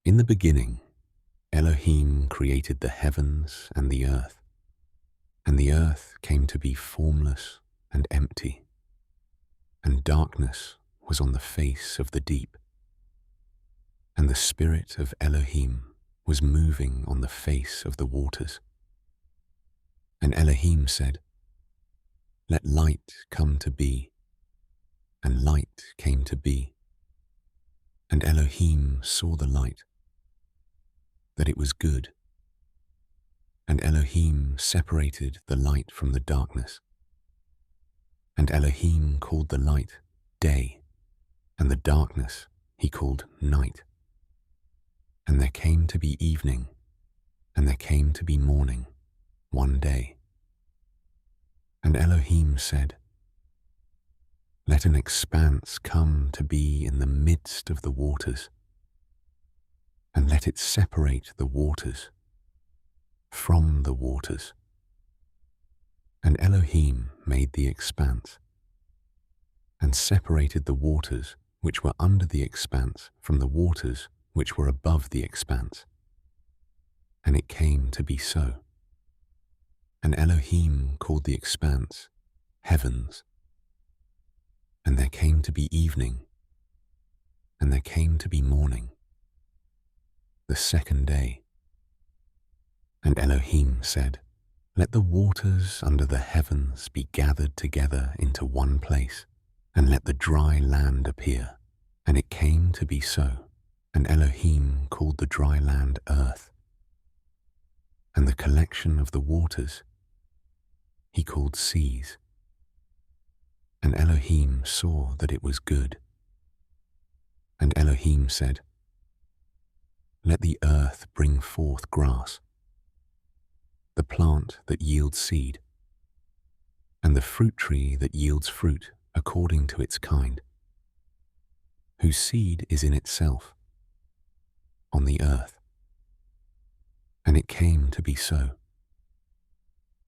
In the beginning, Elohim created the heavens and the earth came to be formless and empty, and darkness was on the face of the deep, and the Spirit of Elohim was moving on the face of the waters. And Elohim said, "Let light come to be," and light came to be. And Elohim saw the light, that it was good. And Elohim separated the light from the darkness. And Elohim called the light day, and the darkness he called night. And there came to be evening, and there came to be morning, one day. And Elohim said, "Let an expanse come to be in the midst of the waters, and let it separate the waters from the waters." And Elohim made the expanse, and separated the waters which were under the expanse from the waters which were above the expanse. And it came to be so. And Elohim called the expanse heavens. And there came to be evening, and there came to be morning, the second day. And Elohim said, "Let the waters under the heavens be gathered together into one place, and let the dry land appear." And it came to be so. And Elohim called the dry land earth, and the collection of the waters he called seas. And Elohim saw that it was good. And Elohim said, "Let the earth bring forth grass, the plant that yields seed, and the fruit tree that yields fruit according to its kind, whose seed is in itself, on the earth." And it came to be so.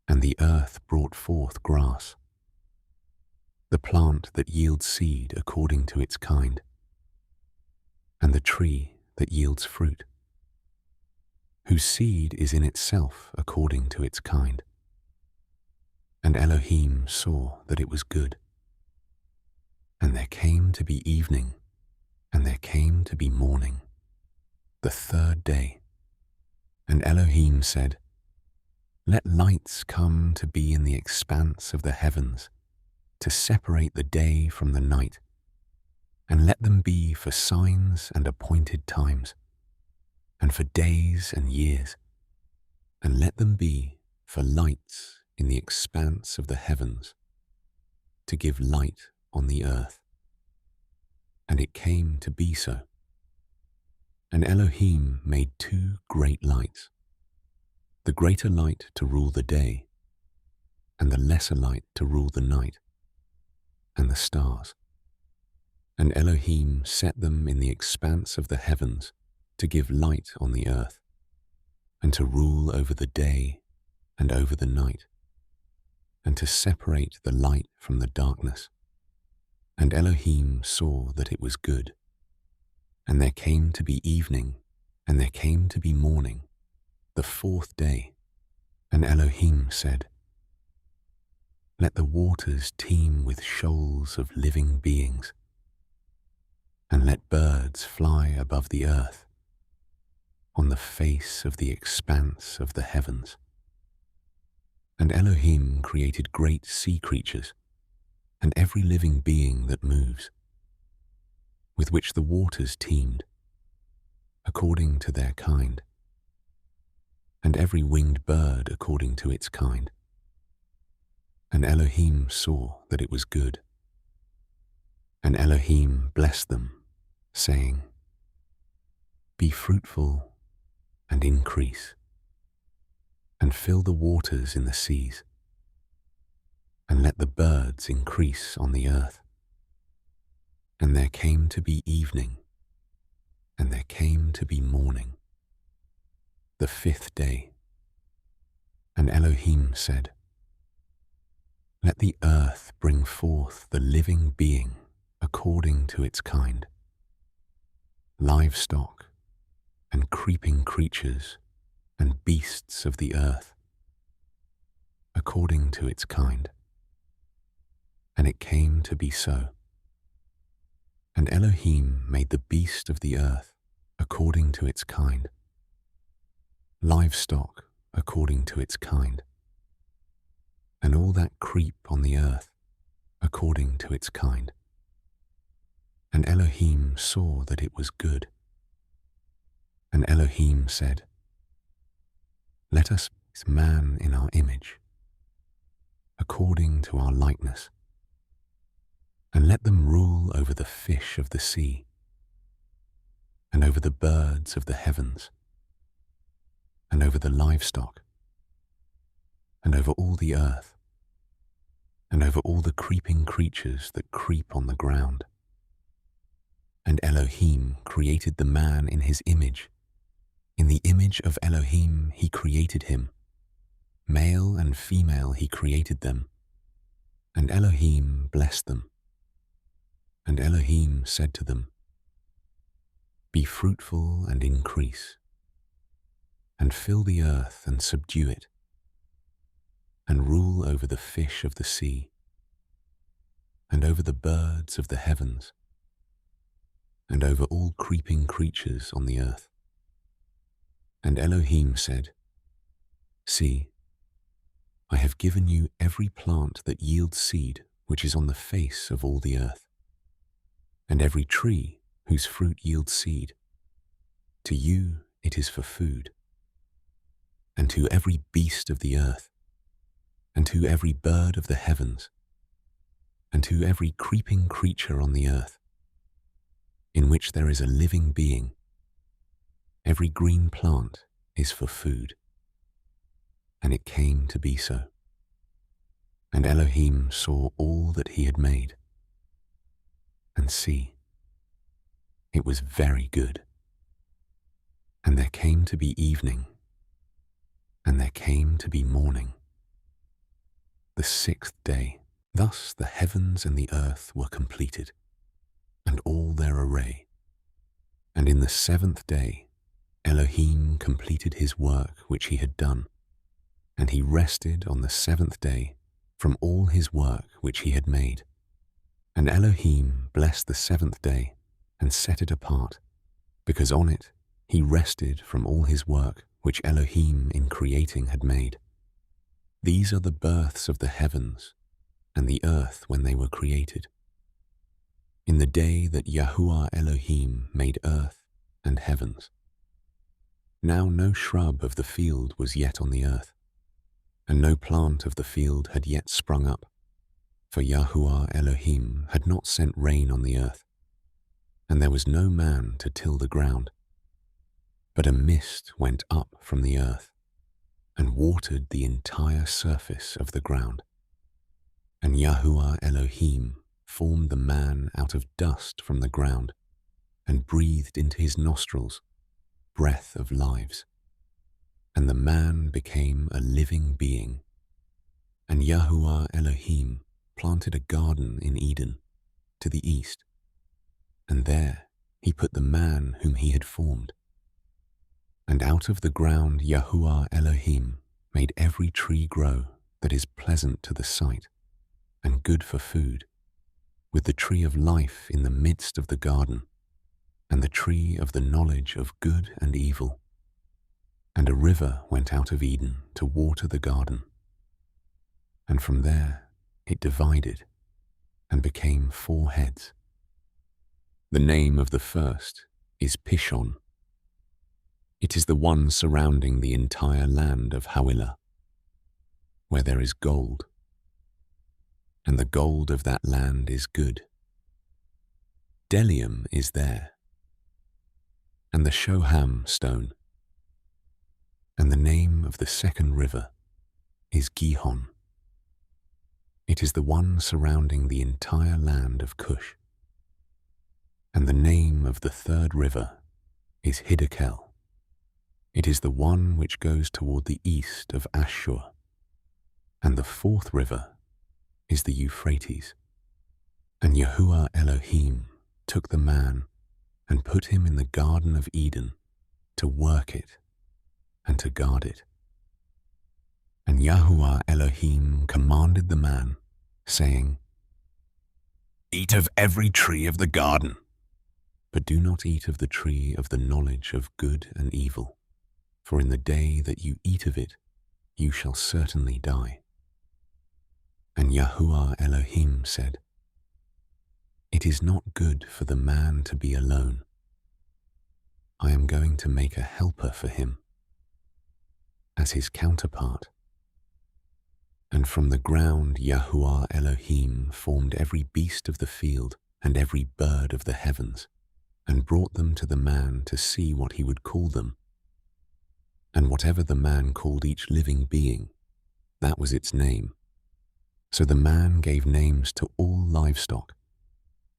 And the earth brought forth grass, the plant that yields seed according to its kind, and the tree that yields fruit, whose seed is in itself according to its kind. And Elohim saw that it was good. And there came to be evening, and there came to be morning, the third day. And Elohim said, "Let lights come to be in the expanse of the heavens, to separate the day from the night, and let them be for signs and appointed times, and for days and years, and let them be for lights in the expanse of the heavens, to give light on the earth." And it came to be so. And Elohim made two great lights, the greater light to rule the day, and the lesser light to rule the night, and the stars. And Elohim set them in the expanse of the heavens to give light on the earth, and to rule over the day and over the night, and to separate the light from the darkness. And Elohim saw that it was good. And there came to be evening, and there came to be morning, the fourth day. And Elohim said, "Let the waters teem with shoals of living beings, and let birds fly above the earth, on the face of the expanse of the heavens." And Elohim created great sea creatures, and every living being that moves, with which the waters teemed, according to their kind, and every winged bird according to its kind. And Elohim saw that it was good. And Elohim blessed them, saying, "Be fruitful and increase, and fill the waters in the seas, and let the birds increase on the earth." And there came to be evening, and there came to be morning, the fifth day. And Elohim said, "Let the earth bring forth the living being according to its kind, livestock, creeping creatures and beasts of the earth, according to its kind. And it came to be so. And Elohim made the beast of the earth according to its kind, livestock according to its kind, and all that creep on the earth according to its kind. And Elohim saw that it was good. And Elohim said, Let us make man in our image, according to our likeness, and let them rule over the fish of the sea, and over the birds of the heavens, and over the livestock, and over all the earth, and over all the creeping creatures that creep on the ground. And Elohim created the man in his image. In the image of Elohim he created him. Male and female he created them. And Elohim blessed them. And Elohim said to them, Be fruitful and increase, and fill the earth and subdue it, and rule over the fish of the sea, and over the birds of the heavens, and over all creeping creatures on the earth. And Elohim said, See, I have given you every plant that yields seed which is on the face of all the earth, and every tree whose fruit yields seed. To you it is for food, and to every beast of the earth, and to every bird of the heavens, and to every creeping creature on the earth, in which there is a living being. Every green plant is for food. And it came to be so. And Elohim saw all that he had made, and see, it was very good. And there came to be evening, and there came to be morning, the sixth day. Thus the heavens and the earth were completed, and all their array. And in the seventh day Elohim completed his work which he had done, and he rested on the seventh day from all his work which he had made. And Elohim blessed the seventh day and set it apart, because on it he rested from all his work which Elohim in creating had made. These are the births of the heavens and the earth when they were created, in the day that Yahuah Elohim made earth and heavens. Now no shrub of the field was yet on the earth, and no plant of the field had yet sprung up, for Yahuah Elohim had not sent rain on the earth, and there was no man to till the ground. But a mist went up from the earth, and watered the entire surface of the ground. And Yahuah Elohim formed the man out of dust from the ground, and breathed into his nostrils breath of lives. And the man became a living being. And Yahuah Elohim planted a garden in Eden, to the east, and there he put the man whom he had formed. And out of the ground Yahuah Elohim made every tree grow that is pleasant to the sight, and good for food, with the tree of life in the midst of the garden, and the tree of the knowledge of good and evil. And a river went out of Eden to water the garden. And from there it divided and became 4 heads. The name of the first is Pishon. It is the one surrounding the entire land of Havilah, where there is gold. And the gold of that land is good. Bdellium is there, and the Shoham stone. And the name of the second river is Gihon. It is the one surrounding the entire land of Cush. And the name of the third river is Hiddekel. It is the one which goes toward the east of Ashur. And the fourth river is the Euphrates. And Yahuah Elohim took the man and put him in the Garden of Eden to work it, and to guard it. And Yahuah Elohim commanded the man, saying, "Eat of every tree of the garden, but do not eat of the tree of the knowledge of good and evil, for in the day that you eat of it, you shall certainly die." And Yahuah Elohim said, "It is not good for the man to be alone. I am going to make a helper for him, as his counterpart." And from the ground Yahuah Elohim formed every beast of the field and every bird of the heavens, and brought them to the man to see what he would call them. And whatever the man called each living being, that was its name. So the man gave names to all livestock,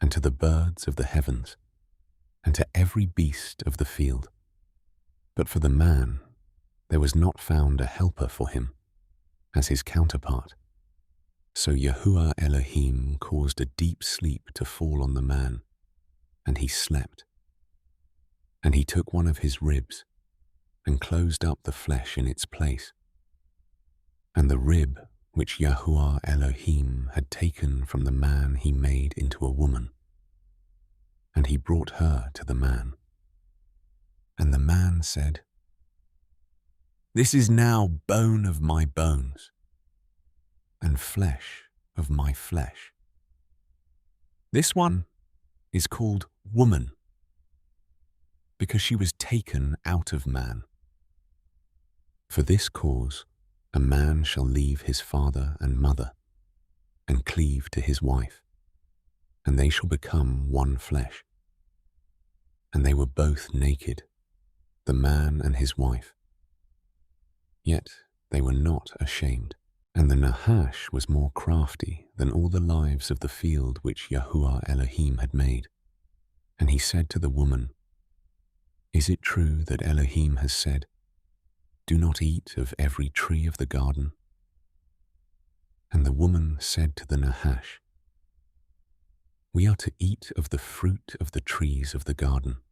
and to the birds of the heavens, and to every beast of the field. But for the man there was not found a helper for him, as his counterpart. So Yahuah Elohim caused a deep sleep to fall on the man, and he slept. And he took one of his ribs, and closed up the flesh in its place. And the rib which Yahuah Elohim had taken from the man he made into a woman, and he brought her to the man. And the man said, "This is now bone of my bones, and flesh of my flesh. This one is called woman, because she was taken out of man. For this cause a man shall leave his father and mother, and cleave to his wife, and they shall become one flesh. And they were both naked, the man and his wife. Yet they were not ashamed. And the Nahash was more crafty than all the lives of the field which Yahuah Elohim had made. And he said to the woman, "Is it true that Elohim has said, 'Do not eat of every tree of the garden'?" And the woman said to the Nahash, "We are to eat of the fruit of the trees of the garden.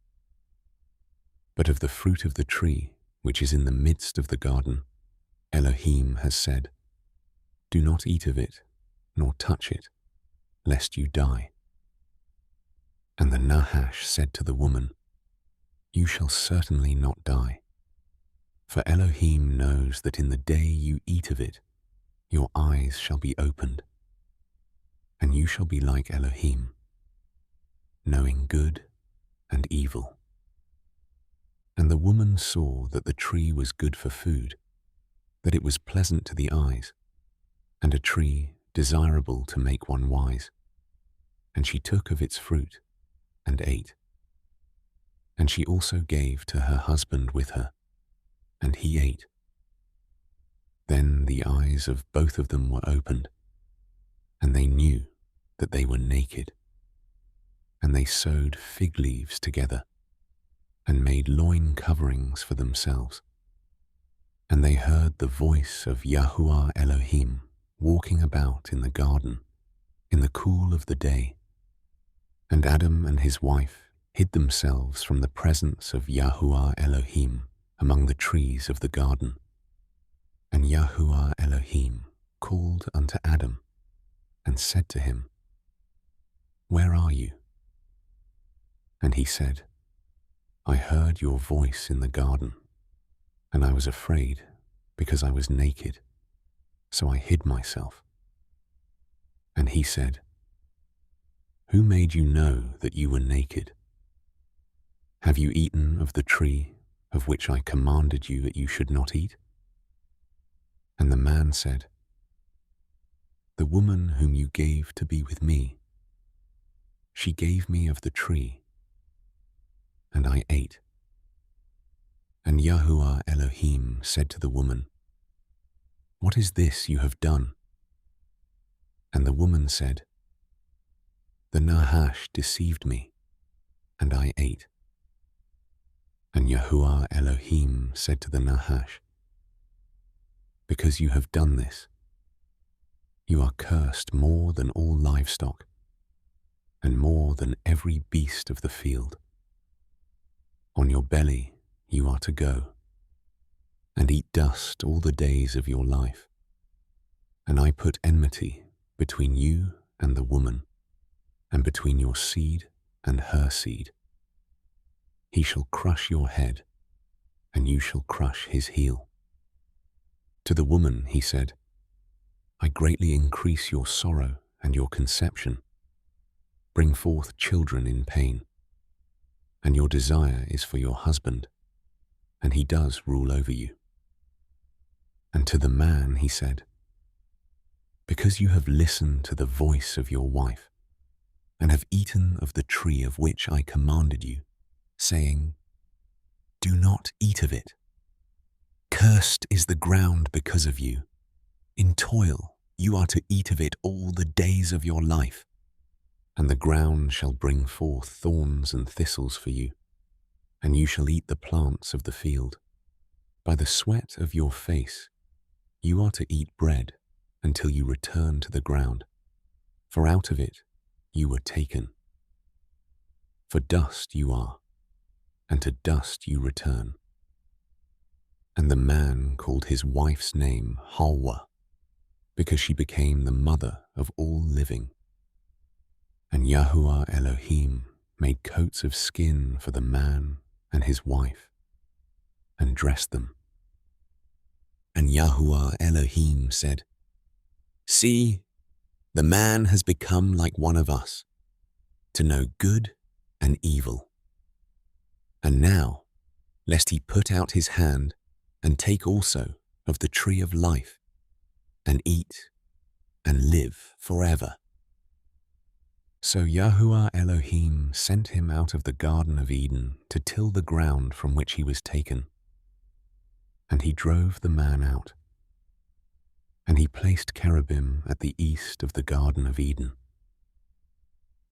But of the fruit of the tree which is in the midst of the garden, Elohim has said, 'Do not eat of it, nor touch it, lest you die.'" And the Nahash said to the woman, "You shall certainly not die. For Elohim knows that in the day you eat of it, your eyes shall be opened, and you shall be like Elohim, knowing good and evil." And the woman saw that the tree was good for food, that it was pleasant to the eyes, and a tree desirable to make one wise. And she took of its fruit and ate. And she also gave to her husband with her, and he ate. Then the eyes of both of them were opened, and they knew that they were naked. And they sewed fig leaves together, and made loin coverings for themselves. And they heard the voice of Yahuah Elohim walking about in the garden in the cool of the day. And Adam and his wife hid themselves from the presence of Yahuah Elohim among the trees of the garden. And Yahuah Elohim called unto Adam and said to him, "Where are you?" And he said, "I heard your voice in the garden, and I was afraid because I was naked, so I hid myself." And he said, "Who made you know that you were naked? Have you eaten of the tree of which I commanded you that you should not eat?" And the man said, "The woman whom you gave to be with me, she gave me of the tree, and I ate." And Yahuah Elohim said to the woman, "What is this you have done?" And the woman said, "The Nahash deceived me, and I ate." And Yahuah Elohim said to the Nahash, "Because you have done this, you are cursed more than all livestock, and more than every beast of the field. On your belly you are to go and eat dust all the days of your life. And I put enmity between you and the woman, and between your seed and her seed. He shall crush your head, and you shall crush his heel. To the woman he said, I greatly increase your sorrow and your conception. Bring forth children in pain. And your desire is for your husband, and he does rule over you. And to the man he said, because you have listened to the voice of your wife, and have eaten of the tree of which I commanded you, saying, do not eat of it. Cursed is the ground because of you. In toil you are to eat of it all the days of your life. And the ground shall bring forth thorns and thistles for you, and you shall eat the plants of the field. By the sweat of your face you are to eat bread until you return to the ground, for out of it you were taken. For dust you are, and to dust you return. And the man called his wife's name Yahuah, because she became the mother of all living. And Yahuah Elohim made coats of skin for the man and his wife, and dressed them. And Yahuah Elohim said, see, the man has become like one of us, to know good and evil. And now, lest he put out his hand and take also of the tree of life, and eat and live forever. So Yahuah Elohim sent him out of the Garden of Eden to till the ground from which he was taken. And he drove the man out. And he placed cherubim at the east of the Garden of Eden,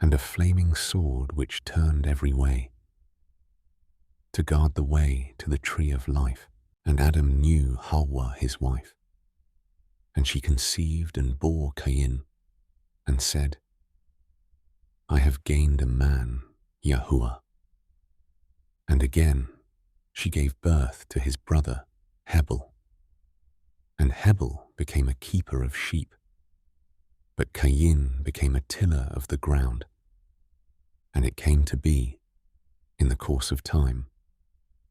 and a flaming sword which turned every way, to guard the way to the tree of life. And Adam knew Yahuah his wife, and she conceived and bore Cain, and said, I have gained a man, Yahuah. And again she gave birth to his brother, Hebel. And Hebel became a keeper of sheep, but Cain became a tiller of the ground. And it came to be, in the course of time,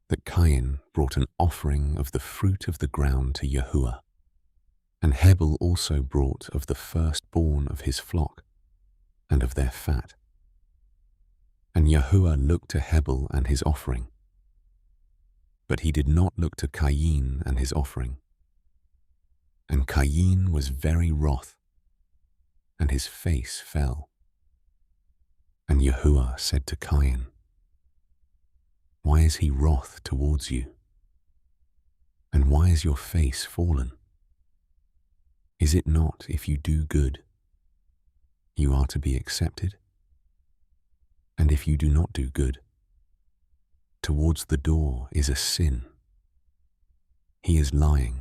that Cain brought an offering of the fruit of the ground to Yahuah, and Hebel also brought of the firstborn of his flock, and of their fat. And Yahuah looked to Hebel and his offering, but he did not look to Cain and his offering. And Cain was very wroth, and his face fell. And Yahuah said to Cain, why is he wroth towards you? And why is your face fallen? Is it not if you do good, you are to be accepted? And if you do not do good, towards the door is a sin. He is lying,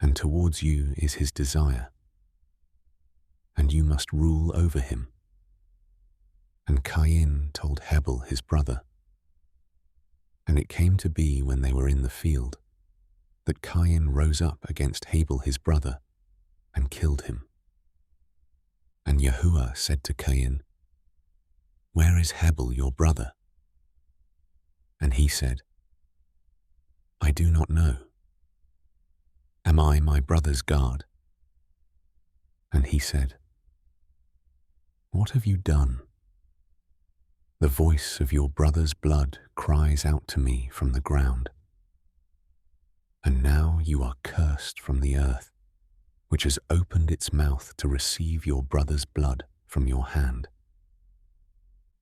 and towards you is his desire, and you must rule over him. And Cain told Hebel his brother. And it came to be when they were in the field, that Cain rose up against Hebel his brother, and killed him. And Yahuah said to Cain, where is Hebel your brother? And he said, I do not know. Am I my brother's guard? And he said, what have you done? The voice of your brother's blood cries out to me from the ground. And now you are cursed from the earth, which has opened its mouth to receive your brother's blood from your hand.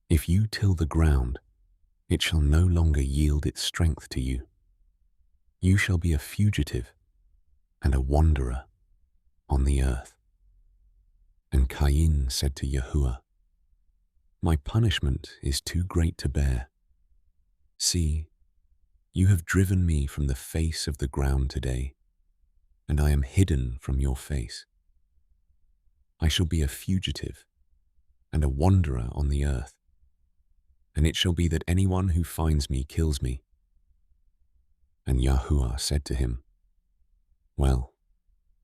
If you till the ground, it shall no longer yield its strength to you. You shall be a fugitive and a wanderer on the earth. And Cain said to Yahuah, my punishment is too great to bear. See, you have driven me from the face of the ground today, and I am hidden from your face. I shall be a fugitive and a wanderer on the earth, and it shall be that anyone who finds me kills me, And Yahuah said to him, "Well,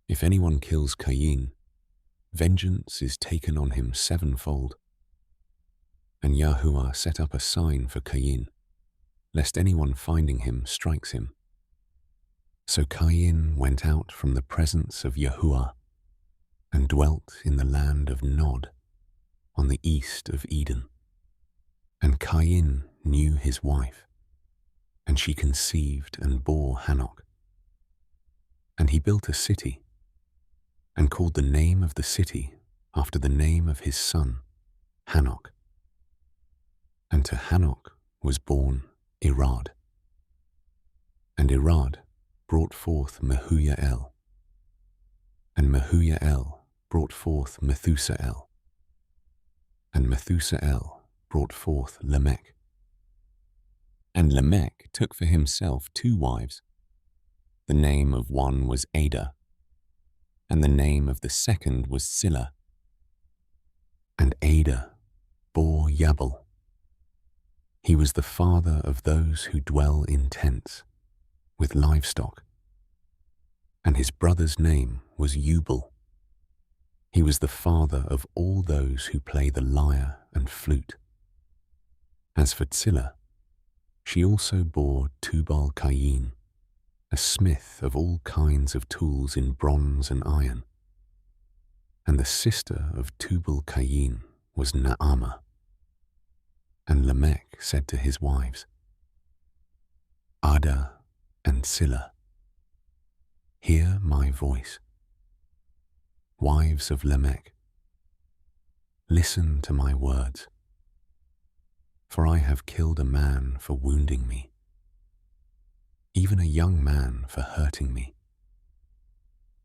if anyone kills Cain, vengeance is taken on him sevenfold." And Yahuah set up a sign for Cain, lest anyone finding him strikes him. So Cain went out from the presence of Yahuah and dwelt in the land of Nod, on the east of Eden. And Cain knew his wife, and she conceived and bore Hanok. And he built a city, and called the name of the city after the name of his son, Hanok. And to Hanok was born Irad. And Irad brought forth Mehujael. And Mehujael brought forth Methusael. And Methusael brought forth Lamech. And Lamech took for himself 2 wives. The name of one was Ada, and the name of the second was Silla. And Ada bore Jabal. He was the father of those who dwell in tents, with livestock. And his brother's name was Jubal. He was the father of all those who play the lyre and flute. As for Silla, she also bore Tubal-Cain, a smith of all kinds of tools in bronze and iron. And the sister of Tubal-Cain was Naamah. And Lamech said to his wives, Ada and Silla, hear my voice. Wives of Lamech, listen to my words. For I have killed a man for wounding me, even a young man for hurting me.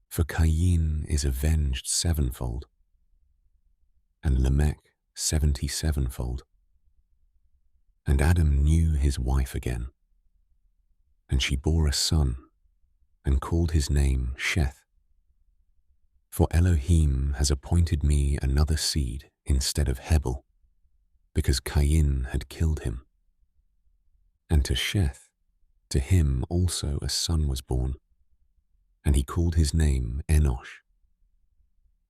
For Cain is avenged 7-fold, and Lamech 77-fold. And Adam knew his wife again, and she bore a son, and called his name Sheth. For Elohim has appointed me another seed instead of Hebel, because Cain had killed him. And to Sheth, to him also a son was born, and he called his name Enosh.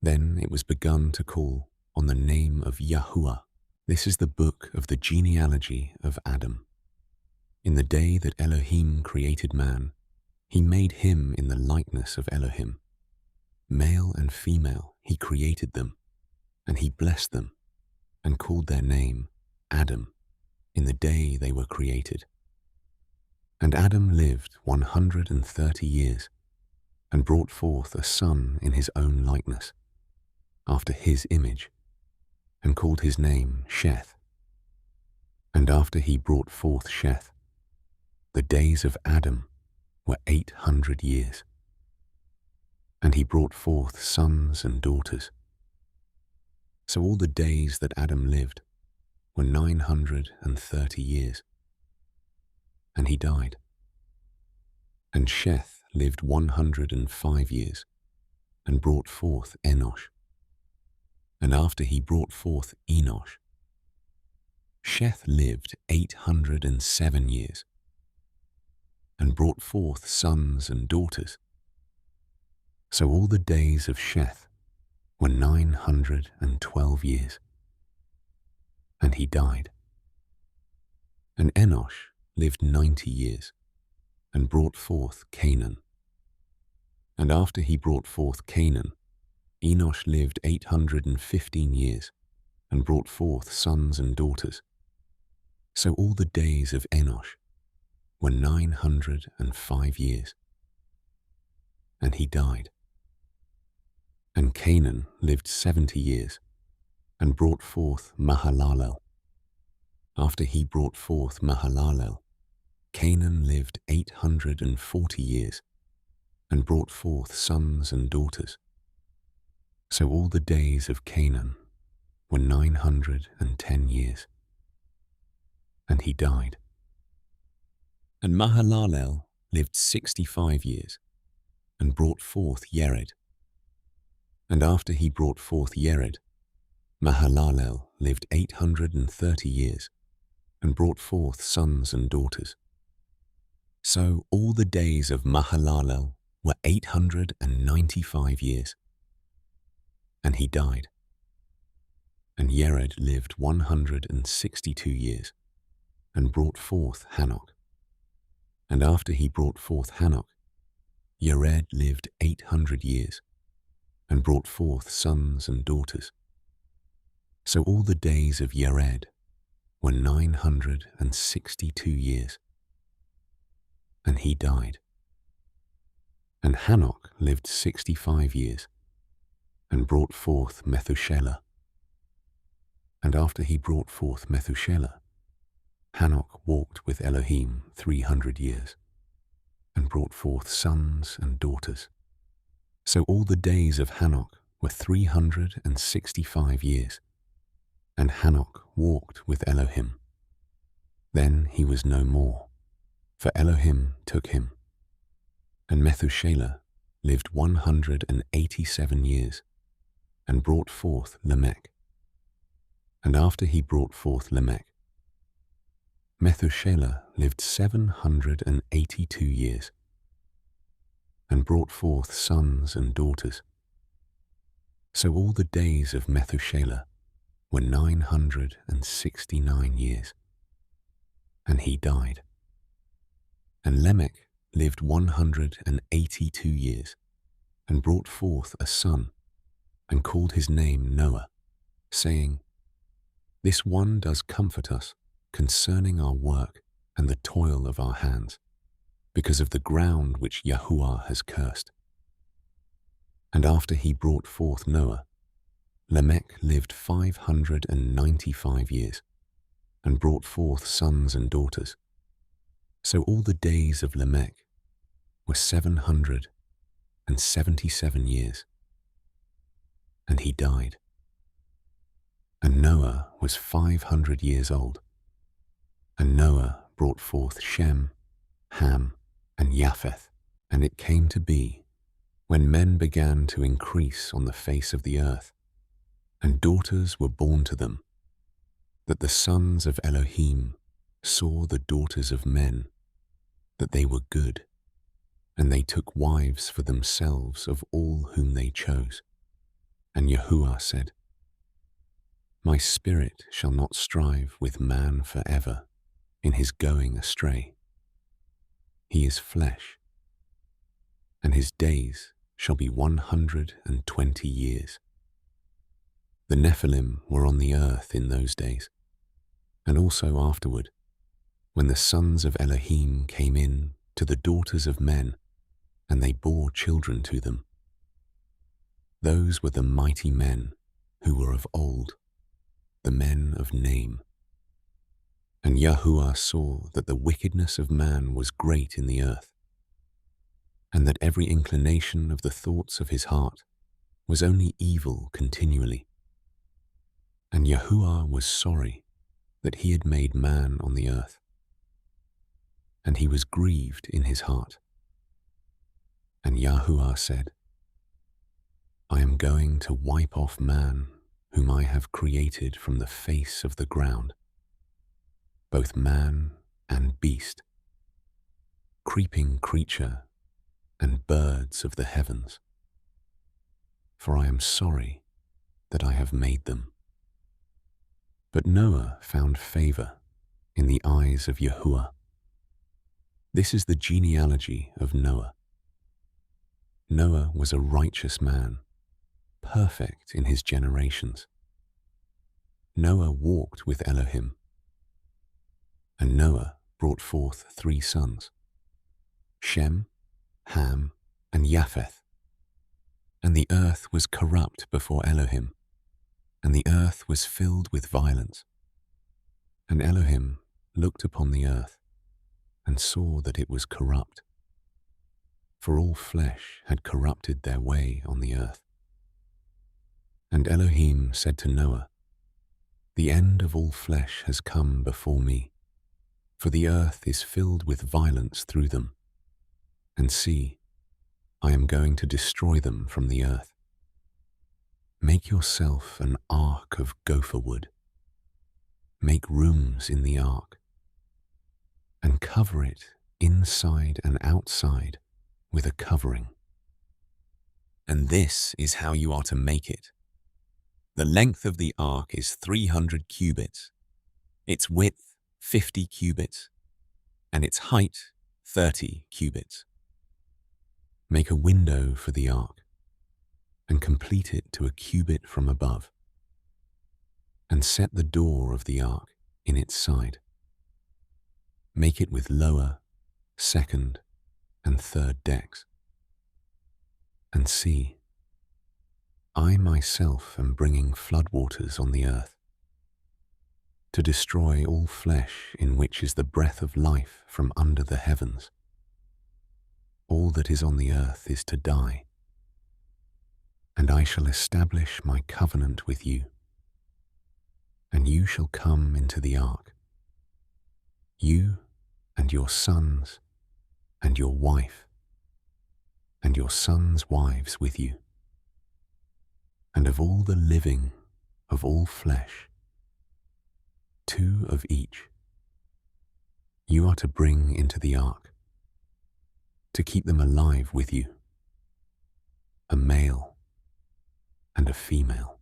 Then it was begun to call on the name of Yahuah. This is the book of the genealogy of Adam. In the day that Elohim created man, he made him in the likeness of Elohim. Male and female he created them, and he blessed them, and called their name Adam in the day they were created. And Adam lived 130 years, and brought forth a son in his own likeness, after his image, and called his name Sheth. And after he brought forth Sheth, the days of Adam were 800 years. And he brought forth sons and daughters. So all the days that Adam lived were 930 years. And he died. And Sheth lived 105 years, and brought forth Enosh. And after he brought forth Enosh, Sheth lived 807 years, and brought forth sons and daughters. So all the days of Sheth were 912 years, and he died. And Enosh lived 90 years, and brought forth Canaan. And after he brought forth Canaan, Enosh lived 815 years, and brought forth sons and daughters. So all the days of Enosh were 905 years, and he died. And Canaan lived 70 years, and brought forth Mahalalel. After he brought forth Mahalalel, Canaan lived 840 years, and brought forth sons and daughters. So all the days of Canaan were 910 years, and he died. And Mahalalel lived 65 years, and brought forth Yered. And after he brought forth Yered, Mahalalel lived 830 years, and brought forth sons and daughters. So all the days of Mahalalel were 895 years, and he died. And Yered lived 162 years, and brought forth Hanok. And after he brought forth Hanok, Yered lived 800 years, and brought forth sons and daughters. So all the days of Yered were 962 years, and he died. And Hanok lived 65 years, and brought forth Methushalah. And after he brought forth Methushalah, Hanok walked with Elohim 300 years, and brought forth sons and daughters. So all the days of Hanok were 365 years, and Hanok walked with Elohim. Then he was no more, for Elohim took him. And Methushalah lived 187 years, and brought forth Lamech. And after he brought forth Lamech, Methushalah lived 782 years, and brought forth sons and daughters. So all the days of Methushalah were 969 years, and he died. And Lamech lived 182 years, and brought forth a son, and called his name Noah, saying, This one does comfort us concerning our work and the toil of our hands, because of the ground which Yahuah has cursed. And after he brought forth Noah, Lamech lived 595 years, and brought forth sons and daughters. So all the days of Lamech were 777 years, and he died. And Noah was 500 years old. And Noah brought forth Shem, Ham, and Japheth. And it came to be, when men began to increase on the face of the earth, and daughters were born to them, that the sons of Elohim saw the daughters of men, that they were good, and they took wives for themselves of all whom they chose. And Yahuah said, My spirit shall not strive with man forever in his going astray. He is flesh, and his days shall be 120 years. The Nephilim were on the earth in those days, and also afterward, when the sons of Elohim came in to the daughters of men, and they bore children to them. Those were the mighty men who were of old, the men of name. And Yahuah saw that the wickedness of man was great in the earth, and that every inclination of the thoughts of his heart was only evil continually. And Yahuah was sorry that he had made man on the earth, and he was grieved in his heart. And Yahuah said, I am going to wipe off man whom I have created from the face of the ground, both man and beast, creeping creature and birds of the heavens, for I am sorry that I have made them. But Noah found favor in the eyes of Yahuah. This is the genealogy of Noah. Noah was a righteous man, perfect in his generations. Noah walked with Elohim. And Noah brought forth 3 sons, Shem, Ham, and Japheth. And the earth was corrupt before Elohim, and the earth was filled with violence. And Elohim looked upon the earth, and saw that it was corrupt, for all flesh had corrupted their way on the earth. And Elohim said to Noah, The end of all flesh has come before me, for the earth is filled with violence through them. And see, I am going to destroy them from the earth. Make yourself an ark of gopher wood. Make rooms in the ark, and cover it inside and outside with a covering. And this is how you are to make it. The length of the ark is 300 cubits, its width 50 cubits, and its height 30 cubits. Make a window for the ark, and complete it to a cubit from above, and set the door of the ark in its side. Make it with lower, second, and third decks. And see, I myself am bringing floodwaters on the earth, to destroy all flesh in which is the breath of life from under the heavens. All that is on the earth is to die, and I shall establish my covenant with you, and you shall come into the ark, you and your sons and your wife, and your sons' wives with you, and of all the living of all flesh, 2 of each, you are to bring into the ark, to keep them alive with you, a male and a female.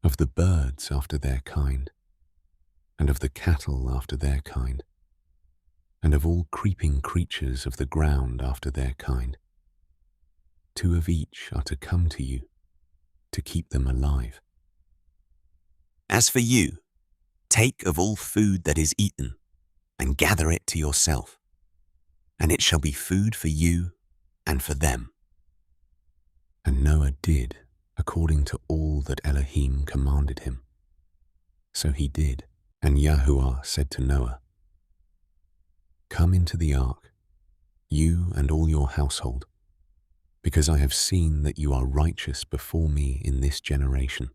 Of the birds after their kind, and of the cattle after their kind, and of all creeping creatures of the ground after their kind, 2 of each are to come to you, to keep them alive. As for you, take of all food that is eaten, and gather it to yourself, and it shall be food for you and for them. And Noah did according to all that Elohim commanded him. So he did, and Yahuah said to Noah, Come into the ark, you and all your household, because I have seen that you are righteous before me in this generation.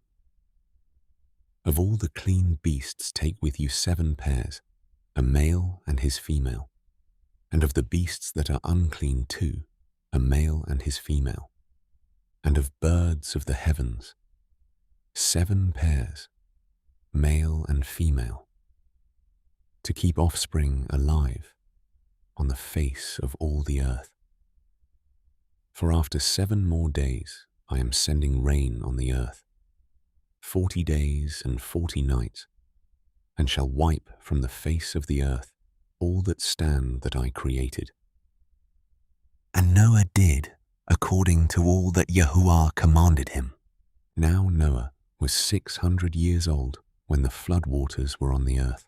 Of all the clean beasts take with you 7 pairs, a male and his female, and of the beasts that are unclean 2, a male and his female, and of birds of the heavens, 7 pairs, male and female, to keep offspring alive on the face of all the earth. For after 7 more days I am sending rain on the earth, 40 days and 40 nights, and shall wipe from the face of the earth all that stand that I created. And Noah did according to all that Yahuah commanded him. Now Noah was 600 years old when the flood waters were on the earth.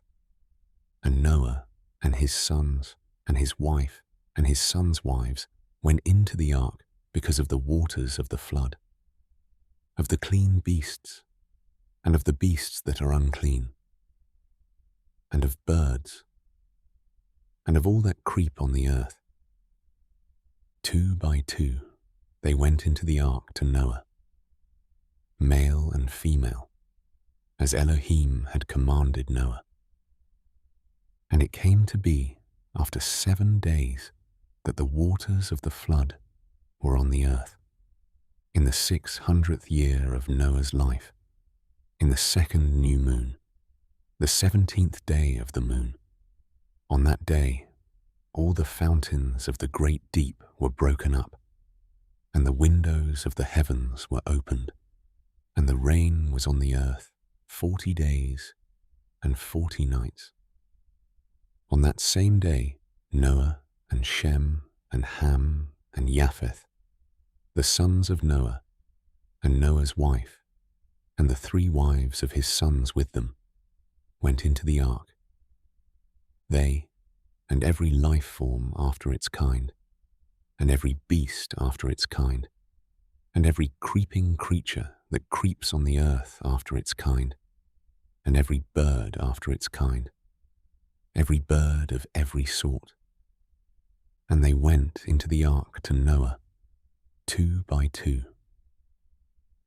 And Noah and his sons and his wife and his sons' wives went into the ark because of the waters of the flood, of the clean beasts, and of the beasts that are unclean, and of birds, and of all that creep on the earth. 2 by 2 they went into the ark to Noah, male and female, as Elohim had commanded Noah. And it came to be after 7 days that the waters of the flood were on the earth, in the 600th year of Noah's life, in the 2nd new moon, the 17th day of the moon. On that day, all the fountains of the great deep were broken up, and the windows of the heavens were opened, and the rain was on the earth 40 days and 40 nights. On that same day, Noah and Shem and Ham and Japheth, the sons of Noah, and Noah's wife, and the 3 wives of his sons with them, went into the ark. They, and every life form after its kind, and every beast after its kind, and every creeping creature that creeps on the earth after its kind, and every bird after its kind, every bird of every sort. And they went into the ark to Noah, 2 by 2,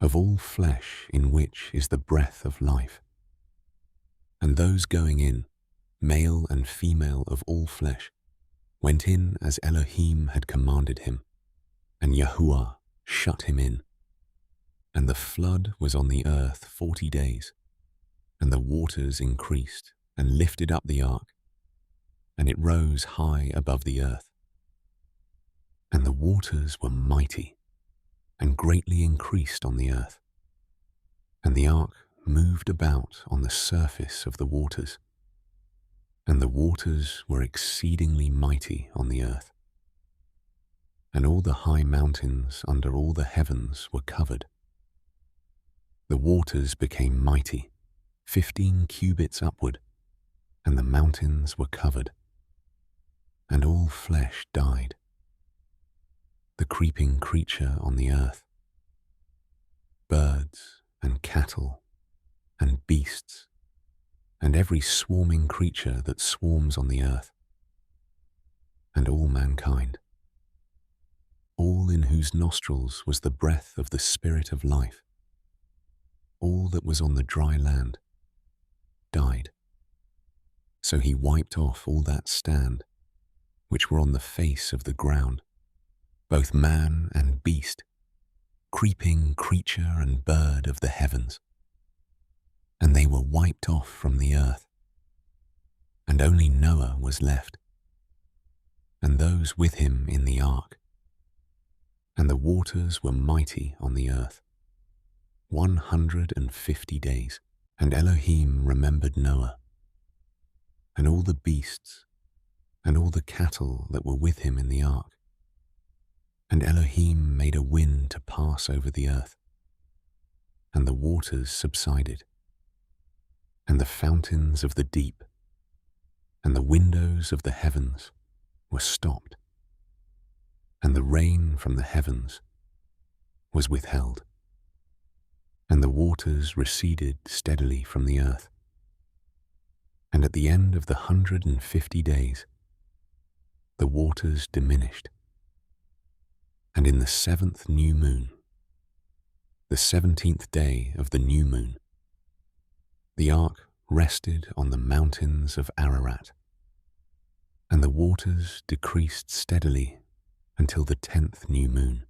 of all flesh in which is the breath of life. And those going in, male and female of all flesh, went in as Elohim had commanded him, and Yahuah shut him in. And the flood was on the earth 40 days, and the waters increased and lifted up the ark, and it rose high above the earth. And the waters were mighty, and greatly increased on the earth. And the ark moved about on the surface of the waters, and the waters were exceedingly mighty on the earth. And all the high mountains under all the heavens were covered. The waters became mighty, 15 cubits upward, and the mountains were covered. And all flesh died, the creeping creature on the earth, birds and cattle and beasts, and every swarming creature that swarms on the earth, and all mankind, all in whose nostrils was the breath of the Spirit of life, all that was on the dry land, died. So he wiped off all that stand, which were on the face of the ground, both man and beast, creeping creature and bird of the heavens. And they were wiped off from the earth, and only Noah was left, and those with him in the ark. And the waters were mighty on the earth, 150 days. And Elohim remembered Noah, and all the beasts, and all the cattle that were with him in the ark. And Elohim made a wind to pass over the earth, and the waters subsided, and the fountains of the deep, and the windows of the heavens were stopped, and the rain from the heavens was withheld, and the waters receded steadily from the earth. And at the end of the 150 days, the waters diminished. And in the 7th new moon, the 17th day of the new moon, the ark rested on the mountains of Ararat, and the waters decreased steadily until the 10th new moon.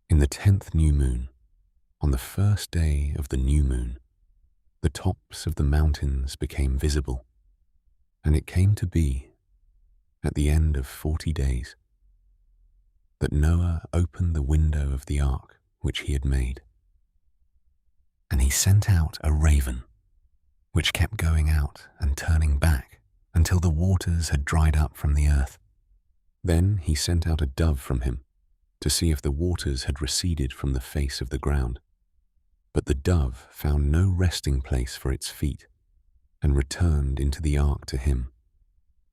In the 10th new moon, on the 1st day of the new moon, the tops of the mountains became visible, and it came to be, at the end of 40 days, that Noah opened the window of the ark which he had made. And he sent out a raven, which kept going out and turning back until the waters had dried up from the earth. Then he sent out a dove from him to see if the waters had receded from the face of the ground. But the dove found no resting place for its feet, and returned into the ark to him,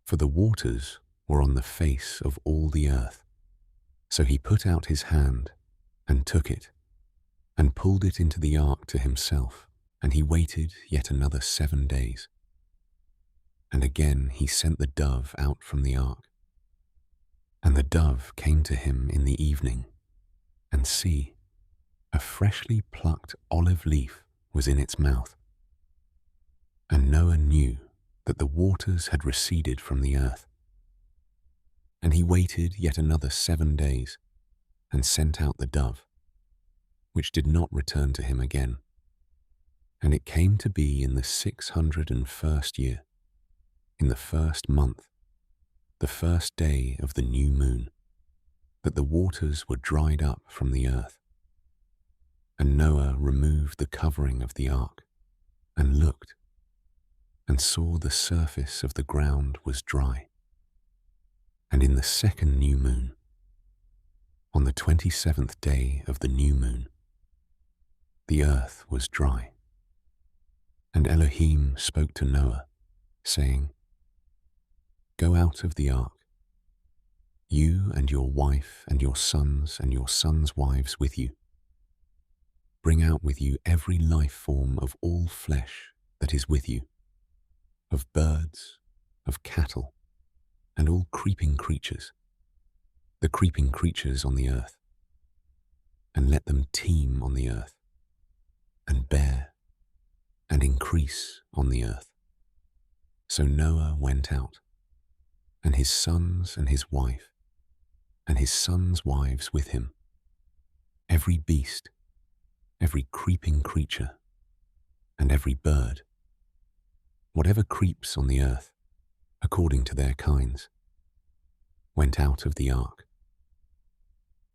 for the waters were on the face of all the earth. So he put out his hand, and took it, and pulled it into the ark to himself, and he waited yet another 7 days. And again he sent the dove out from the ark. And the dove came to him in the evening, and see, a freshly plucked olive leaf was in its mouth. And Noah knew that the waters had receded from the earth. And he waited yet another 7 days, and sent out the dove, which did not return to him again. And it came to be in the 601st year, in the 1st month, the 1st day of the new moon, that the waters were dried up from the earth. And Noah removed the covering of the ark, and looked, and saw the surface of the ground was dry. And in the 2nd new moon, on the 27th day of the new moon, the earth was dry. And Elohim spoke to Noah, saying, Go out of the ark, you and your wife and your sons wives with you. Bring out with you every life form of all flesh that is with you, of birds, of cattle, and all creeping creatures, the creeping creatures on the earth, and let them teem on the earth, and bear, and increase on the earth. So Noah went out, and his sons and his wife, and his sons' wives with him, every beast, every creeping creature, and every bird, whatever creeps on the earth, according to their kinds, went out of the ark.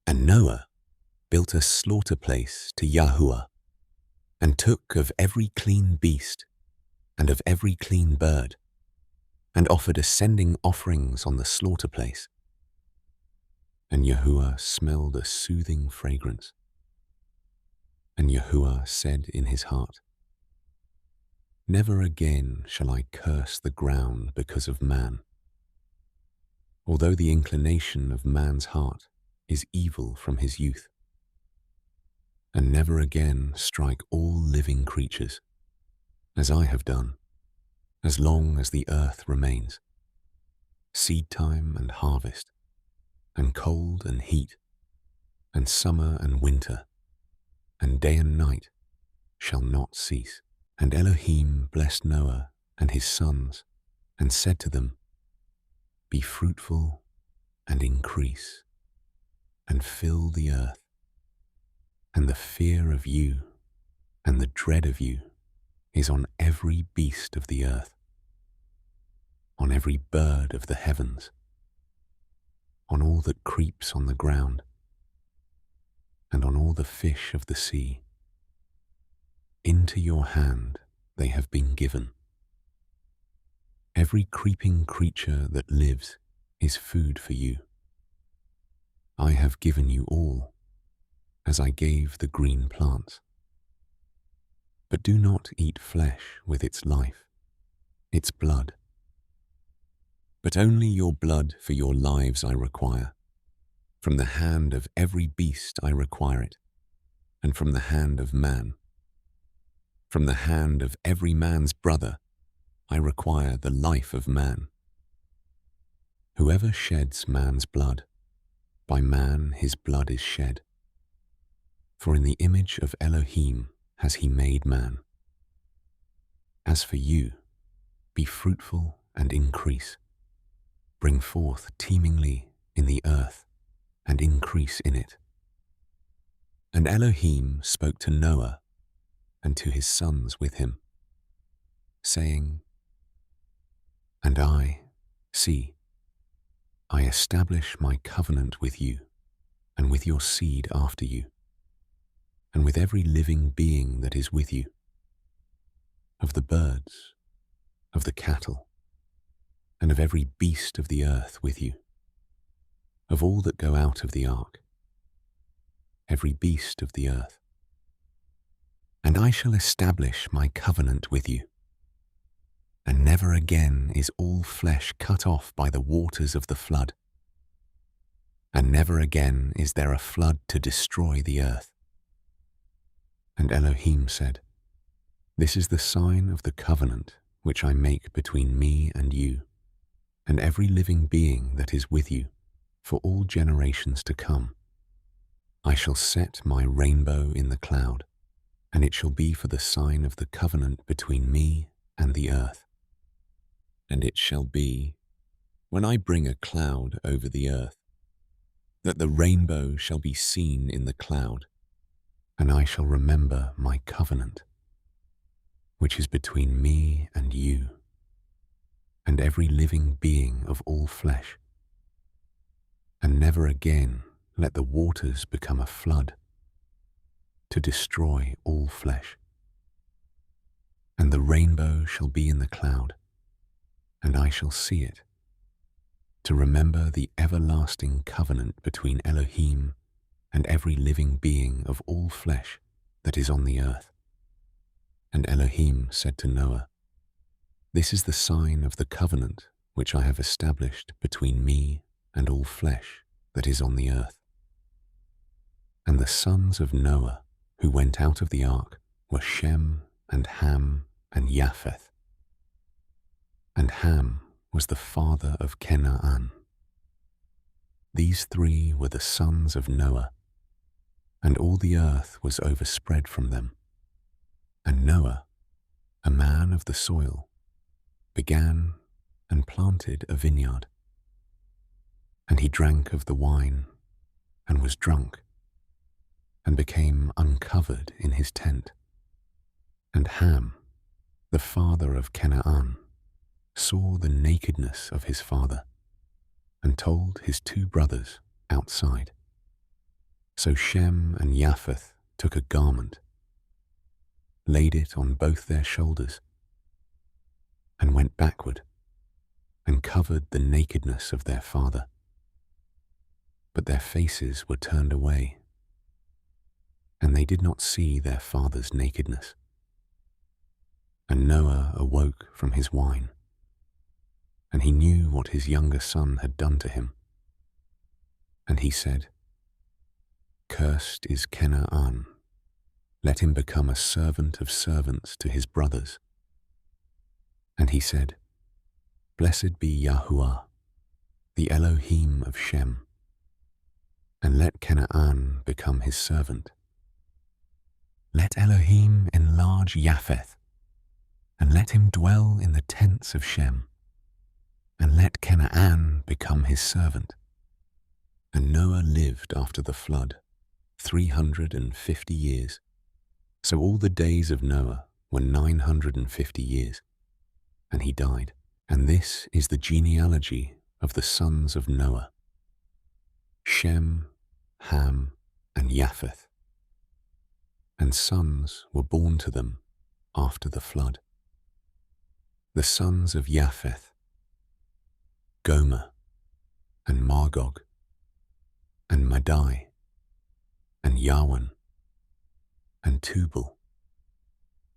And Noah built a slaughter place to Yahuah, and took of every clean beast and of every clean bird, and offered ascending offerings on the slaughter place. And Yahuah smelled a soothing fragrance. And Yahuah said in his heart, Never again shall I curse the ground because of man, although the inclination of man's heart is evil from his youth. And never again strike all living creatures, as I have done, as long as the earth remains, seed time and harvest, and cold and heat, and summer and winter, and day and night shall not cease. And Elohim blessed Noah and his sons, and said to them, Be fruitful and increase, and fill the earth. And the fear of you and the dread of you is on every beast of the earth, on every bird of the heavens, on all that creeps on the ground, and on all the fish of the sea. Into your hand they have been given. Every creeping creature that lives is food for you. I have given you all, as I gave the green plants. But do not eat flesh with its life, its blood. But only your blood for your lives I require. From the hand of every beast I require it, and from the hand of man. From the hand of every man's brother I require the life of man. Whoever sheds man's blood, by man his blood is shed. For in the image of Elohim has he made man. As for you, be fruitful and increase. Bring forth teemingly in the earth and increase in it. And Elohim spoke to Noah and to his sons with him, saying, And I, see, I establish my covenant with you and with your seed after you, and with every living being that is with you, of the birds, of the cattle, and of every beast of the earth with you, of all that go out of the ark, every beast of the earth. And I shall establish my covenant with you, and never again is all flesh cut off by the waters of the flood, and never again is there a flood to destroy the earth. And Elohim said, This is the sign of the covenant which I make between me and you, and every living being that is with you, for all generations to come. I shall set my rainbow in the cloud, and it shall be for the sign of the covenant between me and the earth. And it shall be, when I bring a cloud over the earth, that the rainbow shall be seen in the cloud, and I shall remember my covenant, which is between me and you, and every living being of all flesh. And never again let the waters become a flood, to destroy all flesh. And the rainbow shall be in the cloud, and I shall see it, to remember the everlasting covenant between Elohim and every living being of all flesh that is on the earth. And Elohim said to Noah, This is the sign of the covenant which I have established between me and all flesh that is on the earth. And the sons of Noah who went out of the ark were Shem and Ham and Japheth. And Ham was the father of Canaan. These three were the sons of Noah, and all the earth was overspread from them. And Noah, a man of the soil, began and planted a vineyard. And he drank of the wine, and was drunk, and became uncovered in his tent. And Ham, the father of Canaan, saw the nakedness of his father and told his two brothers outside. So Shem and Japheth took a garment, laid it on both their shoulders, and went backward and covered the nakedness of their father. But their faces were turned away, and they did not see their father's nakedness. And Noah awoke from his wine, and he knew what his younger son had done to him. And he said, "Cursed is Canaan, let him become a servant of servants to his brothers." And he said, "Blessed be Yahuah, the Elohim of Shem, and let Canaan become his servant. Let Elohim enlarge Japheth, and let him dwell in the tents of Shem, and let Canaan become his servant." And Noah lived after the flood 350 years. So all the days of Noah were 950 years, and he died. And this is the genealogy of the sons of Noah: Shem, Ham, and Japheth. And sons were born to them after the flood. The sons of Japheth: Gomer, and Magog, and Madai, and Yawan, and Tubal,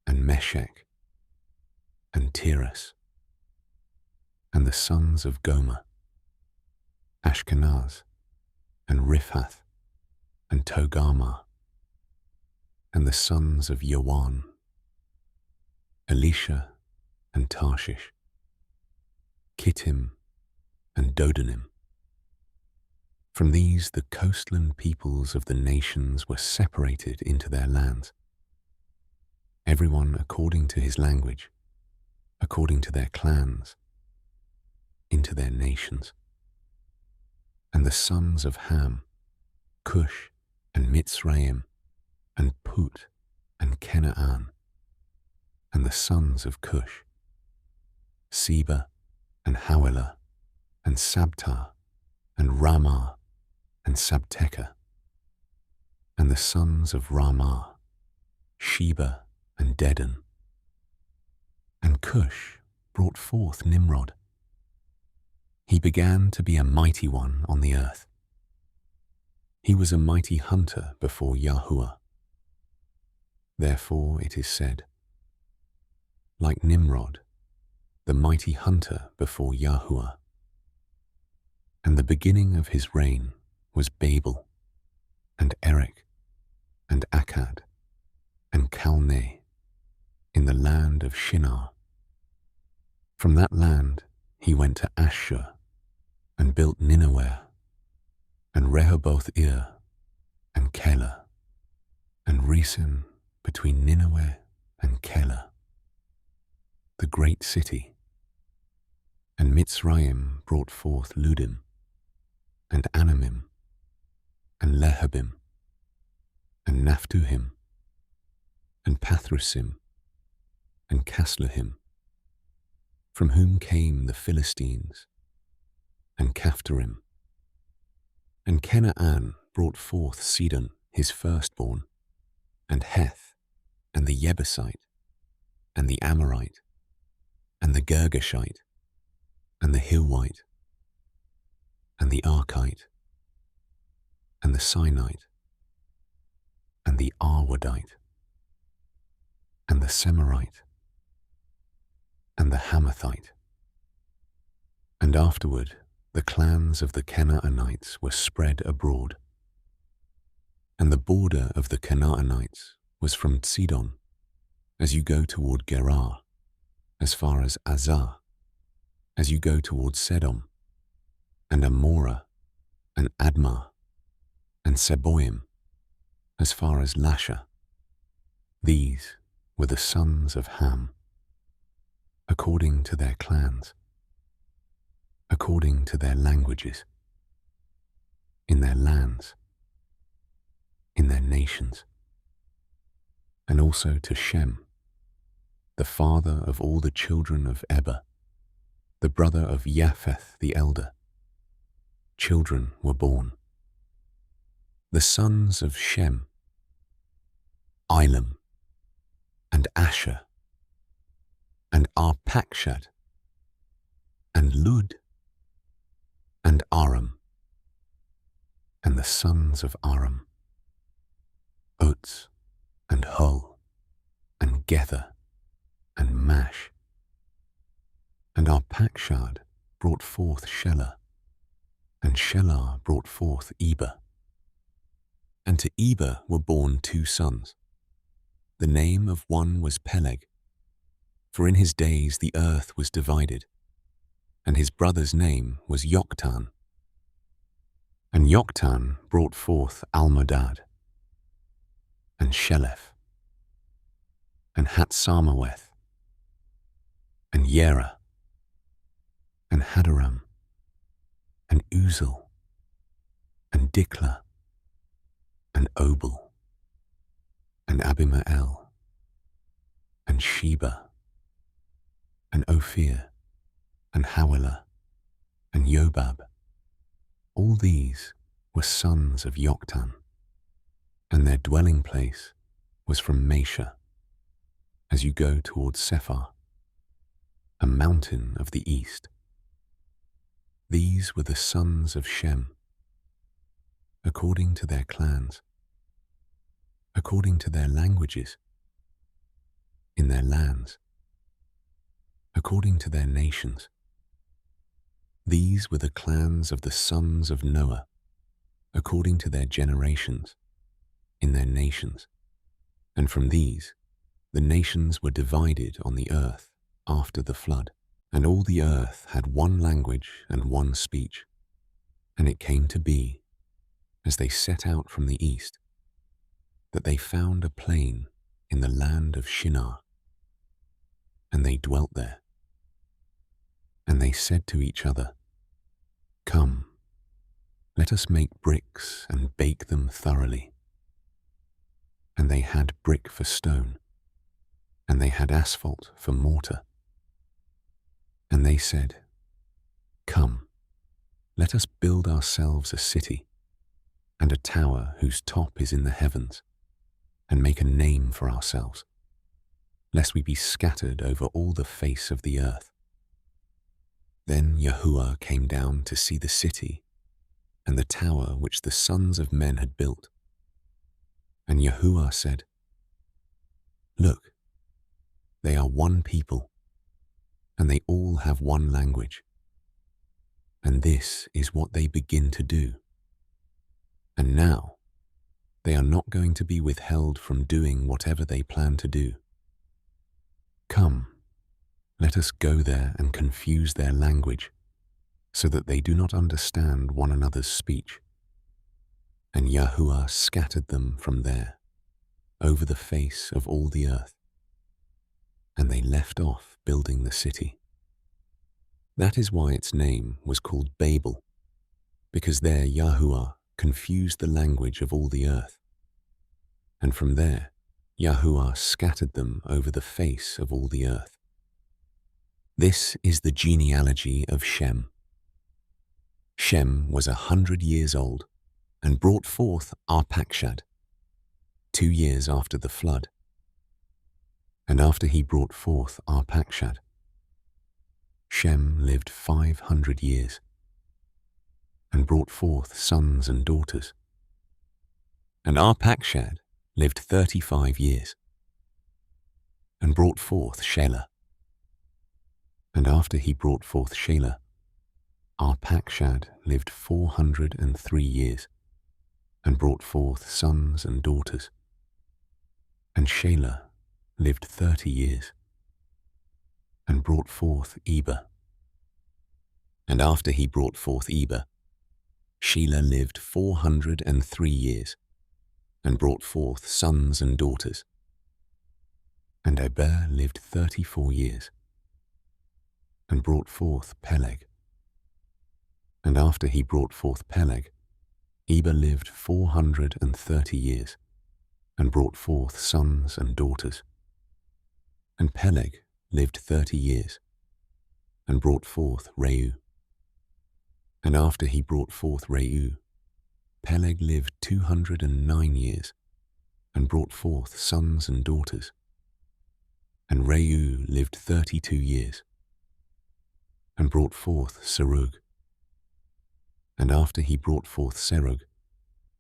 and Meshech, and Tiras. And the sons of Gomer: Ashkenaz, and Riphath, and Togarmah. And the sons of Yawan: Elisha, and Tarshish, Kittim, and Dodanim. From these the coastland peoples of the nations were separated into their lands, everyone according to his language, according to their clans, into their nations. And the sons of Ham: Cush, and Mitzrayim, and Put, and Canaan. And the sons of Cush: Seba, and Hawilah, and Sabta, and Ramah, and Sabteca. And the sons of Ramah: Sheba, and Dedan. And Cush brought forth Nimrod. He began to be a mighty one on the earth. He was a mighty hunter before Yahuah. Therefore it is said, like Nimrod, the mighty hunter before Yahuah. And the beginning of his reign was Babel, and Erech, and Akkad, and Calneh, in the land of Shinar. From that land he went to Ashur, and built Nineveh, and Rehoboth-ir, and Keilah, and Resen between Nineveh and Keilah, the great city. And Mitzrayim brought forth Ludim, and Anamim, and Lehabim, and Naphtuhim, and Pathrusim, and Casluhim, from whom came the Philistines, and Caphtorim. And Canaan brought forth Sidon his firstborn, and Heth, and the Jebusite, and the Amorite, and the Girgashite, and the Hivite, and the Archite, and the Sinite, and the Arwadite, and the Semirite, and the Hamathite. And afterward the clans of the Canaanites were spread abroad. And the border of the Canaanites was from Sidon, as you go toward Gerar, as far as Azar, as you go toward Sedom, and Amorah, and Admah, and Seboim, as far as Lasha. These were the sons of Ham, according to their clans, according to their languages, in their lands, in their nations. And also to Shem, the father of all the children of Eber, the brother of Japheth the elder. Children were born. The sons of Shem, Elam, and Asher, and Arpachshad, and Lud, and Aram. And the sons of Aram, Ots, and Hul, and Gether, and Mash. And Arpachshad brought forth Shelah, and Shelah brought forth Eber. And to Eber were born 2 sons. The name of one was Peleg, for in his days the earth was divided, and his brother's name was Yoktan. And Yoktan brought forth Almodad, and Sheleph, and Hatsamaweth, and Yerah, and Hadaram, and Uzal, and Diklah, and Obal, and Abimael, and Sheba, and Ophir, and Hawilah, and Yobab. All these were sons of Yoktan, and their dwelling place was from Mesha, as you go towards Sephar, a mountain of the east. These were the sons of Shem, according to their clans, according to their languages, in their lands, according to their nations. These were the clans of the sons of Noah, according to their generations, in their nations. And from these, the nations were divided on the earth after the flood. And all the earth had one language and one speech. And it came to be, as they set out from the east, that they found a plain in the land of Shinar. And they dwelt there. And they said to each other, "Come, let us make bricks and bake them thoroughly." And they had brick for stone, and they had asphalt for mortar. And they said, "Come, let us build ourselves a city, and a tower whose top is in the heavens, and make a name for ourselves, lest we be scattered over all the face of the earth." Then Yahuah came down to see the city and the tower which the sons of men had built. And Yahuah said, "Look, they are one people, and they all have one language. And this is what they begin to do. And now they are not going to be withheld from doing whatever they plan to do. Come, let us go there and confuse their language, so that they do not understand one another's speech." And Yahuah scattered them from there, over the face of all the earth. And they left off building the city. That is why its name was called Babel, because there Yahuah confused the language of all the earth. And from there Yahuah scattered them over the face of all the earth. This is the genealogy of Shem. Shem was 100 years old, and brought forth Arpachshad, 2 years after the flood. And after he brought forth Arpachshad, Shem lived 500 years, and brought forth sons and daughters. And Arpachshad lived 35 years, and brought forth Shelah. And after he brought forth Shelah, Arpachshad lived 403 years, and brought forth sons and daughters. And Shelah lived 30 years, and brought forth Eber. And after he brought forth Eber, Shelah lived 403 years, and brought forth sons and daughters. And Eber lived 34 years, and brought forth Peleg. And after he brought forth Peleg, Eber lived 430 years, and brought forth sons and daughters. And Peleg lived 30 years, and brought forth Reu. And after he brought forth Reu, Peleg lived 209 years, and brought forth sons and daughters. And Reu lived 32 years, and brought forth Serug. And after he brought forth Serug,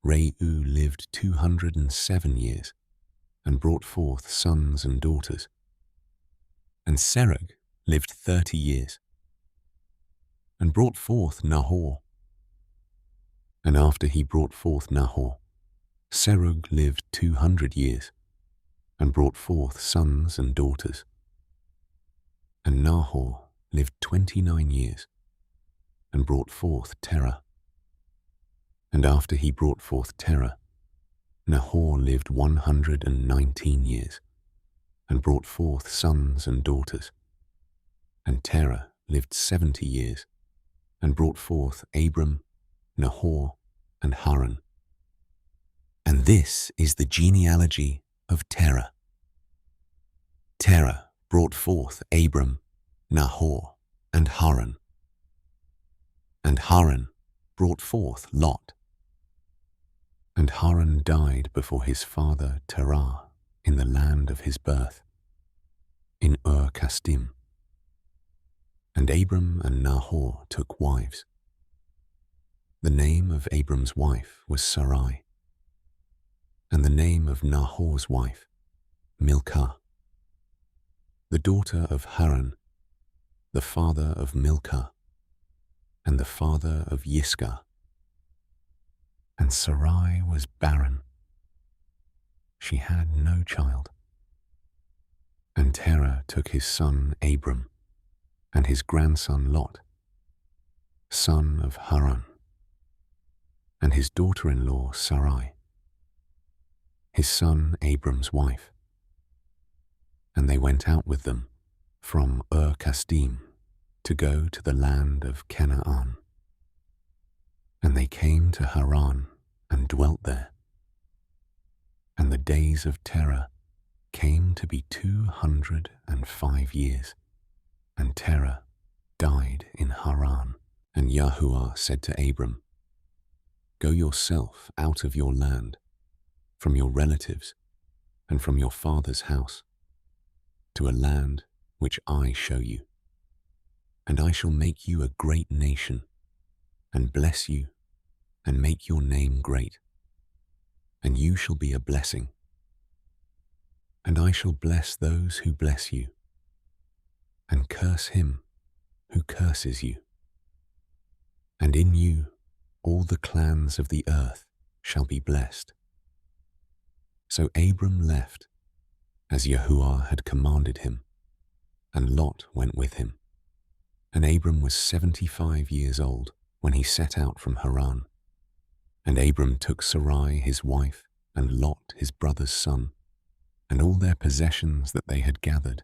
Reu lived 207 years, and brought forth sons and daughters. And Serug lived 30 years, and brought forth Nahor. And after he brought forth Nahor, Serug lived 200 years, and brought forth sons and daughters. And Nahor lived 29 years, and brought forth Terah. And after he brought forth Terah, Nahor lived 119 years, and brought forth sons and daughters. And Terah lived 70 years, and brought forth Abram, Nahor, and Haran. And this is the genealogy of Terah. Terah brought forth Abram, Nahor, and Haran. And Haran brought forth Lot. And Haran died before his father Terah in the land of his birth, in Ur-Kasdim. And Abram and Nahor took wives. The name of Abram's wife was Sarai, and the name of Nahor's wife, Milcah, the daughter of Haran, the father of Milcah, and the father of Yiscah. And Sarai was barren. She had no child. And Terah took his son Abram, and his grandson Lot, son of Haran, and his daughter-in-law Sarai, his son Abram's wife. And they went out with them from Ur-Kasdim to go to the land of Canaan. And they came to Haran and dwelt there. And the days of Terah came to be 205 years. And Terah died in Haran. And Yahuah said to Abram, "Go yourself out of your land, from your relatives, and from your father's house, to a land which I show you. And I shall make you a great nation, and bless you, and make your name great. And you shall be a blessing. And I shall bless those who bless you, and curse him who curses you. And in you all the clans of the earth shall be blessed." So Abram left, as Yahuah had commanded him, and Lot went with him. And Abram was 75 years old when he set out from Haran. And Abram took Sarai his wife, and Lot his brother's son, and all their possessions that they had gathered,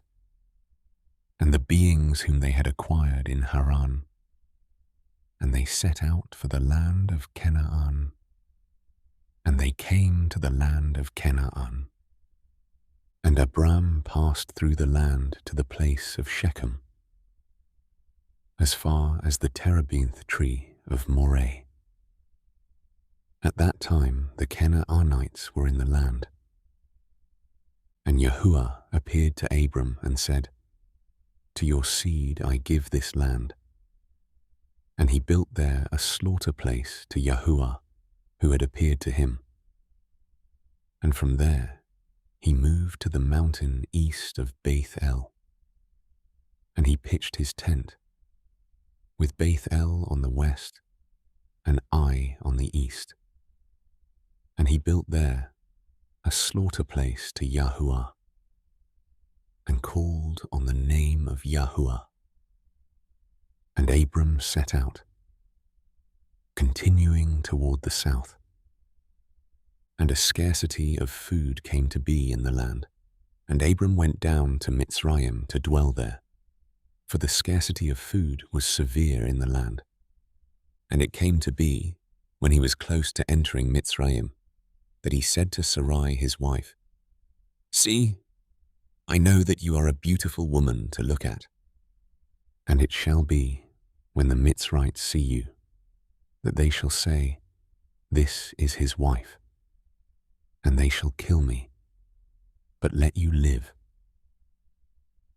and the beings whom they had acquired in Haran. And they set out for the land of Canaan. And they came to the land of Canaan. And Abram passed through the land to the place of Shechem, as far as the terebinth tree of Moreh. At that time the Canaanites were in the land. And Yahuah appeared to Abram and said, "To your seed I give this land." And he built there a slaughter place to Yahuah, who had appeared to him. And from there he moved to the mountain east of Beth El. And he pitched his tent, with Beth El on the west, and Ai on the east. And he built there a slaughter place to Yahuah, and called on the name of Yahuah. And Abram set out, continuing toward the south. And a scarcity of food came to be in the land. And Abram went down to Mitzrayim to dwell there, for the scarcity of food was severe in the land. And it came to be, when he was close to entering Mitzrayim, that he said to Sarai his wife, "See, I know that you are a beautiful woman to look at. And it shall be, when the Mitzrites see you, that they shall say, This is his wife. And they shall kill me, but let you live.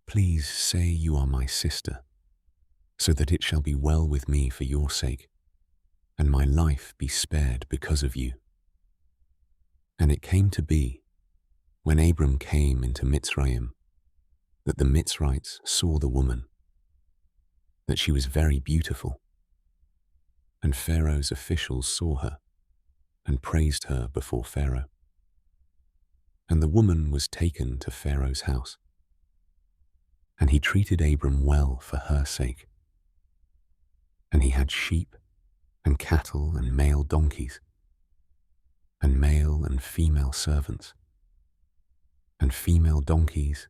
Please say you are my sister, so that it shall be well with me for your sake, and my life be spared because of you. And it came to be, when Abram came into Mitzrayim, that the Mitzrites saw the woman, that she was very beautiful. And Pharaoh's officials saw her and praised her before Pharaoh. And the woman was taken to Pharaoh's house. And he treated Abram well for her sake. And he had sheep and cattle and male donkeys, and male and female servants, and female donkeys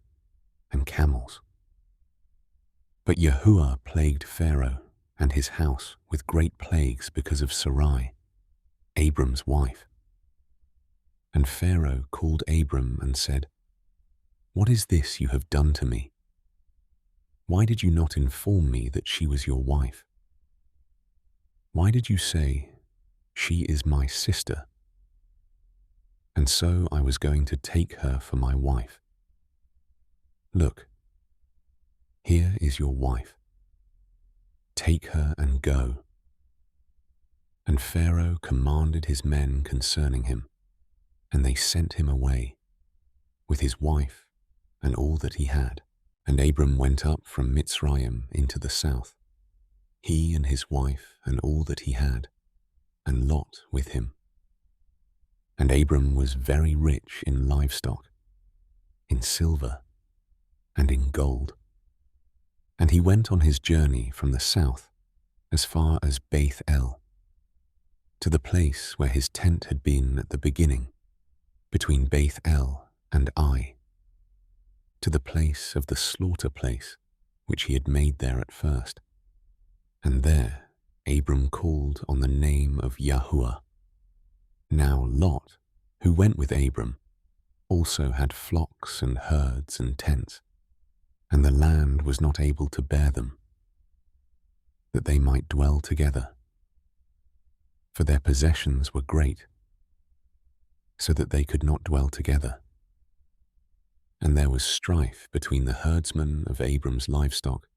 and camels. But Yahuah plagued Pharaoh and his house with great plagues because of Sarai, Abram's wife. And Pharaoh called Abram and said, What is this you have done to me? Why did you not inform me that she was your wife? Why did you say, She is my sister? And so I was going to take her for my wife. Look, here is your wife. Take her and go. And Pharaoh commanded his men concerning him, and they sent him away, with his wife and all that he had. And Abram went up from Mitzrayim into the south, he and his wife and all that he had, and Lot with him. And Abram was very rich in livestock, in silver, and in gold. And he went on his journey from the south as far as Beth El, to the place where his tent had been at the beginning, between Beth El and Ai, to the place of the slaughter place which he had made there at first. And there Abram called on the name of Yahuah. Now Lot, who went with Abram, also had flocks and herds and tents, and the land was not able to bear them, that they might dwell together. For their possessions were great, so that they could not dwell together. And there was strife between the herdsmen of Abram's livestock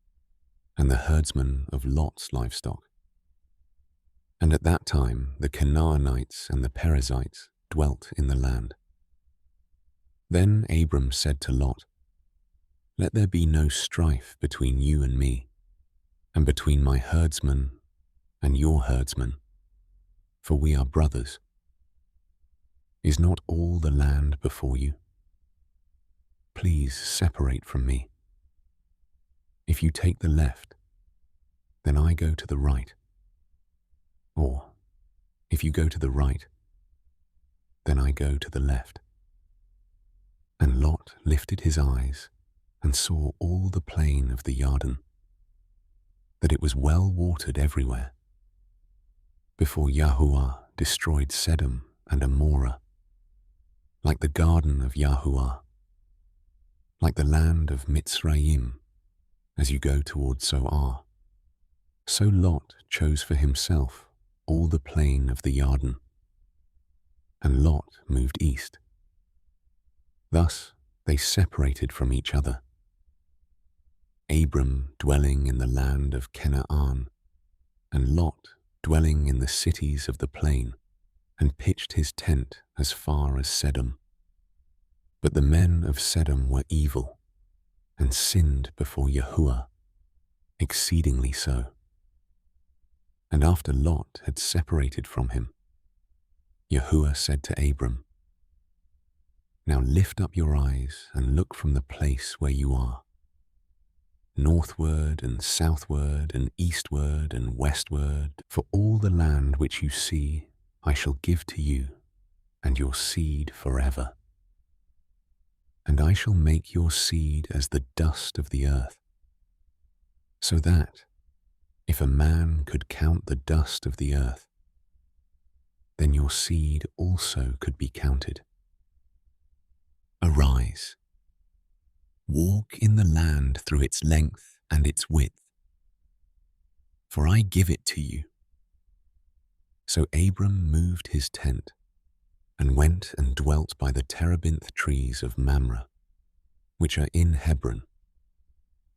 and the herdsmen of Lot's livestock. And at that time the Canaanites and the Perizzites dwelt in the land. Then Abram said to Lot, Let there be no strife between you and me, and between my herdsmen and your herdsmen, for we are brothers. Is not all the land before you? Please separate from me. If you take the left, then I go to the right. Or, if you go to the right, then I go to the left. And Lot lifted his eyes and saw all the plain of the Yarden, that it was well watered everywhere, before Yahuah destroyed Sodom and Amorah, like the garden of Yahuah, like the land of Mitzrayim, as you go toward Zoar. So Lot chose for himself all the plain of the Yarden, and Lot moved east. Thus they separated from each other, Abram dwelling in the land of Canaan, and Lot dwelling in the cities of the plain, and pitched his tent as far as Sodom. But the men of Sodom were evil, and sinned before Yahuah, exceedingly so. And after Lot had separated from him, Yahuah said to Abram, Now lift up your eyes and look from the place where you are, northward and southward and eastward and westward, for all the land which you see I shall give to you and your seed forever. And I shall make your seed as the dust of the earth, so that, if a man could count the dust of the earth, then your seed also could be counted. Arise, walk in the land through its length and its width, for I give it to you." So Abram moved his tent and went and dwelt by the terebinth trees of Mamre, which are in Hebron,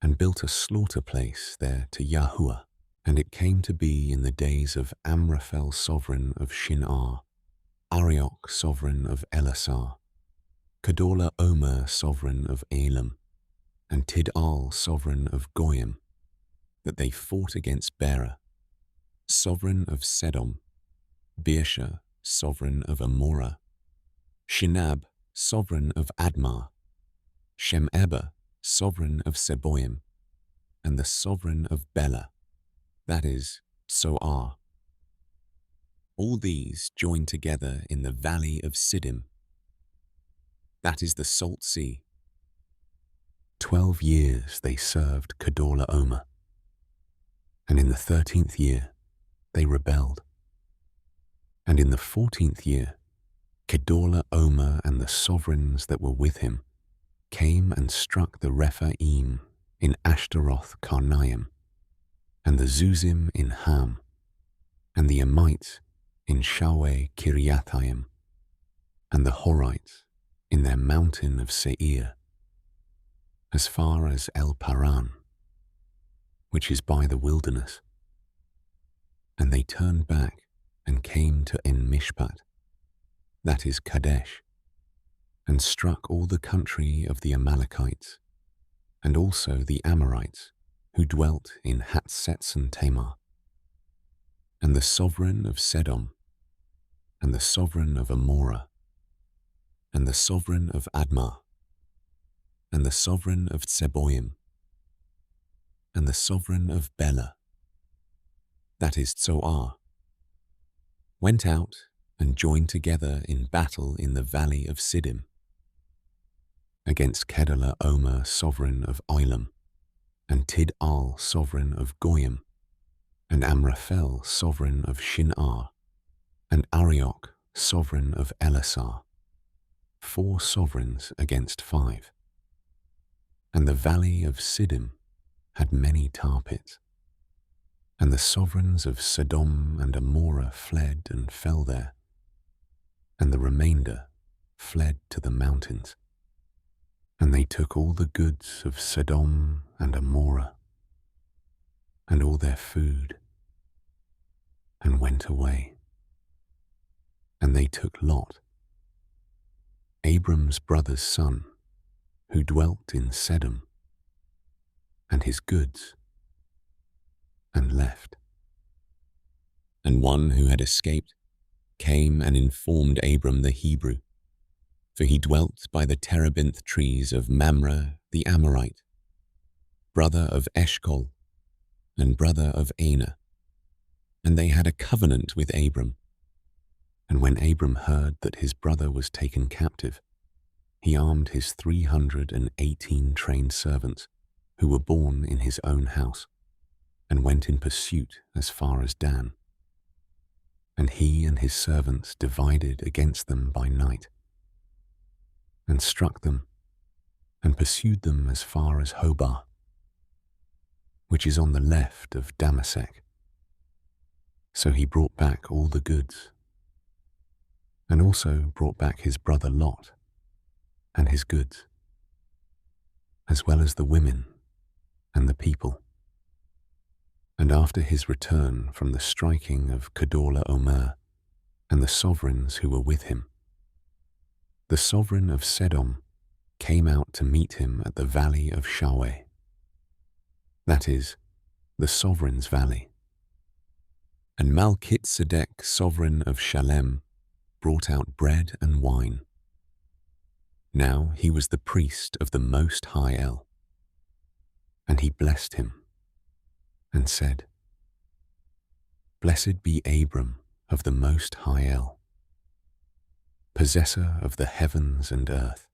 and built a slaughter place there to Yahuah. And it came to be in the days of Amraphel sovereign of Shinar, Arioch sovereign of Elasar, Kedorla Omer sovereign of Elam, and Tidal sovereign of Goyim, that they fought against Bera, sovereign of Sedom, Beersha sovereign of Amorah, Shinab sovereign of Admah, Shem-Eber sovereign of Seboim, and the sovereign of Bela, that is, Soar. All these joined together in the valley of Siddim, that is the Salt Sea. 12 years they served Kedorla Omer, and in the 13th year they rebelled. And in the 14th year, Kedorla Omer and the sovereigns that were with him came and struck the Rephaim in Ashtaroth Karnaim, and the Zuzim in Ham, and the Amites in Shaweh Kiriathaim, and the Horites in their mountain of Seir, as far as El Paran, which is by the wilderness. And they turned back and came to En Mishpat, that is Kadesh, and struck all the country of the Amalekites, and also the Amorites, who dwelt in Hatzetzen Tamar, and the sovereign of Sedom, and the sovereign of Amorah, and the sovereign of Admah, and the sovereign of Tseboim, and the sovereign of Bela, that is Tzoar, went out and joined together in battle in the valley of Siddim, against Kedorla Omer sovereign of Elam, and Tidal sovereign of Goyim, and Amraphel sovereign of Shinar, and Arioch sovereign of Elasar, 4 sovereigns against 5. And the valley of Siddim had many tar pits, and the sovereigns of Sodom and Amorah fled and fell there, and the remainder fled to the mountains. And they took all the goods of Sodom and Amorah, and all their food, and went away. And they took Lot, Abram's brother's son, who dwelt in Sedom, and his goods, and left. And one who had escaped came and informed Abram the Hebrew, for he dwelt by the terebinth trees of Mamre the Amorite, brother of Eshcol, and brother of Aner. And they had a covenant with Abram. And when Abram heard that his brother was taken captive, he armed his 318 trained servants, who were born in his own house, and went in pursuit as far as Dan. And he and his servants divided against them by night, and struck them, and pursued them as far as Hobah, which is on the left of Damasek. So he brought back all the goods, and also brought back his brother Lot and his goods, as well as the women and the people. And after his return from the striking of Kedorla Omer and the sovereigns who were with him, the sovereign of Sedom came out to meet him at the valley of Shaweh, that is, the sovereign's valley. And Malkitzedek, sovereign of Shalem, brought out bread and wine. Now he was the priest of the Most High El. And he blessed him and said, "Blessed be Abram of the Most High El, possessor of the heavens and earth.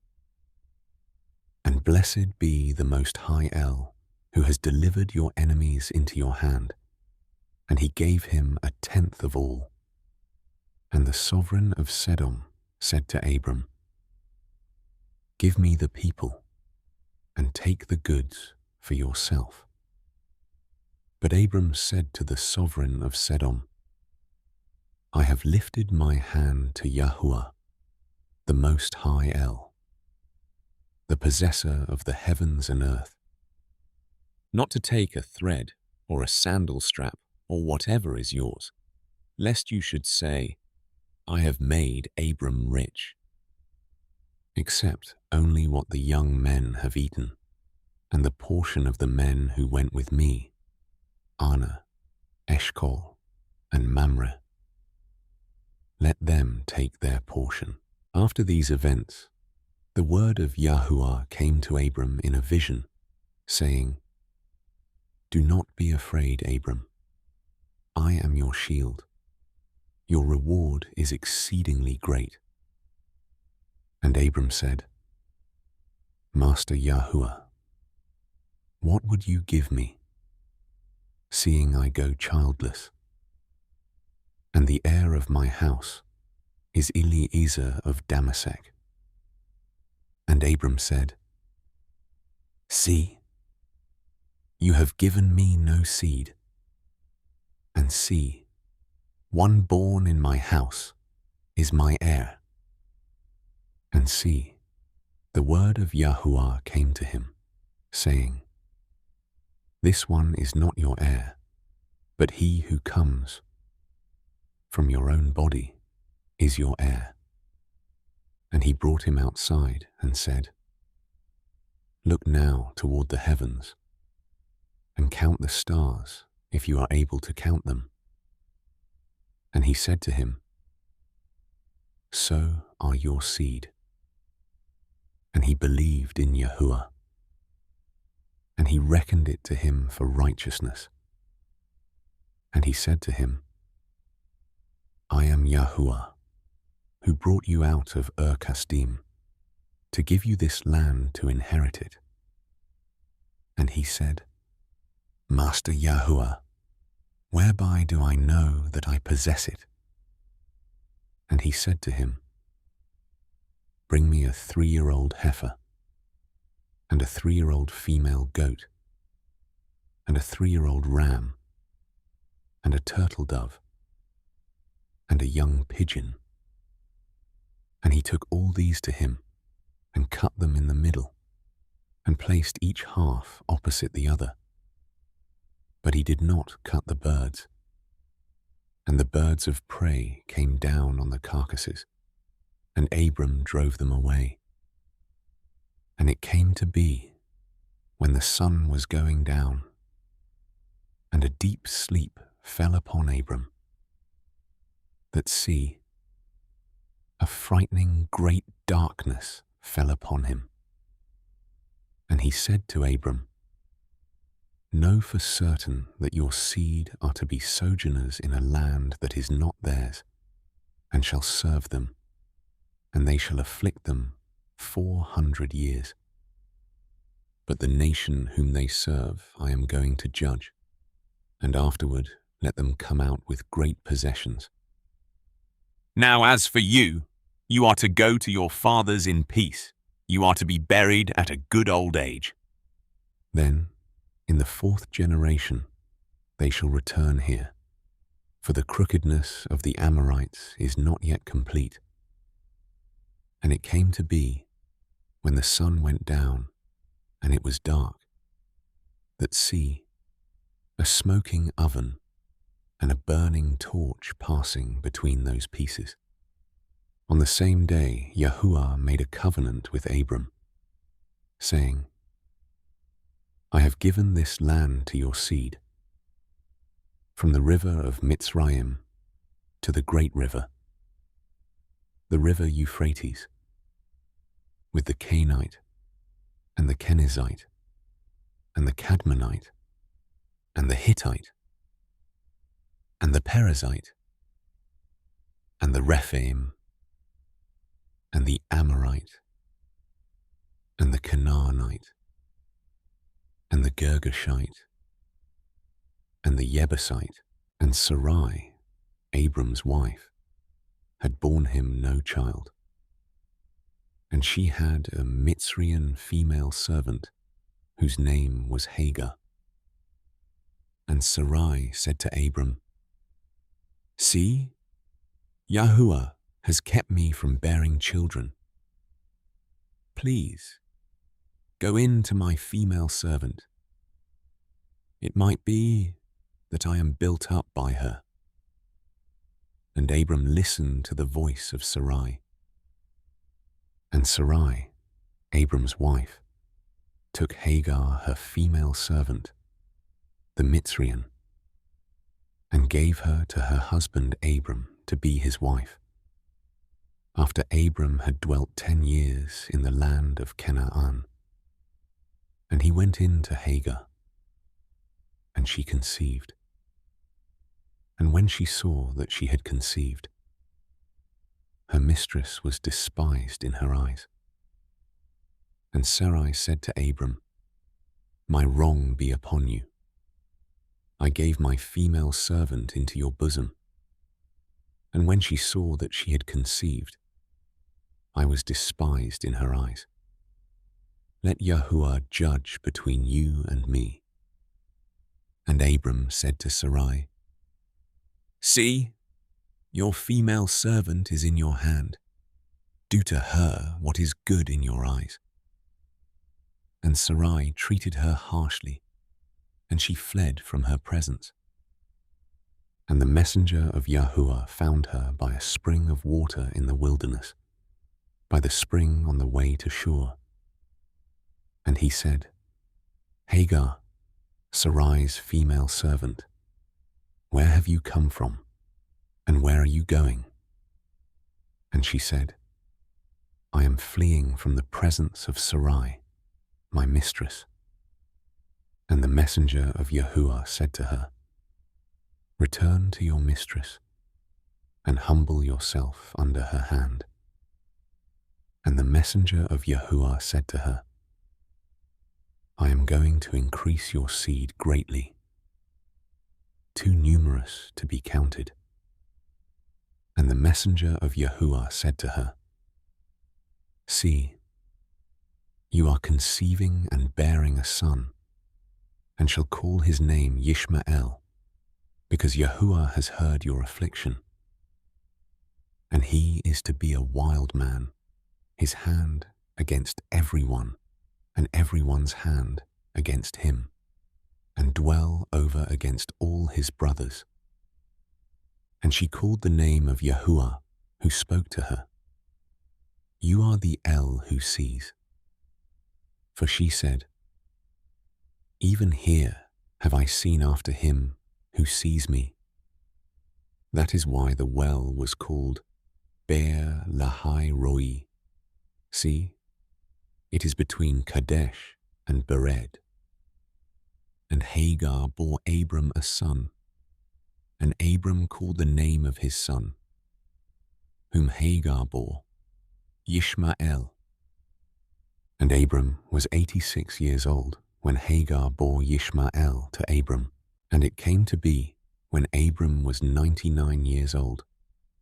And blessed be the Most High El, who has delivered your enemies into your hand." And he gave him 1/10 of all. And the sovereign of Sedom said to Abram, "Give me the people, and take the goods for yourself." But Abram said to the sovereign of Sodom, I have lifted my hand to Yahuah, the Most High El, the possessor of the heavens and earth, not to take a thread or a sandal strap or whatever is yours, lest you should say, I have made Abram rich, except only what the young men have eaten, and the portion of the men who went with me, Anna, Eshcol, and Mamre. Let them take their portion. After these events, the word of Yahuah came to Abram in a vision, saying, Do not be afraid, Abram. I am your shield. Your reward is exceedingly great. And Abram said, Master Yahuah, what would you give me, seeing I go childless? And the heir of my house is Eliezer of Damasek. And Abram said, See, you have given me no seed, and see, one born in my house is my heir. And see, the word of Yahuah came to him, saying, This one is not your heir, but he who comes from your own body is your heir. And he brought him outside and said, Look now toward the heavens, and count the stars, if you are able to count them. And he said to him, So are your seed. And he believed in Yahuah, and he reckoned it to him for righteousness. And he said to him, I am Yahuah, who brought you out of Kasdim, to give you this land to inherit it. And he said, Master Yahuah, whereby do I know that I possess it? And he said to him, Bring me a 3-year-old heifer, and a 3-year-old female goat, and a 3-year-old ram, and a turtle dove, and a young pigeon. And he took all these to him, and cut them in the middle, and placed each half opposite the other. But he did not cut the birds. And the birds of prey came down on the carcasses, and Abram drove them away. And it came to be, when the sun was going down, and a deep sleep fell upon Abram, that see, a frightening great darkness fell upon him. And he said to Abram, Know for certain that your seed are to be sojourners in a land that is not theirs, and shall serve them, and they shall afflict them 400 years. But the nation whom they serve I am going to judge, and afterward let them come out with great possessions. Now as for you, you are to go to your fathers in peace. You are to be buried at a good old age. Then, in the 4th generation, they shall return here, for the crookedness of the Amorites is not yet complete. And it came to be, when the sun went down, and it was dark, that see, a smoking oven and a burning torch passing between those pieces. On the same day Yahuah made a covenant with Abram, saying, I have given this land to your seed, from the river of Mitzrayim to the great river, the river Euphrates, with the Canaanite and the Kenizzite and the Cadmonite and the Hittite and the Perizzite and the Rephaim and the Amorite and the Canaanite and the Girgashite and the Jebusite. And Sarai, Abram's wife, had borne him no child. And she had a Mitzrian female servant, whose name was Hagar. And Sarai said to Abram, "See, Yahuah has kept me from bearing children. Please, go in to my female servant. It might be that I am built up by her." And Abram listened to the voice of Sarai. And Sarai, Abram's wife, took Hagar, her female servant, the Mitzrian, and gave her to her husband Abram to be his wife, after Abram had dwelt 10 years in the land of Canaan. And he went in to Hagar, and she conceived. And when she saw that she had conceived, her mistress was despised in her eyes. And Sarai said to Abram, "My wrong be upon you. I gave my female servant into your bosom. And when she saw that she had conceived, I was despised in her eyes. Let Yahuah judge between you and me." And Abram said to Sarai, "See, your female servant is in your hand. Do to her what is good in your eyes." And Sarai treated her harshly, and she fled from her presence. And the messenger of Yahuah found her by a spring of water in the wilderness, by the spring on the way to Shur. And he said, "Hagar, Sarai's female servant, where have you come from, and where are you going?" And she said, "I am fleeing from the presence of Sarai, my mistress." And the messenger of Yahuah said to her, "Return to your mistress, and humble yourself under her hand." And the messenger of Yahuah said to her, "I am going to increase your seed greatly, too numerous to be counted." And the messenger of Yahuah said to her, "See, you are conceiving and bearing a son, and shall call his name Yishmael, because Yahuah has heard your affliction. And he is to be a wild man, his hand against everyone, and everyone's hand against him, and dwell over against all his brothers." And she called the name of Yahuah, who spoke to her, "You are the El who sees." For she said, "Even here have I seen after him who sees me." That is why the well was called Be'er Lahai Roi. See, it is between Kadesh and Bered. And Hagar bore Abram a son, and Abram called the name of his son, whom Hagar bore, Yishmael. And Abram was 86 years old when Hagar bore Yishmael to Abram. And it came to be, when Abram was 99 years old,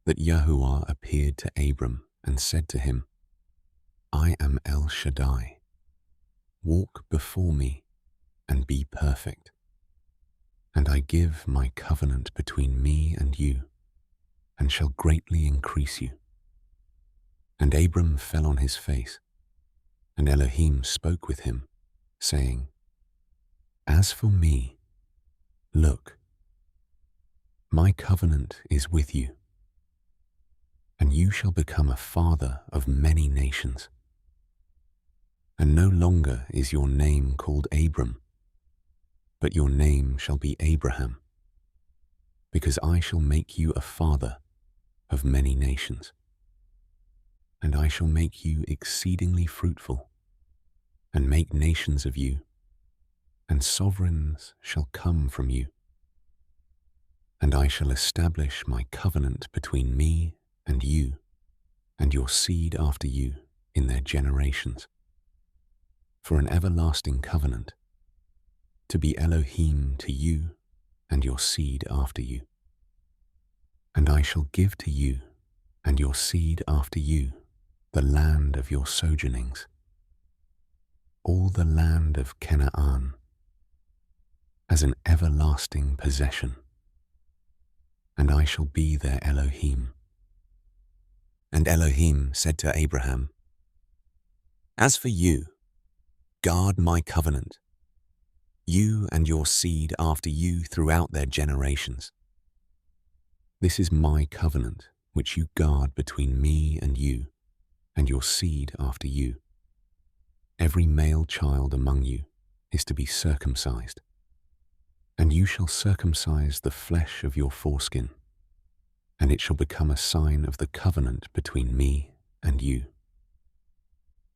that Yahuah appeared to Abram and said to him, "I am El Shaddai. Walk before me and be perfect. And I give my covenant between me and you, and shall greatly increase you." And Abram fell on his face, and Elohim spoke with him, saying, "As for me, look, my covenant is with you, and you shall become a father of many nations. And no longer is your name called Abram, but your name shall be Abraham, because I shall make you a father of many nations. And I shall make you exceedingly fruitful, and make nations of you, and sovereigns shall come from you. And I shall establish my covenant between me and you, and your seed after you in their generations, for an everlasting covenant, to be Elohim to you and your seed after you. And I shall give to you and your seed after you the land of your sojournings, all the land of Canaan, as an everlasting possession, and I shall be their Elohim." And Elohim said to Abraham, "As for you, guard my covenant, you and your seed after you throughout their generations. This is my covenant which you guard between me and you, and your seed after you. Every male child among you is to be circumcised, and you shall circumcise the flesh of your foreskin, and it shall become a sign of the covenant between me and you.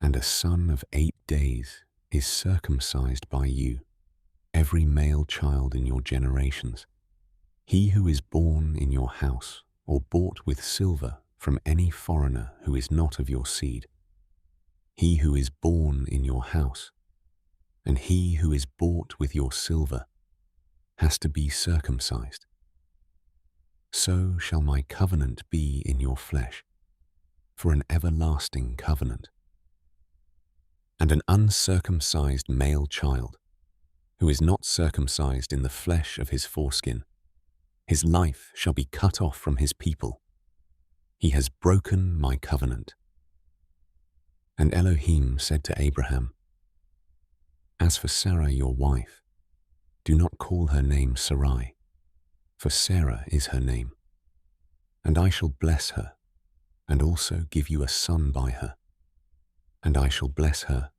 And a son of 8 days is circumcised by you, every male child in your generations. He who is born in your house or bought with silver from any foreigner who is not of your seed. He who is born in your house, and he who is bought with your silver, has to be circumcised. So shall my covenant be in your flesh, for an everlasting covenant. And an uncircumcised male child, who is not circumcised in the flesh of his foreskin, his life shall be cut off from his people. He has broken my covenant." And Elohim said to Abraham, "As for Sarah your wife, do not call her name Sarai, for Sarah is her name. And I shall bless her, and also give you a son by her. And I shall bless her,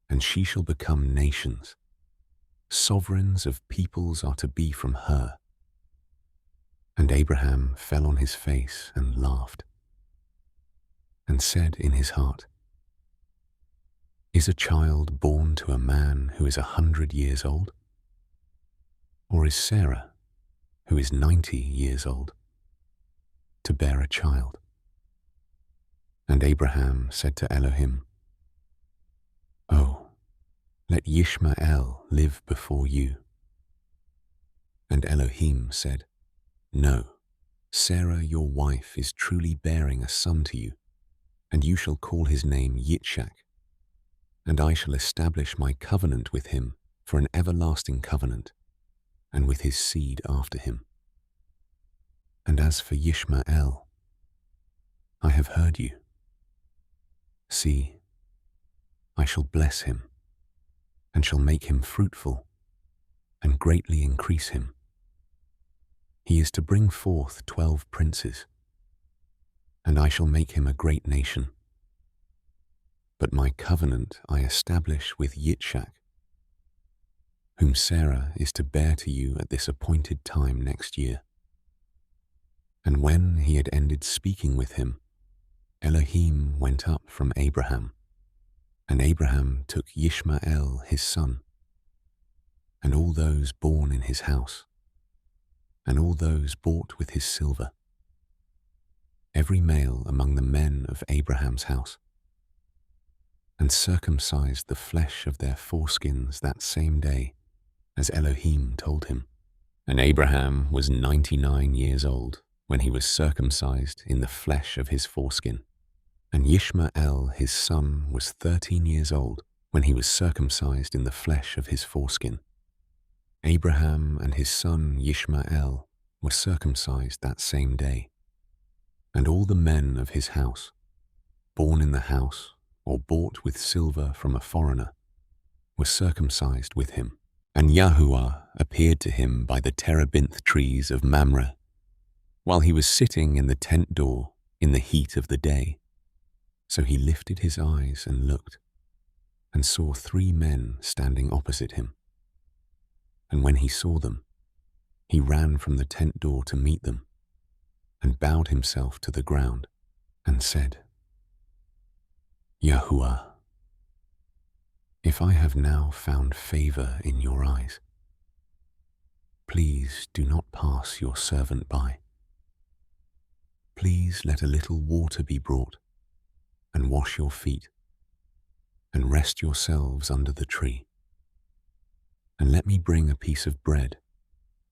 and she shall become nations. Sovereigns of peoples are to be from her." And Abraham fell on his face and laughed, and said in his heart, "Is a child born to a man who is 100 years old? Or is Sarah, who is 90 years old, to bear a child?" And Abraham said to Elohim, "Oh, let Yishmael live before you." And Elohim said, "No, Sarah your wife is truly bearing a son to you, and you shall call his name Yitzhak, and I shall establish my covenant with him for an everlasting covenant, and with his seed after him. And as for Yishmael, I have heard you. See, I shall bless him, and shall make him fruitful, and greatly increase him. He is to bring forth 12 princes, and I shall make him a great nation. But my covenant I establish with Yitzhak, whom Sarah is to bear to you at this appointed time next year." And when he had ended speaking with him, Elohim went up from Abraham, and Abraham took Yishmael his son, and all those born in his house, and all those bought with his silver, every male among the men of Abraham's house, and circumcised the flesh of their foreskins that same day, as Elohim told him. And Abraham was 99 years old when he was circumcised in the flesh of his foreskin, and Yishmael his son was 13 years old when he was circumcised in the flesh of his foreskin. Abraham and his son Yishmael were circumcised that same day, and all the men of his house, born in the house or bought with silver from a foreigner, were circumcised with him. And Yahuah appeared to him by the terebinth trees of Mamre, while he was sitting in the tent door in the heat of the day. So he lifted his eyes and looked, and saw 3 men standing opposite him. And when he saw them, he ran from the tent door to meet them, and bowed himself to the ground, and said, "Yahuah, if I have now found favor in your eyes, please do not pass your servant by. Please let a little water be brought, and wash your feet, and rest yourselves under the tree. And let me bring a piece of bread,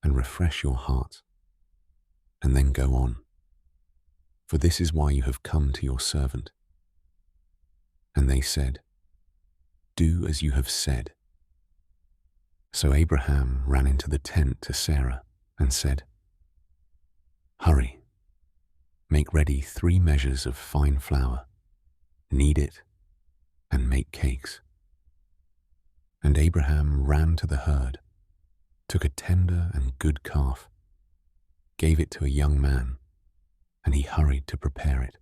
and refresh your hearts, and then go on. For this is why you have come to your servant." And they said, "Do as you have said." So Abraham ran into the tent to Sarah and said, "Hurry, make ready 3 measures of fine flour, knead it, and make cakes." And Abraham ran to the herd, took a tender and good calf, gave it to a young man, and he hurried to prepare it.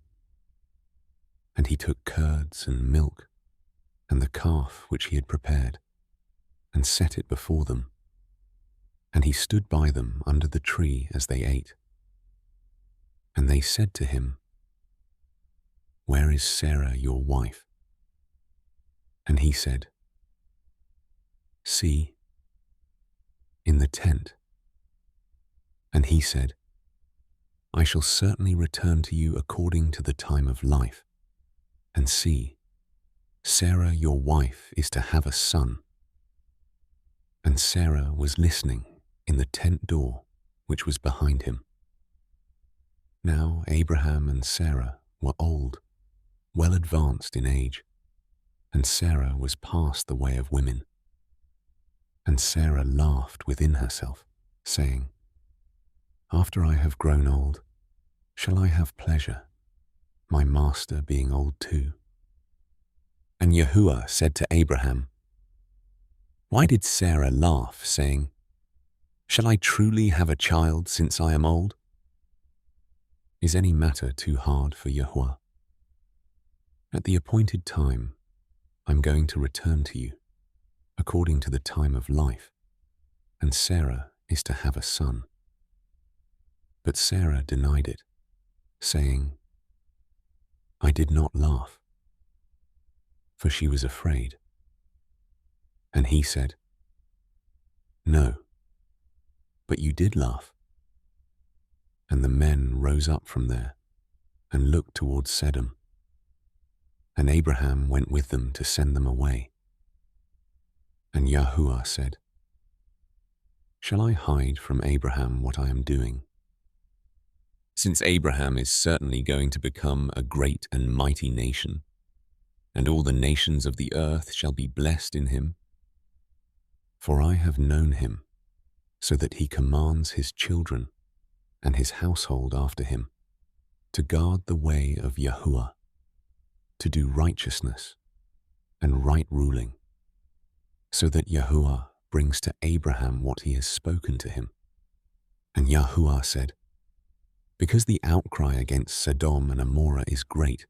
And he took curds and milk and the calf which he had prepared, and set it before them. And he stood by them under the tree as they ate. And they said to him, "Where is Sarah your wife?" And he said, "See, in the tent." And he said, "I shall certainly return to you according to the time of life. And see, Sarah your wife is to have a son." And Sarah was listening in the tent door which was behind him. Now Abraham and Sarah were old, well advanced in age, and Sarah was past the way of women. And Sarah laughed within herself, saying, "After I have grown old, shall I have pleasure, my master being old too?" And Yahuah said to Abraham, "Why did Sarah laugh, saying, 'Shall I truly have a child since I am old?' Is any matter too hard for Yahuah? At the appointed time, I'm going to return to you, according to the time of life, and Sarah is to have a son." But Sarah denied it, saying, "I did not laugh," for she was afraid. And he said, "No, but you did laugh." And the men rose up from there and looked towards Sedom. And Abraham went with them to send them away. And Yahuah said, "Shall I hide from Abraham what I am doing? Since Abraham is certainly going to become a great and mighty nation, and all the nations of the earth shall be blessed in him. For I have known him, so that he commands his children and his household after him to guard the way of Yahuah, to do righteousness and right ruling, so that Yahuah brings to Abraham what he has spoken to him." And Yahuah said, "Because the outcry against Sodom and Amorrah is great,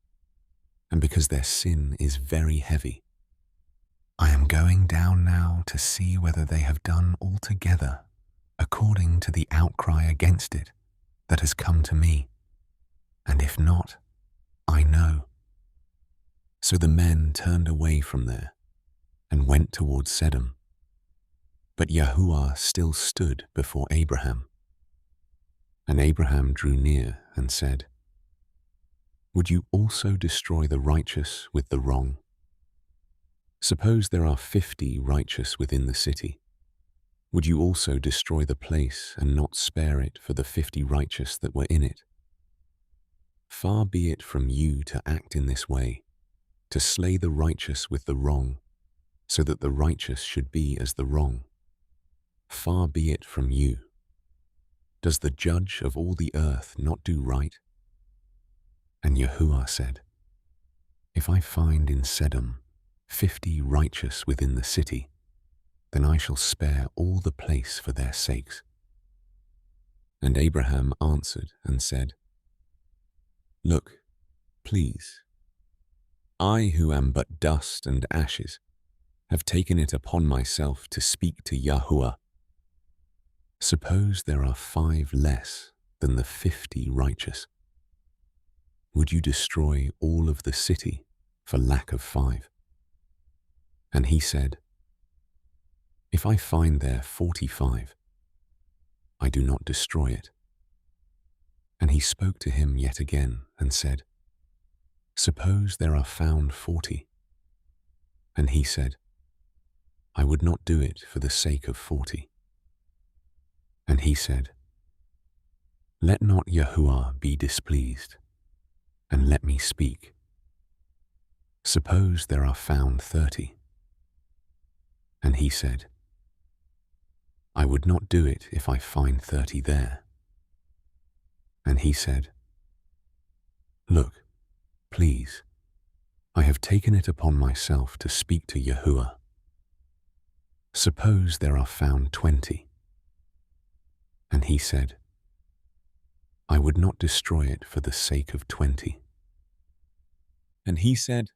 and because their sin is very heavy, I am going down now to see whether they have done altogether according to the outcry against it that has come to me, and if not, I know." So the men turned away from there and went towards Sedom. But Yahuah still stood before Abraham. And Abraham drew near and said, "Would you also destroy the righteous with the wrong? Suppose there are 50 righteous within the city. Would you also destroy the place and not spare it for the 50 righteous that were in it? Far be it from you to act in this way, to slay the righteous with the wrong, so that the righteous should be as the wrong. Far be it from you. Does the judge of all the earth not do right?" And Yahuah said, "If I find in Sedom 50 righteous within the city, then I shall spare all the place for their sakes." And Abraham answered and said, "Look, please, I who am but dust and ashes, have taken it upon myself to speak to Yahuah. Suppose there are 5 less than the 50 righteous. Would you destroy all of the city for lack of 5? And he said, "If I find there 45, I do not destroy it." And he spoke to him yet again and said, "Suppose there are found 40. And he said, "I would not do it for the sake of 40. And he said, "Let not Yahuah be displeased, and let me speak. Suppose there are found 30. And he said, I would not do it if I find 30 there. And he said, Look, please, I have taken it upon myself to speak to Yahuah. Suppose there are found 20. And he said, I would not destroy it for the sake of 20. And he said,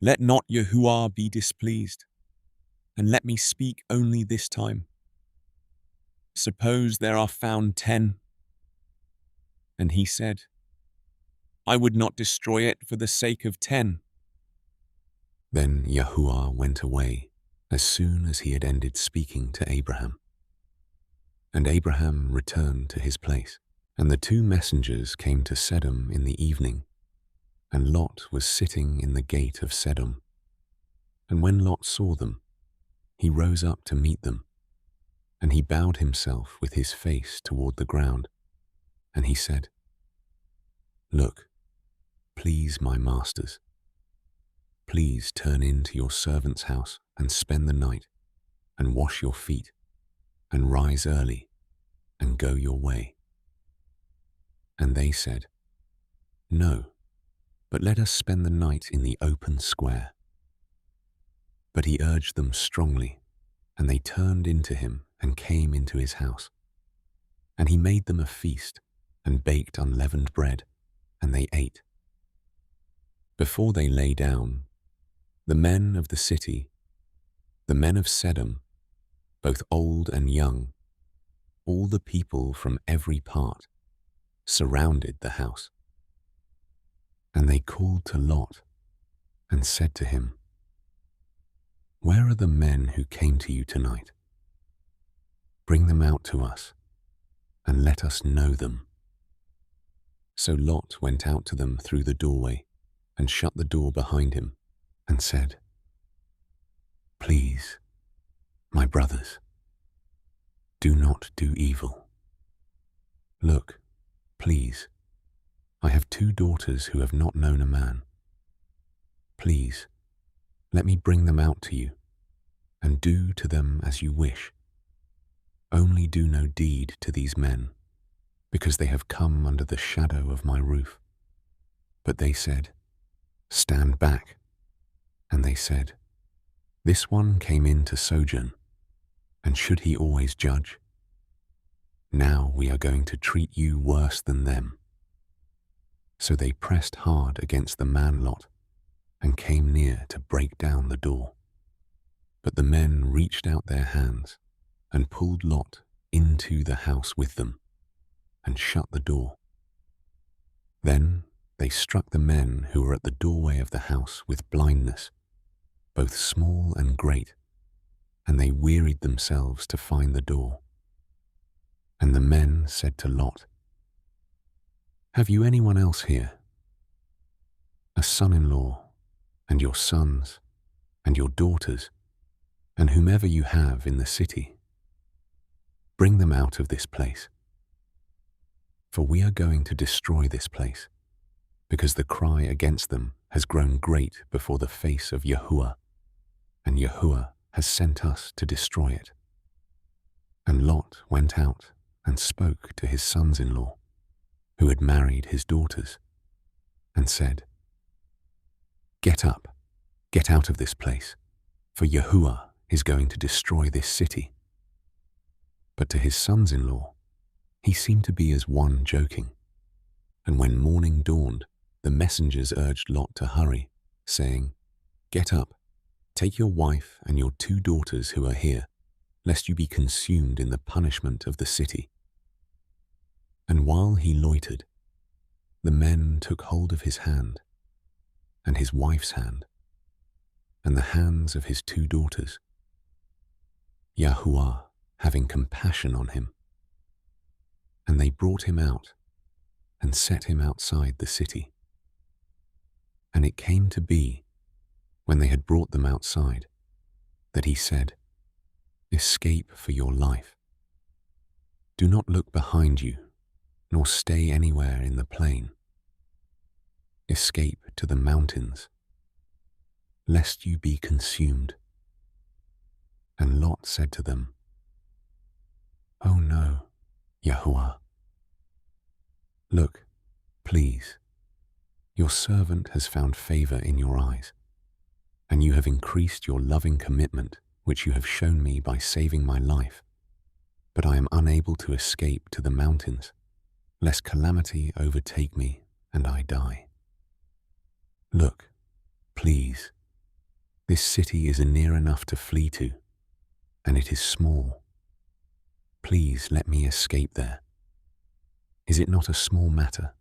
Let not Yahuah be displeased, and let me speak only this time. Suppose there are found 10. And he said, I would not destroy it for the sake of 10. Then Yahuah went away as soon as he had ended speaking to Abraham. And Abraham returned to his place, and the 2 messengers came to Sodom in the evening, and Lot was sitting in the gate of Sodom. And when Lot saw them, he rose up to meet them, and he bowed himself with his face toward the ground, and he said, Look, please, my masters, please turn in to your servant's house and spend the night, and wash your feet, and rise early, and go your way. And they said, No, but let us spend the night in the open square. But he urged them strongly, and they turned into him and came into his house. And he made them a feast, and baked unleavened bread, and they ate. Before they lay down, the men of the city, the men of Sodom, both old and young, all the people from every part, surrounded the house. And they called to Lot and said to him, Where are the men who came to you tonight? Bring them out to us, and let us know them. So Lot went out to them through the doorway, and shut the door behind him, and said, Please, my brothers, do not do evil. Look, please, I have 2 daughters who have not known a man. Please, let me bring them out to you, and do to them as you wish. Only do no deed to these men, because they have come under the shadow of my roof. But they said, Stand back. And they said, This one came in to sojourn, and should he always judge? Now we are going to treat you worse than them. So they pressed hard against the man Lot, and came near to break down the door. But the men reached out their hands, and pulled Lot into the house with them, and shut the door. Then they struck the men who were at the doorway of the house with blindness, both small and great, and they wearied themselves to find the door. And the men said to Lot, Have you anyone else here? A son-in-law, and your sons, and your daughters, and whomever you have in the city? Bring them out of this place. For we are going to destroy this place, because the cry against them has grown great before the face of Yahuah, and Yahuah has sent us to destroy it. And Lot went out and spoke to his sons-in-law, who had married his daughters, and said, Get up, get out of this place, for Yahuah is going to destroy this city. But to his sons-in-law, he seemed to be as one joking. And when morning dawned, the messengers urged Lot to hurry, saying, Get up, take your wife and your 2 daughters who are here, lest you be consumed in the punishment of the city. And while he loitered, the men took hold of his hand, and his wife's hand, and the hands of his 2 daughters, Yahuah having compassion on him. And they brought him out and set him outside the city. And it came to be, when they had brought them outside, that he said, Escape for your life. Do not look behind you, nor stay anywhere in the plain. Escape to the mountains, lest you be consumed. And Lot said to them, "Oh no, Yahuah. Look, please, your servant has found favor in your eyes, and you have increased your loving commitment which you have shown me by saving my life, but I am unable to escape to the mountains, lest calamity overtake me and I die. Look, please, this city is near enough to flee to, and it is small. Please let me escape there. Is it not a small matter?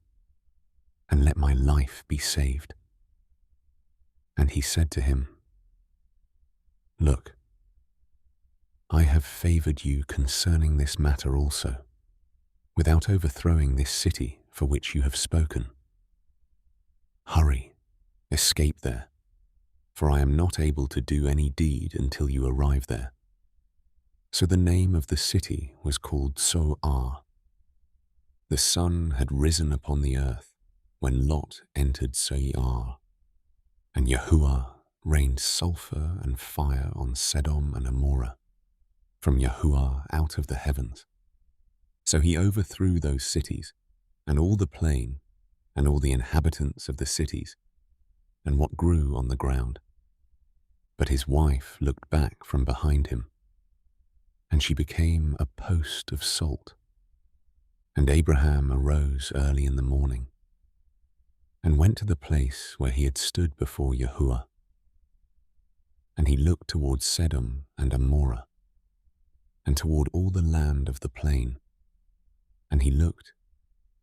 And let my life be saved." And he said to him, "Look, I have favored you concerning this matter also, without overthrowing this city for which you have spoken. Hurry, escape there, for I am not able to do any deed until you arrive there." So the name of the city was called Zoar. The sun had risen upon the earth when Lot entered Zoar, and Yahuah rained sulfur and fire on Sodom and Amorah from Yahuah out of the heavens. So he overthrew those cities, and all the plain, and all the inhabitants of the cities, and what grew on the ground. But his wife looked back from behind him, and she became a post of salt. And Abraham arose early in the morning, and went to the place where he had stood before Yahuah. And he looked toward Sodom and Amorah, and toward all the land of the plain. And he looked,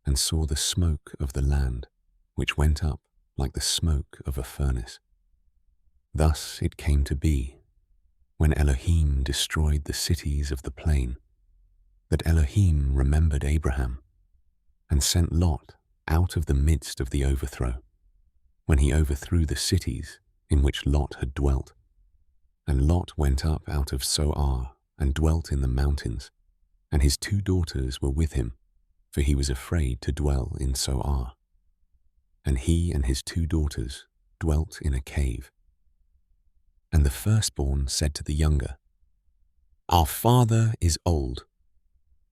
and saw the smoke of the land, which went up like the smoke of a furnace. Thus it came to be, when Elohim destroyed the cities of the plain, that Elohim remembered Abraham, and sent Lot out of the midst of the overthrow, when he overthrew the cities in which Lot had dwelt. And Lot went up out of Zoar, and dwelt in the mountains, and his 2 daughters were with him, for he was afraid to dwell in Zoar. And he and his 2 daughters dwelt in a cave. And the firstborn said to the younger, "Our father is old,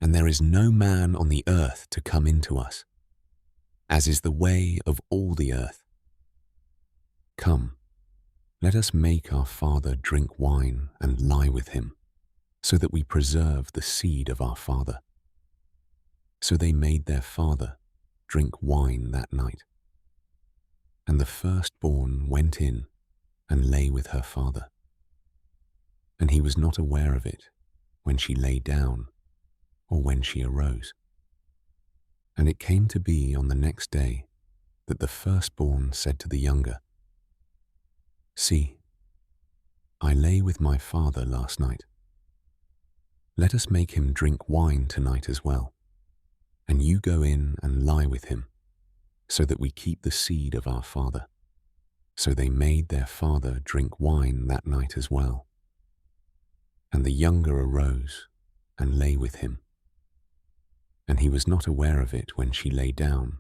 and there is no man on the earth to come into us, as is the way of all the earth. Come, let us make our father drink wine and lie with him, so that we preserve the seed of our father." So they made their father drink wine that night. And the firstborn went in and lay with her father. And he was not aware of it when she lay down or when she arose. And it came to be on the next day that the firstborn said to the younger, "See, I lay with my father last night. Let us make him drink wine tonight as well, and you go in and lie with him, so that we keep the seed of our father." So they made their father drink wine that night as well. And the younger arose and lay with him. And he was not aware of it when she lay down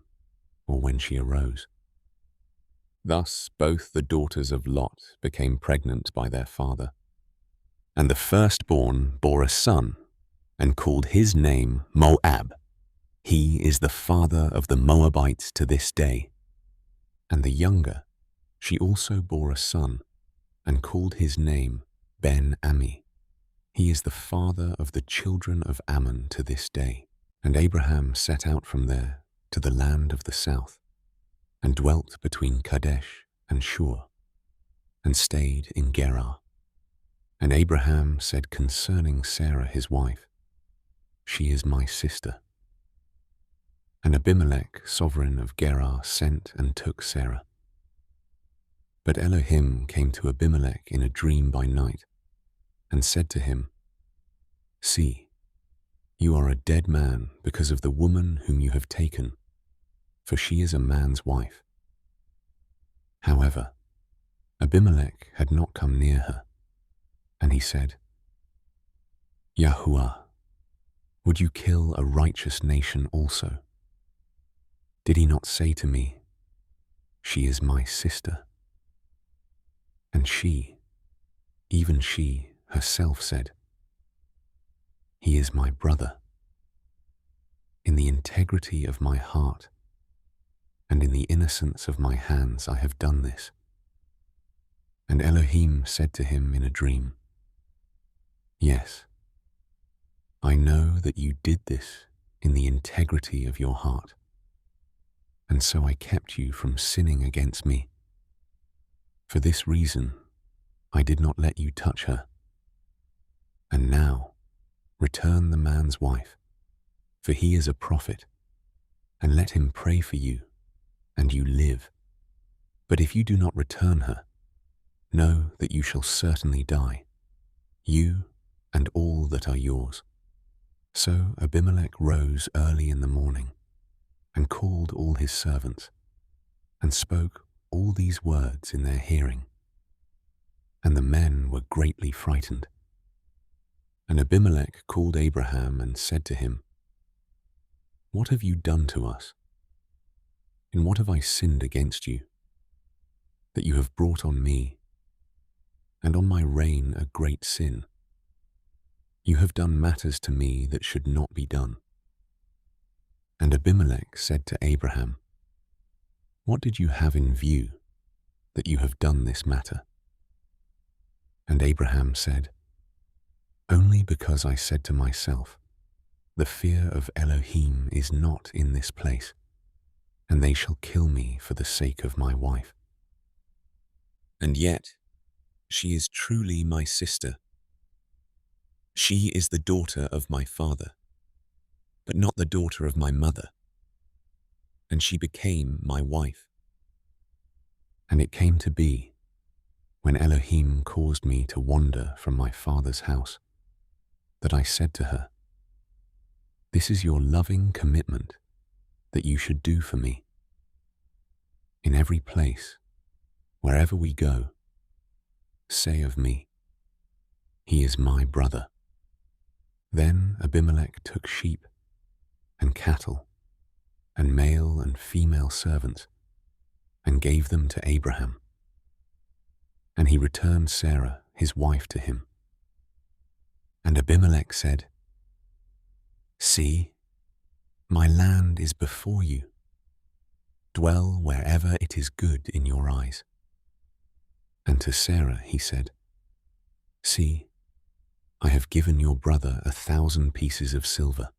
or when she arose. Thus both the daughters of Lot became pregnant by their father. And the firstborn bore a son and called his name Moab. He is the father of the Moabites to this day. And the younger, she also bore a son and called his name Ben-Ami. He is the father of the children of Ammon to this day. And Abraham set out from there to the land of the south, and dwelt between Kadesh and Shur, and stayed in Gerar. And Abraham said concerning Sarah his wife, "She is my sister." And Abimelech, sovereign of Gerar, sent and took Sarah. But Elohim came to Abimelech in a dream by night, and said to him, "See, you are a dead man because of the woman whom you have taken, for she is a man's wife." However, Abimelech had not come near her, and he said, "Yahuah, would you kill a righteous nation also? Did he not say to me, 'She is my sister'?" And she, even she herself said, He is my brother. In the integrity of my heart and in the innocence of my hands I have done this. And Elohim said to him in a dream, Yes, I know that you did this in the integrity of your heart, and so I kept you from sinning against me. For this reason, I did not let you touch her. And now, return the man's wife, for he is a prophet, and let him pray for you, and you live. But if you do not return her, know that you shall certainly die, you and all that are yours. So Abimelech rose early in the morning, and called all his servants, and spoke all these words in their hearing. And the men were greatly frightened. And Abimelech called Abraham and said to him, What have you done to us? In what have I sinned against you, that you have brought on me, and on my reign a great sin? You have done matters to me that should not be done. And Abimelech said to Abraham, What did you have in view, that you have done this matter? And Abraham said, Only because I said to myself, The fear of Elohim is not in this place, and they shall kill me for the sake of my wife. And yet, she is truly my sister. She is the daughter of my father, but not the daughter of my mother. And she became my wife. And it came to be, when Elohim caused me to wander from my father's house, that I said to her, This is your loving commitment that you should do for me. In every place, wherever we go, say of me, He is my brother. Then Abimelech took sheep and cattle and male and female servants and gave them to Abraham. And he returned Sarah, his wife, to him. And Abimelech said, See, my land is before you. Dwell wherever it is good in your eyes. And to Sarah he said, See, I have given your brother 1,000 pieces of silver.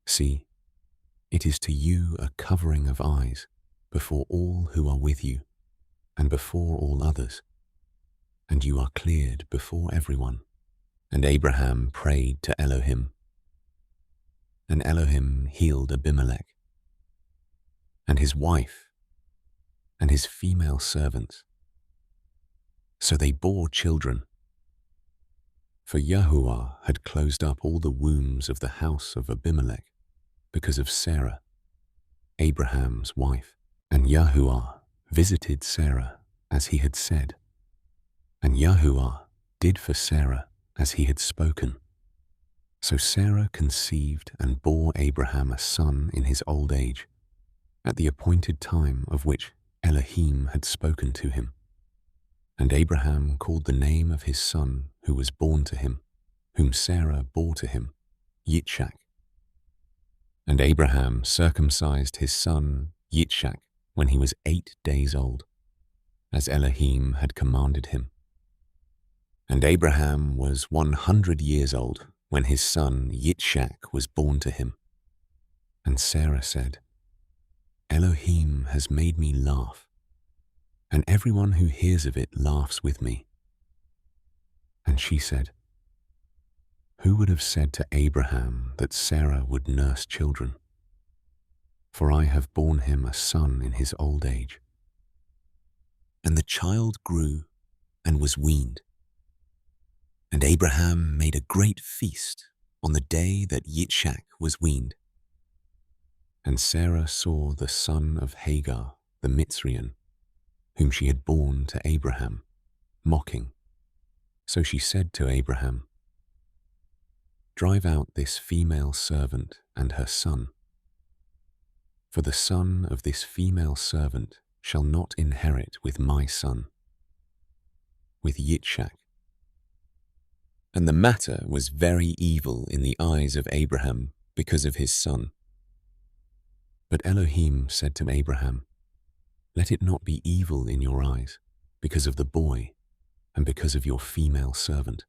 See, it is to you a covering of eyes before all who are with you and before all others, and you are cleared before everyone. And Abraham prayed to Elohim, and Elohim healed Abimelech, and his wife, and his female servants. So they bore children. For Yahuah had closed up all the wombs of the house of Abimelech because of Sarah, Abraham's wife. And Yahuah visited Sarah as he had said, and Yahuah did for Sarah as he had spoken. So Sarah conceived and bore Abraham a son in his old age, at the appointed time of which Elohim had spoken to him. And Abraham called the name of his son who was born to him, whom Sarah bore to him, Yitzchak. And Abraham circumcised his son Yitzchak when he was 8 days old, as Elohim had commanded him. And Abraham was 100 years old when his son Yitzchak was born to him. And Sarah said, Elohim has made me laugh, and everyone who hears of it laughs with me. And she said, Who would have said to Abraham that Sarah would nurse children? For I have borne him a son in his old age. And the child grew and was weaned. And Abraham made a great feast on the day that Yitzchak was weaned. And Sarah saw the son of Hagar, the Mitzrian, whom she had borne to Abraham, mocking. So she said to Abraham, Drive out this female servant and her son. For the son of this female servant shall not inherit with my son, with Yitzchak. And the matter was very evil in the eyes of Abraham because of his son. But Elohim said to Abraham, "Let it not be evil in your eyes because of the boy and because of your female servant.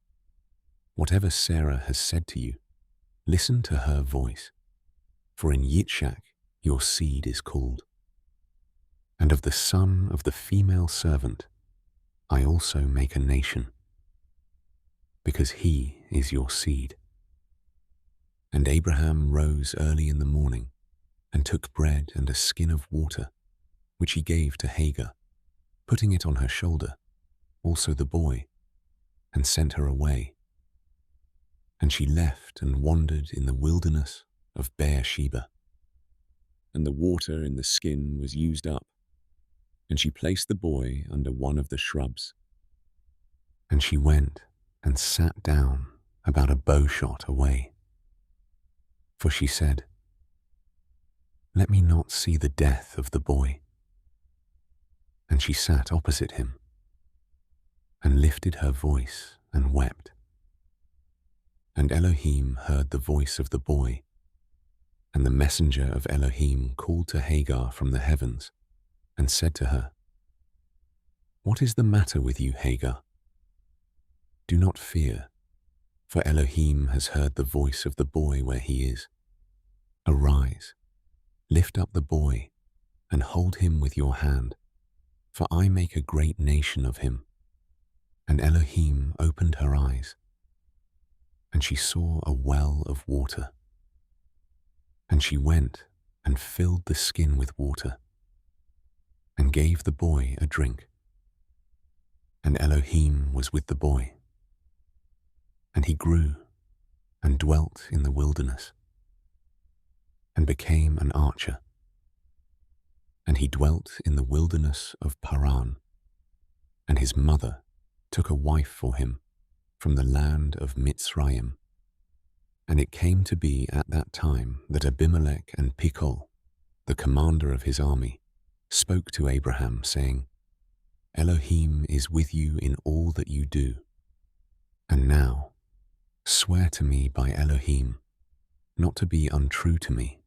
Whatever Sarah has said to you, listen to her voice, for in Yitzhak your seed is called. And of the son of the female servant I also make a nation, because he is your seed." And Abraham rose early in the morning and took bread and a skin of water, which he gave to Hagar, putting it on her shoulder, also the boy, and sent her away. And she left and wandered in the wilderness of Beersheba. And the water in the skin was used up, and she placed the boy under one of the shrubs. And she went and sat down about a bowshot away. For she said, "Let me not see the death of the boy." And she sat opposite him, and lifted her voice and wept. And Elohim heard the voice of the boy, and the messenger of Elohim called to Hagar from the heavens, and said to her, "What is the matter with you, Hagar? Do not fear, for Elohim has heard the voice of the boy where he is. Arise, lift up the boy, and hold him with your hand, for I make a great nation of him." And Elohim opened her eyes, and she saw a well of water. And she went and filled the skin with water, and gave the boy a drink. And Elohim was with the boy, and he grew and dwelt in the wilderness, and became an archer. And he dwelt in the wilderness of Paran, and his mother took a wife for him from the land of Mitzrayim. And it came to be at that time that Abimelech and Pichol, the commander of his army, spoke to Abraham, saying, "Elohim is with you in all that you do. And now, swear to me by Elohim not to be untrue to me,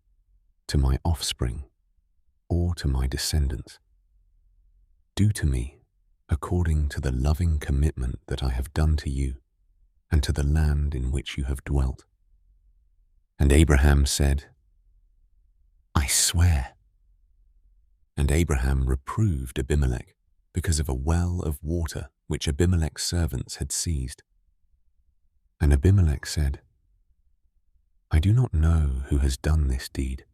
to my offspring, or to my descendants. Do to me according to the loving commitment that I have done to you, and to the land in which you have dwelt." And Abraham said, "I swear." And Abraham reproved Abimelech because of a well of water which Abimelech's servants had seized. And Abimelech said, "I do not know who has done this deed.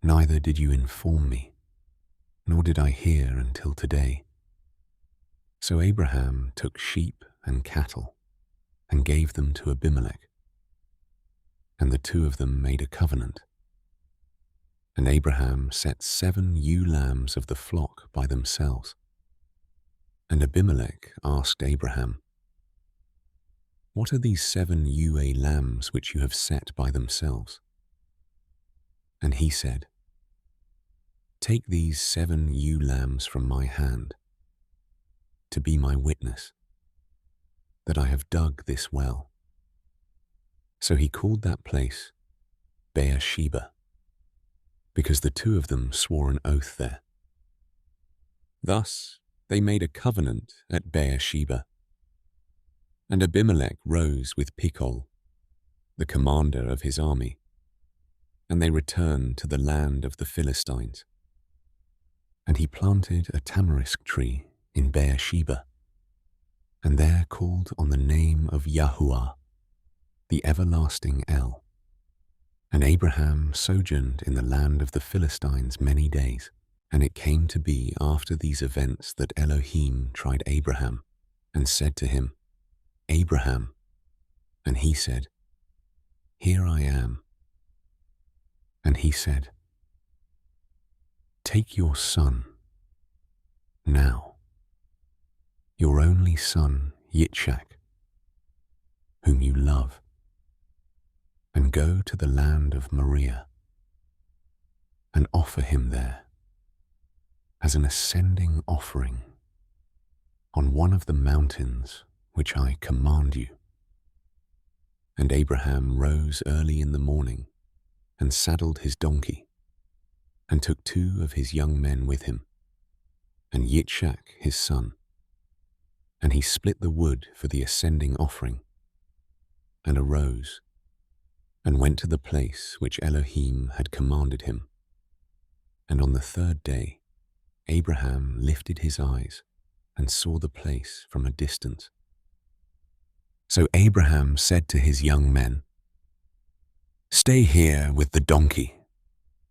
Neither did you inform me, nor did I hear until today." So Abraham took sheep and cattle and gave them to Abimelech. And the two of them made a covenant. And Abraham set 7 ewe lambs of the flock by themselves. And Abimelech asked Abraham, "What are these 7 ewe lambs which you have set by themselves?" And he said, "Take these 7 ewe lambs from my hand, to be my witness, that I have dug this well." So he called that place Beersheba, because the two of them swore an oath there. Thus they made a covenant at Beersheba. And Abimelech rose with Pichol, the commander of his army, and they returned to the land of the Philistines. And he planted a tamarisk tree in Beersheba, and there called on the name of Yahuah, the everlasting El. And Abraham sojourned in the land of the Philistines many days. And it came to be after these events that Elohim tried Abraham, and said to him, "Abraham." And he said, "Here I am." And he said, "Take your son, now, your only son Yitzhak, whom you love, and go to the land of Moriah, and offer him there as an ascending offering on one of the mountains which I command you." And Abraham rose early in the morning and saddled his donkey and took 2 of his young men with him and Yitzchak his son. And he split the wood for the ascending offering and arose and went to the place which Elohim had commanded him. And on the 3rd day, Abraham lifted his eyes and saw the place from a distance. So Abraham said to his young men, "Stay here with the donkey,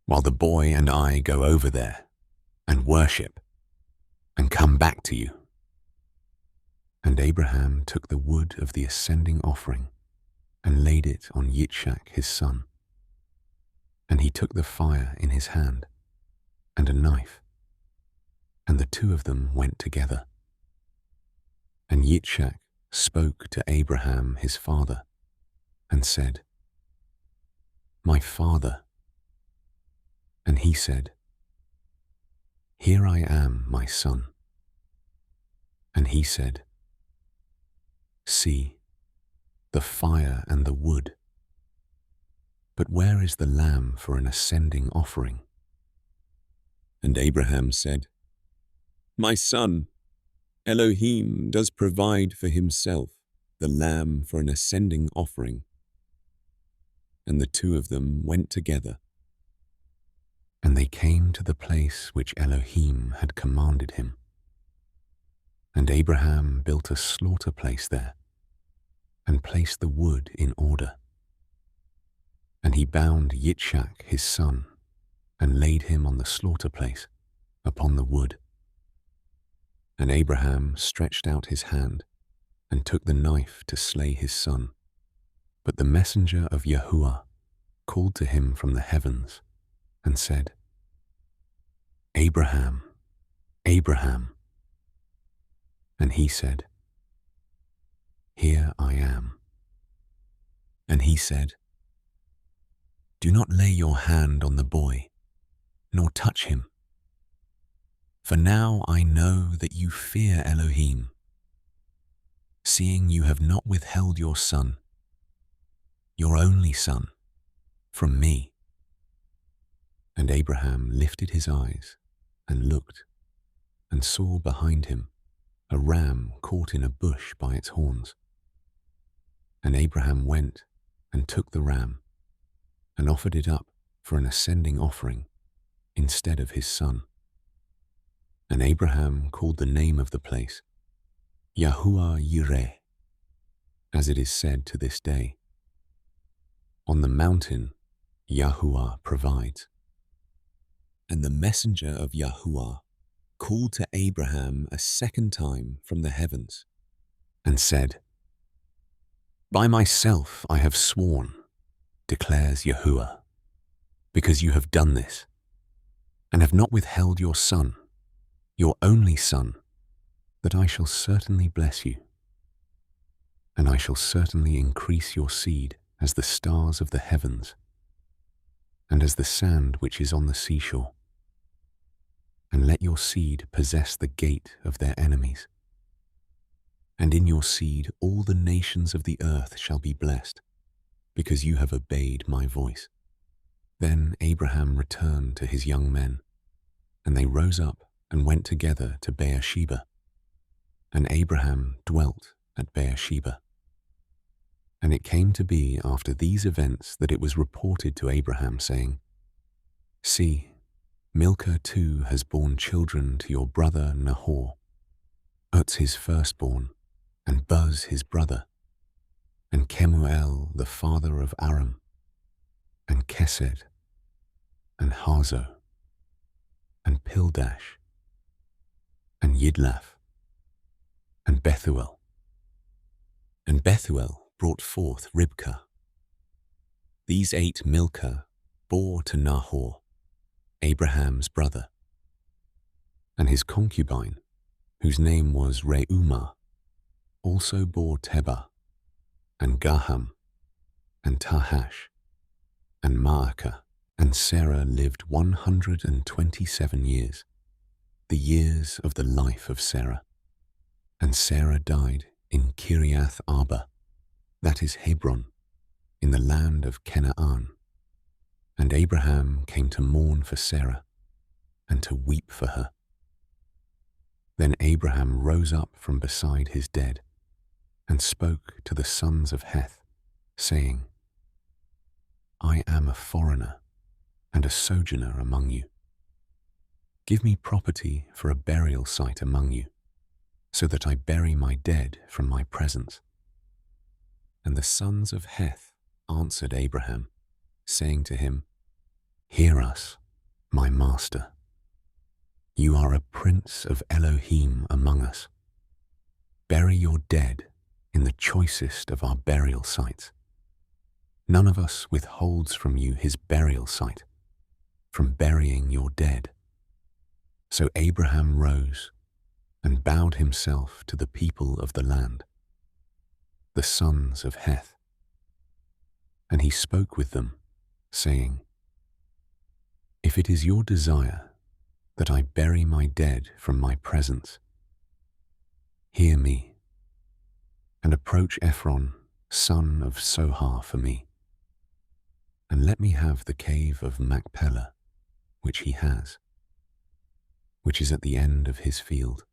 while the boy and I go over there and worship and come back to you." And Abraham took the wood of the ascending offering and laid it on Yitzchak his son. And he took the fire in his hand and a knife, and the 2 of them went together. And Yitzchak spoke to Abraham his father and said, "My father." And he said, "Here I am, my son." And he said, "See, the fire and the wood, but where is the lamb for an ascending offering?" And Abraham said, "My son, Elohim does provide for himself the lamb for an ascending offering." And the 2 of them went together. And they came to the place which Elohim had commanded him. And Abraham built a slaughter place there and placed the wood in order. And he bound Yitzchak his son and laid him on the slaughter place upon the wood. And Abraham stretched out his hand and took the knife to slay his son. But the messenger of Yahuah called to him from the heavens and said, "Abraham, Abraham." And he said, "Here I am." And he said, "Do not lay your hand on the boy, nor touch him. For now I know that you fear Elohim, seeing you have not withheld your son, your only son, from me." And Abraham lifted his eyes and looked, and saw behind him a ram caught in a bush by its horns. And Abraham went and took the ram, and offered it up for an ascending offering instead of his son. And Abraham called the name of the place Yahuah Yireh, as it is said to this day, "On the mountain Yahuah provides." And the messenger of Yahuah called to Abraham a 2nd time from the heavens, and said, "By myself I have sworn, declares Yahuah, because you have done this, and have not withheld your son, your only son, that I shall certainly bless you. And I shall certainly increase your seed as the stars of the heavens, and as the sand which is on the seashore. And let your seed possess the gate of their enemies. And in your seed all the nations of the earth shall be blessed, because you have obeyed my voice." Then Abraham returned to his young men, and they rose up and went together to Beersheba. And Abraham dwelt at Beersheba. And it came to be after these events that it was reported to Abraham, saying, "See, Milcah too has borne children to your brother Nahor, Utz his firstborn, and Buz his brother, and Kemuel the father of Aram, and Kesed, and Hazo, and Pildash, and Yidlaf, and Bethuel." And Bethuel brought forth Ribkah. These 8 Milcah bore to Nahor, Abraham's brother. And his concubine, whose name was Reumah, also bore Tebah, and Gaham, and Tahash, and Maacah. And Sarah lived 127 years, the years of the life of Sarah. And Sarah died in Kiriath Arba, that is Hebron, in the land of Canaan. And Abraham came to mourn for Sarah and to weep for her. Then Abraham rose up from beside his dead and spoke to the sons of Heth, saying, I am a foreigner and a sojourner among you. Give me property for a burial site among you, so that I bury my dead from my presence. And the sons of Heth answered Abraham, saying to him, Hear us, my master. You are a prince of Elohim among us. Bury your dead in the choicest of our burial sites. None of us withholds from you his burial site, from burying your dead. So Abraham rose and bowed himself to the people of the land, the sons of Heth. And he spoke with them, saying, If it is your desire that I bury my dead from my presence, hear me, and approach Ephron, son of Sohar, for me, and let me have the cave of Machpelah, which he has, which is at the end of his field.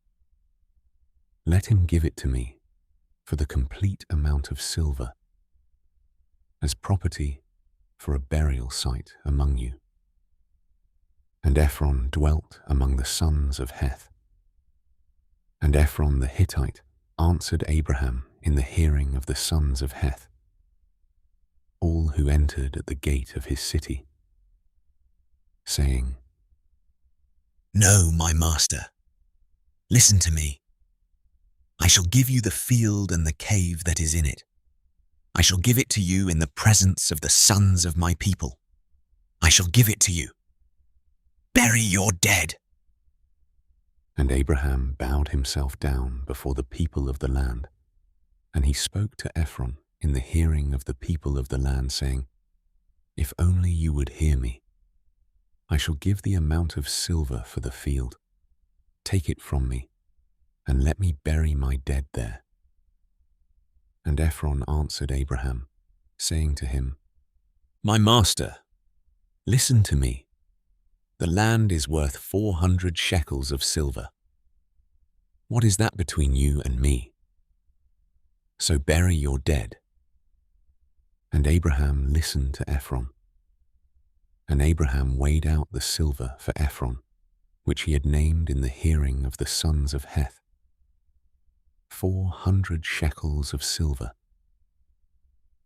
Let him give it to me for the complete amount of silver, as property for a burial site among you. And Ephron dwelt among the sons of Heth. And Ephron the Hittite answered Abraham in the hearing of the sons of Heth, all who entered at the gate of his city, saying, No, my master, listen to me. I shall give you the field and the cave that is in it. I shall give it to you in the presence of the sons of my people. I shall give it to you. Bury your dead. And Abraham bowed himself down before the people of the land, and he spoke to Ephron in the hearing of the people of the land, saying, If only you would hear me, I shall give the amount of silver for the field. Take it from me, and let me bury my dead there. And Ephron answered Abraham, saying to him, My master, listen to me. The land is worth 400 shekels of silver. What is that between you and me? So bury your dead. And Abraham listened to Ephron. And Abraham weighed out the silver for Ephron, which he had named in the hearing of the sons of Heth, 400 shekels of silver,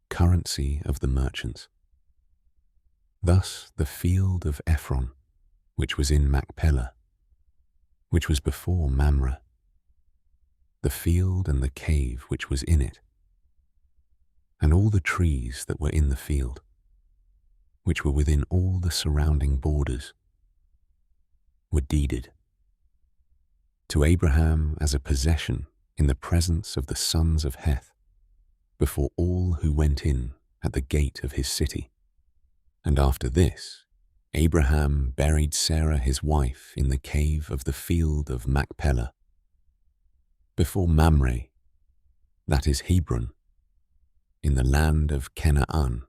currency of the merchants. Thus the field of Ephron, which was in Machpelah, which was before Mamre, the field and the cave which was in it, and all the trees that were in the field, which were within all the surrounding borders, were deeded to Abraham as a possession in the presence of the sons of Heth, before all who went in at the gate of his city. And after this, Abraham buried Sarah his wife in the cave of the field of Machpelah, before Mamre, that is Hebron, in the land of Canaan.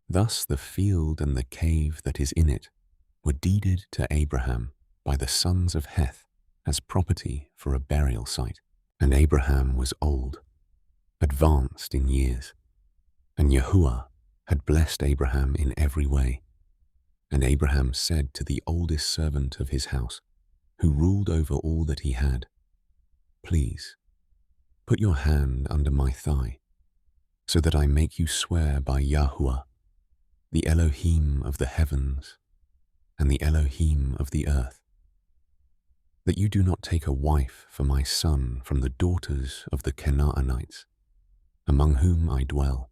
Thus the field and the cave that is in it were deeded to Abraham by the sons of Heth as property for a burial site. And Abraham was old, advanced in years, and Yahuah had blessed Abraham in every way. And Abraham said to the oldest servant of his house, who ruled over all that he had, Please, put your hand under my thigh, so that I make you swear by Yahuah, the Elohim of the heavens and the Elohim of the earth, that you do not take a wife for my son from the daughters of the Canaanites, among whom I dwell,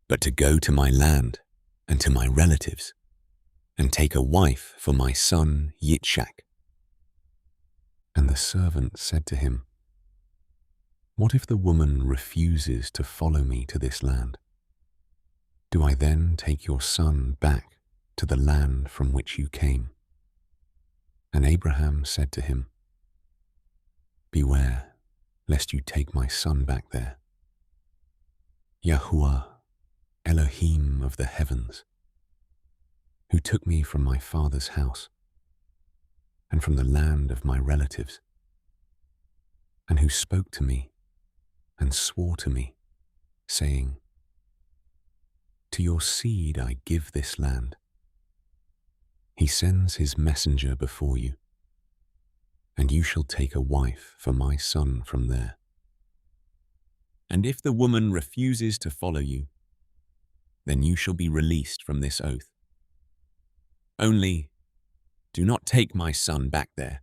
but to go to my land and to my relatives, and take a wife for my son Yitzhak. And the servant said to him, What if the woman refuses to follow me to this land? Do I then take your son back to the land from which you came? And Abraham said to him, Beware, lest you take my son back there. Yahuah, Elohim of the heavens, who took me from my father's house and from the land of my relatives, and who spoke to me and swore to me, saying, to your seed I give this land. He sends his messenger before you, and you shall take a wife for my son from there. And if the woman refuses to follow you, then you shall be released from this oath. Only do not take my son back there.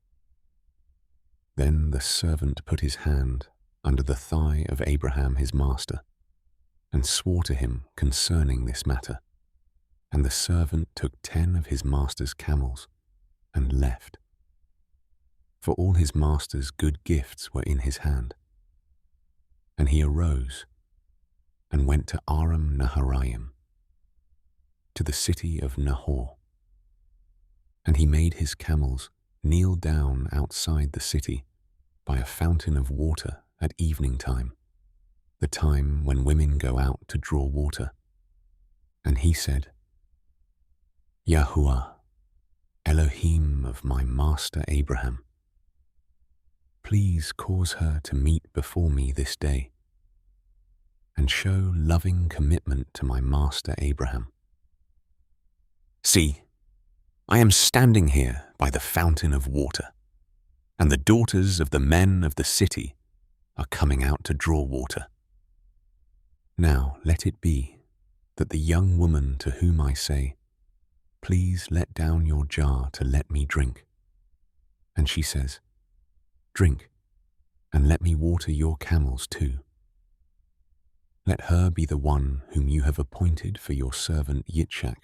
Then the servant put his hand under the thigh of Abraham his master, and swore to him concerning this matter. And the servant took 10 of his master's camels and left. For all his master's good gifts were in his hand. And he arose and went to Aram Naharaim, to the city of Nahor. And he made his camels kneel down outside the city by a fountain of water at evening time, the time when women go out to draw water. And he said, Yahuah, Elohim of my master Abraham, please cause her to meet before me this day, and show loving commitment to my master Abraham. See, I am standing here by the fountain of water, and the daughters of the men of the city are coming out to draw water. Now let it be that the young woman to whom I say, please let down your jar to let me drink, and she says, drink, and let me water your camels too. Let her be the one whom you have appointed for your servant Yitzchak,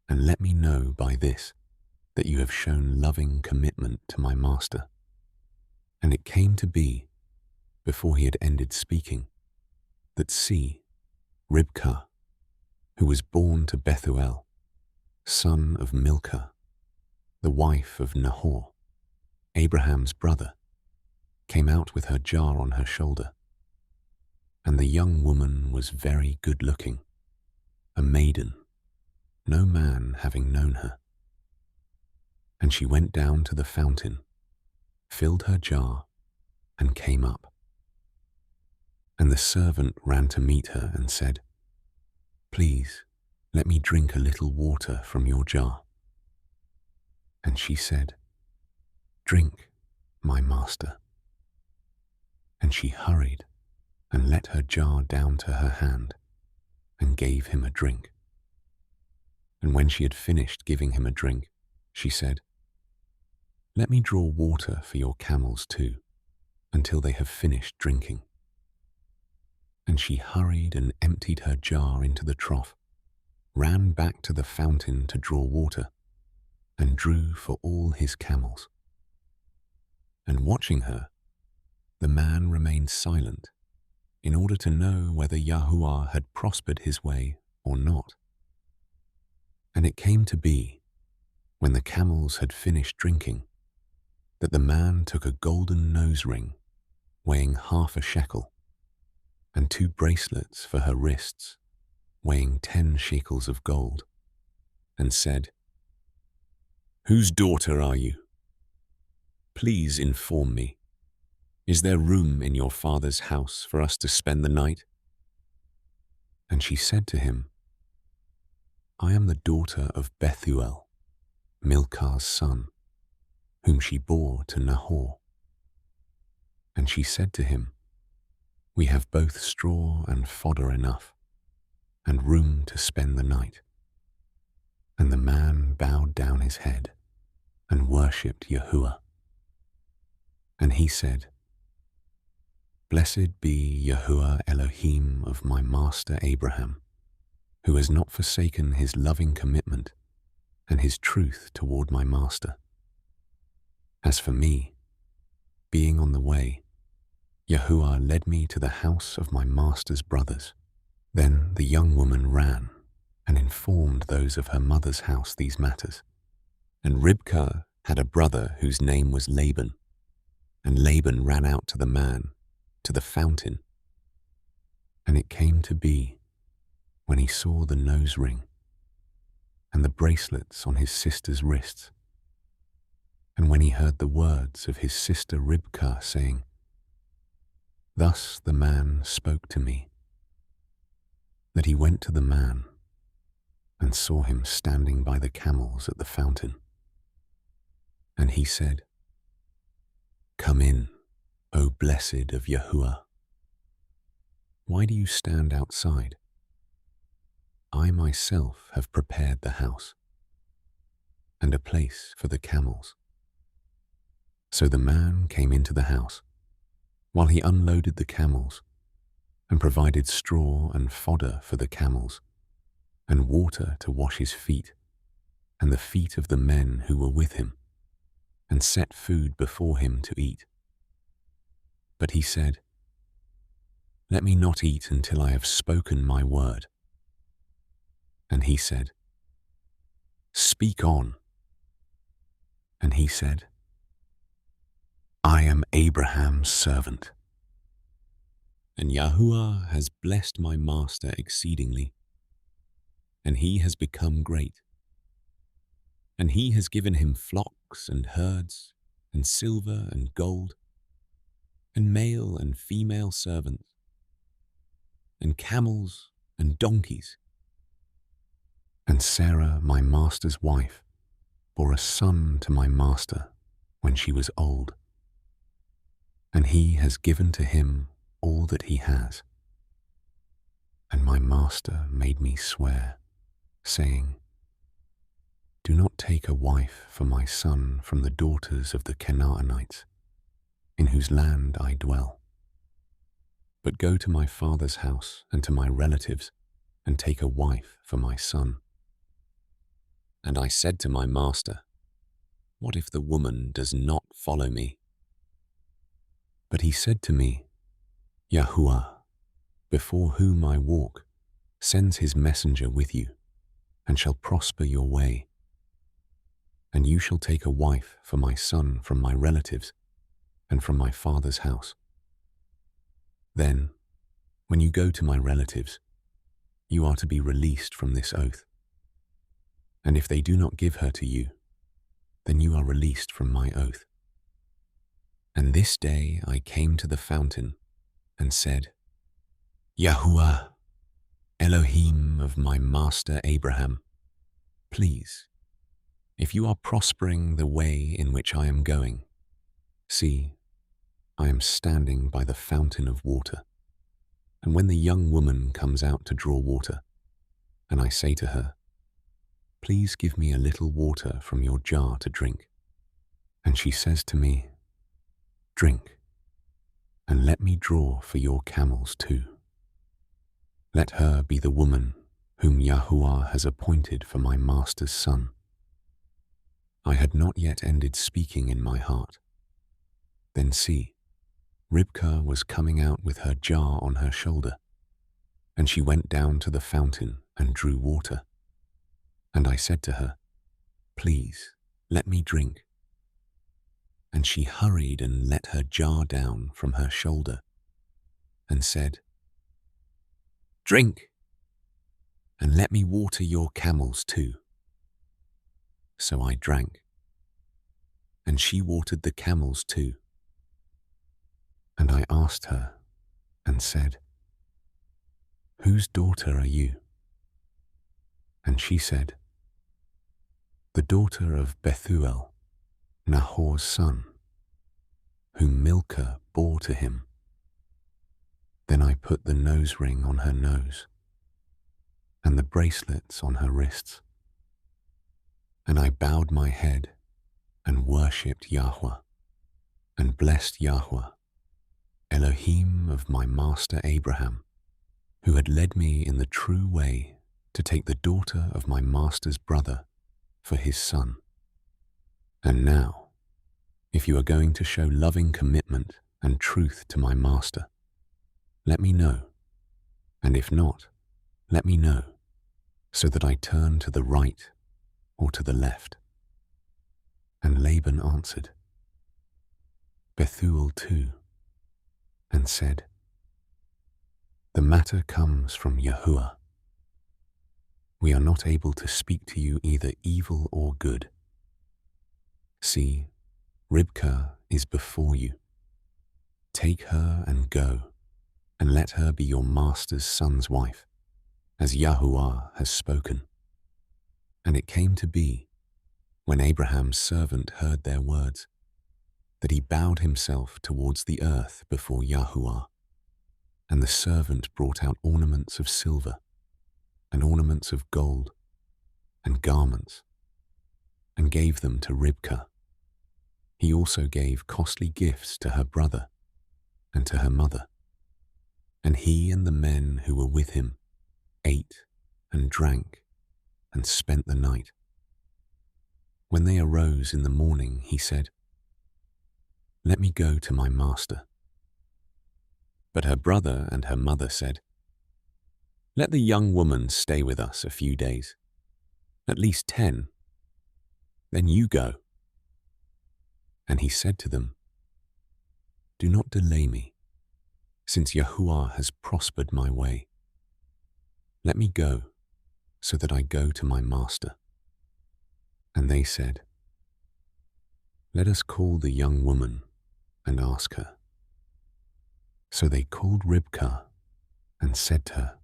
and let me know by this that you have shown loving commitment to my master. And it came to be, before he had ended speaking, that see, Ribkah, who was born to Bethuel, son of Milcah, the wife of Nahor, Abraham's brother, came out with her jar on her shoulder. And the young woman was very good-looking, a maiden, no man having known her. And she went down to the fountain, filled her jar, and came up. And the servant ran to meet her and said, please, let me drink a little water from your jar. And she said, drink, my master. And she hurried and let her jar down to her hand and gave him a drink. And when she had finished giving him a drink, she said, let me draw water for your camels too, until they have finished drinking. And she hurried and emptied her jar into the trough, ran back to the fountain to draw water, and drew for all his camels. And watching her, the man remained silent, in order to know whether Yahuah had prospered his way or not. And it came to be, when the camels had finished drinking, that the man took a golden nose ring, weighing 1/2 shekel, and 2 bracelets for her wrists, weighing 10 shekels of gold, and said, whose daughter are you? Please inform me. Is there room in your father's house for us to spend the night? And she said to him, I am the daughter of Bethuel, Milcah's son, whom she bore to Nahor. And she said to him, we have both straw and fodder enough, and room to spend the night. And the man bowed down his head and worshipped Yahuah. And he said, blessed be Yahuah Elohim of my master Abraham, who has not forsaken his loving commitment and his truth toward my master. As for me, being on the way, Yahuah led me to the house of my master's brothers. Then the young woman ran and informed those of her mother's house these matters. And Ribkah had a brother whose name was Laban, and Laban ran out to the man, to the fountain. And it came to be, when he saw the nose ring and the bracelets on his sister's wrists, and when he heard the words of his sister Ribkah saying, "Thus the man spoke to me," that he went to the man and saw him standing by the camels at the fountain. And he said, "Come in, O blessed of Yahuah. Why do you stand outside? I myself have prepared the house and a place for the camels." So the man came into the house while he unloaded the camels and provided straw and fodder for the camels and water to wash his feet and the feet of the men who were with him, and set food before him to eat. But he said, "Let me not eat until I have spoken my word." And he said, "Speak on." And he said, "I am Abraham's servant, and Yahuah has blessed my master exceedingly, and he has become great. And he has given him flocks and herds, and silver and gold, and male and female servants, and camels and donkeys. And Sarah, my master's wife, bore a son to my master when she was old, and he has given to him all that he has. And my master made me swear, saying, Do not take a wife for my son from the daughters of the Canaanites, in whose land I dwell, but go to my father's house and to my relatives, and take a wife for my son." And I said to my master, "What if the woman does not follow me?" But he said to me, "Yahuah, before whom I walk, sends his messenger with you, and shall prosper your way. And you shall take a wife for my son from my relatives, and from my father's house. Then, when you go to my relatives, you are to be released from this oath. And if they do not give her to you, then you are released from my oath." And this day I came to the fountain and said, "Yahuah, Elohim of my master Abraham, please, if you are prospering the way in which I am going, see, I am standing by the fountain of water. And when the young woman comes out to draw water, and I say to her, 'Please give me a little water from your jar to drink,' and she says to me, 'Drink, and let me draw for your camels too,' let her be the woman whom Yahuah has appointed for my master's son." I had not yet ended speaking in my heart. Then see, Ribkah was coming out with her jar on her shoulder, and she went down to the fountain and drew water. And I said to her, "Please, let me drink." And she hurried and let her jar down from her shoulder, and said, "Drink, and let me water your camels too." So I drank, and she watered the camels too. And I asked her and said, "Whose daughter are you?" And she said, "The daughter of Bethuel, Nahor's son, whom Milcah bore to him." Then I put the nose ring on her nose, and the bracelets on her wrists, and I bowed my head and worshipped Yahuah, and blessed Yahuah, Elohim of my master Abraham, who had led me in the true way to take the daughter of my master's brother for his son. And now, if you are going to show loving commitment and truth to my master, let me know, and if not, let me know, so that I turn to the right or to the left. And Laban answered, "Bethuel too," and said, The matter comes from Yahuah. We are not able to speak to you either evil or good. See, Ribkah is before you. Take her and go, and let her be your master's son's wife, as Yahuah has spoken. And it came to be, when Abraham's servant heard their words, that he bowed himself towards the earth before Yahuah. And the servant brought out ornaments of silver, and ornaments of gold, and garments, and gave them to Ribkah. He also gave costly gifts to her brother and to her mother. And he and the men who were with him ate and drank and spent the night. When they arose in the morning, he said, "Let me go to my master." But her brother and her mother said, "Let the young woman stay with us a few days, at least 10. Then you go." And he said to them, "Do not delay me, since Yahuah has prospered my way. Let me go, so that I go to my master." And they said, "Let us call the young woman and ask her." So they called Ribkah and said to her,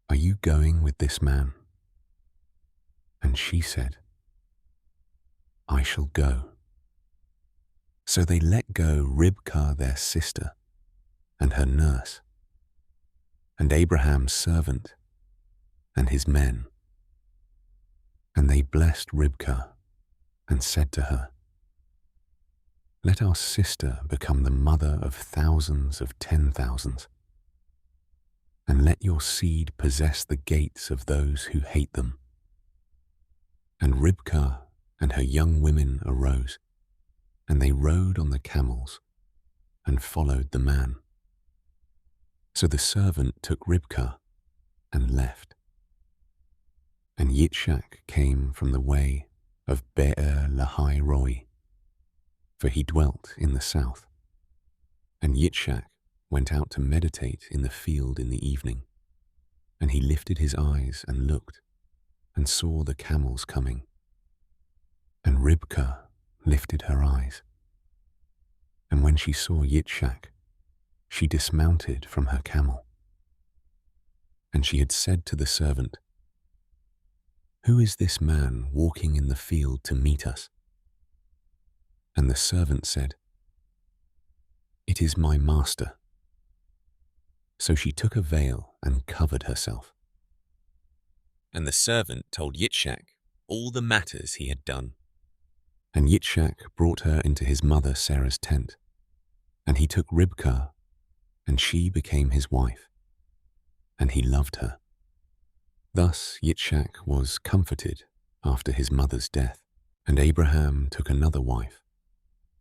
"Are you going with this man?" And she said, "I shall go." So they let go Ribkah their sister and her nurse, and Abraham's servant and his men. And they blessed Ribkah and said to her, "Let our sister become the mother of thousands of 10,000s, and let your seed possess the gates of those who hate them." And Ribkah and her young women arose, and they rode on the camels and followed the man. So the servant took Ribkah and left. And Yitzhak came from the way of Be'er Lahai Roi, for he dwelt in the south. And Yitzhak went out to meditate in the field in the evening. And he lifted his eyes and looked, and saw the camels coming. And Ribkah lifted her eyes. And when she saw Yitzhak, she dismounted from her camel. And she had said to the servant, "Who is this man walking in the field to meet us?" And the servant said, "It is my master." So she took a veil and covered herself. And the servant told Yitzhak all the matters he had done. And Yitzhak brought her into his mother Sarah's tent, and he took Ribkah, and she became his wife, and he loved her. Thus Yitzhak was comforted after his mother's death, and Abraham took another wife,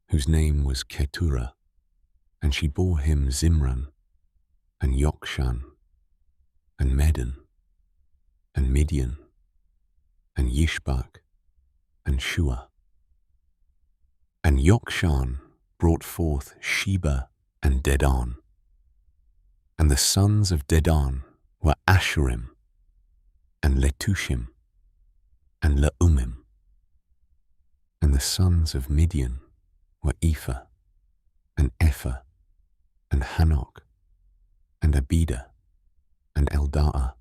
whose name was Keturah, and she bore him Zimran, and Yokshan, and Medan, and Midian, and Yishbak, and Shua. And Yokshan brought forth Sheba and Dedan. And the sons of Dedan were Asherim, and Letushim, and Leumim. And the sons of Midian were Ephah, and Ephah, and Hanok, and Abida, and Eldaah.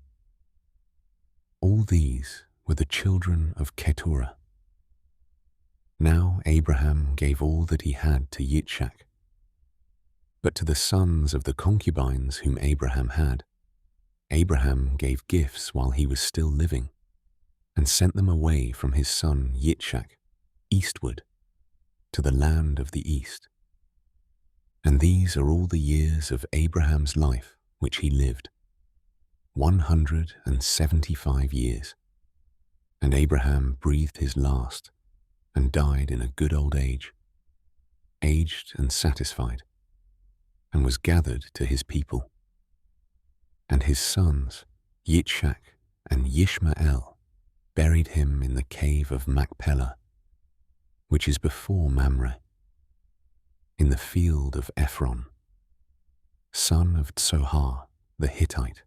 All these were the children of Keturah. Now Abraham gave all that he had to Yitzhak. But to the sons of the concubines whom Abraham had, Abraham gave gifts while he was still living, and sent them away from his son Yitzhak eastward to the land of the east. And these are all the years of Abraham's life which he lived, 175 years. And Abraham breathed his last, and died in a good old age, aged and satisfied, and was gathered to his people. And his sons, Yitzhak and Yishmael, buried him in the cave of Machpelah, which is before Mamre, in the field of Ephron. son of Tsohar the Hittite,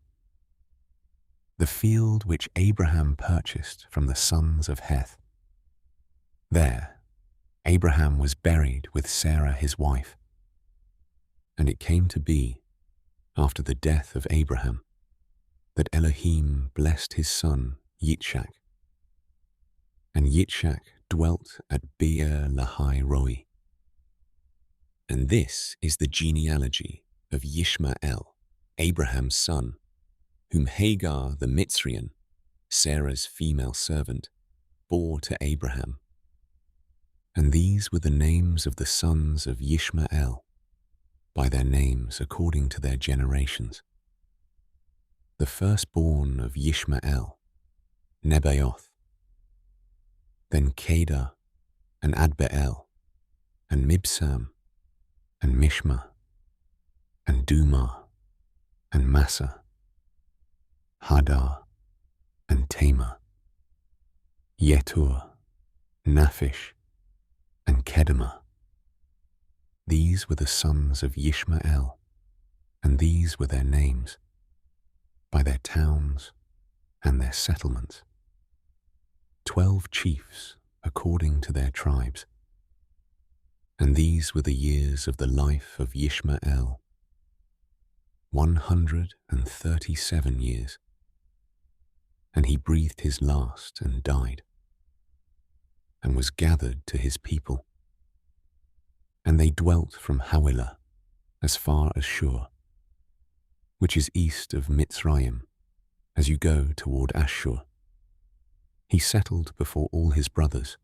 the field which Abraham purchased from the sons of Heth. There Abraham was buried with Sarah his wife. And it came to be, after the death of Abraham, that Elohim blessed his son Yitzchak. And Yitzchak dwelt at Beer Lahai Roi. And this is the genealogy of Yishmael, Abraham's son, whom Hagar the Mitzrian, Sarah's female servant, bore to Abraham. And these were the names of the sons of Yishmael, by their names according to their generations. The firstborn of Yishmael, Nebaioth, then Kedar, and Adbeel, and Mibsam, and Mishma, and Dumah, and Massa, Hadar, and Tamar, Yetur, Naphish, and Kedemah. These were the sons of Yishmael, and these were their names, by their towns and their settlements. 12 chiefs according to their tribes. And these were the years of the life of Yishmael, 137 years. And he breathed his last and died, and was gathered to his people. And they dwelt from Hawilah as far as Shur, which is east of Mitzrayim, as you go toward Ashur. He settled before all his brothers.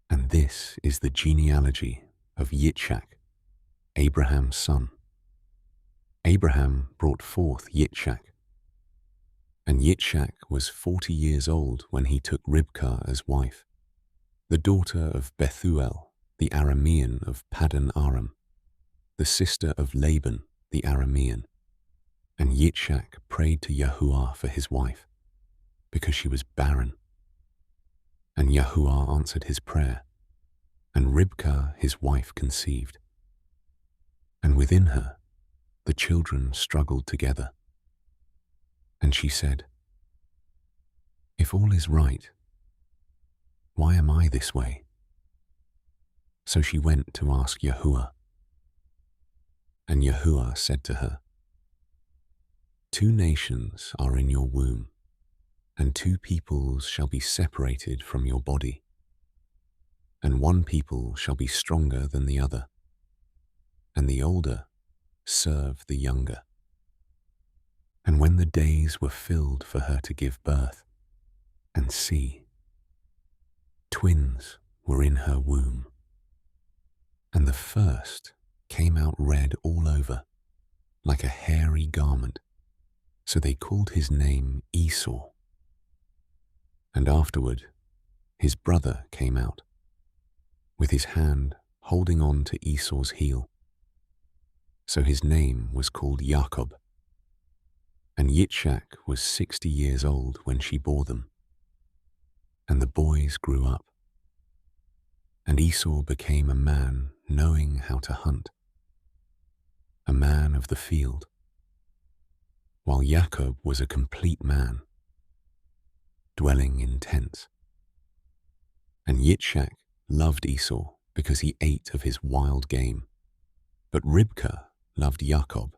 And this is the genealogy of Yitzchak, Abraham's son. Abraham brought forth Yitzchak. And Yitzchak was 40 years old when he took Ribkah as wife, the daughter of Bethuel, the Aramean of Paddan Aram, the sister of Laban the Aramean. And Yitzchak prayed to Yahuah for his wife, because she was barren. And Yahuah answered his prayer, and Ribkah his wife conceived. And within her the children struggled together. And she said, "If all is right, why am I this way?" So she went to ask Yahuah. And Yahuah said to her, 2 nations are in your womb, and 2 peoples shall be separated from your body, and one people shall be stronger than the other, and the older serve the younger. And when the days were filled for her to give birth, and see, twins were in her womb, and the first came out red all over, like a hairy garment, so they called his name Esau. And afterward his brother came out, with his hand holding on to Esau's heel. So his name was called Jacob. And Yitzchak was 60 years old when she bore them. And the boys grew up. And Esau became a man knowing how to hunt, a man of the field, while Jacob was a complete man, dwelling in tents. And Yitzchak loved Esau because he ate of his wild game, but Ribkah loved Jacob,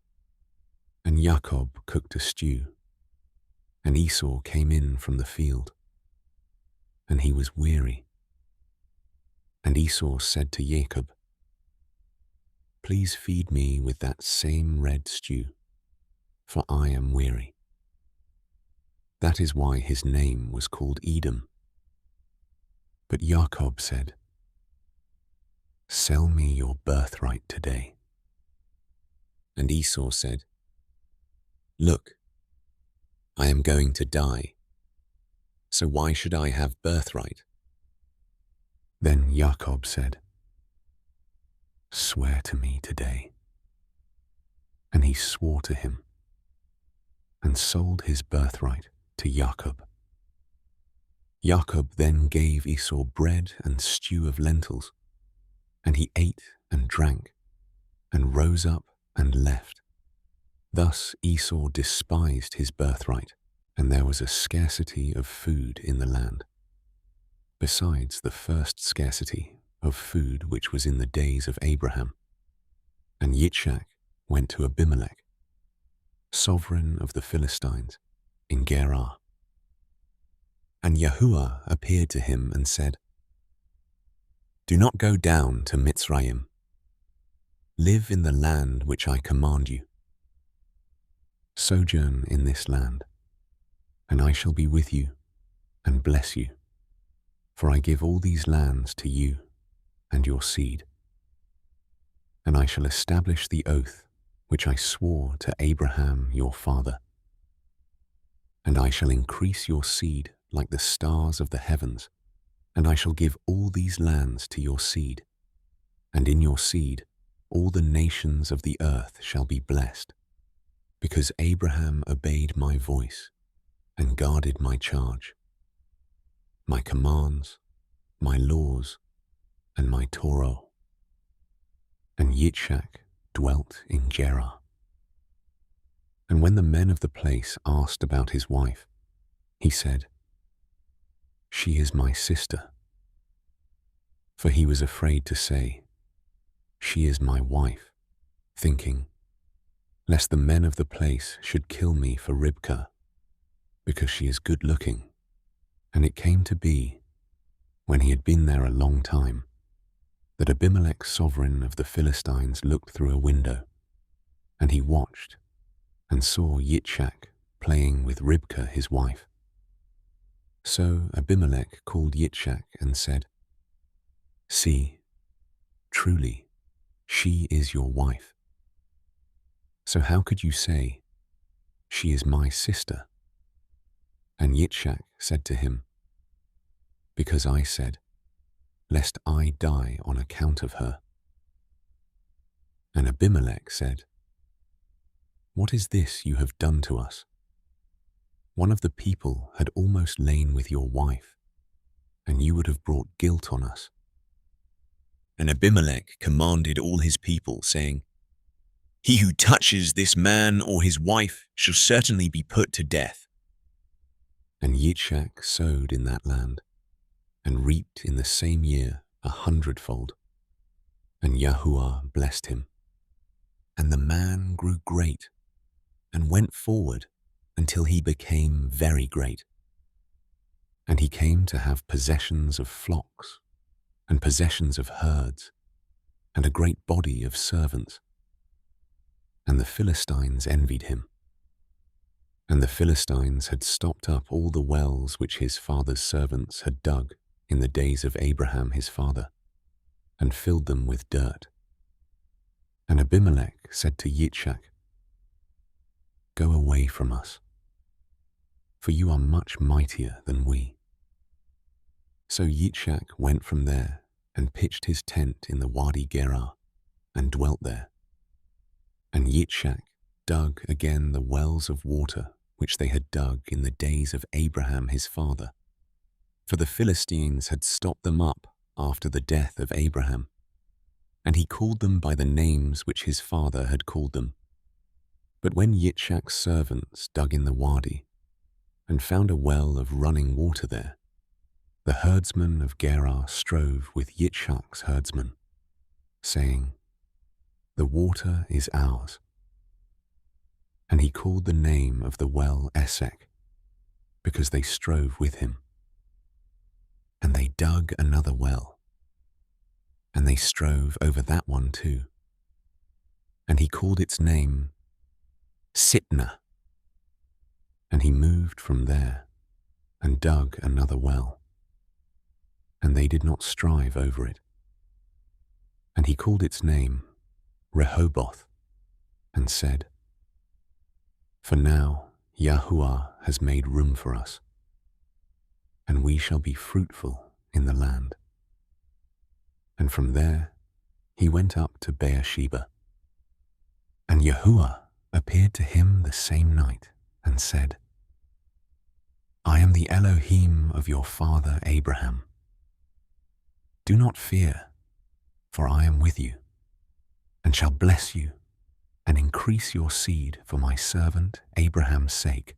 and Jacob cooked a stew, and Esau came in from the field, and he was weary. And Esau said to Jacob, "Please feed me with that same red stew, for I am weary." That is why his name was called Edom. But Jacob said, "Sell me your birthright today." And Esau said, "Look, I am going to die, so why should I have birthright?" Then Jacob said, "Swear to me today." And he swore to him, and sold his birthright to Jacob. Jacob then gave Esau bread and stew of lentils, and he ate and drank, and rose up and left. Thus Esau despised his birthright, and there was a scarcity of food in the land, besides the first scarcity of food which was in the days of Abraham. And Yitzchak went to Abimelech, sovereign of the Philistines, in Gerar. And Yahuah appeared to him and said, "Do not go down to Mitzrayim. Live in the land which I command you. Sojourn in this land, and I shall be with you and bless you, for I give all these lands to you and your seed. And I shall establish the oath which I swore to Abraham your father. And I shall increase your seed like the stars of the heavens, and I shall give all these lands to your seed, and in your seed all the nations of the earth shall be blessed, because Abraham obeyed my voice and guarded my charge, my commands, my laws, and my Torah." And Yitzchak dwelt in Gerar. And when the men of the place asked about his wife, he said, "She is my sister." For he was afraid to say, "She is my wife," thinking, lest the men of the place should kill me for Ribkah, because she is good-looking. And it came to be, when he had been there a long time, that Abimelech, sovereign of the Philistines, looked through a window, and he watched and saw Yitzchak playing with Ribkah his wife. So Abimelech called Yitzchak and said, "See, truly, she is your wife. So how could you say, 'She is my sister'?" And Yitzchak said to him, "Because I said, 'Lest I die on account of her.'" And Abimelech said, "What is this you have done to us? One of the people had almost lain with your wife, and you would have brought guilt on us." And Abimelech commanded all his people, saying, "He who touches this man or his wife shall certainly be put to death." And Yitzchak sowed in that land, and reaped in the same year 100-fold. And Yahuah blessed him. And the man grew great, and went forward until he became very great. And he came to have possessions of flocks, and possessions of herds, and a great body of servants. And the Philistines envied him. And the Philistines had stopped up all the wells which his father's servants had dug in the days of Abraham his father, and filled them with dirt. And Abimelech said to Yitzchak, "Go away from us, for you are much mightier than we." So Yitzchak went from there and pitched his tent in the Wadi Gerar, and dwelt there. And Yitzchak dug again the wells of water which they had dug in the days of Abraham his father, for the Philistines had stopped them up after the death of Abraham, and he called them by the names which his father had called them. But when Yitzchak's servants dug in the wadi, and found a well of running water there, the herdsmen of Gerar strove with Yitzchak's herdsmen, saying, "The water is ours." And he called the name of the well Esek, because they strove with him. And they dug another well, and they strove over that one too. And he called its name Sitnah. And he moved from there and dug another well, and they did not strive over it. And he called its name Rehoboth, and said, "For now Yahuah has made room for us, and we shall be fruitful in the land." And from there he went up to Beersheba. And Yahuah appeared to him the same night and said, "I am the Elohim of your father Abraham. Do not fear, for I am with you, and shall bless you, and increase your seed for my servant Abraham's sake.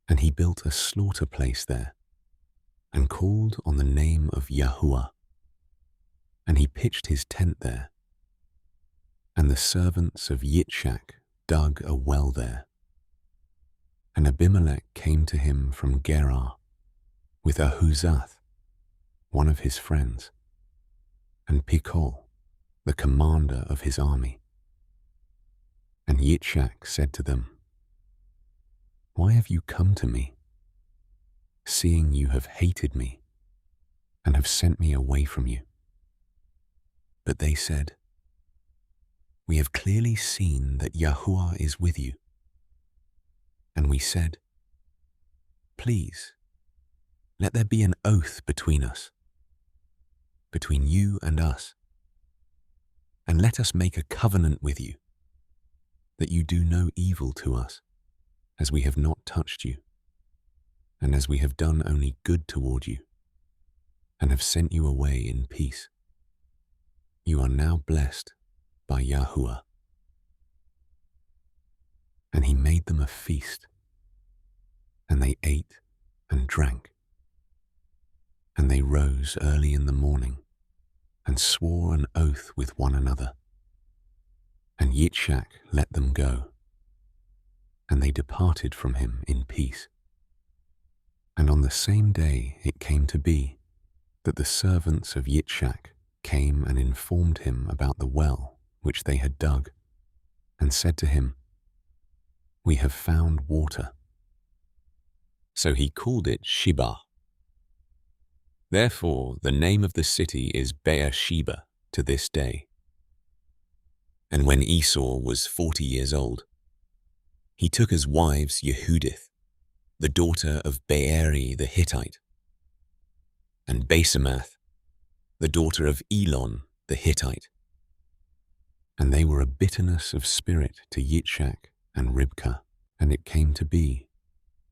And he built a slaughter place there, and called on the name of Yahuah. And he pitched his tent there. And the servants of Yitzchak dug a well there. And Abimelech came to him from Gerar, with Ahuzath, one of his friends, and Pikol, the commander of his army. And Yitzchak said to them, Why have you come to me, seeing you have hated me, and have sent me away from you? But they said, We have clearly seen that Yahuah is with you. And we said, Please, let there be an oath between us, between you and us, and let us make a covenant with you, that you do no evil to us, as we have not touched you, and as we have done only good toward you, and have sent you away in peace. You are now blessed by Yahuah. And he made them a feast, and they ate and drank. And they rose early in the morning, and swore an oath with one another. And Yitzchak let them go, and they departed from him in peace. And on the same day it came to be that the servants of Yitzchak came and informed him about the well which they had dug, and said to him, We have found water. So he called it Sheba. Therefore the name of the city is Beersheba to this day. And when Esau was 40 years old, he took as wives Yehudith, the daughter of Beeri the Hittite, and Basemath, the daughter of Elon the Hittite. And they were a bitterness of spirit to Yitzchak and Ribkah. And it came to be,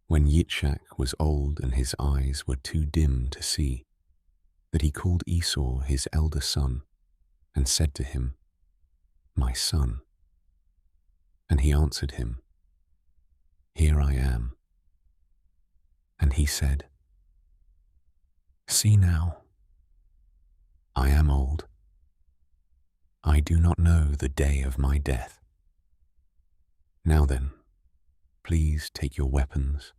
when Yitzchak was old and his eyes were too dim to see, that he called Esau his elder son, and said to him, My son. And he answered him, Here I am. And he said, See now, I am old. I do not know the day of my death. Now then, please take your weapons,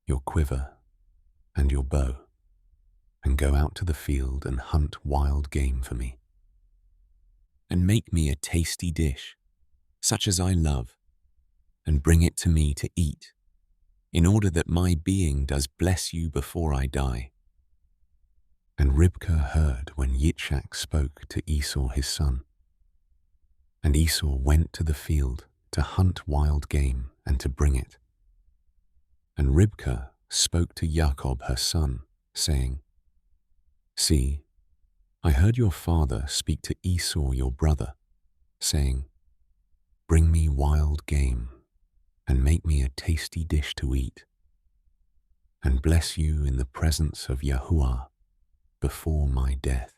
your quiver, and your bow, and go out to the field and hunt wild game for me. And make me a tasty dish, such as I love, and bring it to me to eat, in order that my being does bless you before I die. And Ribkah heard when Yitzchak spoke to Esau his son. And Esau went to the field to hunt wild game and to bring it. And Ribkah spoke to Jacob her son, saying, See, I heard your father speak to Esau your brother, saying, Bring me wild game, and make me a tasty dish to eat, and bless you in the presence of Yahuah before my death.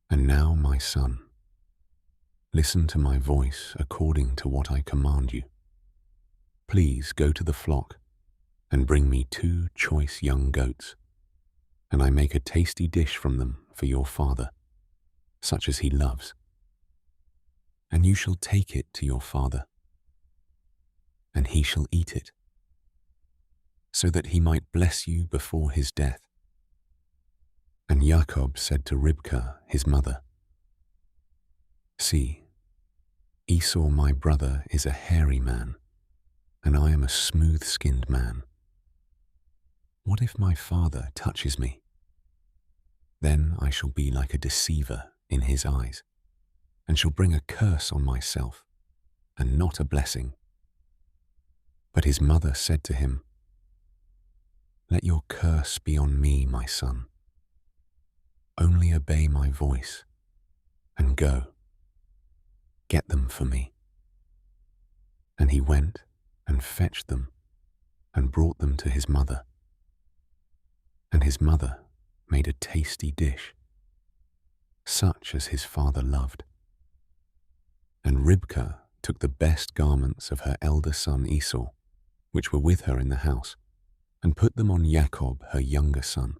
And now, my son, listen to my voice according to what I command you. Please go to the flock and bring me 2 choice young goats, and I make a tasty dish from them for your father, such as he loves. And you shall take it to your father, and he shall eat it, so that he might bless you before his death. And Jacob said to Ribkah his mother, See, Esau my brother is a hairy man, and I am a smooth-skinned man. What if my father touches me? Then I shall be like a deceiver in his eyes, and shall bring a curse on myself, and not a blessing. But his mother said to him, Let your curse be on me, my son. Only obey my voice, and go. Get them for me. And he went and fetched them, and brought them to his mother. And his mother made a tasty dish, such as his father loved. And Ribkah took the best garments of her elder son Esau, which were with her in the house, and put them on Jacob, her younger son.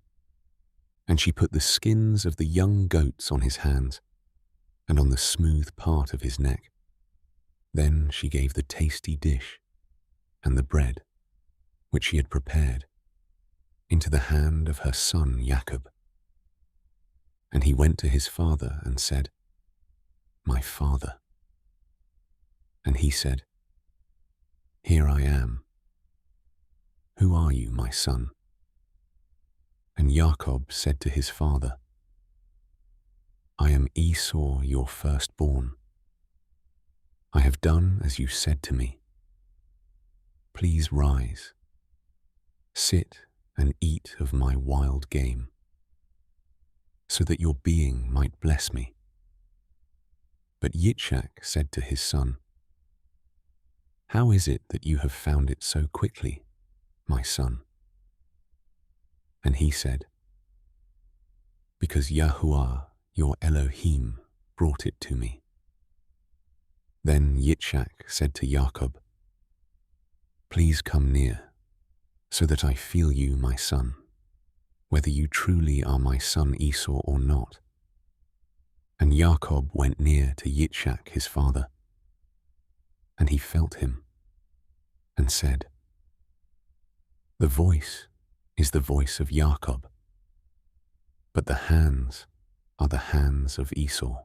And she put the skins of the young goats on his hands, and on the smooth part of his neck. Then she gave the tasty dish and the bread, which she had prepared, into the hand of her son Jacob. And he went to his father and said, "My father." And he said, "Here I am. Who are you, my son?" And Jacob said to his father, "I am Esau, your firstborn. I have done as you said to me. Please rise, sit and eat of my wild game, so that your being might bless me." But Yitzchak said to his son, "How is it that you have found it so quickly, my son?" And he said, "Because Yahuah, your Elohim, brought it to me." Then Yitzchak said to Jacob, "Please come near, so that I feel you, my son, whether you truly are my son Esau or not." And Jacob went near to Yitzchak his father, and he felt him, and said, "The voice is the voice of Jacob, but the hands are the hands of Esau."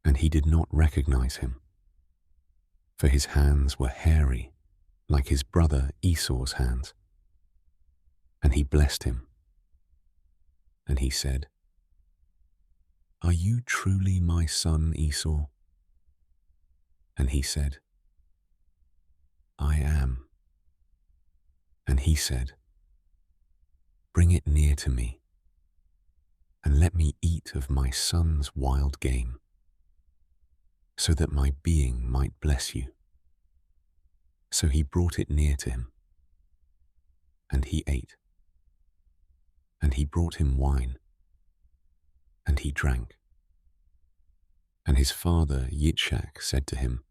And he did not recognize him, for his hands were hairy like his brother Esau's hands. And he blessed him, and he said, "Are you truly my son Esau?" And he said, "I am." And he said, "Bring it near to me, and let me eat of my son's wild game, so that my being might bless you." So he brought it near to him, and he ate. And he brought him wine, and he drank. And his father Yitzchak said to him,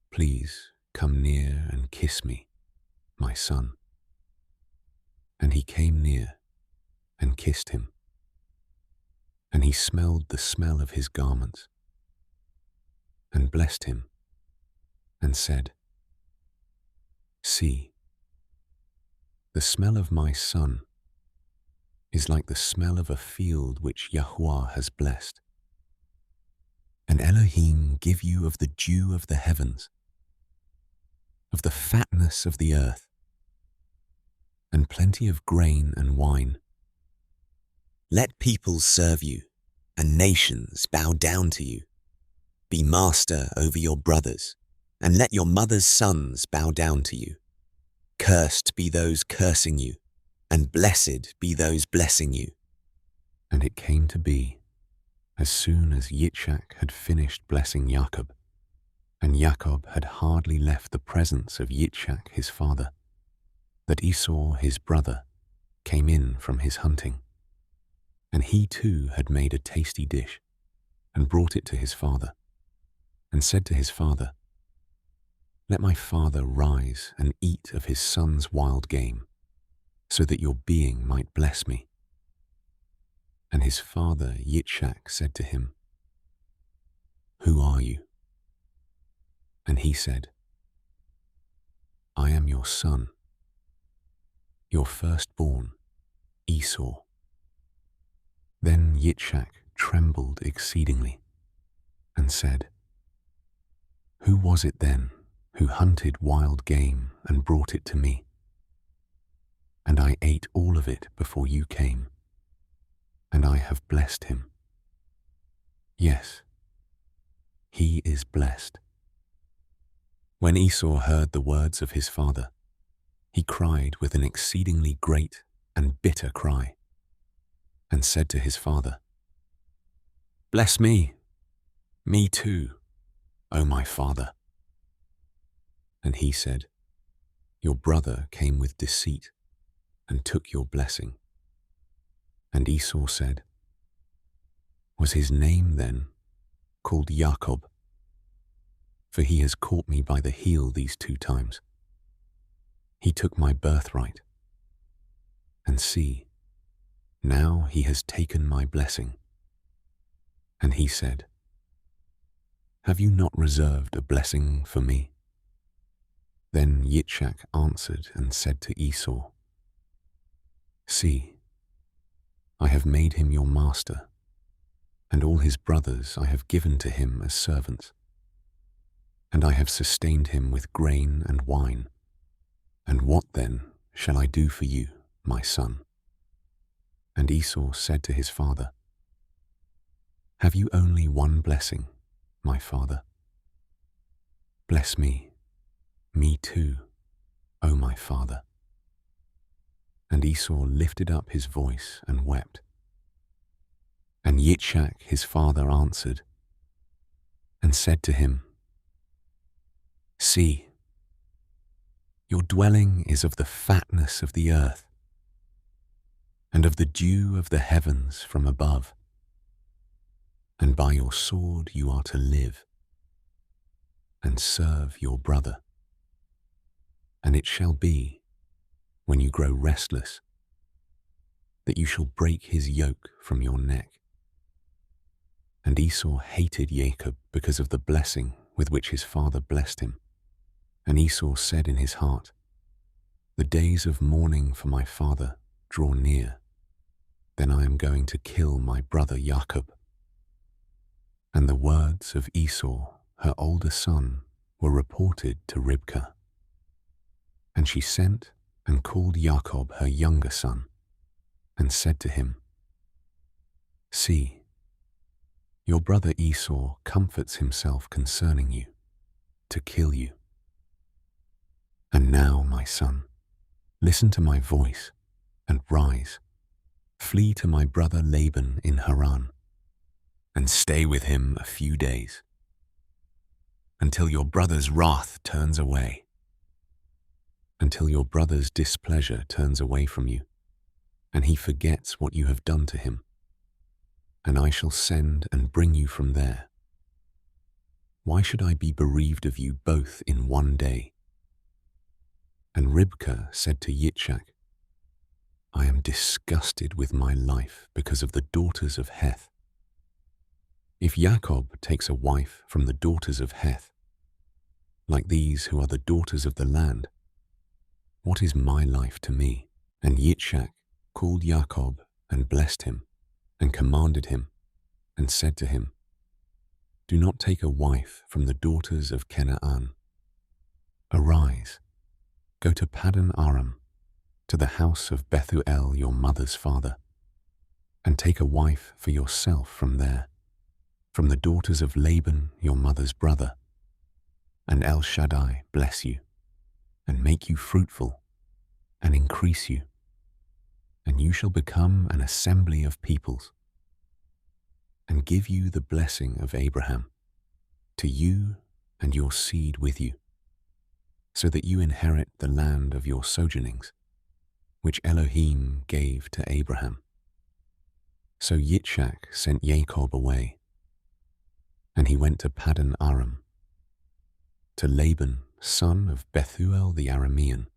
"Please come near and kiss me, my son." And he came near and kissed him. And he smelled the smell of his garments, and blessed him, and said, "See, the smell of my son is like the smell of a field which Yahuah has blessed. And Elohim give you of the dew of the heavens, of the fatness of the earth, and plenty of grain and wine. Let peoples serve you, and nations bow down to you. Be master over your brothers, and let your mother's sons bow down to you. Cursed be those cursing you, and blessed be those blessing you." And it came to be, as soon as Yitzchak had finished blessing Jacob, and Jacob had hardly left the presence of Yitzchak his father, that Esau his brother came in from his hunting. And he too had made a tasty dish, and brought it to his father, and said to his father, "Let my father rise and eat of his son's wild game, so that your being might bless me." And his father Yitzchak said to him, "Who are you?" And he said, "I am your son, your firstborn, Esau." Then Yitzchak trembled exceedingly, and said, "Who was it then who hunted wild game and brought it to me? And I ate all of it before you came, and I have blessed him. Yes, he is blessed." When Esau heard the words of his father, he cried with an exceedingly great and bitter cry, and said to his father, "Bless me too, O my father." And he said, "Your brother came with deceit and took your blessing." And Esau said, "Was his name then called Jacob, for he has caught me by the heel these 2 times. He took my birthright, and see, now he has taken my blessing. And he said, have you not reserved a blessing for me? Then Yitzchak answered and said to Esau, see, I have made him your master, and all his brothers I have given to him as servants. And I have sustained him with grain and wine. And what then shall I do for you, my son? And Esau said to his father, have you only one blessing, my father? Bless me too, O my father. And Esau lifted up his voice and wept. And Yitzchak his father answered and said to him, see, your dwelling is of the fatness of the earth, and of the dew of the heavens from above, and by your sword you are to live, and serve your brother. And it shall be, when you grow restless, that you shall break his yoke from your neck. And Esau hated Jacob because of the blessing with which his father blessed him. And Esau said in his heart, the days of mourning for my father draw near, then I am going to kill my brother Jacob. And the words of Esau, her older son, were reported to Ribkah. And she sent and called Jacob her younger son, and said to him, see, your brother Esau comforts himself concerning you, to kill you. And now, my son, listen to my voice, and rise, flee to my brother Laban in Haran, and stay with him a few days, until your brother's wrath turns away, until your brother's displeasure turns away from you, and he forgets what you have done to him. And I shall send and bring you from there. Why should I be bereaved of you both in one day? And Ribkah said to Yitzchak, I am disgusted with my life because of the daughters of Heth. If Jacob takes a wife from the daughters of Heth, like these who are the daughters of the land, what is my life to me? And Yitzchak called Jacob and blessed him, and commanded him, and said to him, do not take a wife from the daughters of Canaan. Arise, go to Paddan Aram, to the house of Bethuel your mother's father, and take a wife for yourself from there, from the daughters of Laban your mother's brother. And El Shaddai bless you, and make you fruitful, and increase you, and you shall become an assembly of peoples, and give you the blessing of Abraham, to you and your seed with you, so that you inherit the land of your sojournings, which Elohim gave to Abraham. So Yitzchak sent Jacob away, and he went to Paddan Aram, to Laban, son of Bethuel the Aramean,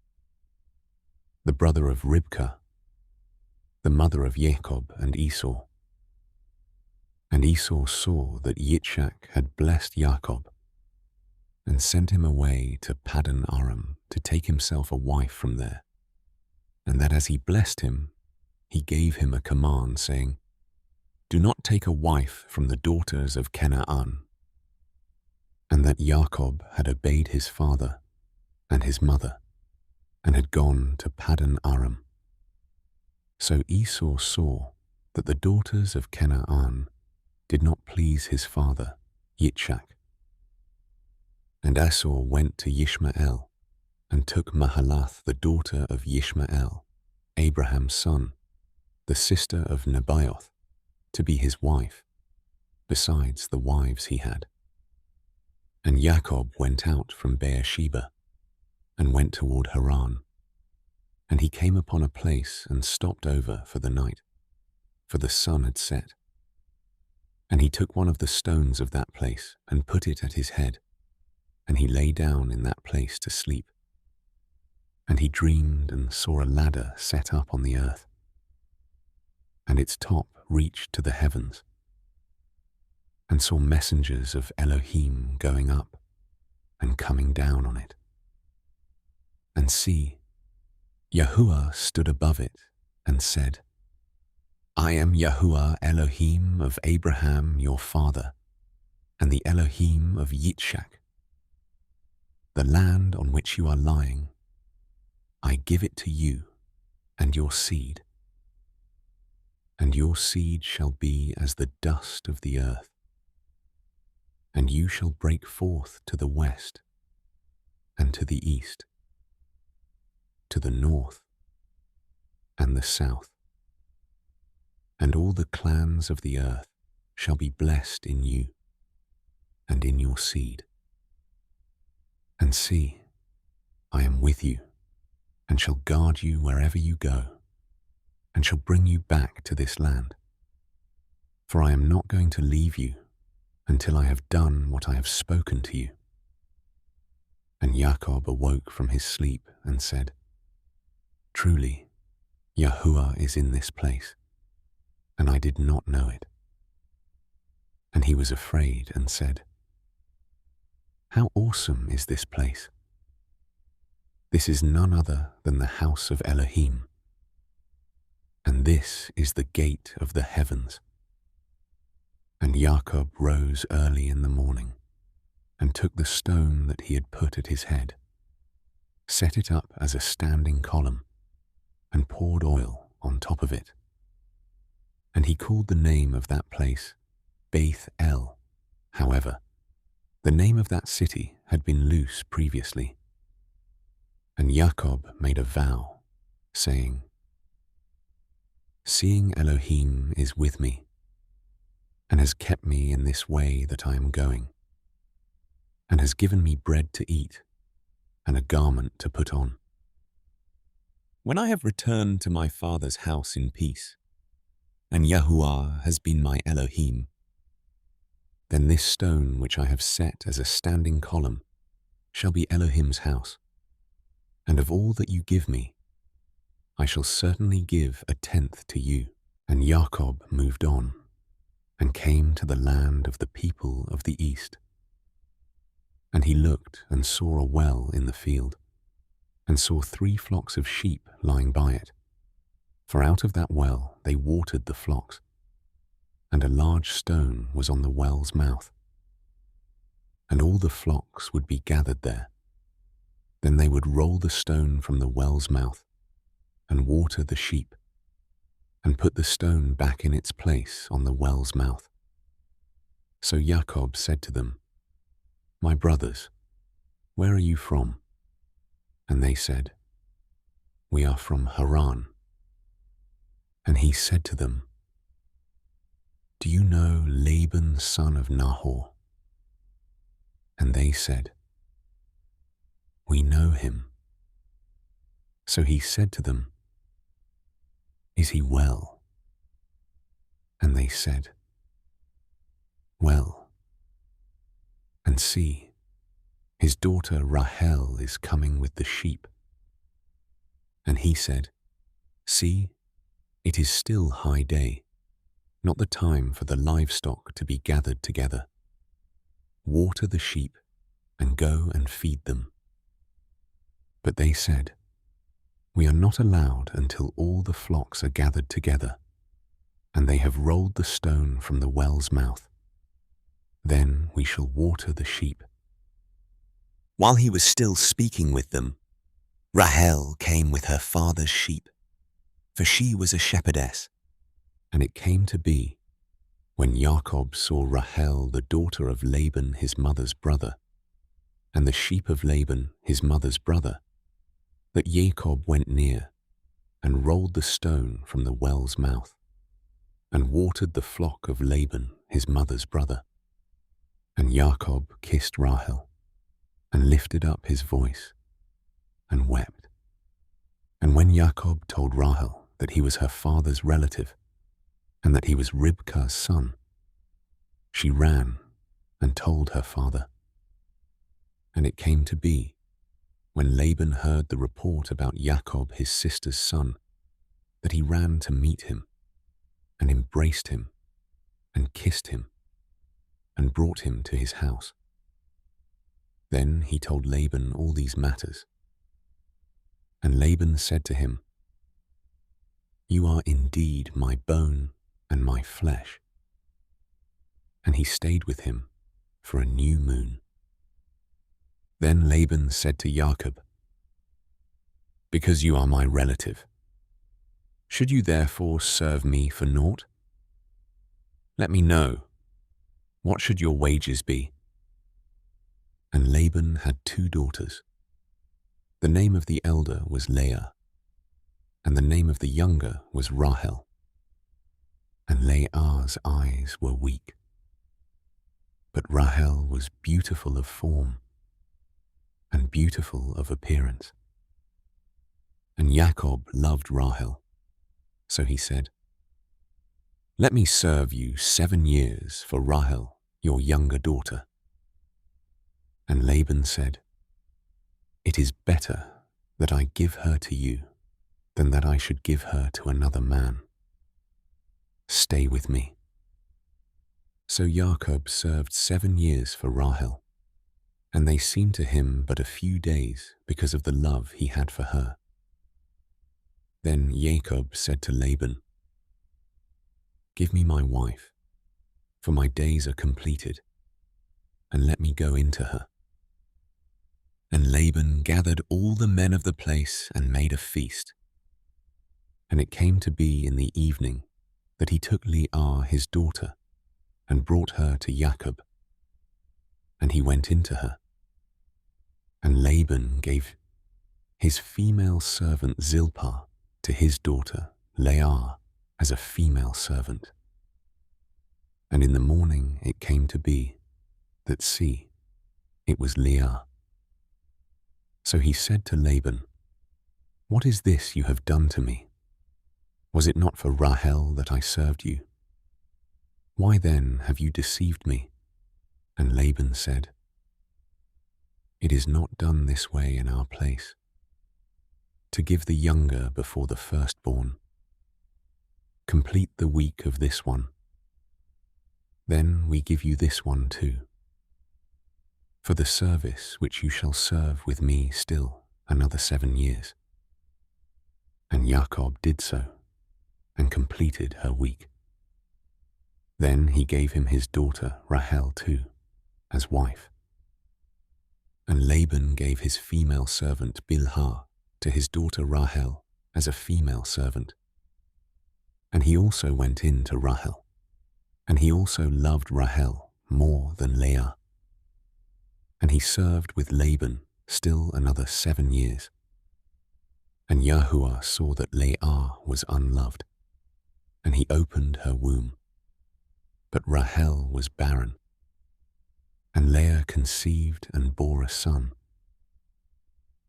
the brother of Ribkah, the mother of Jacob and Esau. And Esau saw that Yitzchak had blessed Jacob, and sent him away to Paddan Aram to take himself a wife from there, and that as he blessed him, he gave him a command, saying, do not take a wife from the daughters of Canaan. And that Jacob had obeyed his father and his mother, and had gone to Paddan Aram. So Esau saw that the daughters of Canaan did not please his father, Yitzchak. And Esau went to Yishmael, and took Mahalath the daughter of Yishmael, Abraham's son, the sister of Nebaioth, to be his wife, besides the wives he had. And Jacob went out from Beersheba, and went toward Haran. And he came upon a place and stopped over for the night, for the sun had set. And he took one of the stones of that place and put it at his head, and he lay down in that place to sleep. And he dreamed and saw a ladder set up on the earth, and its top reached to the heavens, and saw messengers of Elohim going up and coming down on it. And see, Yahuah stood above it and said, I am Yahuah Elohim of Abraham your father, and the Elohim of Yitzchak. The land on which you are lying, I give it to you and your seed. And your seed shall be as the dust of the earth, and you shall break forth to the west and to the east, to the north and the south. And all the clans of the earth shall be blessed in you and in your seed. And see, I am with you, and shall guard you wherever you go, and shall bring you back to this land. For I am not going to leave you until I have done what I have spoken to you. And Jacob awoke from his sleep and said, Truly, Yahuah is in this place, and I did not know it. And he was afraid and said, How awesome is this place! This is none other than the house of Elohim, and this is the gate of the heavens. And Jacob rose early in the morning, and took the stone that he had put at his head, set it up as a standing column, and poured oil on top of it. And he called the name of that place Beth El. However, the name of that city had been Luz previously. And Jacob made a vow, saying, Seeing Elohim is with me, and has kept me in this way that I am going, and has given me bread to eat, and a garment to put on. When I have returned to my father's house in peace, and Yahuah has been my Elohim, then this stone which I have set as a standing column shall be Elohim's house, and of all that you give me, I shall certainly give a tenth to you. And Jacob moved on, and came to the land of the people of the east. And he looked and saw a well in the field, and saw 3 flocks of sheep lying by it. For out of that well they watered the flocks, and a large stone was on the well's mouth. And all the flocks would be gathered there. Then they would roll the stone from the well's mouth, and water the sheep, and put the stone back in its place on the well's mouth. So Jacob said to them, My brothers, where are you from? And they said, We are from Haran. And he said to them, Do you know Laban son of Nahor? And they said, We know him. So he said to them, Is he well? And they said, Well. And see, his daughter Rahel is coming with the sheep. And he said, See, it is still high day, not the time for the livestock to be gathered together. Water the sheep, and go and feed them. But they said, We are not allowed until all the flocks are gathered together, and they have rolled the stone from the well's mouth. Then we shall water the sheep. While he was still speaking with them, Rahel came with her father's sheep, for she was a shepherdess. And it came to be, when Jacob saw Rahel the daughter of Laban his mother's brother, and the sheep of Laban his mother's brother, that Jacob went near, and rolled the stone from the well's mouth, and watered the flock of Laban his mother's brother. And Jacob kissed Rahel, and lifted up his voice, and wept. And when Jacob told Rahel that he was her father's relative, and that he was Ribkah's son, She ran and told her father. And it came to be, when Laban heard the report about Jacob his sister's son, that he ran to meet him, and embraced him, and kissed him, and brought him to his house. Then he told Laban all these matters. And Laban said to him, "You are indeed my bone and my flesh." And he stayed with him for a new moon. Then Laban said to Jacob, "Because you are my relative, should you therefore serve me for naught? Let me know, what should your wages be?" And Laban had 2 daughters. The name of the elder was Leah, and the name of the younger was Rahel. And Leah's eyes were weak. But Rahel was beautiful of form, and beautiful of appearance. And Jacob loved Rahel, so he said, "Let me serve you 7 years for Rahel, your younger daughter." And Laban said, "It is better that I give her to you than that I should give her to another man. Stay with me." So Jacob served 7 years for Rahel, and they seemed to him but a few days because of the love he had for her. Then Jacob said to Laban, "Give me my wife, for my days are completed, and let me go into her." And Laban gathered all the men of the place and made a feast. And it came to be in the evening that he took Leah his daughter and brought her to Jacob. And he went into her. And Laban gave his female servant Zilpah to his daughter Leah as a female servant. And in the morning it came to be that, see, it was Leah. So he said to Laban, "What is this you have done to me? Was it not for Rahel that I served you? Why then have you deceived me?" And Laban said, "It is not done this way in our place, to give the younger before the firstborn. Complete the week of this one. Then we give you this one too, for the service which you shall serve with me still another 7 years." And Jacob did so, and completed her week. Then he gave him his daughter Rahel too, as wife. And Laban gave his female servant Bilhah to his daughter Rahel as a female servant. And he also went in to Rahel, and he also loved Rahel more than Leah. And he served with Laban still another 7 years. And Yahuah saw that Leah was unloved, and he opened her womb. But Rahel was barren. And Leah conceived and bore a son.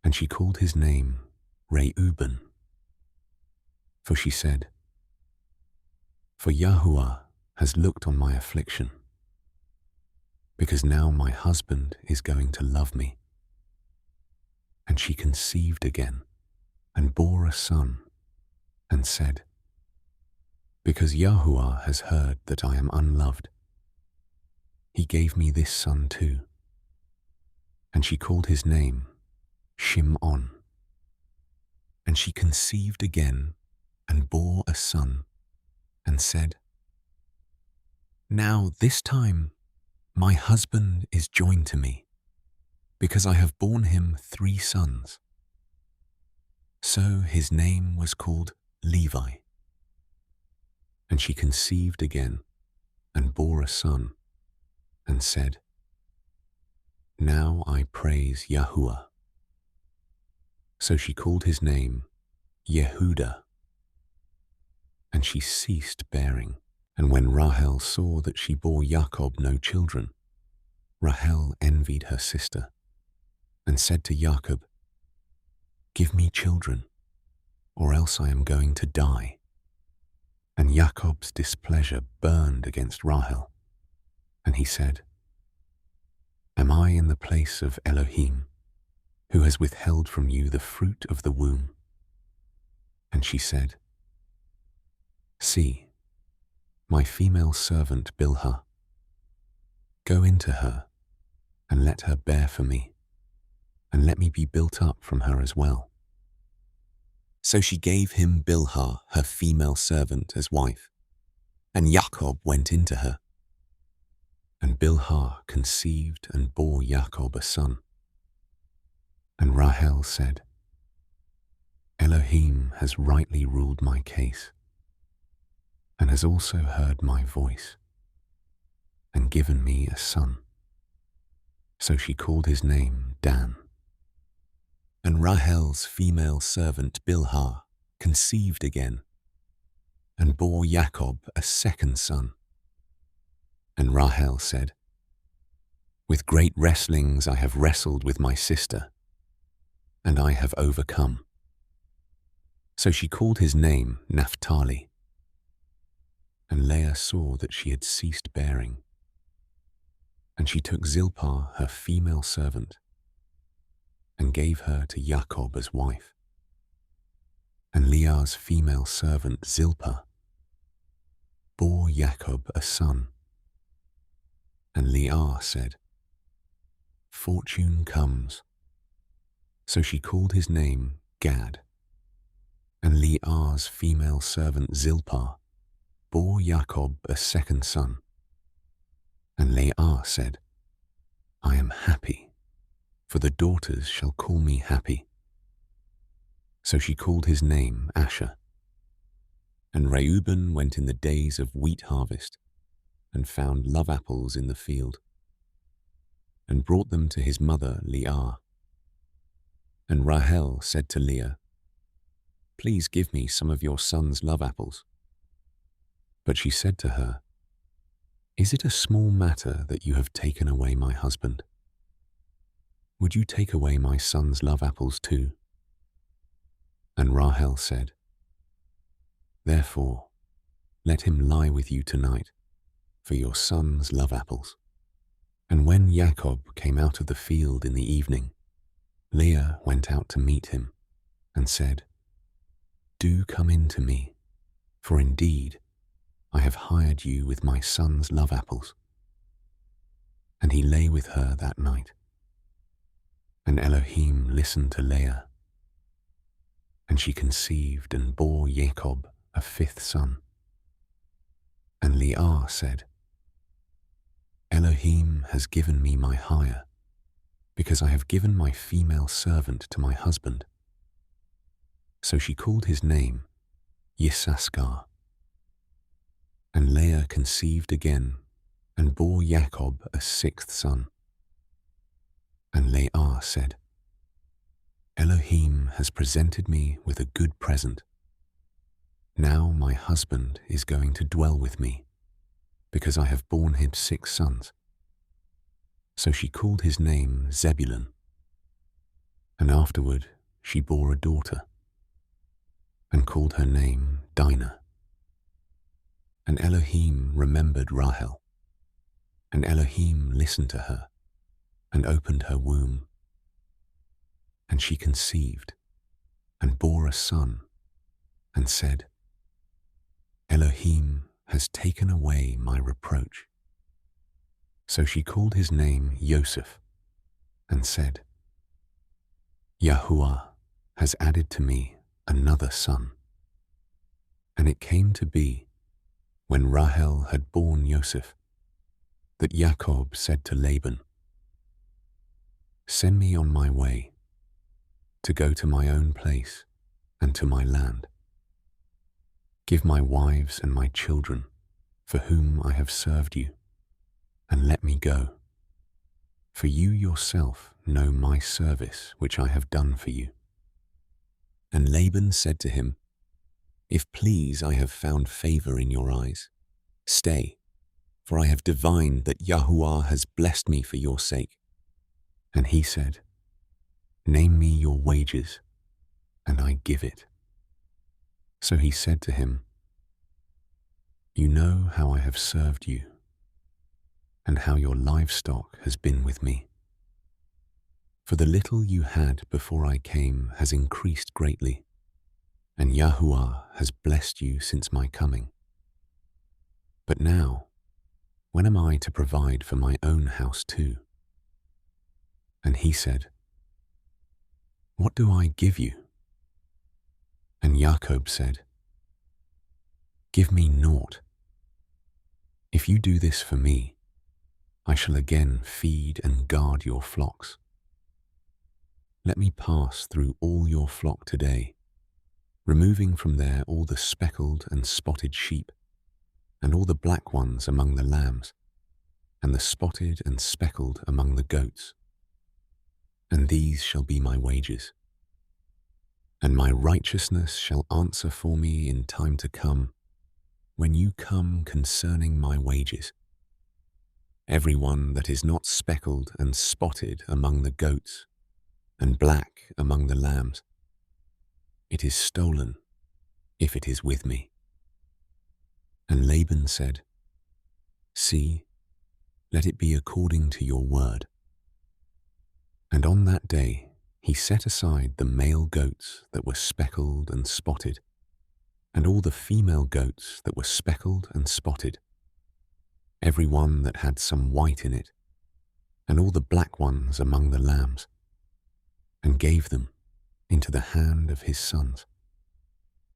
And she called his name Reuben. For she said, "For Yahuah has looked on my affliction, because now my husband is going to love me." And she conceived again, and bore a son, and said, "Because Yahuah has heard that I am unloved, he gave me this son too." And she called his name Shim'on. And she conceived again, and bore a son, and said, "Now this time my husband is joined to me, because I have borne him 3 sons." So his name was called Levi. And she conceived again, and bore a son, and said, "Now I praise Yahuah." So she called his name Yehudah. And she ceased bearing. And when Rahel saw that she bore Jacob no children, Rahel envied her sister, and said to Jacob, "Give me children, or else I am going to die." And Jacob's displeasure burned against Rahel. And he said, Am I in the place of Elohim, who has withheld from you the fruit of the womb? And she said, See, my female servant Bilhah. Go into her, and let her bear for me, and let me be built up from her as well. So she gave him Bilhah, her female servant, as wife, and Jacob went into her. And Bilhah conceived and bore Jacob a son. And Rahel said, Elohim has rightly ruled my case, and has also heard my voice, and given me a son. So she called his name Dan. And Rahel's female servant Bilhah conceived again, and bore Jacob a second son. And Rahel said, With great wrestlings I have wrestled with my sister, and I have overcome. So she called his name Naphtali. And Leah saw that she had ceased bearing. And she took Zilpah, her female servant, and gave her to Jacob as wife. And Leah's female servant Zilpah bore Jacob a son. And Leah said, Fortune comes. So she called his name Gad. And Leah's female servant Zilpah bore Jacob a second son. And Leah said, I am happy, for the daughters shall call me happy. So she called his name Asher. And Reuben went in the days of wheat harvest, and found love apples in the field, and brought them to his mother Leah. And Rahel said to Leah, Please give me some of your son's love apples. But she said to her, Is it a small matter that you have taken away my husband? Would you take away my son's love apples too? And Rahel said, Therefore, let him lie with you tonight, for your son's love apples. And when Jacob came out of the field in the evening, Leah went out to meet him, and said, Do come in to me, for indeed I have hired you with my son's love apples. And he lay with her that night. And Elohim listened to Leah, and she conceived and bore Jacob a fifth son. And Leah said, Elohim has given me my hire, because I have given my female servant to my husband. So she called his name Yissaschar. And Leah conceived again, and bore Jacob a sixth son. And Leah said, Elohim has presented me with a good present. Now my husband is going to dwell with me, because I have borne him 6 sons. So she called his name Zebulun. And afterward she bore a daughter, and called her name Dinah. And Elohim remembered Rahel, and Elohim listened to her, and opened her womb. And she conceived, and bore a son, and said, Elohim has taken away my reproach. So she called his name Joseph, and said, Yahuah has added to me another son. And it came to be, when Rahel had borne Joseph, that Jacob said to Laban, Send me on my way, to go to my own place and to my land. Give my wives and my children, for whom I have served you, and let me go. For you yourself know my service which I have done for you. And Laban said to him, If please I have found favor in your eyes, stay, for I have divined that Yahuah has blessed me for your sake. And he said, Name me your wages, and I give it. So he said to him, You know how I have served you, and how your livestock has been with me. For the little you had before I came has increased greatly, and Yahuah has blessed you since my coming. But now, when am I to provide for my own house too? And he said, What do I give you? And Jacob said, Give me naught. If you do this for me, I shall again feed and guard your flocks. Let me pass through all your flock today, removing from there all the speckled and spotted sheep, and all the black ones among the lambs, and the spotted and speckled among the goats. And these shall be my wages. And my righteousness shall answer for me in time to come, when you come concerning my wages. Every one that is not speckled and spotted among the goats, and black among the lambs, it is stolen, if it is with me. And Laban said, See, let it be according to your word. And on that day he set aside the male goats that were speckled and spotted, and all the female goats that were speckled and spotted, every one that had some white in it, and all the black ones among the lambs, and gave them into the hand of his sons.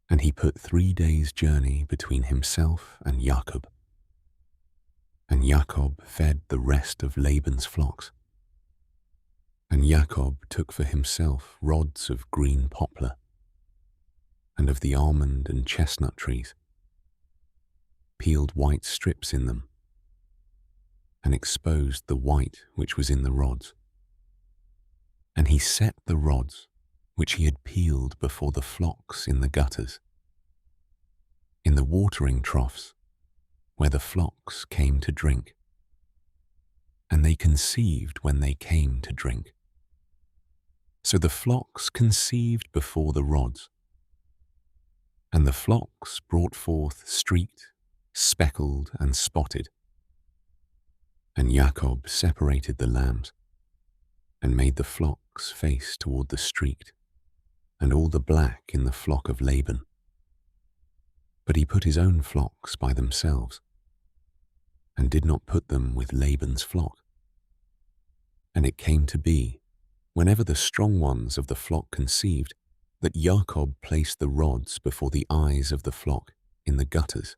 And he put 3 days' journey between himself and Jacob. And Jacob fed the rest of Laban's flocks. And Jacob took for himself rods of green poplar, and of the almond and chestnut trees, peeled white strips in them, and exposed the white which was in the rods. And he set the rods which he had peeled before the flocks in the gutters, in the watering troughs where the flocks came to drink. And they conceived when they came to drink. So the flocks conceived before the rods, and the flocks brought forth streaked, speckled, and spotted. And Jacob separated the lambs, and made the flocks face toward the streaked, and all the black in the flock of Laban. But he put his own flocks by themselves, and did not put them with Laban's flock. And it came to be, whenever the strong ones of the flock conceived, that Jacob placed the rods before the eyes of the flock in the gutters,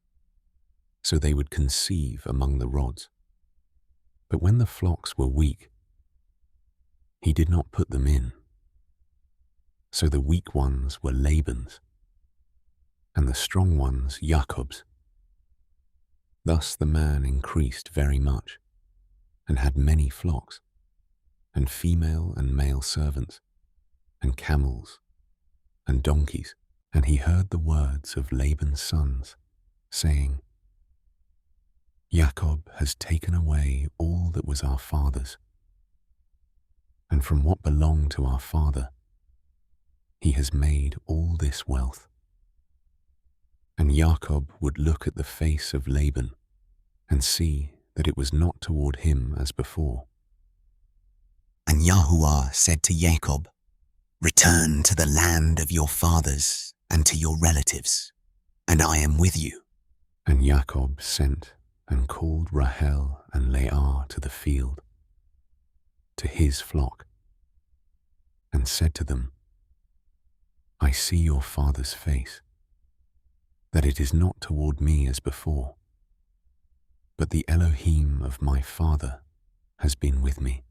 so they would conceive among the rods. But when the flocks were weak, he did not put them in. So the weak ones were Laban's, and the strong ones Jacob's. Thus the man increased very much, and had many flocks, and female and male servants, and camels, and donkeys. And he heard the words of Laban's sons, saying, Jacob has taken away all that was our father's, and from what belonged to our father, he has made all this wealth. And Jacob would look at the face of Laban, and see that it was not toward him as before. And Yahuah said to Jacob, Return to the land of your fathers and to your relatives, and I am with you. And Jacob sent and called Rahel and Leah to the field, to his flock, and said to them, I see your father's face, that it is not toward me as before, but the Elohim of my father has been with me.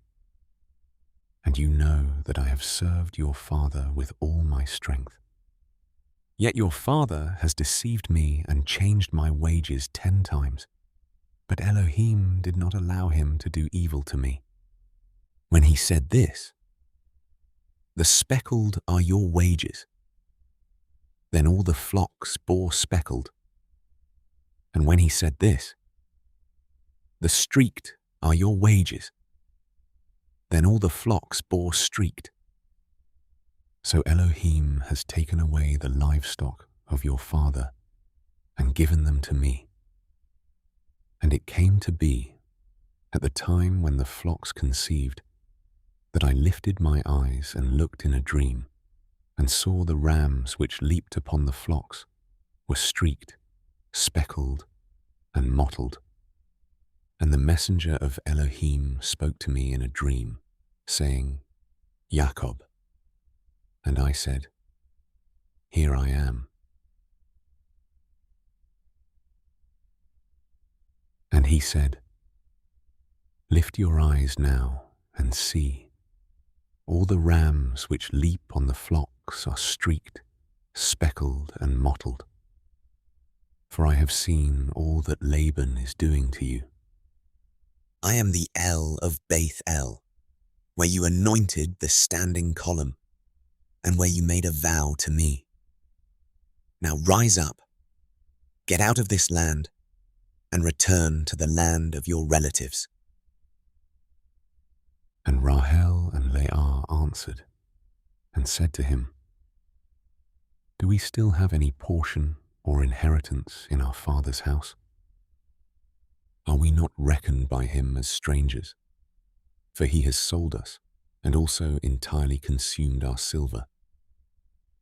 And you know that I have served your father with all my strength. Yet your father has deceived me and changed my wages 10 times, but Elohim did not allow him to do evil to me. When he said this, The speckled are your wages, then all the flocks bore speckled. And when he said this, The streaked are your wages, then all the flocks bore streaked. So Elohim has taken away the livestock of your father and given them to me. And it came to be, at the time when the flocks conceived, that I lifted my eyes and looked in a dream, and saw the rams which leaped upon the flocks were streaked, speckled, and mottled. And the messenger of Elohim spoke to me in a dream, saying, Yaakov. And I said, Here I am. And he said, Lift your eyes now and see. All the rams which leap on the flocks are streaked, speckled, and mottled. For I have seen all that Laban is doing to you. I am the El of Beth El, where you anointed the standing column, and where you made a vow to me. Now rise up, get out of this land, and return to the land of your relatives. And Rahel and Leah answered and said to him, Do we still have any portion or inheritance in our father's house? Are we not reckoned by him as strangers? For he has sold us, and also entirely consumed our silver.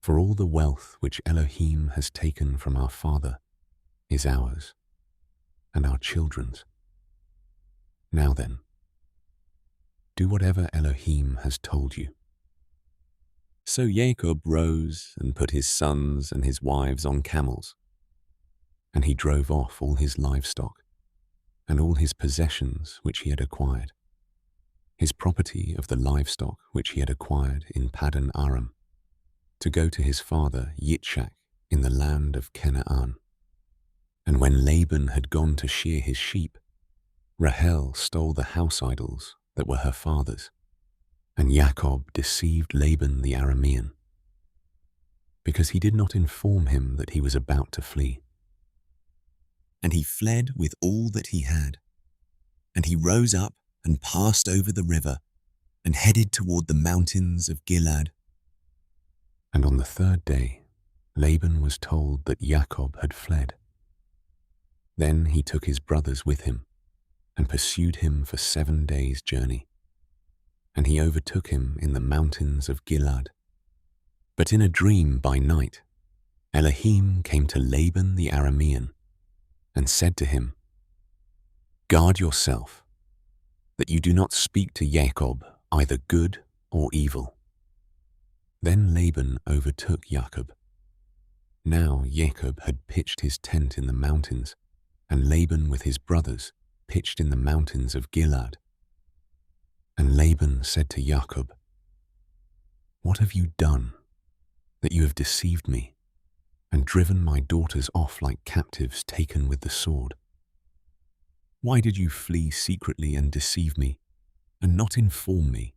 For all the wealth which Elohim has taken from our father is ours, and our children's. Now then, do whatever Elohim has told you. So Jacob rose and put his sons and his wives on camels. And he drove off all his livestock, and all his possessions which he had acquired, his property of the livestock which he had acquired in Paddan Aram, to go to his father Yitzchak in the land of Canaan. And when Laban had gone to shear his sheep, Rahel stole the house idols that were her father's, and Jacob deceived Laban the Aramean, because he did not inform him that he was about to flee. And he fled with all that he had. And he rose up and passed over the river and headed toward the mountains of Gilead. And on the third day, Laban was told that Jacob had fled. Then he took his brothers with him and pursued him for 7 days' journey. And he overtook him in the mountains of Gilead. But in a dream by night, Elohim came to Laban the Aramean and said to him, Guard yourself, that you do not speak to Jacob either good or evil. Then Laban overtook Jacob. Now Jacob had pitched his tent in the mountains, and Laban with his brothers pitched in the mountains of Gilead. And Laban said to Jacob, What have you done, that you have deceived me, and driven my daughters off like captives taken with the sword? Why did you flee secretly and deceive me, and not inform me?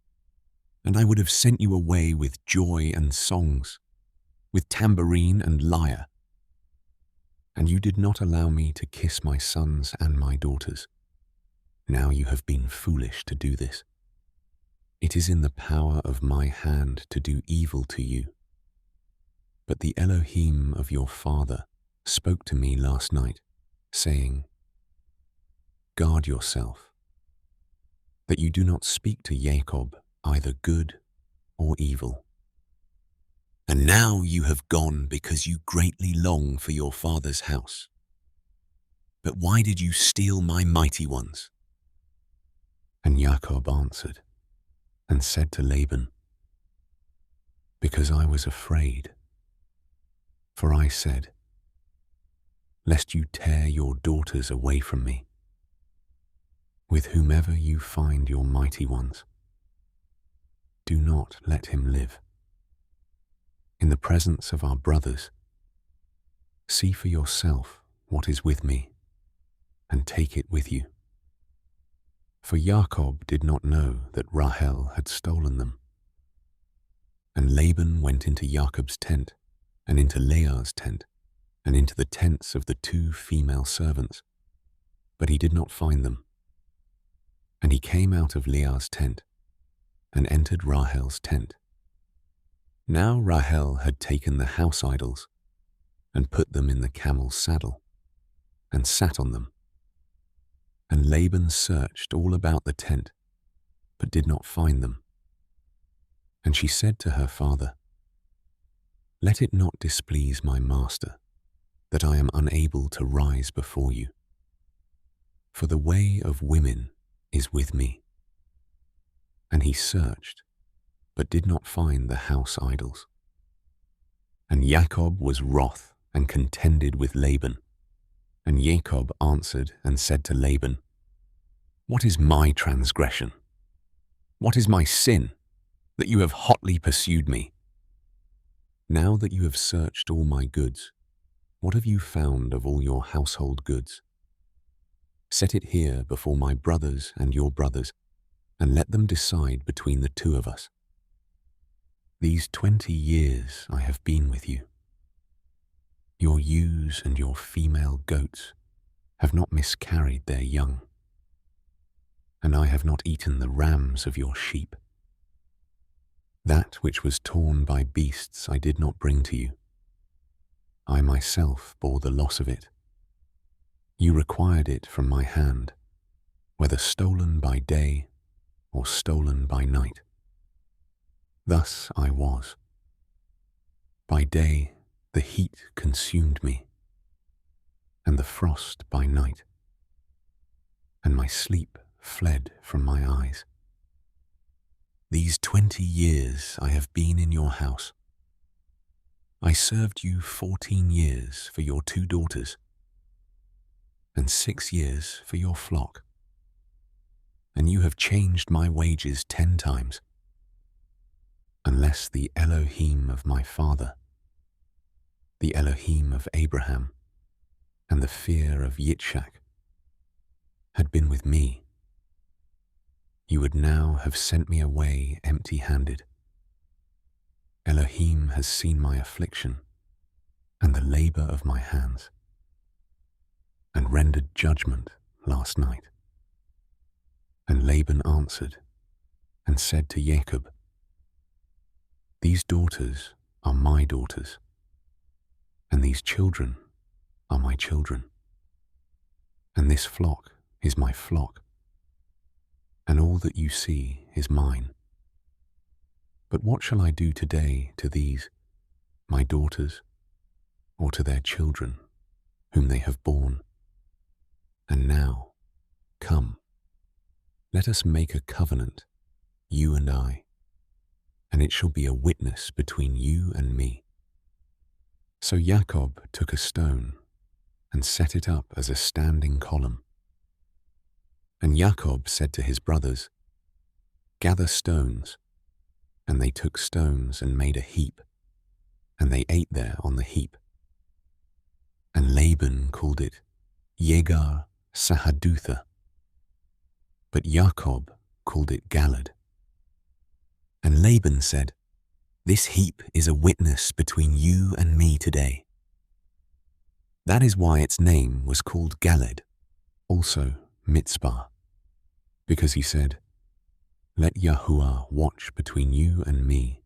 And I would have sent you away with joy and songs, with tambourine and lyre. And you did not allow me to kiss my sons and my daughters. Now you have been foolish to do this. It is in the power of my hand to do evil to you. But the Elohim of your father spoke to me last night, saying, Guard yourself, that you do not speak to Jacob either good or evil. And now you have gone because you greatly long for your father's house. But why did you steal my mighty ones? And Jacob answered and said to Laban, Because I was afraid. For I said, Lest you tear your daughters away from me, with whomever you find your mighty ones. Do not let him live. In the presence of our brothers, see for yourself what is with me, and take it with you. For Jacob did not know that Rahel had stolen them. And Laban went into Jacob's tent, and into Leah's tent, and into the tents of the 2 female servants, but he did not find them. And he came out of Leah's tent, and entered Rahel's tent. Now Rahel had taken the house idols, and put them in the camel's saddle, and sat on them. And Laban searched all about the tent, but did not find them. And she said to her father, "Let it not displease my master, that I am unable to rise before you. For the way of women is with me." And he searched, but did not find the house idols. And Jacob was wroth and contended with Laban. And Jacob answered and said to Laban, "What is my transgression? What is my sin, that you have hotly pursued me? Now that you have searched all my goods, what have you found of all your household goods? Set it here before my brothers and your brothers, and let them decide between the two of us. These 20 years I have been with you. Your ewes and your female goats have not miscarried their young, and I have not eaten the rams of your sheep. That which was torn by beasts I did not bring to you. I myself bore the loss of it. You required it from my hand, whether stolen by day or stolen by night. Thus I was. By day the heat consumed me, and the frost by night, and my sleep fled from my eyes. These 20 years I have been in your house. I served you 14 years for your 2 daughters, and 6 years for your flock. And you have changed my wages 10 times, unless the Elohim of my father, the Elohim of Abraham, and the fear of Yitzchak had been with me. You would now have sent me away empty-handed. Elohim has seen my affliction and the labor of my hands, and rendered judgment last night. And Laban answered and said to Jacob, "These daughters are my daughters, and these children are my children, and this flock is my flock, and all that you see is mine. But what shall I do today to these, my daughters, or to their children, whom they have borne? And now, come, let us make a covenant, you and I, and it shall be a witness between you and me." So Jacob took a stone and set it up as a standing column. And Jacob said to his brothers, "Gather stones." And they took stones and made a heap, and they ate there on the heap. And Laban called it Yegar Sahadutha, but Jacob called it Galad. And Laban said, "This heap is a witness between you and me today." That is why its name was called Galad, also Mitzpah, because he said, "Let Yahuah watch between you and me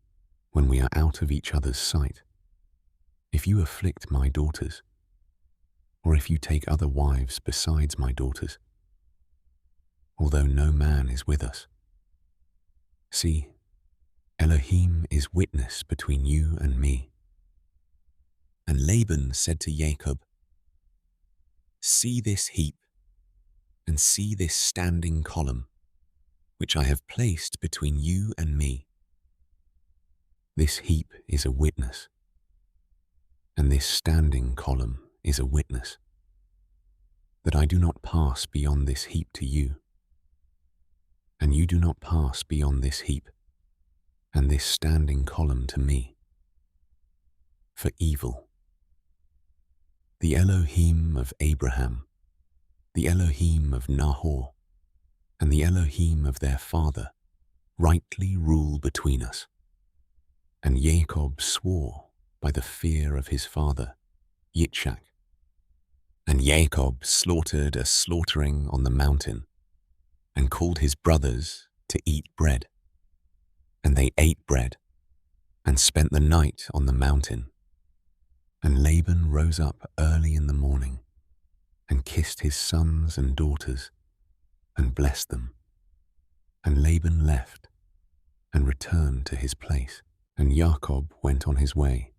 when we are out of each other's sight. If you afflict my daughters, or if you take other wives besides my daughters, although no man is with us. See, Elohim is witness between you and me." And Laban said to Jacob, "See this heap, and see this standing column, which I have placed between you and me. This heap is a witness, and this standing column is a witness, that I do not pass beyond this heap to you, and you do not pass beyond this heap and this standing column to me, for evil. The Elohim of Abraham, the Elohim of Nahor, and the Elohim of their father rightly rule between us." And Jacob swore by the fear of his father, Yitzchak. And Jacob slaughtered a slaughtering on the mountain, and called his brothers to eat bread. And they ate bread, and spent the night on the mountain. And Laban rose up early in the morning, and kissed his sons and daughters, and blessed them. And Laban left and returned to his place. And Jacob went on his way,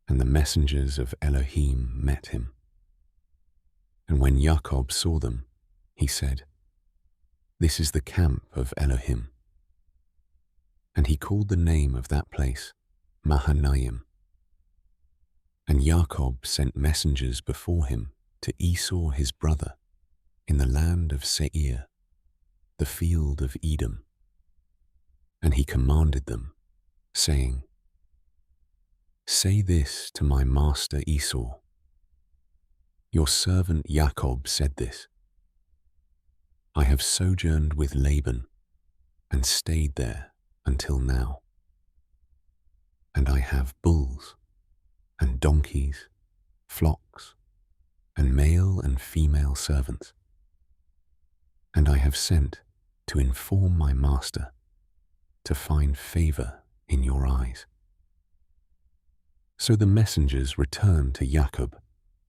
and the messengers of Elohim met him. And when Jacob saw them, he said, "This is the camp of Elohim." And he called the name of that place Mahanaim. And Jacob sent messengers before him to Esau his brother in the land of Seir, the field of Edom. And he commanded them, saying, "Say this to my master Esau. Your servant Jacob said this. I have sojourned with Laban and stayed there until now. And I have bulls and donkeys, flocks, and male and female servants. And I have sent to inform my master to find favor in your eyes." So the messengers returned to Jacob,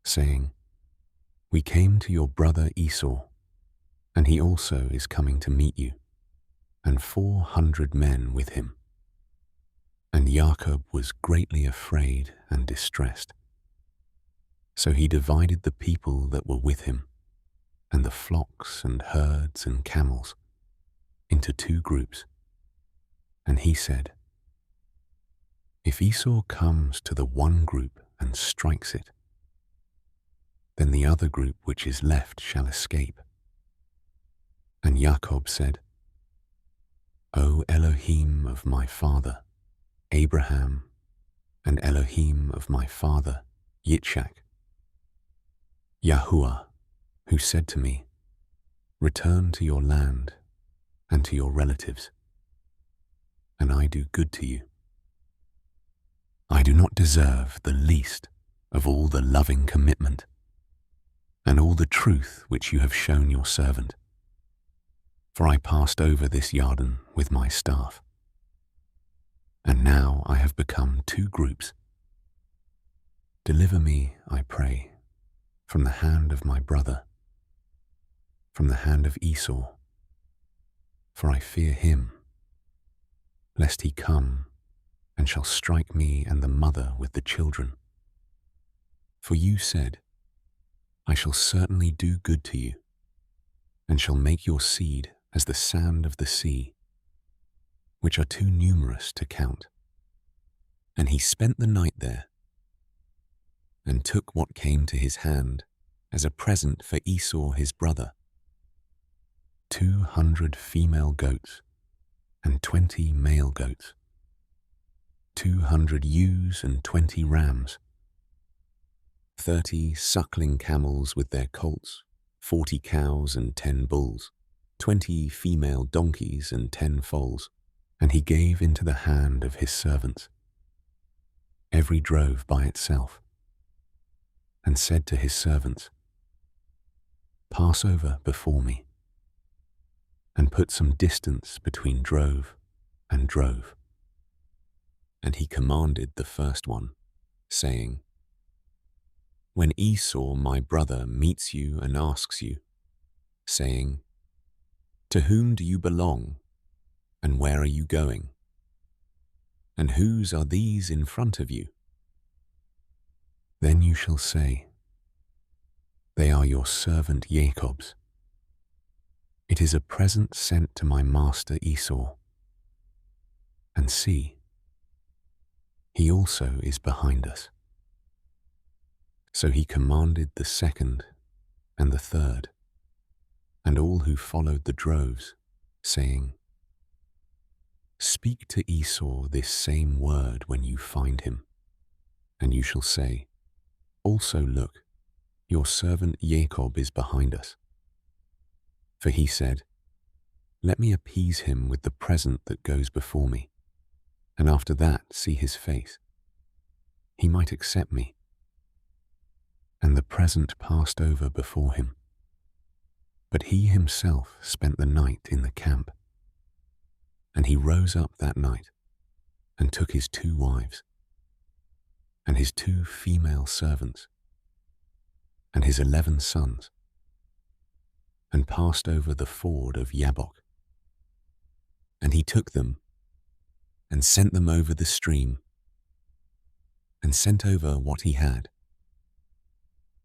saying, "We came to your brother Esau, and he also is coming to meet you, and 400 men with him." And Jacob was greatly afraid and distressed. So he divided the people that were with him, and the flocks and herds and camels, into 2 groups. And he said, "If Esau comes to the one group and strikes it, then the other group which is left shall escape." And Jacob said, "O Elohim of my father, Abraham, and Elohim of my father, Yitzchak, Yahuah, who said to me, 'Return to your land and to your relatives, and I do good to you.' I do not deserve the least of all the loving commitment and all the truth which you have shown your servant, for I passed over this Yarden with my staff. And now I have become 2 groups. Deliver me, I pray, from the hand of my brother, from the hand of Esau, for I fear him, lest he come and shall strike me and the mother with the children. For you said, I shall certainly do good to you, and shall make your seed as the sand of the sea, which are too numerous to count." And he spent the night there, and took what came to his hand as a present for Esau his brother, 200 female goats and 20 male goats, 200 ewes and 20 rams, 30 suckling camels with their colts, 40 cows and 10 bulls, 20 female donkeys and 10 foals. And he gave into the hand of his servants every drove by itself, and said to his servants, "Pass over before me, and put some distance between drove and drove." And he commanded the first one, saying, "When Esau my brother meets you and asks you, saying, 'To whom do you belong, and where are you going? And whose are these in front of you?' Then you shall say, 'They are your servant Jacob's. It is a present sent to my master Esau. And see, he also is behind us.' So he commanded the second and the third, and all who followed the droves, saying, 'Speak to Esau this same word when you find him, and you shall say, Also look, your servant Jacob is behind us.' For he said, 'Let me appease him with the present that goes before me, and after that see his face. He might accept me.' And the present passed over before him. But he himself spent the night in the camp. And he rose up that night, and took his 2 wives, and his 2 female servants, and his 11 sons, and passed over the ford of Jabbok. And he took them and sent them over the stream, and sent over what he had.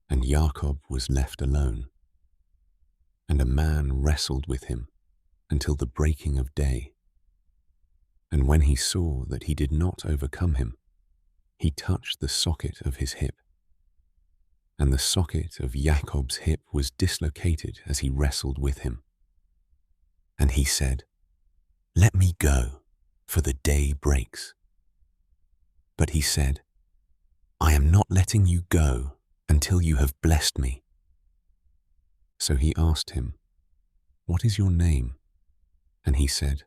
And Jacob was left alone, and a man wrestled with him until the breaking of day. And when he saw that he did not overcome him, he touched the socket of his hip. And the socket of Jacob's hip was dislocated as he wrestled with him. And he said, "Let me go, for the day breaks." But he said, "I am not letting you go until you have blessed me." So he asked him, "What is your name?" And he said,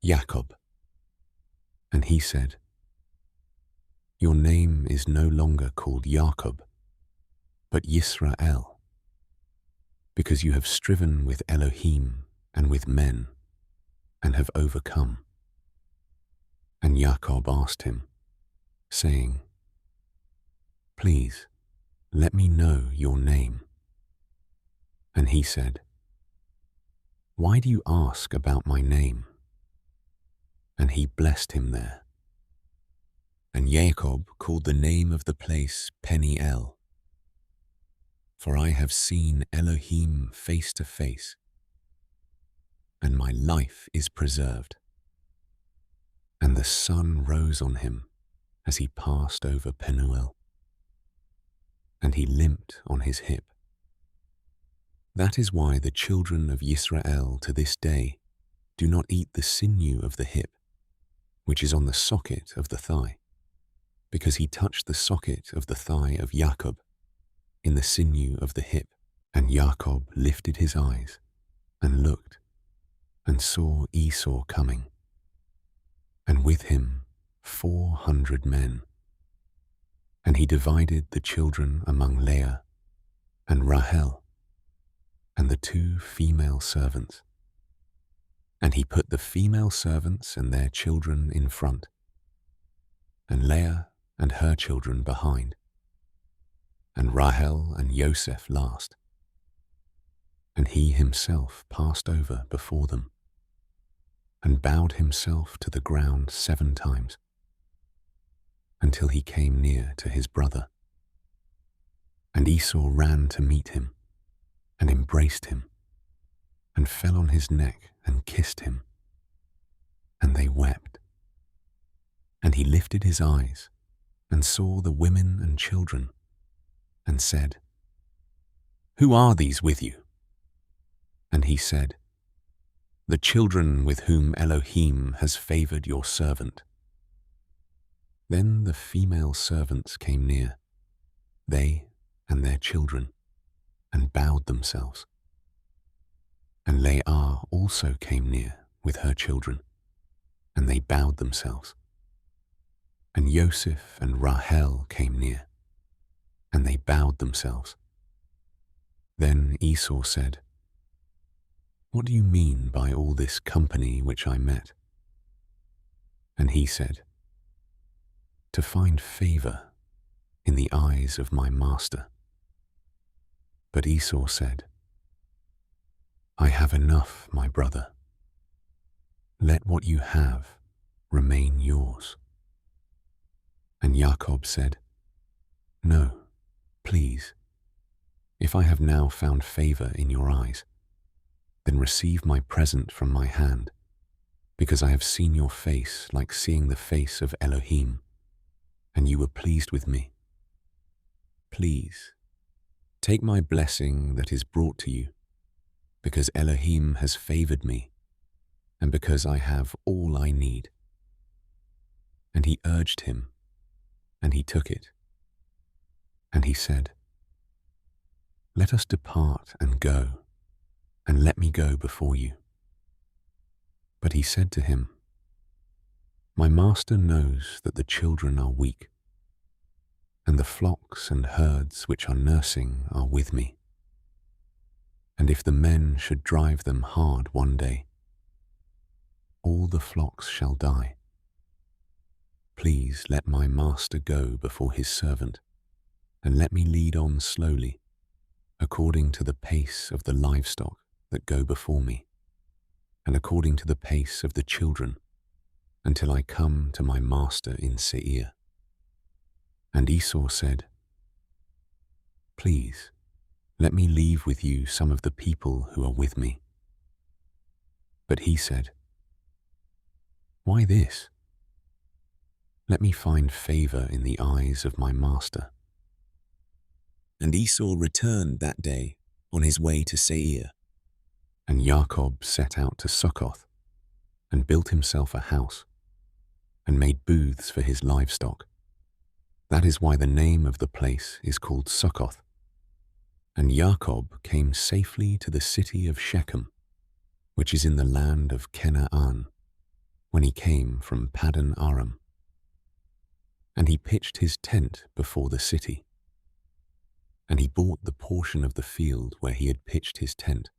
"Jacob." And he said, "Your name is no longer called Jacob, but Yisrael, because you have striven with Elohim and with men, and have overcome." And Jacob asked him, saying, "Please, let me know your name." And he said, "Why do you ask about my name?" And he blessed him there. And Jacob called the name of the place Peniel, for I have seen Elohim face to face, and my life is preserved. And the sun rose on him as he passed over Penuel, and he limped on his hip. That is why the children of Yisrael to this day do not eat the sinew of the hip, which is on the socket of the thigh, because he touched the socket of the thigh of Jacob in the sinew of the hip. And Jacob lifted his eyes and looked, and saw Esau coming, and with him 400 men. And he divided the children among Leah and Rachel and the 2 female servants. And he put the female servants and their children in front, and Leah and her children behind, and Rachel and Joseph last. And he himself passed over before them, and bowed himself to the ground 7 times, until he came near to his brother. And Esau ran to meet him, and embraced him, and fell on his neck and kissed him. And they wept. And he lifted his eyes, and saw the women and children, and said, "Who are these with you?" And he said, "The children with whom Elohim has favored your servant." Then the female servants came near, they and their children, and bowed themselves. And Leah also came near with her children, and they bowed themselves. And Joseph and Rachel came near, and they bowed themselves. Then Esau said, "What do you mean by all this company which I met?" And he said, "To find favor in the eyes of my master." But Esau said, "I have enough, my brother. Let what you have remain yours." And Jacob said, "No, please. If I have now found favor in your eyes, then receive my present from my hand, because I have seen your face like seeing the face of Elohim, and you were pleased with me. Please, take my blessing that is brought to you, because Elohim has favored me, and because I have all I need." And he urged him, and he took it. And he said, "Let us depart and go, and let me go before you." But he said to him, "My master knows that the children are weak, and the flocks and herds which are nursing are with me. And if the men should drive them hard one day, all the flocks shall die. Please let my master go before his servant, and let me lead on slowly, according to the pace of the livestock that go before me, and according to the pace of the children, until I come to my master in Seir. And Esau said, Please, let me leave with you some of the people who are with me. But he said, Why this? Let me find favor in the eyes of my master. And Esau returned that day on his way to Seir. And Jacob set out to Succoth, and built himself a house, and made booths for his livestock. That is why the name of the place is called Succoth. And Jacob came safely to the city of Shechem, which is in the land of Canaan, when he came from Paddan Aram. And he pitched his tent before the city. And he bought the portion of the field where he had pitched his tent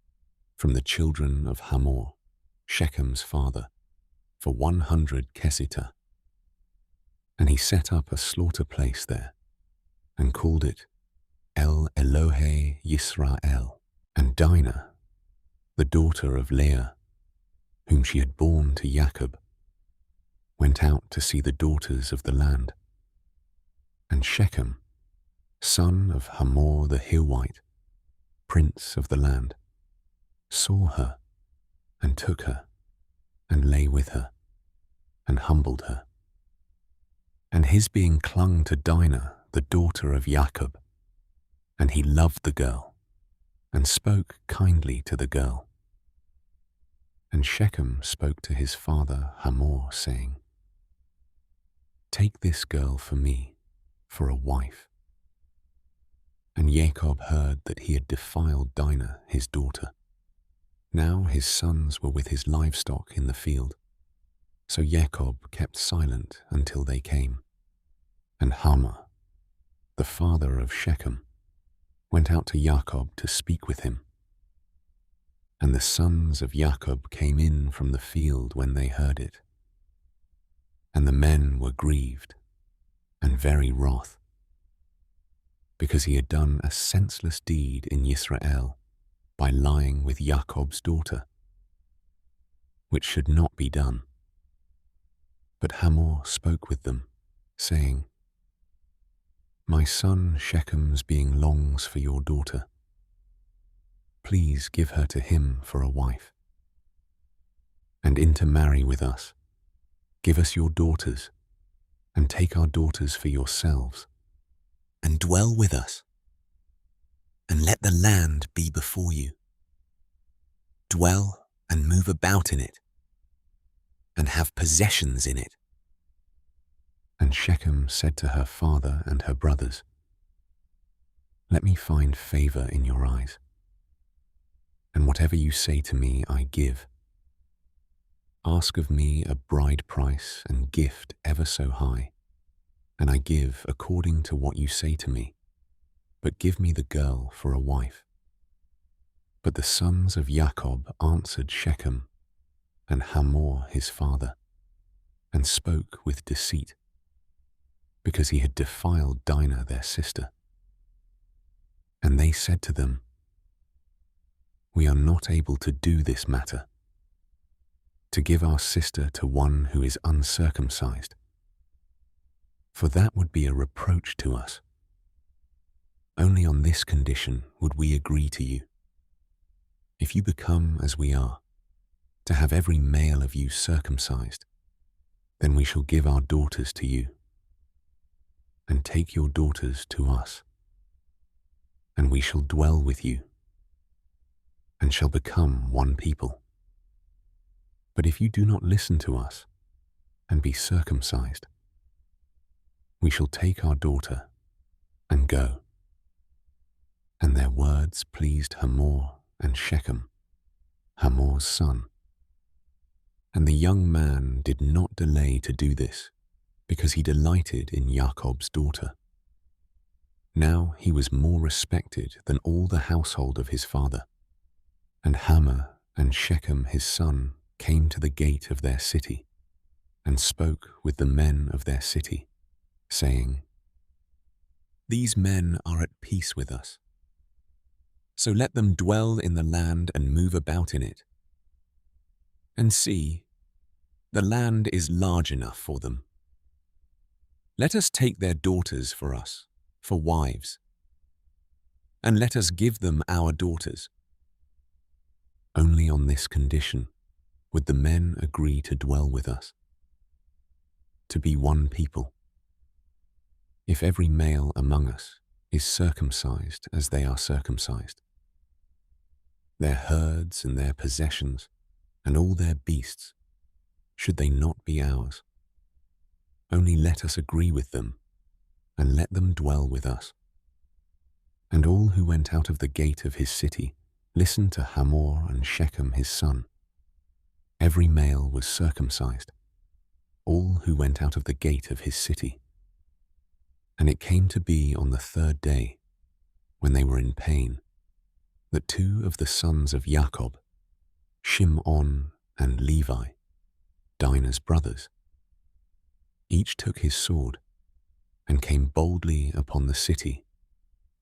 from the children of Hamor, Shechem's father, for 100 kesitah. And he set up a slaughter place there, and called it El Elohe Yisrael. And Dinah, the daughter of Leah, whom she had borne to Jacob, went out to see the daughters of the land. And Shechem, son of Hamor the Hivite, prince of the land, saw her, and took her, and lay with her, and humbled her. And his being clung to Dinah, the daughter of Jacob, and he loved the girl, and spoke kindly to the girl. And Shechem spoke to his father Hamor, saying, Take this girl for me, for a wife. And Jacob heard that he had defiled Dinah, his daughter. Now his sons were with his livestock in the field. So Jacob kept silent until they came. And Hamor, the father of Shechem, went out to Jacob to speak with him. And the sons of Jacob came in from the field when they heard it. And the men were grieved and very wroth, because he had done a senseless deed in Israel by lying with Jacob's daughter, which should not be done. But Hamor spoke with them, saying, My son Shechem's being longs for your daughter. Please give her to him for a wife. And intermarry with us. Give us your daughters, and take our daughters for yourselves. And dwell with us, and let the land be before you. Dwell and move about in it, and have possessions in it. And Shechem said to her father and her brothers, Let me find favor in your eyes, and whatever you say to me I give. Ask of me a bride price and gift ever so high, and I give according to what you say to me, but give me the girl for a wife. But the sons of Jacob answered Shechem and Hamor his father, and spoke with deceit, because he had defiled Dinah their sister. And they said to them, We are not able to do this matter, to give our sister to one who is uncircumcised, for that would be a reproach to us. Only on this condition would we agree to you. If you become as we are, to have every male of you circumcised, then we shall give our daughters to you, and take your daughters to us, and we shall dwell with you, and shall become one people. But if you do not listen to us, and be circumcised, we shall take our daughter and go. And their words pleased Hamor and Shechem, Hamor's son. And the young man did not delay to do this, because he delighted in Jacob's daughter. Now he was more respected than all the household of his father. And Hamor and Shechem his son came to the gate of their city, and spoke with the men of their city, saying, These men are at peace with us. So let them dwell in the land and move about in it. And see, the land is large enough for them. Let us take their daughters for us, for wives, and let us give them our daughters. Only on this condition would the men agree to dwell with us, to be one people. If every male among us is circumcised as they are circumcised, their herds and their possessions and all their beasts, should they not be ours? Only let us agree with them, and let them dwell with us. And all who went out of the gate of his city listened to Hamor and Shechem his son. Every male was circumcised, all who went out of the gate of his city. And it came to be on the third day, when they were in pain, that two of the sons of Jacob, Shimon and Levi, Dinah's brothers, each took his sword and came boldly upon the city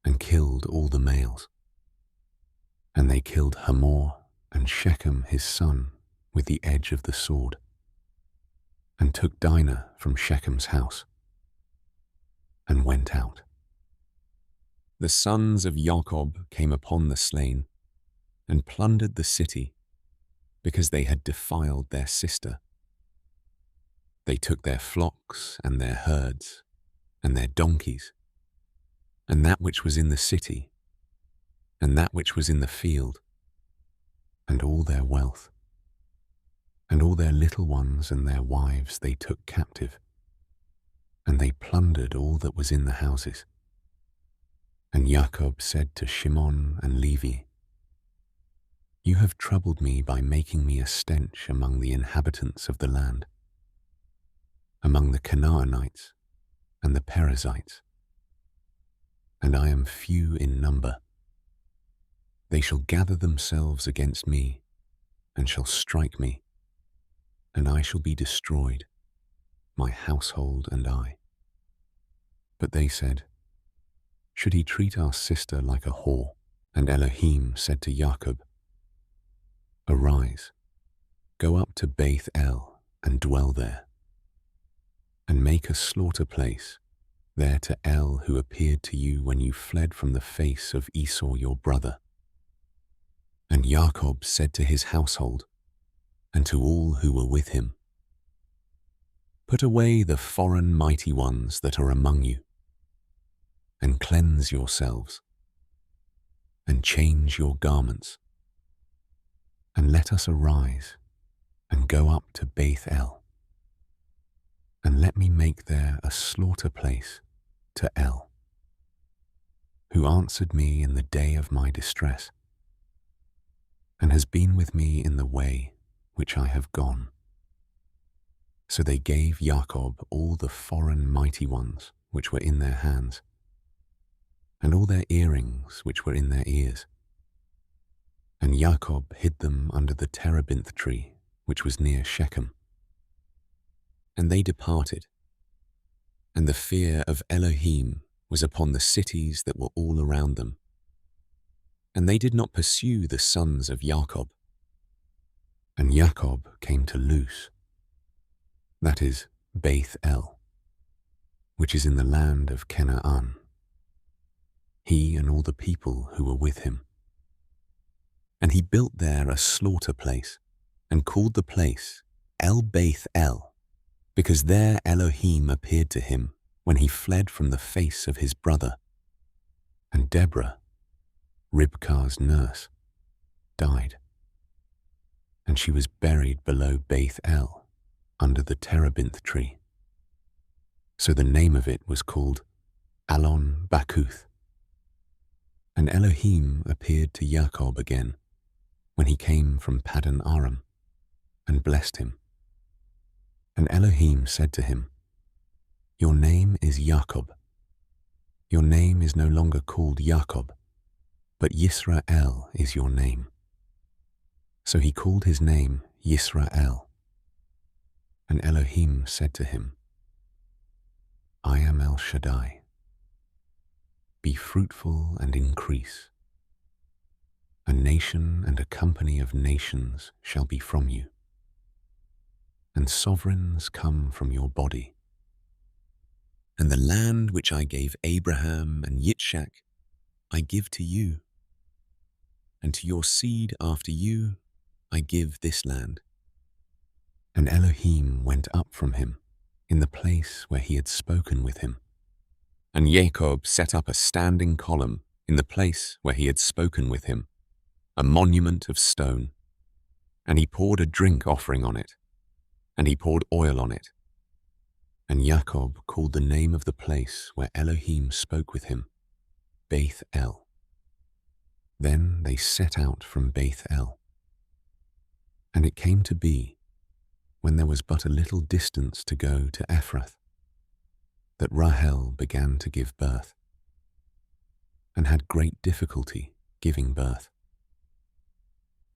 and killed all the males. And they killed Hamor and Shechem his son with the edge of the sword, and took Dinah from Shechem's house, and went out. The sons of Jacob came upon the slain, and plundered the city, because they had defiled their sister. They took their flocks and their herds, and their donkeys, and that which was in the city, and that which was in the field, and all their wealth, and all their little ones and their wives they took captive, and they plundered all that was in the houses. And Jacob said to Shimon and Levi, "You have troubled me by making me a stench among the inhabitants of the land, among the Canaanites and the Perizzites, and I am few in number. They shall gather themselves against me, and shall strike me, and I shall be destroyed, my household and I." But they said, "Should he treat our sister like a whore?" And Elohim said to Jacob, "Arise, go up to Beth El and dwell there, and make a slaughter place there to El who appeared to you when you fled from the face of Esau your brother." And Jacob said to his household and to all who were with him, "Put away the foreign mighty ones that are among you, and cleanse yourselves, and change your garments, and let us arise and go up to Beth El, and let me make there a slaughter place to El, who answered me in the day of my distress, and has been with me in the way which I have gone." So they gave Jacob all the foreign mighty ones which were in their hands, and all their earrings which were in their ears. And Jacob hid them under the terebinth tree which was near Shechem. And they departed, and the fear of Elohim was upon the cities that were all around them. And they did not pursue the sons of Jacob. And Jacob came to Luz, that is Beth El, which is in the land of Canaan, he and all the people who were with him. And he built there a slaughter place, and called the place El Beth El, because there Elohim appeared to him when he fled from the face of his brother. And Deborah, Ribkah's nurse, died, and she was buried below Beth El under the terebinth tree. So the name of it was called Allon Bakuth. And Elohim appeared to Jacob again when he came from Paddan Aram, and blessed him. And Elohim said to him, "Your name is Jacob. Your name is no longer called Jacob, but Yisrael is your name." So he called his name Yisrael. And Elohim said to him, "I am El Shaddai. Be fruitful and increase, A nation and a company of nations shall be from you, and sovereigns come from your body. And the land which I gave Abraham and Yitzchak, I give to you, and to your seed after you, I give this land. And Elohim went up from him in the place where he had spoken with him. And Jacob set up a standing column in the place where he had spoken with him, a monument of stone. And he poured a drink offering on it, and he poured oil on it. And Jacob called the name of the place where Elohim spoke with him, Beth El. Then they set out from Beth El. And it came to be, when there was but a little distance to go to Ephrath, that Rahel began to give birth, and had great difficulty giving birth.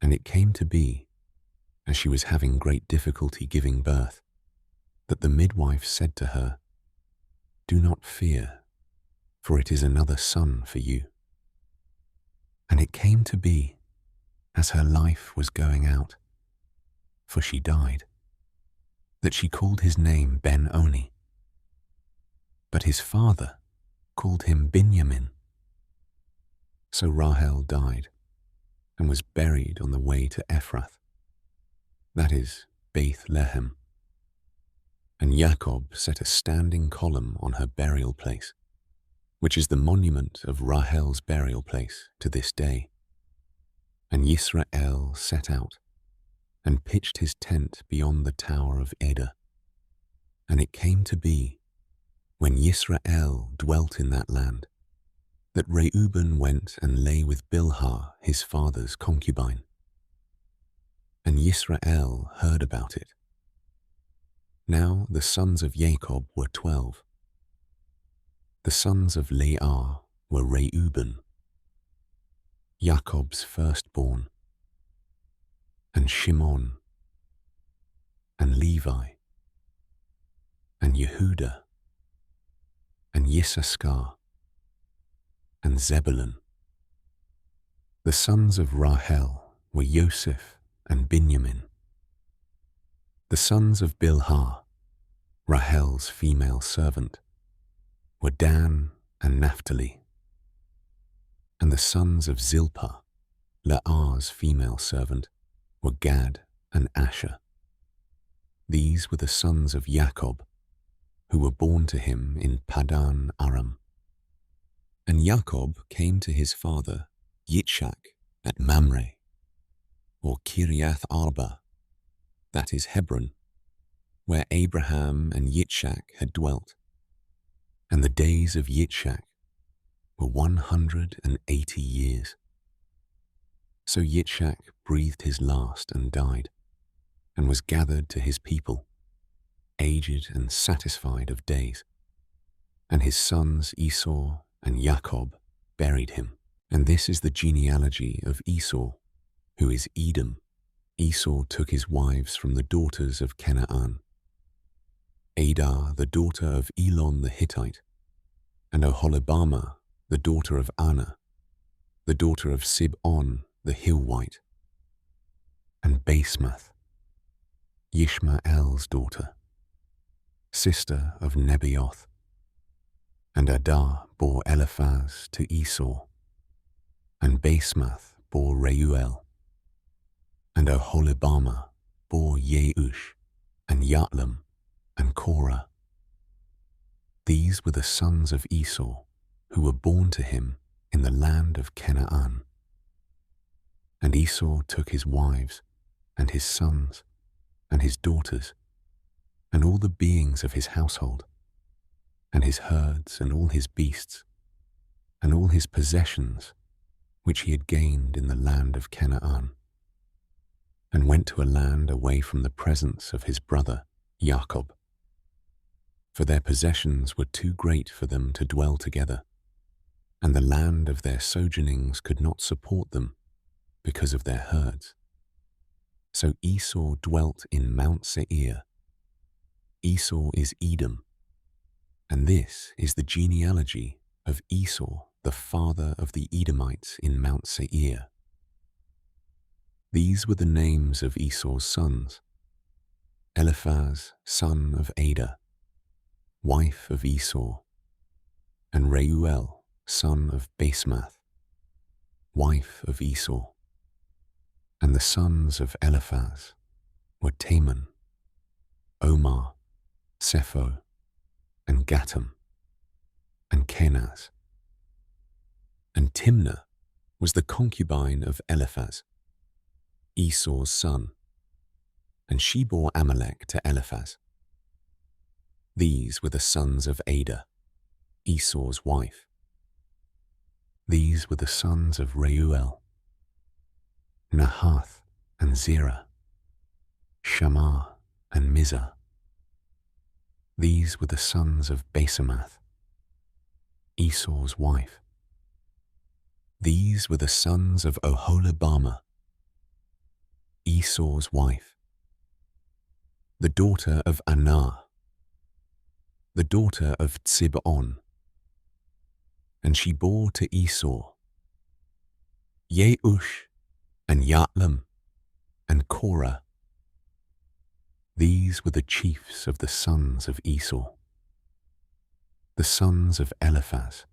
And it came to be, as she was having great difficulty giving birth, that the midwife said to her, "Do not fear, for it is another son for you." And it came to be, as her life was going out, for she died, that she called his name Ben-Oni. But his father called him Binyamin. So Rahel died, and was buried on the way to Ephrath, that is, Bethlehem. And Jacob set a standing column on her burial place, which is the monument of Rahel's burial place to this day. And Yisrael set out, and pitched his tent beyond the tower of Eder. And it came to be, when Yisrael dwelt in that land, that Reuben went and lay with Bilhah his father's concubine. And Yisrael heard about it. Now the sons of Jacob were 12. The sons of Leah were Reuben, Jacob's firstborn, and Shimon, and Levi, and Yehuda, and Yissaschar, and Zebulun. The sons of Rahel were Joseph and Binyamin. The sons of Bilhah, Rahel's female servant, were Dan and Naphtali. And the sons of Zilpah, Leah's female servant, were Gad and Asher. These were the sons of Jacob, who were born to him in Padan Aram. And Jacob came to his father Yitzchak at Mamre, or Kiriath Arba, that is Hebron, where Abraham and Yitzchak had dwelt. And the days of Yitzchak were 180 years. So Yitzchak breathed his last and died, and was gathered to his people, aged and satisfied of days. And his sons Esau and Jacob buried him. And this is the genealogy of Esau, who is Edom. Esau took his wives from the daughters of Canaan: Adah, the daughter of Elon the Hittite, and Oholibamah, the daughter of Anna, the daughter of Sibon the Hivite, and Basemath, Yishmael's daughter, sister of Nebaioth. And Adah bore Eliphaz to Esau, and Basemath bore Reuel, and Oholibamah bore Yeush, and Yatlam, and Korah. These were the sons of Esau, who were born to him in the land of Canaan. And Esau took his wives, and his sons, and his daughters, and all the beings of his household, and his herds, and all his beasts, and all his possessions, which he had gained in the land of Canaan, and went to a land away from the presence of his brother Jacob. For their possessions were too great for them to dwell together, and the land of their sojournings could not support them because of their herds. So Esau dwelt in Mount Seir. Esau is Edom, and this is the genealogy of Esau, the father of the Edomites in Mount Seir. These were the names of Esau's sons: Eliphaz, son of Ada, wife of Esau, and Reuel, son of Basemath, wife of Esau. And the sons of Eliphaz were Teman, Omar, Sepho, and Gatam, and Kenaz. And Timnah was the concubine of Eliphaz, Esau's son, and she bore Amalek to Eliphaz. These were the sons of Ada, Esau's wife. These were the sons of Reuel: Nahath and Zerah, Shammah and Mizah. These were the sons of Basemath, Esau's wife. These were the sons of Oholibamah, Esau's wife, the daughter of Anah, the daughter of Tsibon. And she bore to Esau Yeush and Yatlam and Korah. These were the chiefs of the sons of Esau. The sons of Eliphaz,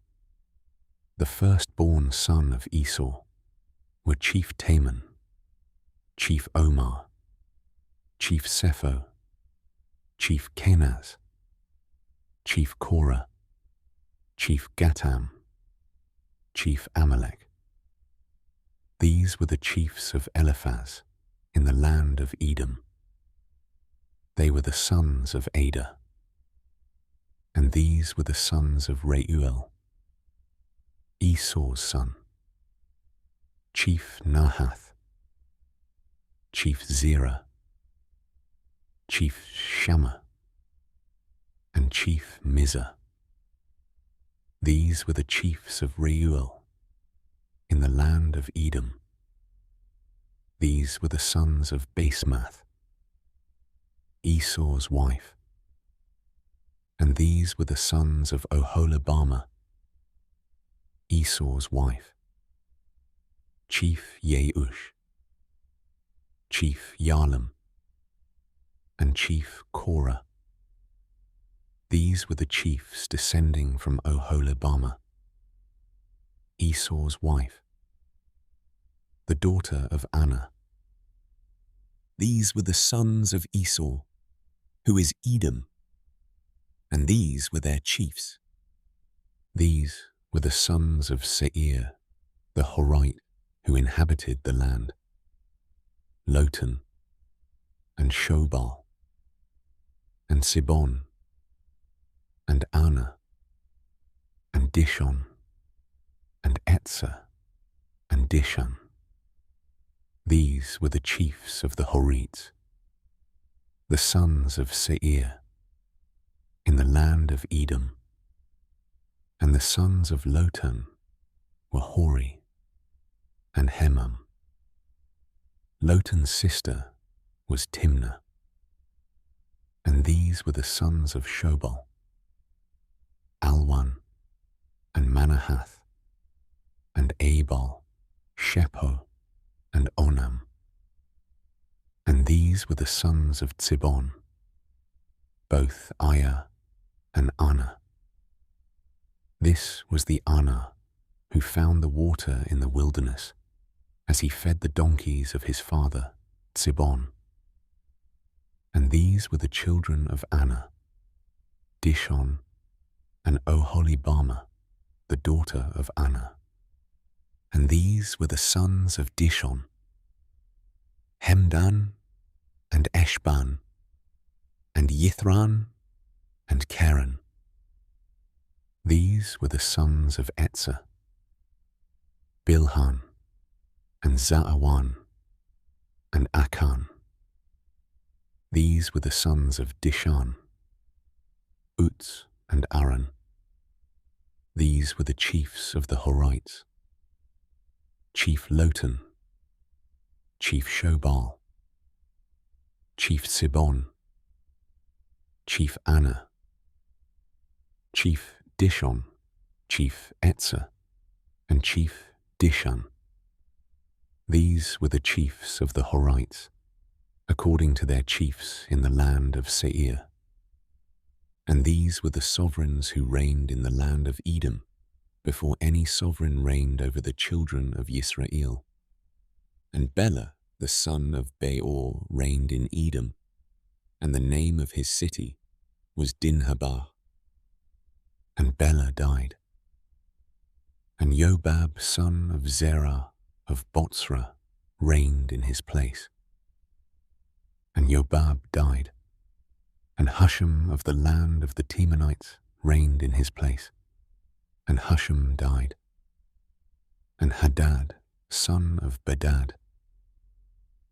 the firstborn son of Esau, were Chief Teman, Chief Omar, Chief Sepho, Chief Kenaz, Chief Korah, Chief Gatam, Chief Amalek. These were the chiefs of Eliphaz in the land of Edom. They were the sons of Ada. And these were the sons of Reuel, Esau's son: Chief Nahath, Chief Zerah, Chief Shammah, and Chief Mizah. These were the chiefs of Reuel in the land of Edom. These were the sons of Basemath, Esau's wife. And these were the sons of Oholibamah, Esau's wife: Chief Yeush, Chief Yalam, and Chief Korah. These were the chiefs descending from Oholibamah, Esau's wife, the daughter of Anah. These were the sons of Esau, who is Edom, and these were their chiefs. These were the sons of Seir, the Horite, who inhabited the land: Lotan, and Shobal, and Sibon, and Anah, and Dishon, and Etzer, and Dishan. These were the chiefs of the Horites, the sons of Seir, in the land of Edom. And the sons of Lotan were Hori and Hemam. Lotan's sister was Timnah. And these were the sons of Shobal: Alwan, and Manahath, and Abal, Shepho, and Onam. And these were the sons of Tsibon, both Aya and Anah. This was the Anah who found the water in the wilderness as he fed the donkeys of his father, Tsibon. And these were the children of Anah: Dishon, and Oholibamah, the daughter of Anah. And these were the sons of Dishon: Hemdan, and Eshban, and Yithran, and Keren. These were the sons of Etzer: Bilhan, and Zaawan, and Akan. These were the sons of Dishan: Uz and Aran. These were the chiefs of the Horites: Chief Lotan, Chief Shobal, Chief Sibon, Chief Anah, Chief Dishon, Chief Etzer, and Chief Dishan. These were the chiefs of the Horites, according to their chiefs in the land of Seir. And these were the sovereigns who reigned in the land of Edom, before any sovereign reigned over the children of Yisrael. And Bela, the son of Beor, reigned in Edom, and the name of his city was Dinhabah. And Bela died. And Jobab, son of Zerah of Botzrah, reigned in his place. And Jobab died. And Husham of the land of the Temanites reigned in his place. And Husham died. And Hadad, son of Bedad,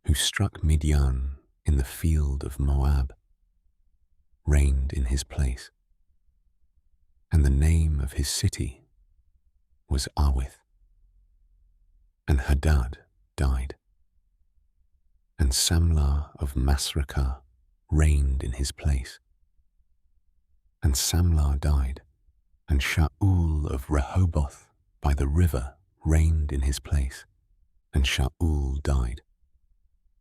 who struck Midian in the field of Moab, reigned in his place. And the name of his city was Awith. And Hadad died. And Samlah of Masrekah reigned in his place. And Samlah died. And Shaul of Rehoboth by the river reigned in his place. And Shaul died.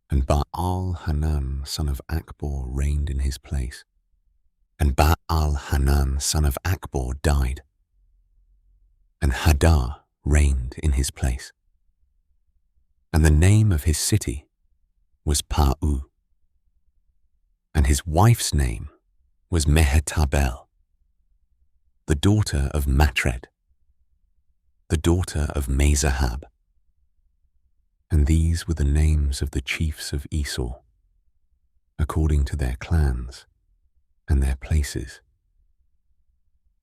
And Baal-Hanan, son of Akbor, reigned in his place. And Baal-Hanan, son of Akbor, died. And Hadar reigned in his place. And the name of his city was Pau. And his wife's name was Mehetabel, the daughter of Matred, the daughter of Mezahab. And these were the names of the chiefs of Esau, according to their clans and their places,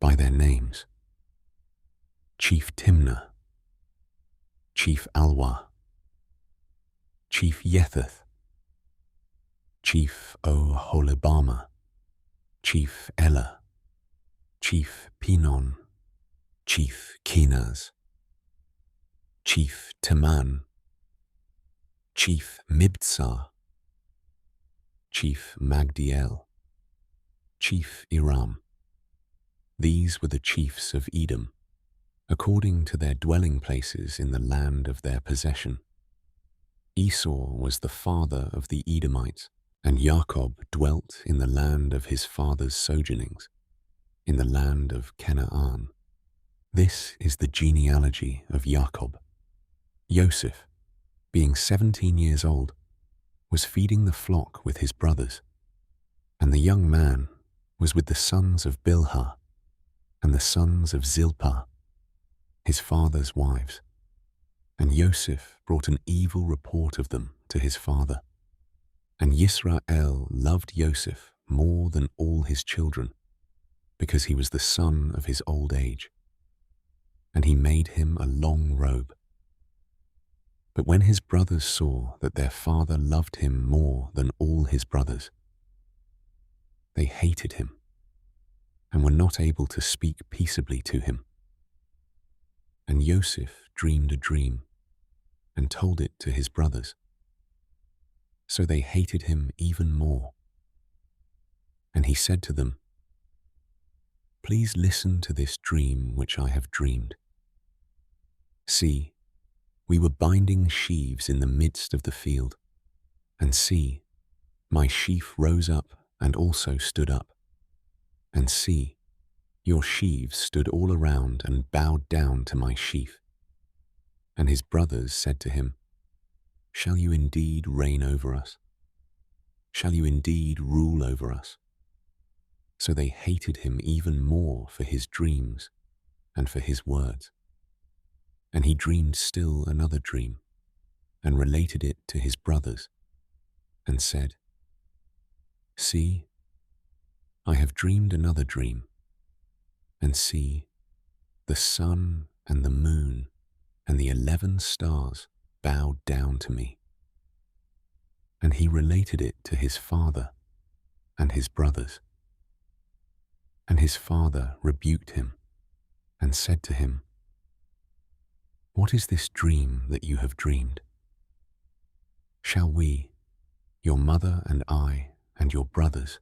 by their names: Chief Timnah, Chief Alwah, Chief Yetheth, Chief Oholibamah, Chief Elah, Chief Pinon, Chief Kenaz, Chief Teman, Chief Mibtsar, Chief Magdiel, Chief Iram. These were the chiefs of Edom, according to their dwelling places in the land of their possession. Esau was the father of the Edomites, and Jacob dwelt in the land of his father's sojournings, in the land of Canaan. This is the genealogy of Jacob. Joseph, being 17 years old, was feeding the flock with his brothers, and the young man was with the sons of Bilhah and the sons of Zilpah, his father's wives. And Joseph brought an evil report of them to his father. And Yisrael loved Joseph more than all his children, because he was the son of his old age. And he made him a long robe. But when his brothers saw that their father loved him more than all his brothers, they hated him and were not able to speak peaceably to him. And Joseph dreamed a dream and told it to his brothers. So they hated him even more. And he said to them, "Please listen to this dream which I have dreamed. See, we were binding sheaves in the midst of the field, and see, my sheaf rose up and also stood up. And see, your sheaves stood all around and bowed down to my sheaf." And his brothers said to him, "Shall you indeed reign over us? Shall you indeed rule over us?" So they hated him even more for his dreams and for his words. And he dreamed still another dream, and related it to his brothers, and said, "See, I have dreamed another dream, and see, the sun and the moon and the 11 stars bowed down to me." And he related it to his father and his brothers. And his father rebuked him and said to him, "What is this dream that you have dreamed? Shall we, your mother and I and your brothers,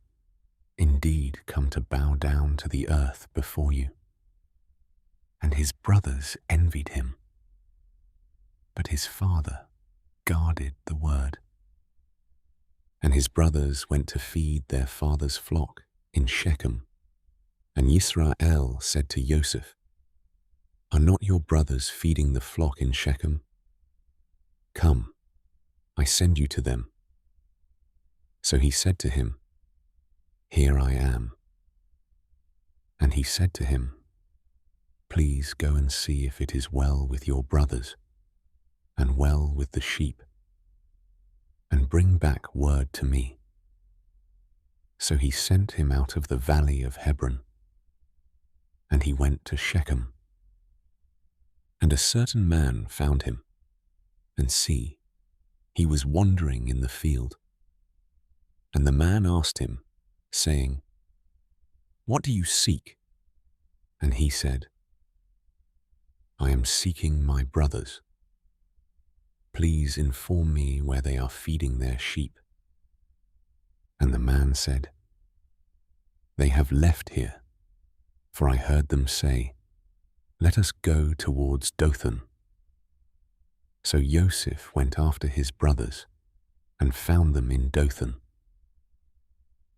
indeed come to bow down to the earth before you?" And his brothers envied him. But his father guarded the word. And his brothers went to feed their father's flock in Shechem. And Yisrael said to Joseph, "Are not your brothers feeding the flock in Shechem? Come, I send you to them." So he said to him, "Here I am." And he said to him, "Please go and see if it is well with your brothers and well with the sheep, and bring back word to me." So he sent him out of the valley of Hebron, and he went to Shechem. And a certain man found him, and see, he was wandering in the field. And the man asked him, saying, "What do you seek?" And he said, "I am seeking my brothers. Please inform me where they are feeding their sheep." And the man said, "They have left here, for I heard them say, 'Let us go towards Dothan.'" So Joseph went after his brothers and found them in Dothan.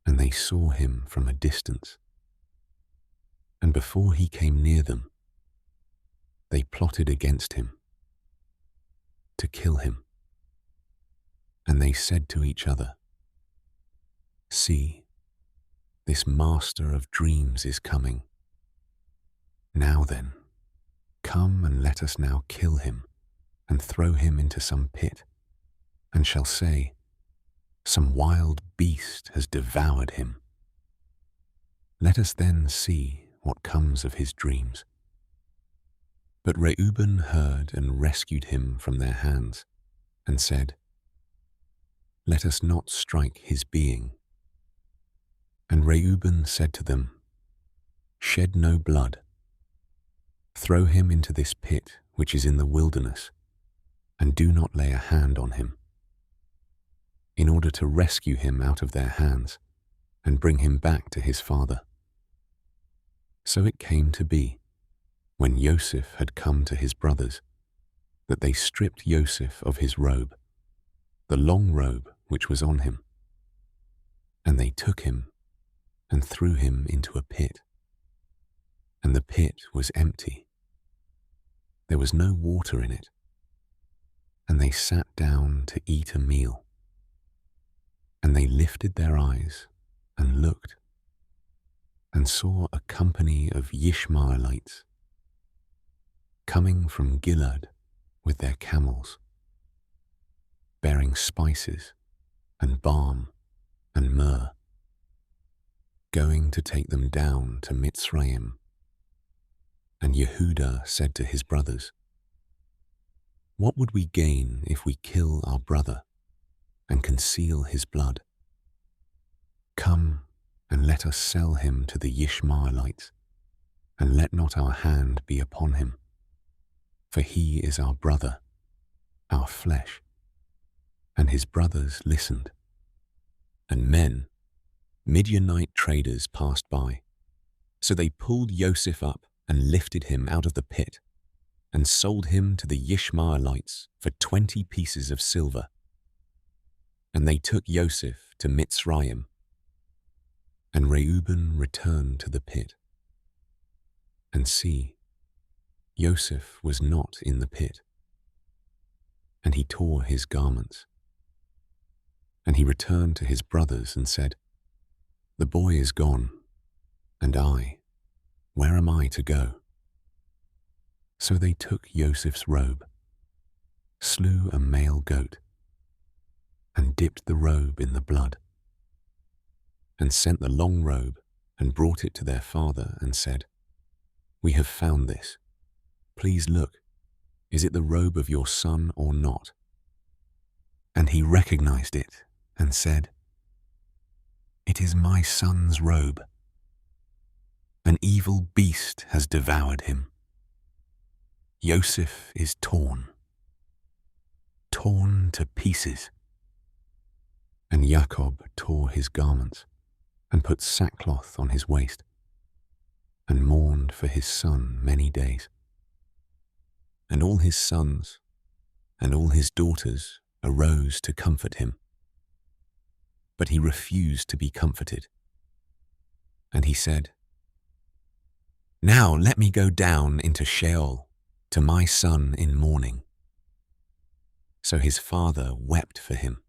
And they saw him from a distance. And before he came near them, they plotted against him to kill him. And they said to each other, "See, this master of dreams is coming. Now then, come and let us now kill him and throw him into some pit, and shall say, 'Some wild beast has devoured him.' Let us then see what comes of his dreams." But Reuben heard and rescued him from their hands, and said, "Let us not strike his being." And Reuben said to them, "Shed no blood. Throw him into this pit which is in the wilderness, and do not lay a hand on him, in order to rescue him out of their hands and bring him back to his father." So it came to be, when Joseph had come to his brothers, that they stripped Joseph of his robe, the long robe which was on him, and they took him and threw him into a pit. And the pit was empty. There was no water in it. And they sat down to eat a meal. And they lifted their eyes and looked, and saw a company of Ishmaelites coming from Gilead with their camels, bearing spices and balm and myrrh, going to take them down to Mitzrayim. And Yehudah said to his brothers, "What would we gain if we kill our brother and conceal his blood? Come and let us sell him to the Ishmaelites, and let not our hand be upon him. For he is our brother, our flesh." And his brothers listened. And men, Midianite traders, passed by. So they pulled Joseph up and lifted him out of the pit, and sold him to the Ishmaelites for 20 pieces of silver. And they took Joseph to Mitzrayim. And Reuben returned to the pit. And see, Joseph was not in the pit. And he tore his garments. And he returned to his brothers and said, "The boy is gone, and I, where am I to go?" So they took Joseph's robe, slew a male goat, and dipped the robe in the blood, and sent the long robe and brought it to their father and said, "We have found this. Please look, is it the robe of your son or not?" And he recognized it and said, "It is my son's robe. An evil beast has devoured him. Joseph is torn to pieces." And Jacob tore his garments and put sackcloth on his waist, and mourned for his son many days. And all his sons and all his daughters arose to comfort him. But he refused to be comforted. And he said, "Now let me go down into Sheol to my son in mourning." So his father wept for him.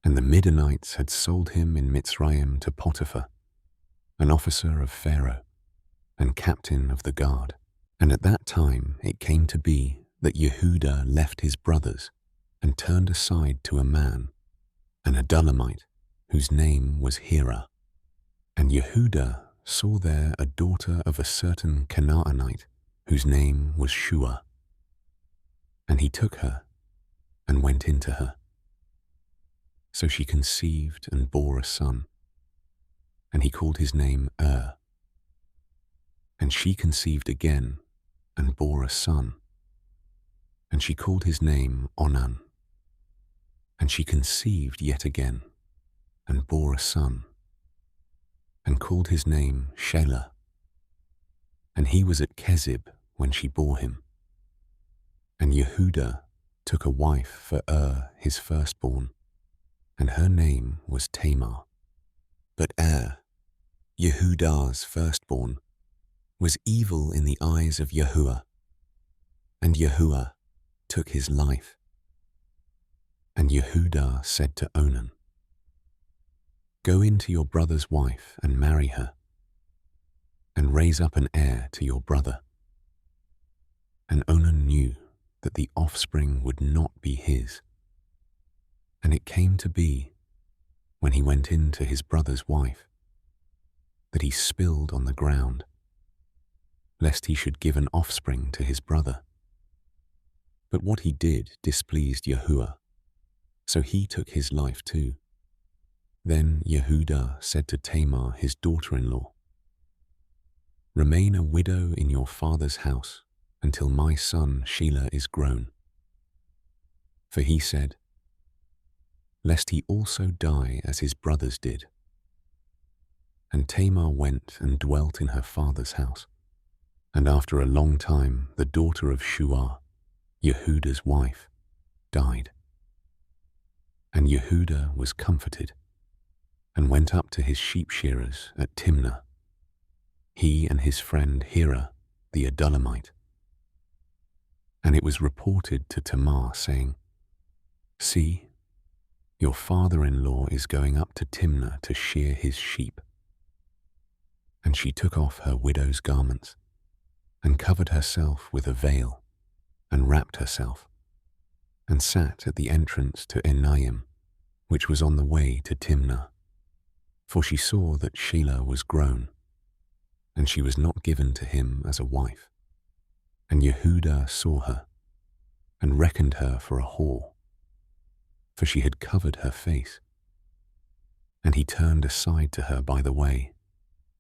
And the Midianites had sold him in Mitzrayim to Potiphar, an officer of Pharaoh and captain of the guard. And at that time it came to be that Yehudah left his brothers and turned aside to a man, an Adullamite, whose name was Hira. And Yehudah saw there a daughter of a certain Canaanite, whose name was Shua. And he took her and went into her. So she conceived and bore a son, and he called his name And she conceived again and bore a son, and she called his name Onan. And she conceived yet again and bore a son, and called his name Shelah. And he was at Kezib when she bore him. And Yehudah took a wife for his firstborn, and her name was Tamar. But Yehudah's firstborn, was evil in the eyes of Yahuah, and Yahuah took his life. And Yehudah said to Onan, "Go into your brother's wife and marry her, and raise up an heir to your brother." And Onan knew that the offspring would not be his. And it came to be, when he went in to his brother's wife, that he spilled on the ground, lest he should give an offspring to his brother. But what he did displeased Yahuah, so he took his life too. Then Yehudah said to Tamar, his daughter-in-law, "Remain a widow in your father's house until my son Shelah is grown." For he said, "Lest he also die as his brothers did." And Tamar went and dwelt in her father's house. And after a long time, the daughter of Shua, Yehudah's wife, died. And Yehudah was comforted, and went up to his sheep shearers at Timnah, he and his friend Hira, the Adullamite. And it was reported to Tamar, saying, "See, your father-in-law is going up to Timnah to shear his sheep." And she took off her widow's garments, and covered herself with a veil, and wrapped herself, and sat at the entrance to Enaim, which was on the way to Timnah. For she saw that Shelah was grown, and she was not given to him as a wife. And Yehudah saw her, and reckoned her for a whore, for she had covered her face. And he turned aside to her by the way,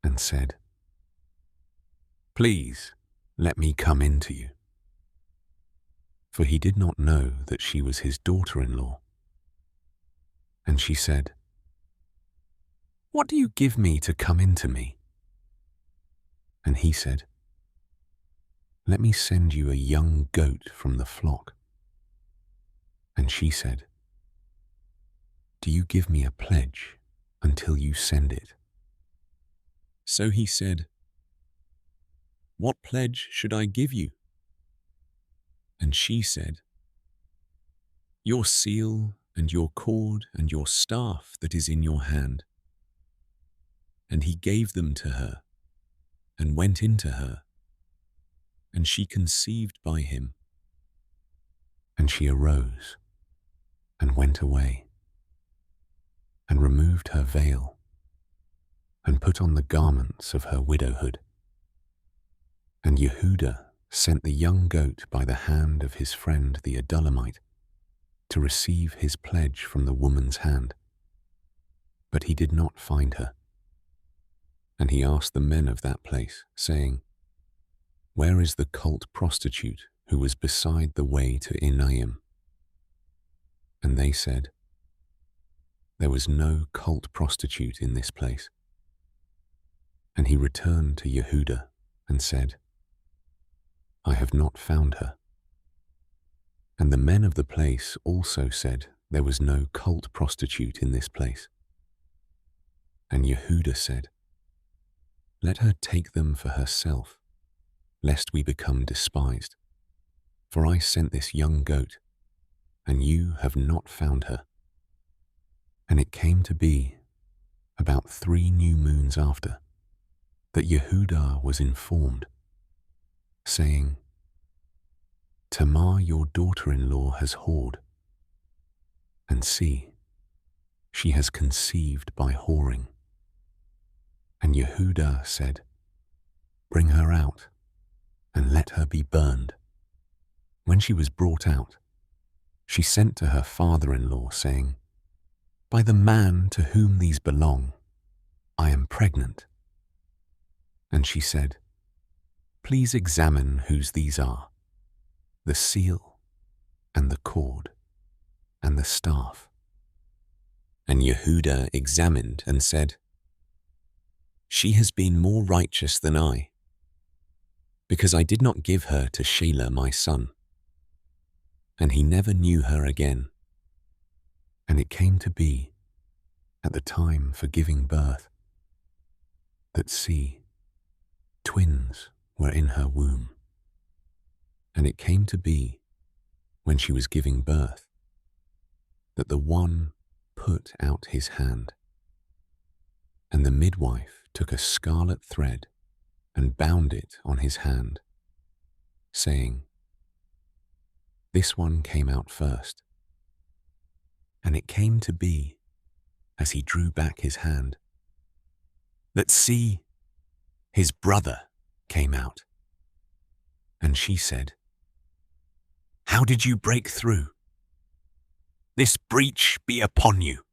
and said, "Please, let me come in to you." For he did not know that she was his daughter-in-law. And she said, "What do you give me to come in to me?" And he said, "Let me send you a young goat from the flock." And she said, "Do you give me a pledge until you send it?" So he said, "What pledge should I give you?" And she said, "Your seal and your cord and your staff that is in your hand." And he gave them to her, and went into her, and she conceived by him. And she arose, and went away, and removed her veil, and put on the garments of her widowhood. And Yehudah sent the young goat by the hand of his friend the Adullamite to receive his pledge from the woman's hand. But he did not find her. And he asked the men of that place, saying, "Where is the cult prostitute who was beside the way to Enaim?" And they said, "There was no cult prostitute in this place." And he returned to Yehudah and said, "I have not found her." And the men of the place also said there was no cult prostitute in this place. And Yahudah said, "Let her take them for herself, lest we become despised. For I sent this young goat, and you have not found her." And it came to be, about 3 new moons after, that Yahudah was informed, saying, "Tamar, your daughter-in-law, has whored, and see, she has conceived by whoring." And Yahudah said, "Bring her out, and let her be burned." When she was brought out, she sent to her father-in-law, saying, "By the man to whom these belong, I am pregnant." And she said, "Please examine whose these are, the seal, and the cord, and the staff." And Yahudah examined and said, "She has been more righteous than I, because I did not give her to Shelah my son." And he never knew her again. And it came to be, at the time for giving birth, that see, twins were in her womb. And it came to be, when she was giving birth, that the one put out his hand. And the midwife took a scarlet thread and bound it on his hand, saying, "This one came out first." And it came to be, as he drew back his hand, that see, his brother came out. And she said, "How did you break through? This breach be upon you."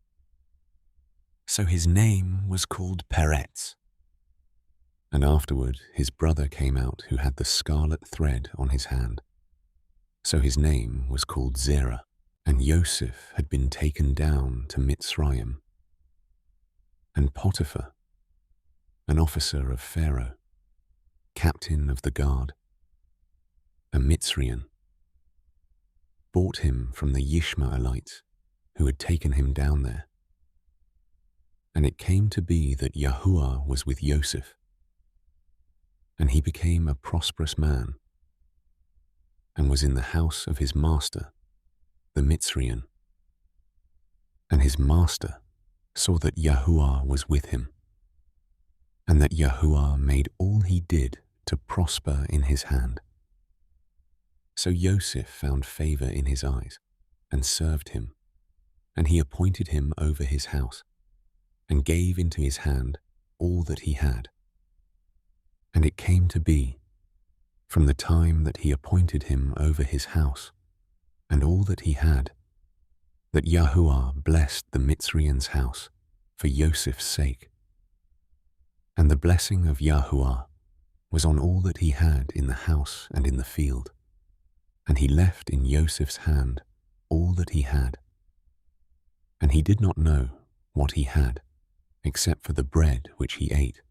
So his name was called Peretz. And afterward his brother came out who had the scarlet thread on his hand. So his name was called Zerah. And Yosef had been taken down to Mitzrayim. And Potiphar, an officer of Pharaoh, captain of the guard, a Mitzrian, bought him from the Yishmaelites who had taken him down there. And it came to be that Yahuah was with Yosef, and he became a prosperous man, and was in the house of his master, the Mitzrian. And his master saw that Yahuah was with him, and that Yahuah made all he did to prosper in his hand. So Yosef found favor in his eyes, and served him, and he appointed him over his house, and gave into his hand all that he had. And it came to be, from the time that he appointed him over his house, and all that he had, that Yahuah blessed the Mitzrian's house for Yosef's sake. And the blessing of Yahuah was on all that he had in the house and in the field, and he left in Yosef's hand all that he had. And he did not know what he had, except for the bread which he ate.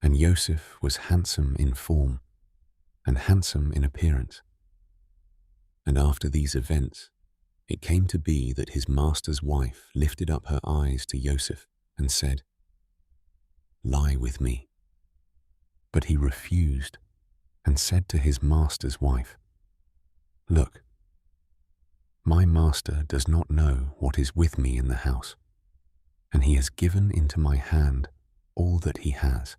And Yosef was handsome in form, and handsome in appearance. And after these events, it came to be that his master's wife lifted up her eyes to Yosef and said, "Lie with me." But he refused and said to his master's wife, "Look, my master does not know what is with me in the house, and he has given into my hand all that he has.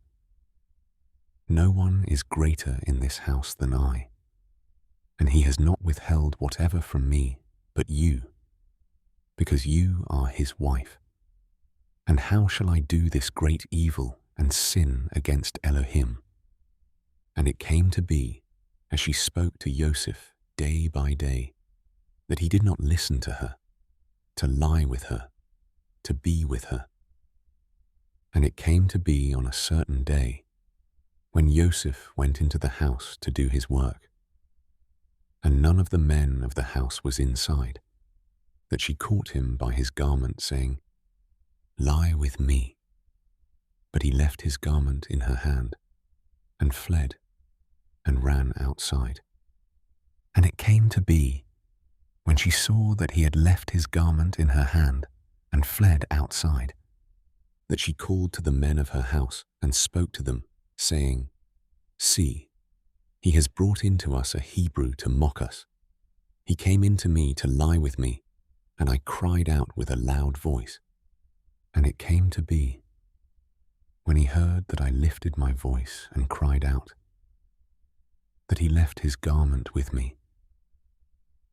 No one is greater in this house than I, and he has not withheld whatever from me but you, because you are his wife. And how shall I do this great evil and sin against Elohim?" And it came to be, as she spoke to Yosef day by day, that he did not listen to her, to lie with her, to be with her. And it came to be on a certain day, when Yosef went into the house to do his work, and none of the men of the house was inside, that she caught him by his garment, saying, "Lie with me." But he left his garment in her hand, and fled, and ran outside. And it came to be, when she saw that he had left his garment in her hand and fled outside, that she called to the men of her house and spoke to them, saying, See, he has brought in to us a Hebrew to mock us. He came in to me to lie with me, and I cried out with a loud voice. And it came to be, when he heard that I lifted my voice and cried out, that he left his garment with me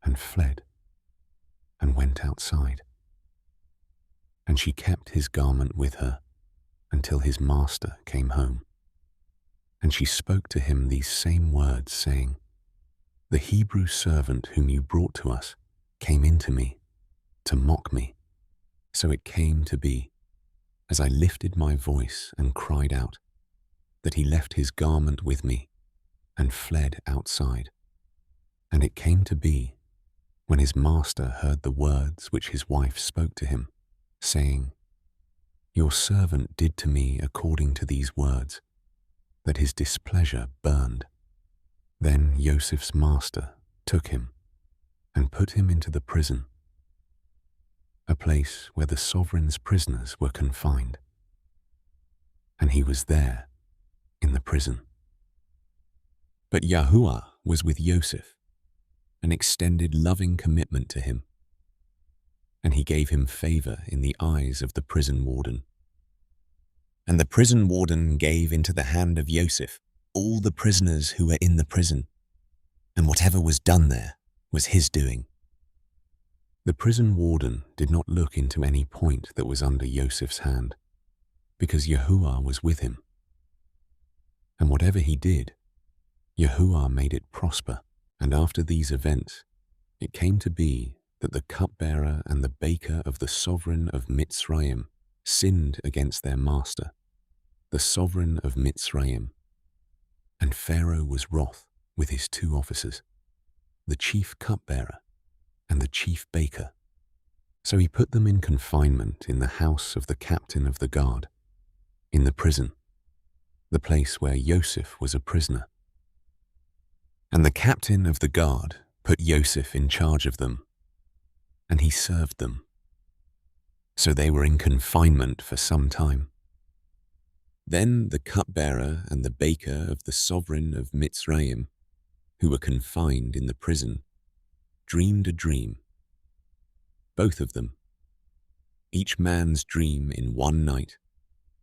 and fled and went outside. And she kept his garment with her until his master came home. And she spoke to him these same words, saying, The Hebrew servant whom you brought to us came in to me to mock me. So it came to be, as I lifted my voice and cried out, that he left his garment with me and fled outside. And it came to be, when his master heard the words which his wife spoke to him, saying, Your servant did to me according to these words, that his displeasure burned. Then Joseph's master took him and put him into the prison, a place where the sovereign's prisoners were confined. And he was there in the prison. But Yahuah was with Joseph and extended loving commitment to him. And he gave him favor in the eyes of the prison warden. And the prison warden gave into the hand of Joseph all the prisoners who were in the prison, and whatever was done there was his doing. The prison warden did not look into any point that was under Joseph's hand, because Yahuah was with him. And whatever he did, Yahuah made it prosper. And after these events, it came to be that the cupbearer and the baker of the sovereign of Mitzrayim sinned against their master, the sovereign of Mitzrayim. And Pharaoh was wroth with his two officers, the chief cupbearer and the chief baker. So he put them in confinement in the house of the captain of the guard, in the prison, the place where Joseph was a prisoner. And the captain of the guard put Joseph in charge of them, and he served them. So they were in confinement for some time. Then the cupbearer and the baker of the sovereign of Mitzrayim, who were confined in the prison, dreamed a dream. Both of them, each man's dream in one night,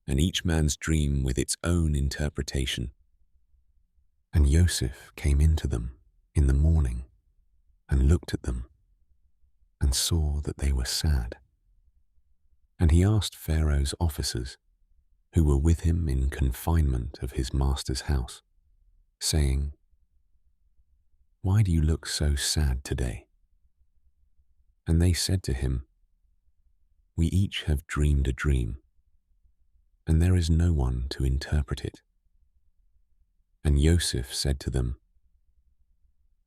and each man's dream with its own interpretation. And Joseph came into them in the morning and looked at them and saw that they were sad. And he asked Pharaoh's officers, who were with him in confinement of his master's house, saying, Why do you look so sad today? And they said to him, We each have dreamed a dream, and there is no one to interpret it. And Joseph said to them,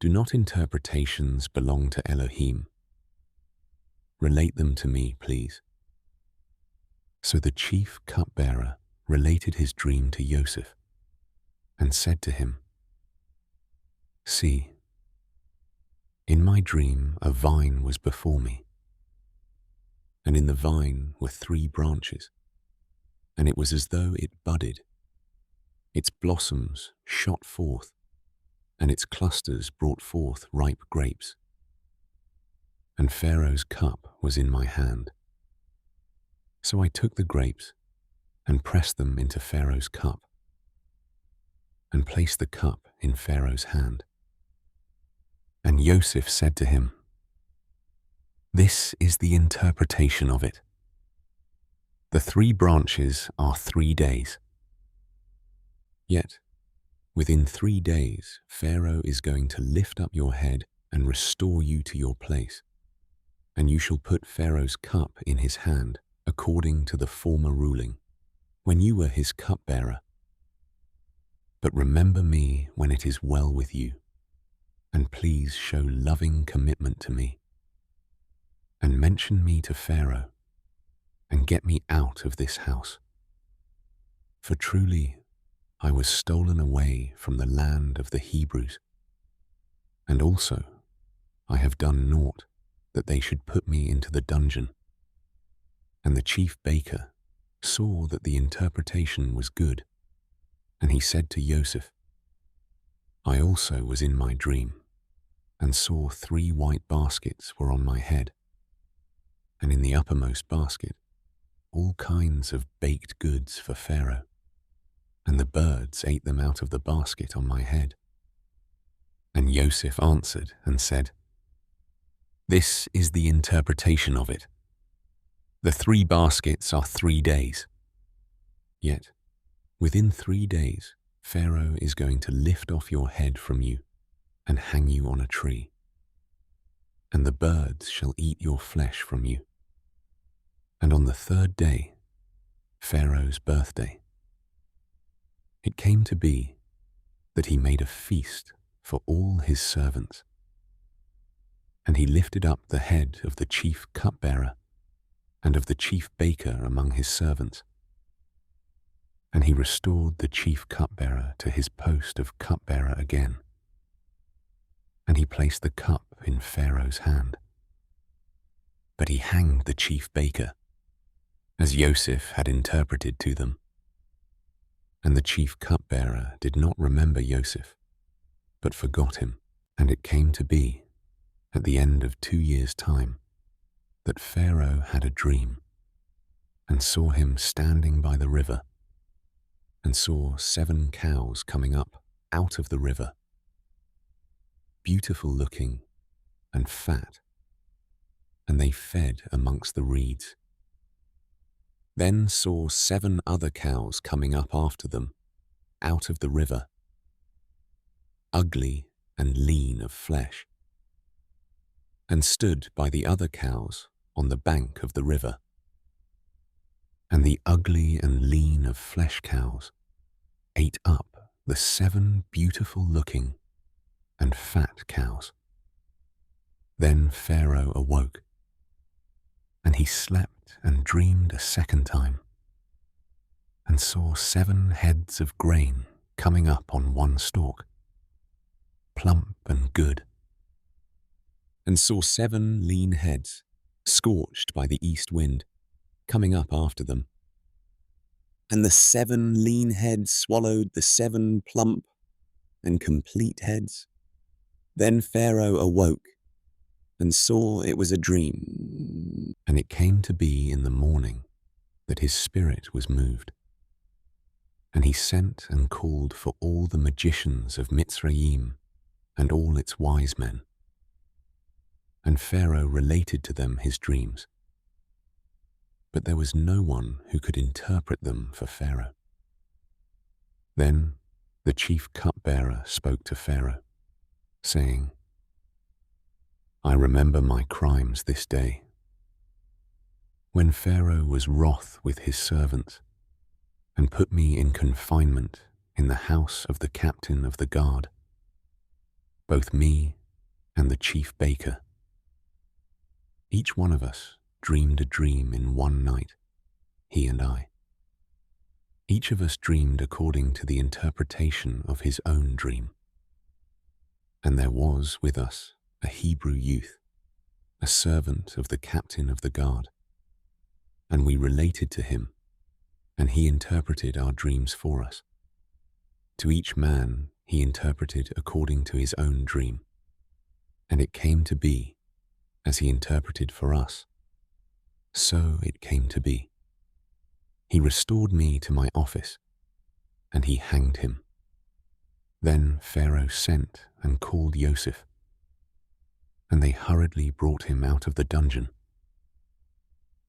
Do not interpretations belong to Elohim? Relate them to me, please. So the chief cupbearer related his dream to Joseph and said to him, See, in my dream a vine was before me, and in the vine were 3 branches, and it was as though it budded. Its blossoms shot forth, and its clusters brought forth ripe grapes. And Pharaoh's cup was in my hand. So I took the grapes and pressed them into Pharaoh's cup, and placed the cup in Pharaoh's hand. And Joseph said to him, This is the interpretation of it. The 3 branches are 3 days. Yet, within 3 days, Pharaoh is going to lift up your head and restore you to your place, and you shall put Pharaoh's cup in his hand, according to the former ruling, when you were his cupbearer. But remember me when it is well with you, and please show loving commitment to me, and mention me to Pharaoh, and get me out of this house. For truly I was stolen away from the land of the Hebrews, And also, I have done naught that they should put me into the dungeon. And the chief baker saw that the interpretation was good, and he said to Joseph, I also was in my dream, and saw 3 white baskets were on my head, and in the uppermost basket all kinds of baked goods for Pharaoh, and the birds ate them out of the basket on my head. And Joseph answered and said, This is the interpretation of it. The 3 baskets are 3 days. Yet, within 3 days, Pharaoh is going to lift off your head from you and hang you on a tree. And the birds shall eat your flesh from you. And on the 3rd day, Pharaoh's birthday, it came to be that he made a feast for all his servants. And he lifted up the head of the chief cupbearer and of the chief baker among his servants. And he restored the chief cupbearer to his post of cupbearer again. And he placed the cup in Pharaoh's hand. But he hanged the chief baker, as Joseph had interpreted to them. And the chief cupbearer did not remember Joseph, but forgot him. And it came to be, at the end of 2 years' time, that Pharaoh had a dream, and saw him standing by the river, and saw 7 cows coming up out of the river, beautiful looking and fat, and they fed amongst the reeds. Then saw 7 other cows coming up after them out of the river, ugly and lean of flesh, and stood by the other cows on the bank of the river. And the ugly and lean of flesh cows ate up the 7 beautiful looking and fat cows. Then Pharaoh awoke, and he slept and dreamed a 2nd time, and saw 7 heads of grain coming up on one stalk, plump and good, and saw 7 lean heads, scorched by the east wind, coming up after them. And the 7 lean heads swallowed the 7 plump and complete heads. Then Pharaoh awoke and saw it was a dream. And it came to be in the morning that his spirit was moved. And he sent and called for all the magicians of Mitzrayim and all its wise men. And Pharaoh related to them his dreams. But there was no one who could interpret them for Pharaoh. Then the chief cupbearer spoke to Pharaoh, saying, I remember my crimes this day. When Pharaoh was wroth with his servants, and put me in confinement in the house of the captain of the guard, both me and the chief baker. Each one of us dreamed a dream in one night, he and I. Each of us dreamed according to the interpretation of his own dream. And there was with us a Hebrew youth, a servant of the captain of the guard, and we related to him, and he interpreted our dreams for us. To each man he interpreted according to his own dream, and it came to be, as he interpreted for us, so it came to be. He restored me to my office, and he hanged him. Then Pharaoh sent and called Joseph, and they hurriedly brought him out of the dungeon.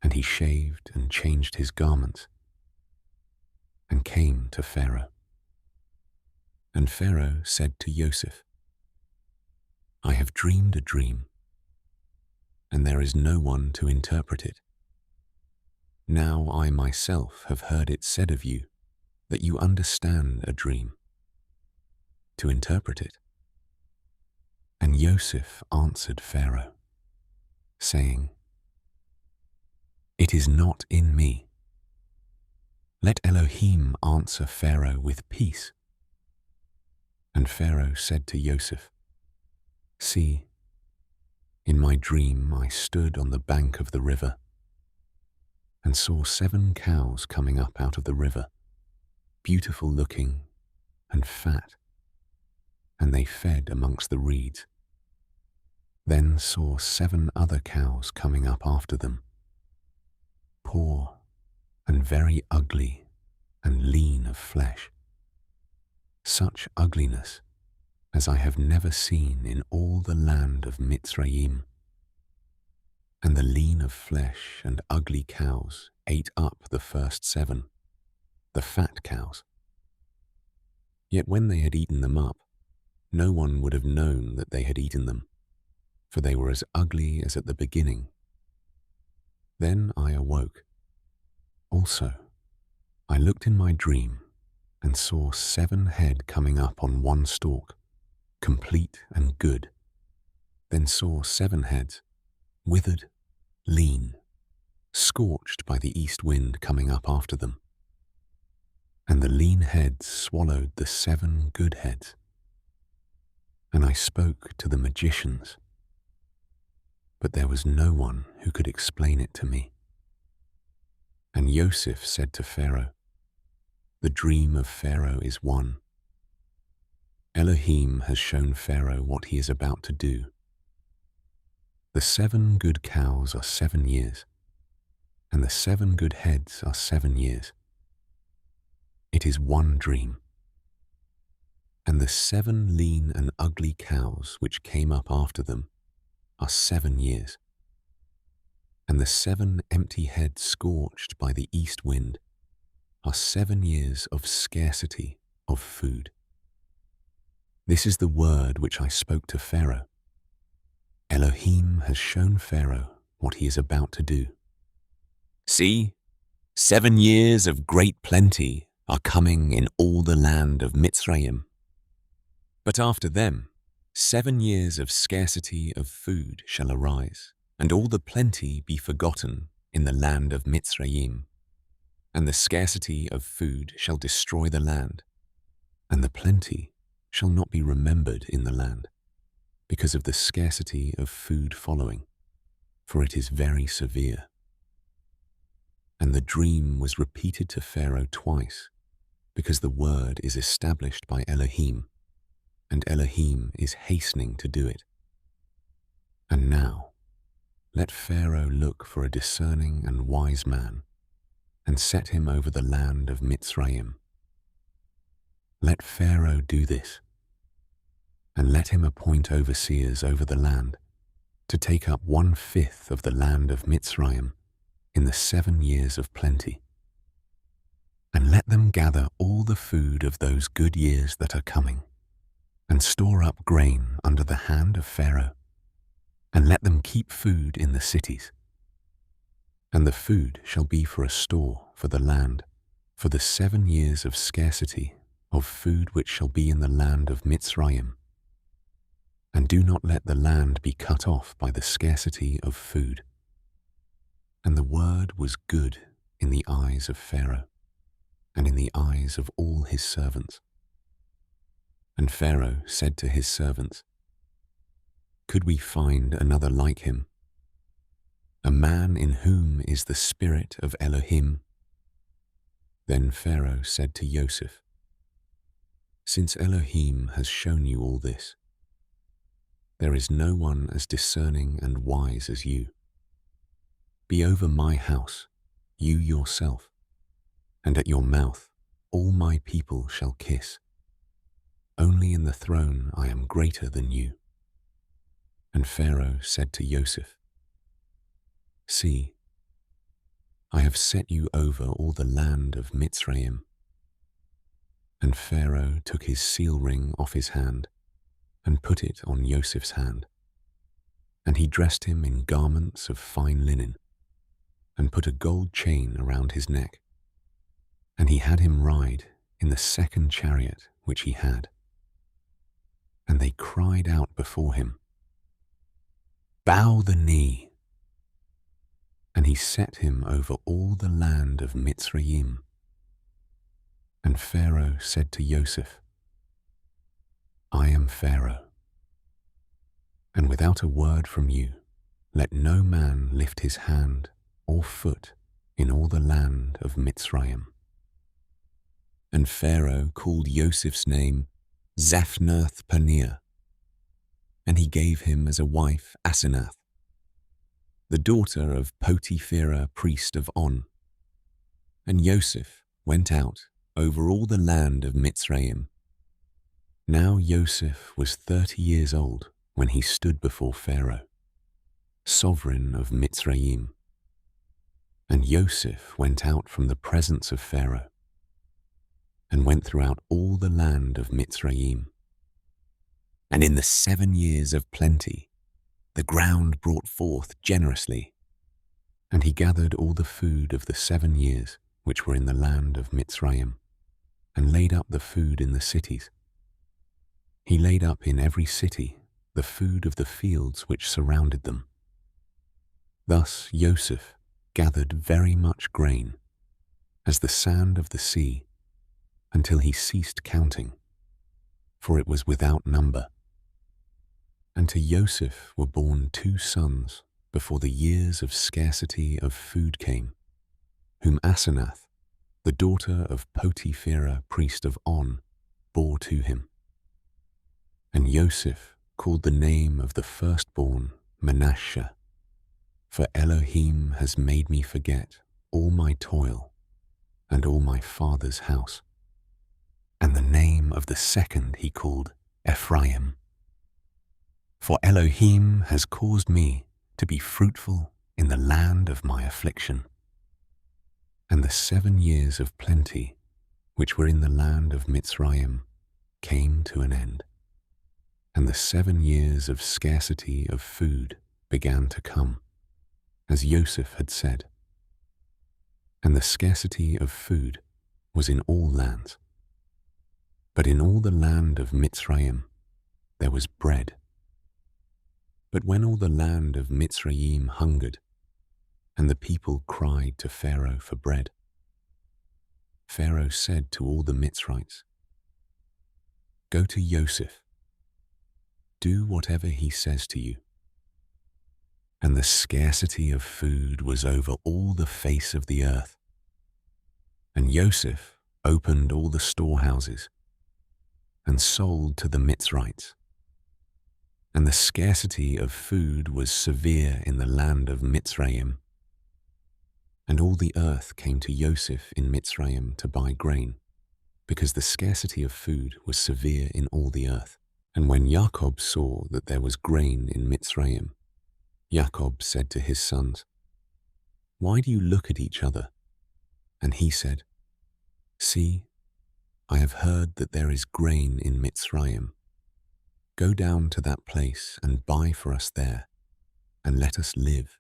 And he shaved and changed his garments, and came to Pharaoh. And Pharaoh said to Joseph, I have dreamed a dream, and there is no one to interpret it. Now I myself have heard it said of you that you understand a dream, to interpret it. And Joseph answered Pharaoh, saying, It is not in me. Let Elohim answer Pharaoh with peace. And Pharaoh said to Joseph, See, in my dream I stood on the bank of the river and saw 7 cows coming up out of the river, beautiful looking and fat, and they fed amongst the reeds. Then saw 7 other cows coming up after them, poor and very ugly and lean of flesh, such ugliness as I have never seen in all the land of Mitzrayim. And the lean of flesh and ugly cows ate up the first 7, the fat cows. Yet when they had eaten them up, no one would have known that they had eaten them, for they were as ugly as at the beginning. Then I awoke. Also, I looked in my dream and saw 7 head coming up on one stalk, complete and good. Then saw 7 heads, withered, lean, scorched by the east wind coming up after them. And the lean heads swallowed the 7 good heads. And I spoke to the magicians, but there was no one who could explain it to me. And Joseph said to Pharaoh, "The dream of Pharaoh is one. Elohim has shown Pharaoh what he is about to do. The 7 good cows are 7 years, and the 7 good heads are 7 years. It is one dream. And the 7 lean and ugly cows which came up after them are 7 years. And the 7 empty heads scorched by the east wind are 7 years of scarcity of food. This is the word which I spoke to Pharaoh. Elohim has shown Pharaoh what he is about to do. See, 7 years of great plenty are coming in all the land of Mitzrayim. But after them, 7 years of scarcity of food shall arise, and all the plenty be forgotten in the land of Mitzrayim. And the scarcity of food shall destroy the land, and the plenty shall not be remembered in the land, because of the scarcity of food following, for it is very severe. And the dream was repeated to Pharaoh twice, because the word is established by Elohim, and Elohim is hastening to do it. And now, let Pharaoh look for a discerning and wise man, and set him over the land of Mitzrayim. Let Pharaoh do this, and let him appoint overseers over the land, to take up 1/5 of the land of Mitzrayim in the 7 years of plenty. And let them gather all the food of those good years that are coming, and store up grain under the hand of Pharaoh, and let them keep food in the cities. And the food shall be for a store for the land, for the 7 years of scarcity of food which shall be in the land of Mitzrayim. And do not let the land be cut off by the scarcity of food. And the word was good in the eyes of Pharaoh, and in the eyes of all his servants. And Pharaoh said to his servants, "Could we find another like him, a man in whom is the spirit of Elohim?" Then Pharaoh said to Joseph, "Since Elohim has shown you all this, there is no one as discerning and wise as you. Be over my house, you yourself, and at your mouth all my people shall kiss. Only in the throne I am greater than you." And Pharaoh said to Joseph, "See, I have set you over all the land of Mitzrayim." And Pharaoh took his seal ring off his hand and put it on Joseph's hand. And he dressed him in garments of fine linen and put a gold chain around his neck. And he had him ride in the 2nd chariot which he had. And they cried out before him, "Bow the knee." And he set him over all the land of Mitzrayim. And Pharaoh said to Joseph, "I am Pharaoh. And without a word from you, let no man lift his hand or foot in all the land of Mitzrayim. And Pharaoh called Joseph's name Zaphnath-Paneah, and he gave him as a wife Asenath, the daughter of Potipherah, priest of On. And Joseph went out over all the land of Mitzrayim. Now Joseph was 30 years old when he stood before Pharaoh, sovereign of Mitzrayim. And Joseph went out from the presence of Pharaoh, and went throughout all the land of Mitzrayim. And in the 7 years of plenty, the ground brought forth generously. And he gathered all the food of the 7 years which were in the land of Mitzrayim, and laid up the food in the cities. He laid up in every city the food of the fields which surrounded them. Thus Joseph gathered very much grain, as the sand of the sea, until he ceased counting, for it was without number. And to Joseph were born 2 sons before the years of scarcity of food came, whom Asenath, the daughter of Potipherah, priest of On, bore to him. And Joseph called the name of the firstborn Manasseh, for Elohim has made me forget all my toil and all my father's house. And the name of the second he called Ephraim, for Elohim has caused me to be fruitful in the land of my affliction. And the 7 years of plenty which were in the land of Mitzrayim came to an end, and the 7 years of scarcity of food began to come, as Joseph had said. And the scarcity of food was in all lands, but in all the land of Mitzrayim there was bread. But when all the land of Mitzrayim hungered, and the people cried to Pharaoh for bread, Pharaoh said to all the Mitzrites, "Go to Joseph, do whatever he says to you." And the scarcity of food was over all the face of the earth. And Joseph opened all the storehouses and sold to the Mitzrites. And the scarcity of food was severe in the land of Mitzrayim. And all the earth came to Joseph in Mitzrayim to buy grain, because the scarcity of food was severe in all the earth. And when Jacob saw that there was grain in Mitzrayim, Jacob said to his sons, "Why do you look at each other?" And he said, "See, I have heard that there is grain in Mitzrayim. Go down to that place and buy for us there, and let us live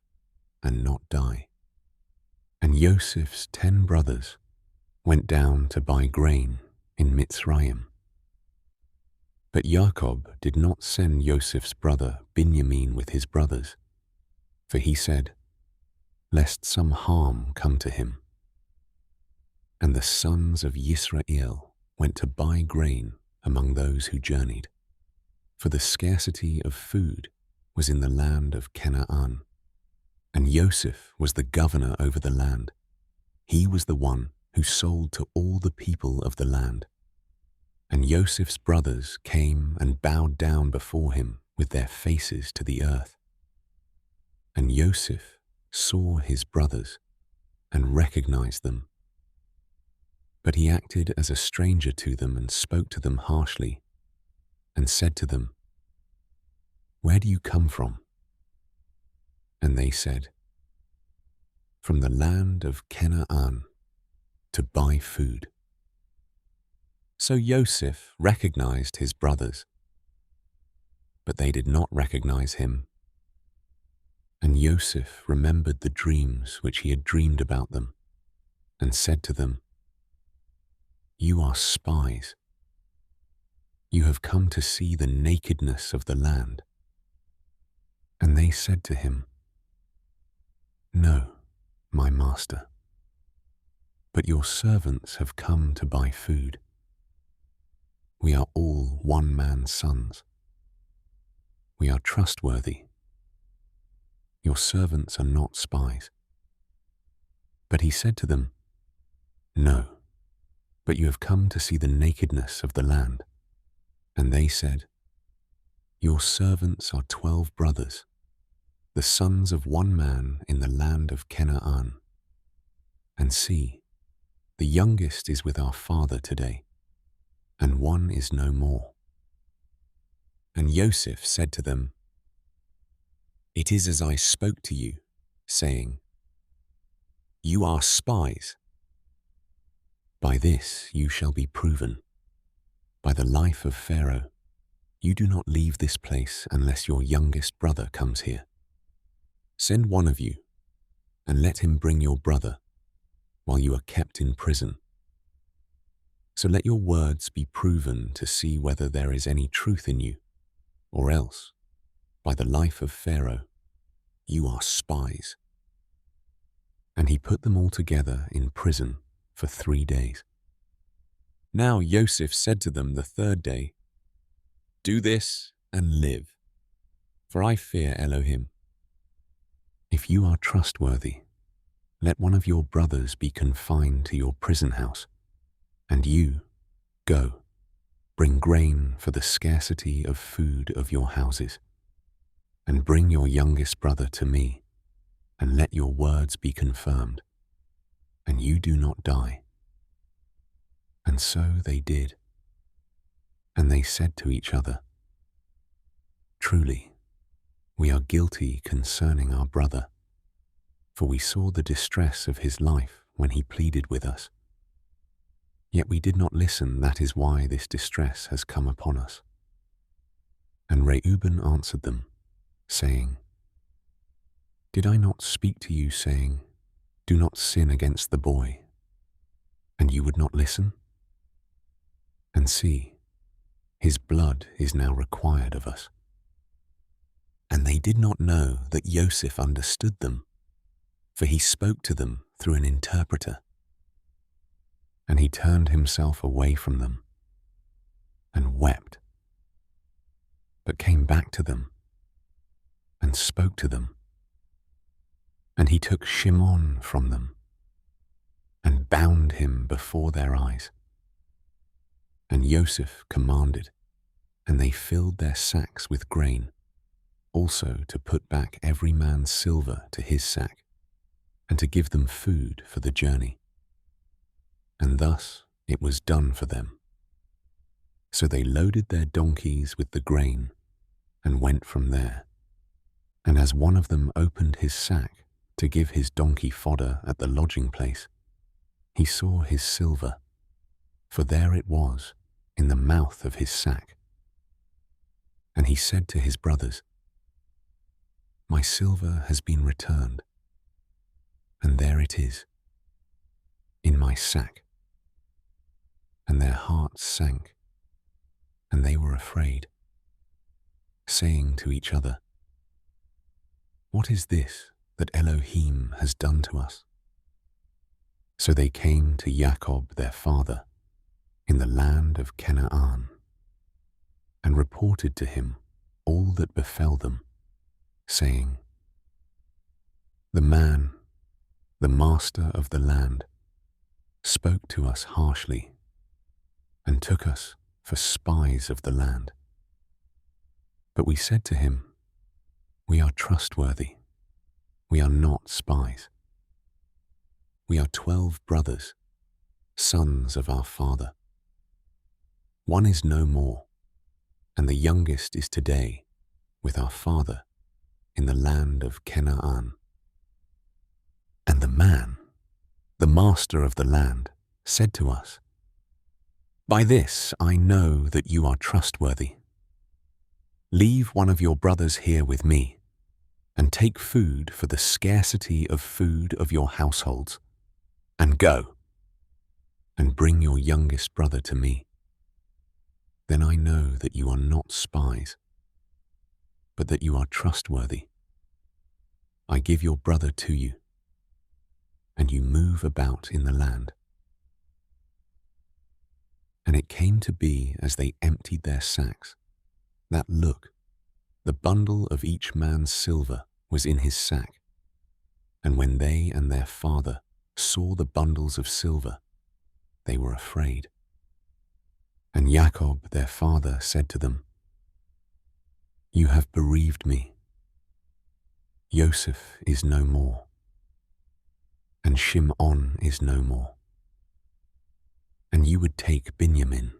and not die." And Joseph's 10 brothers went down to buy grain in Mitzrayim. But Jacob did not send Joseph's brother Binyamin with his brothers, for he said, "Lest some harm come to him." And the sons of Yisrael went to buy grain among those who journeyed, for the scarcity of food was in the land of Canaan. And Joseph was the governor over the land. He was the one who sold to all the people of the land. And Joseph's brothers came and bowed down before him with their faces to the earth. And Joseph saw his brothers and recognized them. But he acted as a stranger to them and spoke to them harshly, and said to them, "Where do you come from?" And they said, "From the land of Canaan, to buy food." So Joseph recognized his brothers, but they did not recognize him. And Joseph remembered the dreams which he had dreamed about them, and said to them, "You are spies. You have come to see the nakedness of the land." And they said to him, "No, my master, but your servants have come to buy food. We are all one man's sons." We are trustworthy. Your servants are not spies. But he said to them, No, but you have come to see the nakedness of the land. And they said, Your servants are 12 brothers, the sons of one man in the land of Canaan. And see, the youngest is with our father today, and one is no more. And Joseph said to them, It is as I spoke to you, saying, You are spies. By this you shall be proven. By the life of Pharaoh, you do not leave this place unless your youngest brother comes here. Send one of you, and let him bring your brother, while you are kept in prison. So let your words be proven to see whether there is any truth in you, or else, by the life of Pharaoh, you are spies. And he put them all together in prison for 3 days. Now Joseph said to them the third day, Do this and live, for I fear Elohim. If you are trustworthy, let one of your brothers be confined to your prison house, and you, go, bring grain for the scarcity of food of your houses, and bring your youngest brother to me, and let your words be confirmed, and you do not die. And so they did. And they said to each other, Truly, we are guilty concerning our brother, for we saw the distress of his life when he pleaded with us. Yet we did not listen, that is why this distress has come upon us. And Reuben answered them, saying, Did I not speak to you, saying, Do not sin against the boy, and you would not listen? And see, his blood is now required of us. And they did not know that Joseph understood them, for he spoke to them through an interpreter. And he turned himself away from them and wept, but came back to them and spoke to them. And he took Shimon from them and bound him before their eyes. And Joseph commanded, and they filled their sacks with grain, also to put back every man's silver to his sack, and to give them food for the journey. And thus it was done for them. So they loaded their donkeys with the grain, and went from there. And as one of them opened his sack to give his donkey fodder at the lodging place, he saw his silver, for there it was in the mouth of his sack. And he said to his brothers, My silver has been returned, and there it is, in my sack. And their hearts sank, and they were afraid, saying to each other, What is this that Elohim has done to us? So they came to Jacob their father in the land of Canaan, and reported to him all that befell them, saying, The man, the master of the land, spoke to us harshly, and took us for spies of the land. But we said to him, We are trustworthy, we are not spies. We are 12 brothers, sons of our father. One is no more, and the youngest is today with our father in the land of Canaan. And the man, the master of the land, said to us, By this I know that you are trustworthy. Leave one of your brothers here with me, and take food for the scarcity of food of your households, and go, and bring your youngest brother to me. Then I know that you are not spies, but that you are trustworthy. I give your brother to you, and you move about in the land. And it came to be as they emptied their sacks, that look, The bundle of each man's silver was in his sack, and when they and their father saw the bundles of silver, they were afraid. And Jacob their father said to them, "You have bereaved me. Joseph is no more, and Shimon is no more, and you would take Benjamin.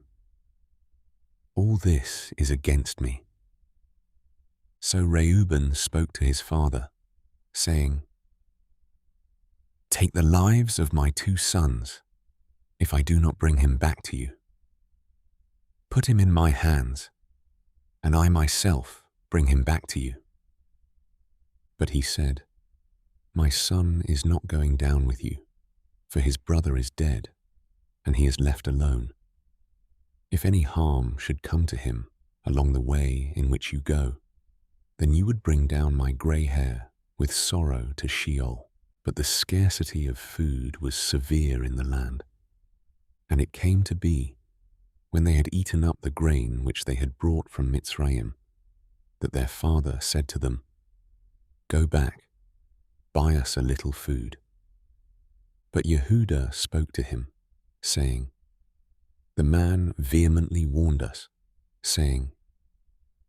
All this is against me." So Reuben spoke to his father, saying, "Take the lives of my 2 sons, if I do not bring him back to you. Put him in my hands, and I myself bring him back to you." But he said, "My son is not going down with you, for his brother is dead, and he is left alone. If any harm should come to him along the way in which you go, then you would bring down my grey hair with sorrow to Sheol." But the scarcity of food was severe in the land. And it came to be, when they had eaten up the grain which they had brought from Mitzrayim, that their father said to them, "Go back, buy us a little food." But Yehudah spoke to him, saying, "The man vehemently warned us, saying,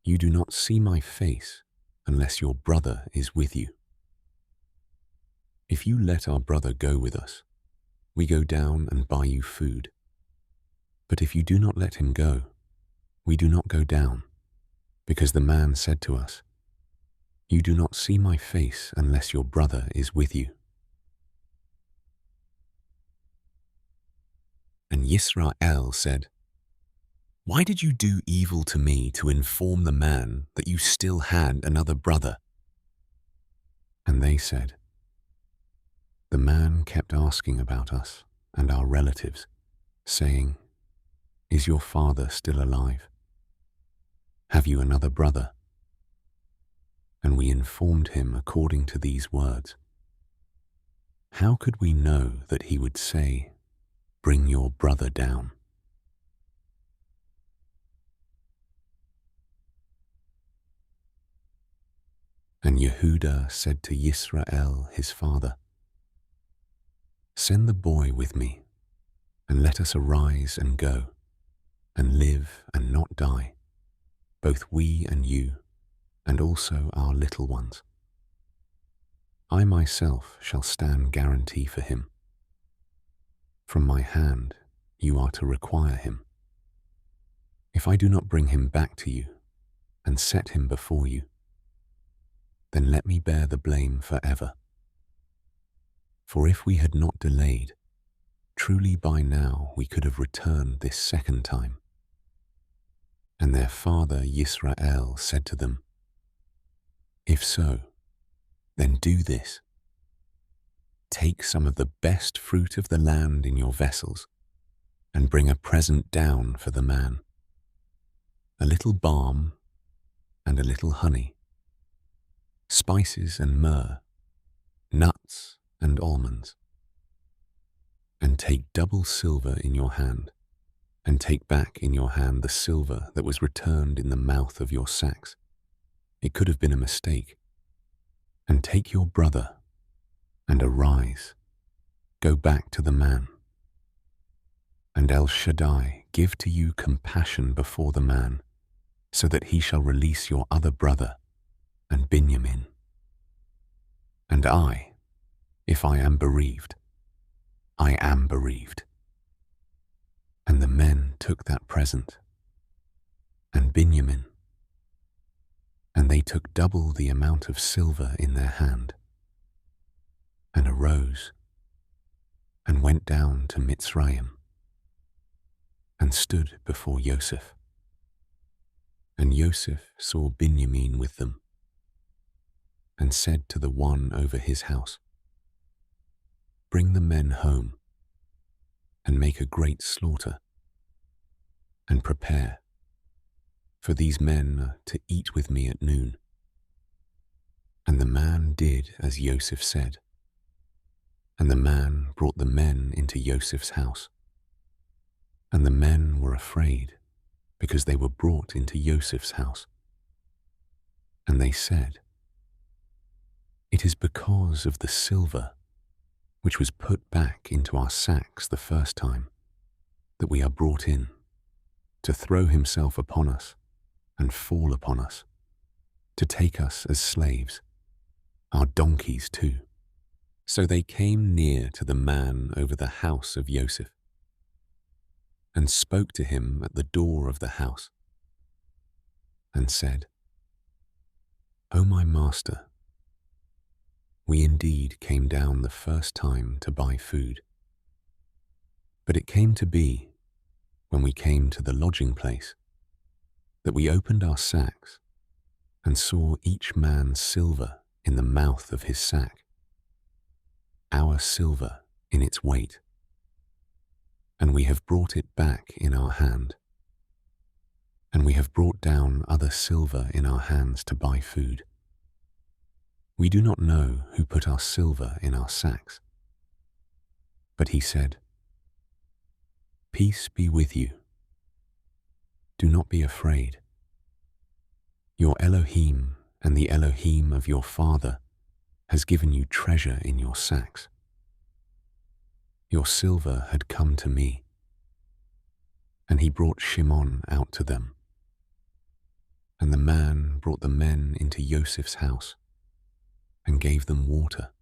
'You do not see my face unless your brother is with you. If you let our brother go with us, we go down and buy you food. But if you do not let him go, we do not go down, because the man said to us, "You do not see my face unless your brother is with you."' And Yisrael said, "Why did you do evil to me to inform the man that you still had another brother?" And they said, "The man kept asking about us and our relatives, saying, 'Is your father still alive? Have you another brother?' And we informed him according to these words. How could we know that he would say, 'Bring your brother down'?" And Yehudah said to Yisrael his father, "Send the boy with me, and let us arise and go, and live and not die, both we and you, and also our little ones. I myself shall stand guarantee for him. From my hand you are to require him. If I do not bring him back to you and set him before you, then let me bear the blame forever. For if we had not delayed, truly by now we could have returned this second time." And their father Yisrael said to them, "If so, then do this. Take some of the best fruit of the land in your vessels, and bring a present down for the man, a little balm and a little honey, spices and myrrh, nuts and almonds. And take double silver in your hand, and take back in your hand the silver that was returned in the mouth of your sacks. It could have been a mistake. And take your brother, and arise, go back to the man. And El Shaddai give to you compassion before the man, so that he shall release your other brother, and Benjamin. And I, if I am bereaved, I am bereaved." And the men took that present, and Benjamin, and they took double the amount of silver in their hand, and arose, and went down to Mitzrayim, and stood before Joseph. And Joseph saw Benjamin with them, and said to the one over his house, "Bring the men home, and make a great slaughter, and prepare, for these men are to eat with me at noon." And the man did as Joseph said, and the man brought the men into Joseph's house. And the men were afraid, because they were brought into Joseph's house. And they said, "It is because of the silver which was put back into our sacks the first time that we are brought in to throw himself upon us and fall upon us, to take us as slaves, our donkeys too." So they came near to the man over the house of Joseph and spoke to him at the door of the house and said, "O my master, we indeed came down the first time to buy food. But it came to be, when we came to the lodging place, that we opened our sacks and saw each man's silver in the mouth of his sack, our silver in its weight, and we have brought it back in our hand, and we have brought down other silver in our hands to buy food. We do not know who put our silver in our sacks." But he said, "Peace be with you. Do not be afraid. Your Elohim and the Elohim of your father has given you treasure in your sacks. Your silver had come to me." And he brought Shimon out to them. And the man brought the men into Joseph's house and gave them water.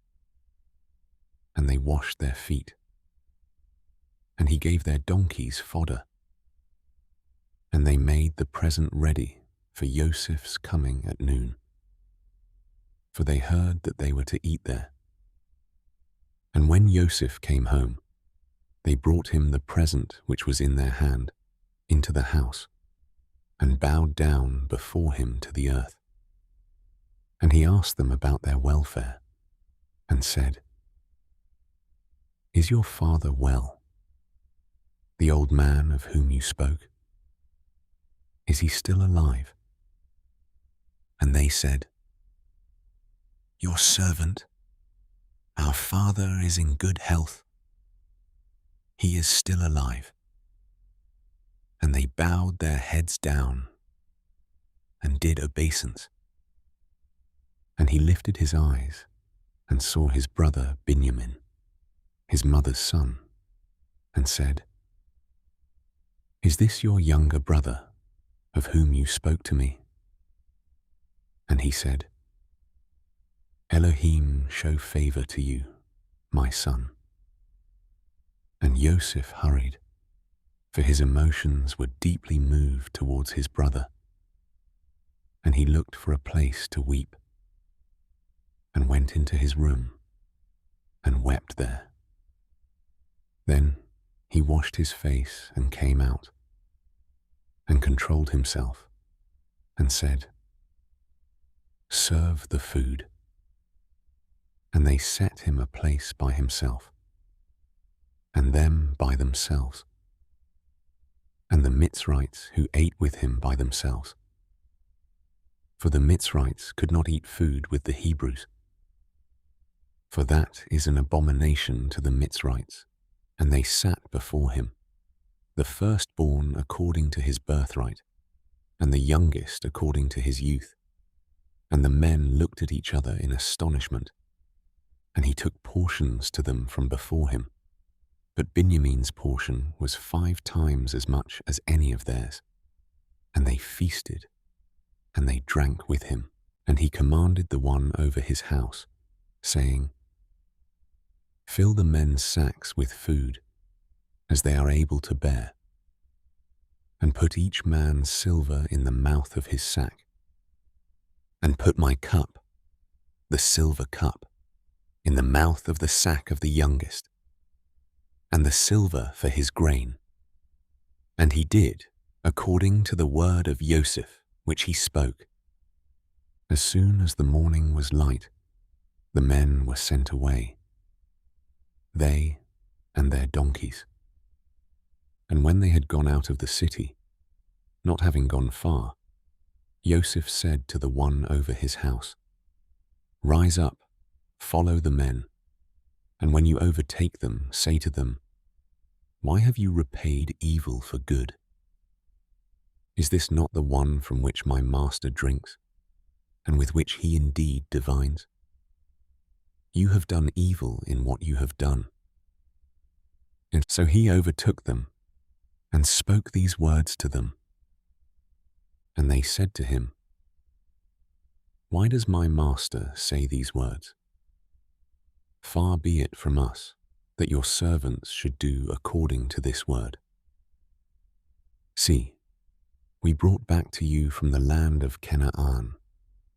And they washed their feet. And he gave their donkeys fodder. And they made the present ready for Joseph's coming at noon, for they heard that they were to eat there. And when Joseph came home, they brought him the present which was in their hand into the house, and bowed down before him to the earth. And he asked them about their welfare, and said, "Is your father well, the old man of whom you spoke? Is he still alive?" And they said, "Your servant, our father, is in good health. He is still alive." And they bowed their heads down and did obeisance. And he lifted his eyes and saw his brother Benjamin, his mother's son, and said, "Is this your younger brother, of whom you spoke to me?" And he said, "Elohim show favor to you, my son." And Joseph hurried, for his emotions were deeply moved towards his brother, and he looked for a place to weep, and went into his room and wept there. Then he washed his face and came out, and controlled himself, and said, "Serve the food." And they set him a place by himself, and them by themselves, and the Mitzrites who ate with him by themselves. For the Mitzrites could not eat food with the Hebrews, for that is an abomination to the Mitzrites, and they sat before him, the firstborn according to his birthright, and the youngest according to his youth. And the men looked at each other in astonishment, and he took portions to them from before him. But Benjamin's portion was 5 times as much as any of theirs. And they feasted, and they drank with him. And he commanded the one over his house, saying, "Fill the men's sacks with food, as they are able to bear, and put each man's silver in the mouth of his sack, and put my cup, the silver cup, in the mouth of the sack of the youngest, and the silver for his grain." And he did according to the word of Joseph, which he spoke. As soon as the morning was light, the men were sent away, they and their donkeys. And when they had gone out of the city, not having gone far, Joseph said to the one over his house, "Rise up, follow the men, and when you overtake them, say to them, 'Why have you repaid evil for good? Is this not the one from which my master drinks, and with which he indeed divines? You have done evil in what you have done. And so he overtook them and spoke these words to them. And they said to him, "Why does my master say these words? Far be it from us that your servants should do according to this word. See, we brought back to you from the land of Canaan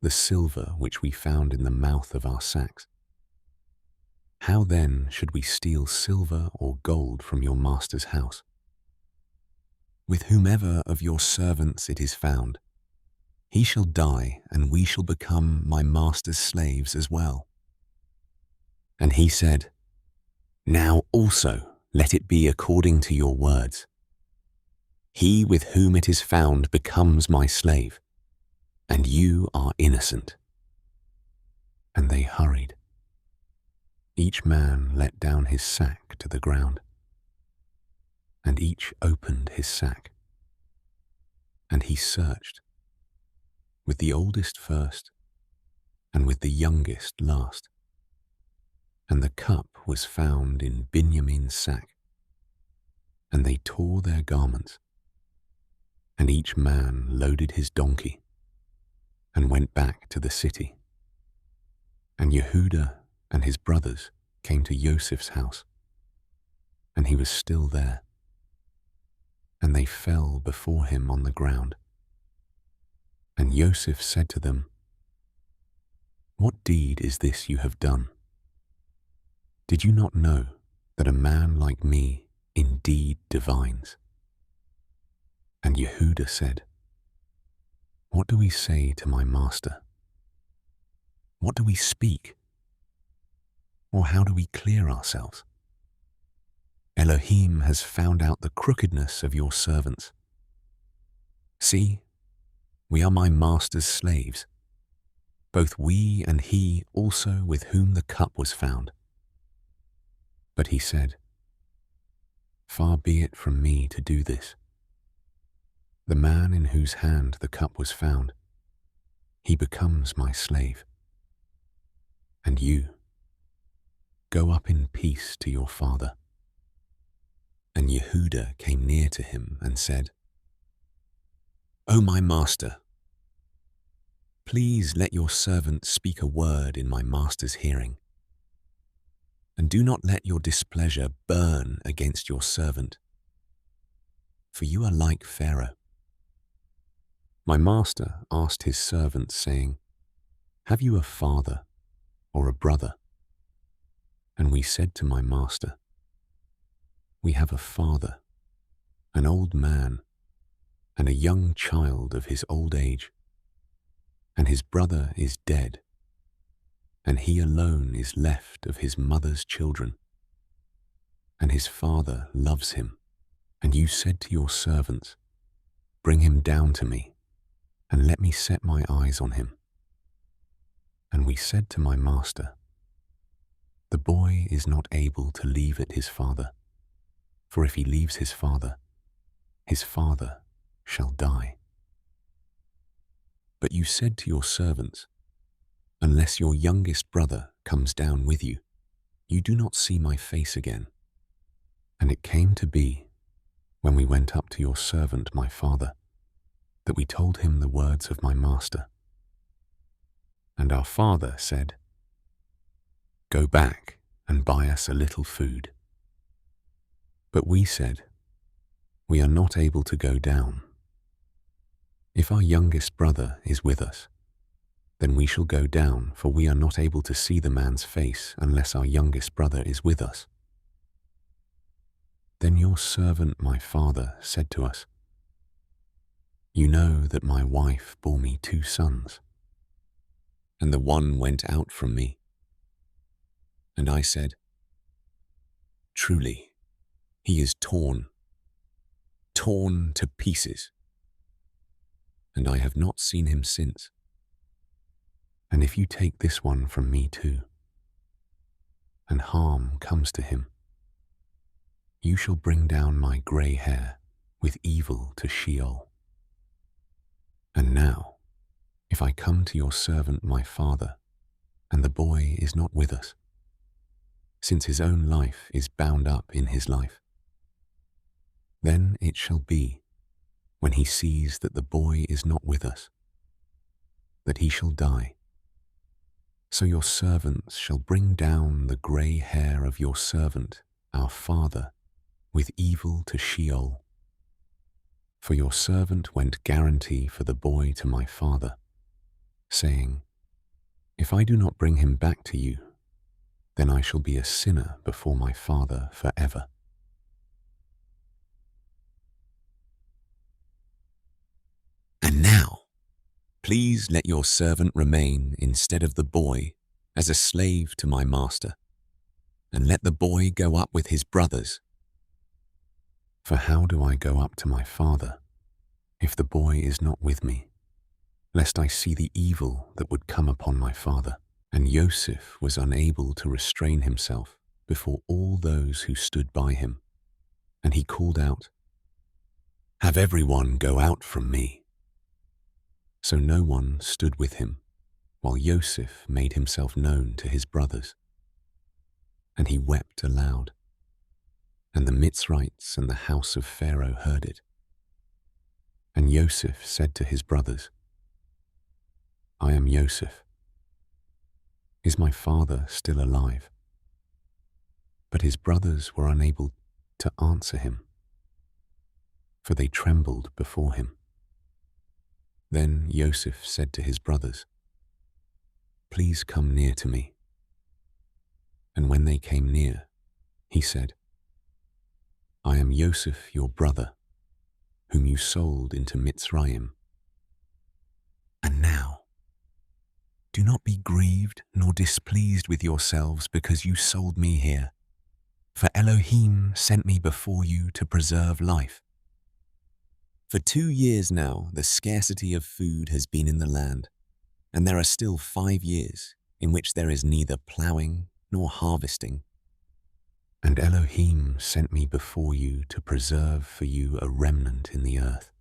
the silver which we found in the mouth of our sacks. How then should we steal silver or gold from your master's house? With whomever of your servants it is found, he shall die, and we shall become my master's slaves as well." And he said, "Now also let it be according to your words. He with whom it is found becomes my slave, and you are innocent." And they hurried. Each man let down his sack to the ground, and each opened his sack. And he searched, with the oldest first, and with the youngest last. And the cup was found in Benjamin's sack. And they tore their garments, and each man loaded his donkey, and went back to the city. And Yehudah and his brothers came to Joseph's house, and he was still there. And they fell before him on the ground. And Joseph said to them, "What deed is this you have done? Did you not know that a man like me indeed divines?" And Yehudah said, "What do we say to my master? What do we speak? Or how do we clear ourselves? Elohim has found out the crookedness of your servants. See, we are my master's slaves, both we and he also with whom the cup was found." But he said, "Far be it from me to do this. The man in whose hand the cup was found, he becomes my slave. And you, go up in peace to your father." And Yehudah came near to him and said, "O my master, please let your servant speak a word in my master's hearing, and do not let your displeasure burn against your servant, for you are like Pharaoh." My master asked his servants, saying, "Have you a father or a brother?" And we said to my master, "We have a father, an old man, and a young child of his old age, and his brother is dead, and he alone is left of his mother's children, and his father loves him. And you said to your servants, 'Bring him down to me, and let me set my eyes on him.' And we said to my master, 'The boy is not able to leave at his father, for if he leaves his father shall die.' But you said to your servants, 'Unless your youngest brother comes down with you, you do not see my face again.' And it came to be, when we went up to your servant my father, that we told him the words of my master. And our father said, 'Go back and buy us a little food.' But we said, 'We are not able to go down. If our youngest brother is with us, then we shall go down, for we are not able to see the man's face unless our youngest brother is with us.' Then your servant my father said to us, 'You know that my wife bore me 2 sons, and the one went out from me.' And I said, 'Truly, he is torn to pieces, and I have not seen him since. And if you take this one from me too, and harm comes to him, you shall bring down my grey hair with evil to Sheol. And now, If I come to your servant my father, and the boy is not with us, since his own life is bound up in his life, then it shall be, when he sees that the boy is not with us, that he shall die. So your servants shall bring down the grey hair of your servant, our father, with evil to Sheol. For your servant went guarantee for the boy to my father, saying, If I do not bring him back to you, then I shall be a sinner before my father forever. And now, please let your servant remain instead of the boy as a slave to my master, and let the boy go up with his brothers. For how do I go up to my father, if the boy is not with me, lest I see the evil that would come upon my father? And Joseph was unable to restrain himself before all those who stood by him, and he called out, Have everyone go out from me. So no one stood with him, while Joseph made himself known to his brothers. And he wept aloud, and the Mitzrites and the house of Pharaoh heard it. And Joseph said to his brothers, I am Joseph. Is my father still alive? But his brothers were unable to answer him, for they trembled before him. Then Joseph said to his brothers, Please come near to me. And when they came near, he said, I am Joseph your brother, whom you sold into Mitzrayim. And now, do not be grieved nor displeased with yourselves because you sold me here, for Elohim sent me before you to preserve life. For 2 years now the scarcity of food has been in the land, and there are still 5 years in which there is neither ploughing nor harvesting. And Elohim sent me before you to preserve for you a remnant in the earth,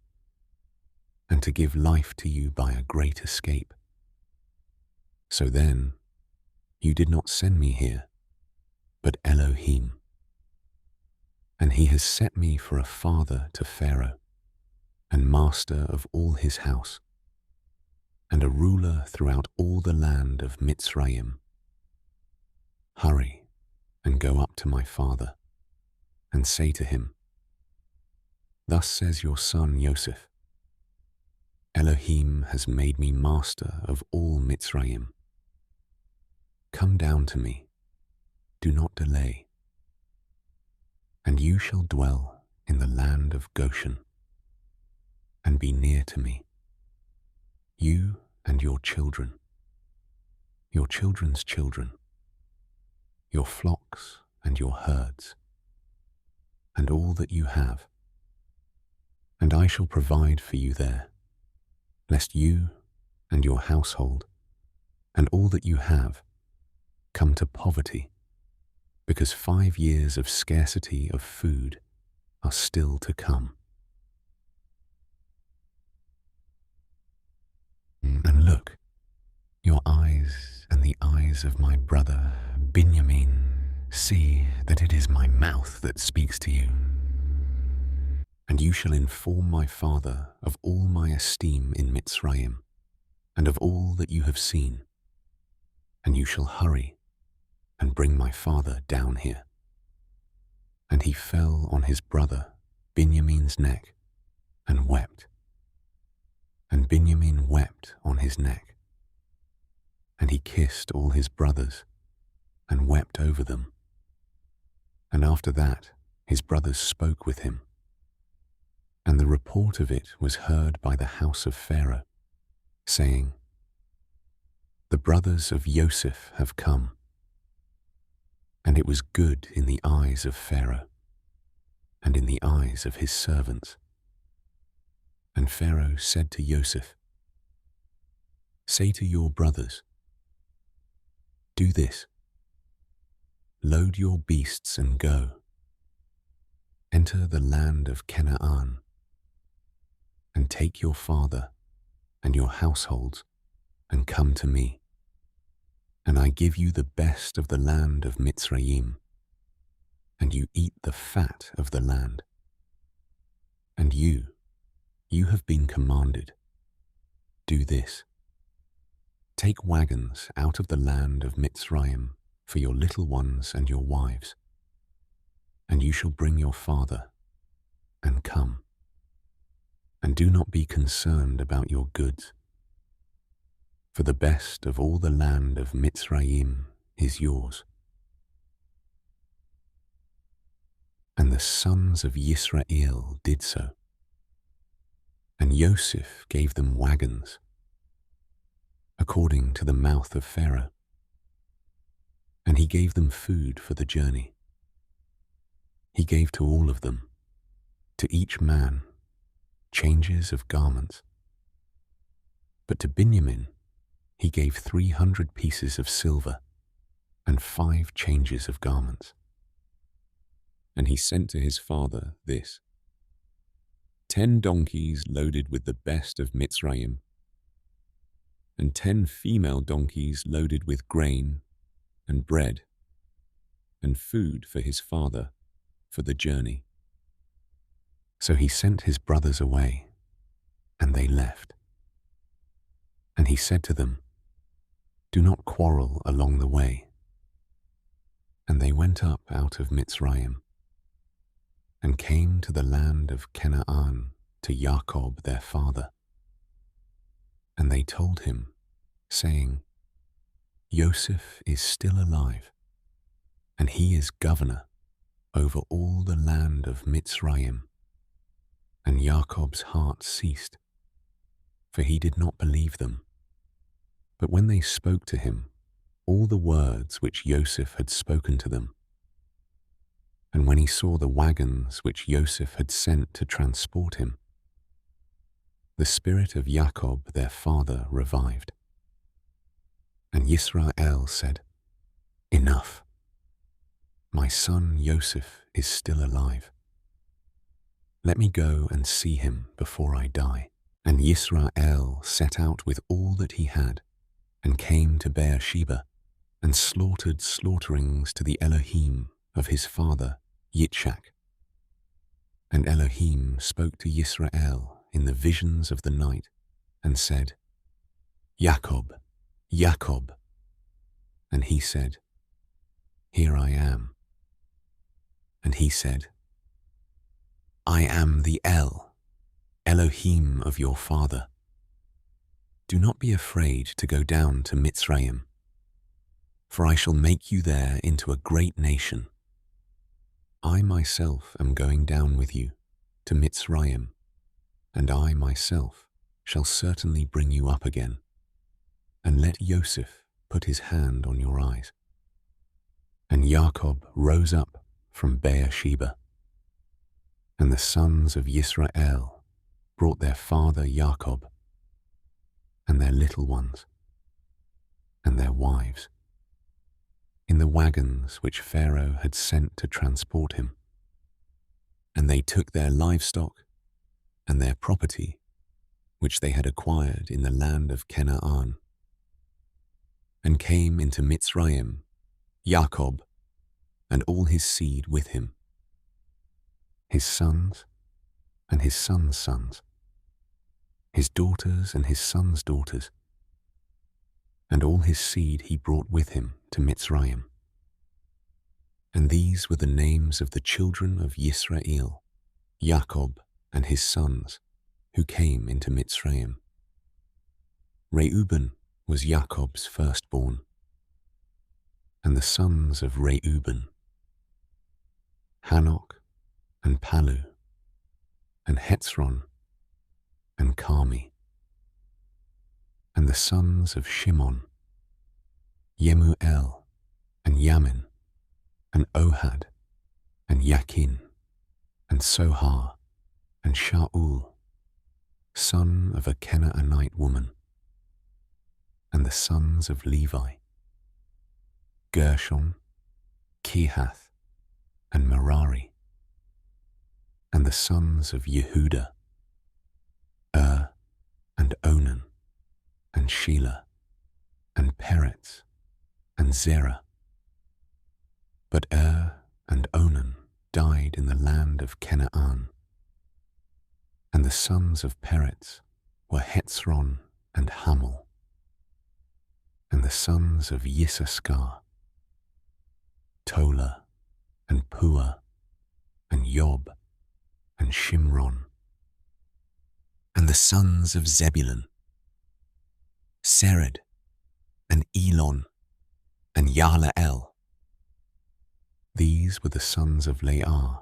and to give life to you by a great escape. So then, you did not send me here, but Elohim. And he has set me for a father to Pharaoh, and master of all his house, and a ruler throughout all the land of Mitzrayim. Hurry and go up to my father, and say to him, Thus says your son Joseph, Elohim has made me master of all Mitzrayim. Come down to me, do not delay, and you shall dwell in the land of Goshen, and be near to me, you and your children, your children's children, your flocks and your herds, and all that you have. And I shall provide for you there, lest you and your household and all that you have come to poverty, because 5 years of scarcity of food are still to come. And look, your eyes and the eyes of my brother Binyamin see that it is my mouth that speaks to you. And you shall inform my father of all my esteem in Mitzrayim, and of all that you have seen. And you shall hurry and bring my father down here. And he fell on his brother Binyamin's neck and wept. And Binyamin wept on his neck. And he kissed all his brothers and wept over them. And after that his brothers spoke with him. And the report of it was heard by the house of Pharaoh, saying, The brothers of Joseph have come. And it was good in the eyes of Pharaoh, and in the eyes of his servants. And Pharaoh said to Joseph, Say to your brothers, Do this, load your beasts and go. Enter the land of Canaan, and take your father and your households and come to me, and I give you the best of the land of Mitzrayim, and you eat the fat of the land. And you have been commanded, do this. Take wagons out of the land of Mitzrayim for your little ones and your wives, and you shall bring your father, and come. And do not be concerned about your goods, for the best of all the land of Mitzrayim is yours. And the sons of Yisrael did so. And Joseph gave them wagons, according to the mouth of Pharaoh. And he gave them food for the journey. He gave to all of them, to each man, changes of garments. But to Benjamin he gave 300 pieces of silver and 5 changes of garments. And he sent to his father this: 10 donkeys loaded with the best of Mitzrayim, and 10 female donkeys loaded with grain and bread and food for his father for the journey. So he sent his brothers away, and they left. And he said to them, do not quarrel along the way. And they went up out of Mitzrayim, and came to the land of Canaan to Jacob their father. And they told him, saying, Joseph is still alive, and he is governor over all the land of Mitzrayim. And Jacob's heart ceased, for he did not believe them. But when they spoke to him all the words which Joseph had spoken to them, and when he saw the wagons which Joseph had sent to transport him, the spirit of Jacob their father revived. And Yisrael said, enough. My son Joseph is still alive. Let me go and see him before I die. And Yisrael set out with all that he had, and came to Beersheba, and slaughtered slaughterings to the Elohim of his father Yitzchak. And Elohim spoke to Yisrael in the visions of the night, and said, Jacob, Jacob. And he said, Here I am. And he said, I am the Elohim of your father. Do not be afraid to go down to Mitzrayim, for I shall make you there into a great nation. I myself am going down with you to Mitzrayim, and I myself shall certainly bring you up again, and let Joseph put his hand on your eyes. And Jacob rose up from Beersheba, and the sons of Yisrael brought their father Jacob, and their little ones, and their wives, in the wagons which Pharaoh had sent to transport him. And they took their livestock and their property, which they had acquired in the land of Canaan, and came into Mitzrayim, Jacob, and all his seed with him, his sons and his sons' sons, his daughters and his sons' daughters, and all his seed he brought with him to Mitzrayim. And these were the names of the children of Yisrael, Jacob and his sons, who came into Mitzrayim. Reuben was Jacob's firstborn, and the sons of Reuben, Hanok and Palu, and Hetzron and Carmi. And the sons of Shimon, Yemuel and Yamin, and Ohad and Yakin, and Sohar and Shaul, son of a Canaanite woman. And the sons of Levi, Gershon, Kehath, and Merari. And the sons of Yehuda, and Onan, and Shelah. and Peretz and Zerah. But and Onan died in the land of Canaan. And the sons of Peretz were Hetzron and Hamul. And the sons of Yissaschar, Tola and Pua and Yob and Shimron. And the sons of Zebulun, Sered and Elon and Yahleel. These were the sons of Leah,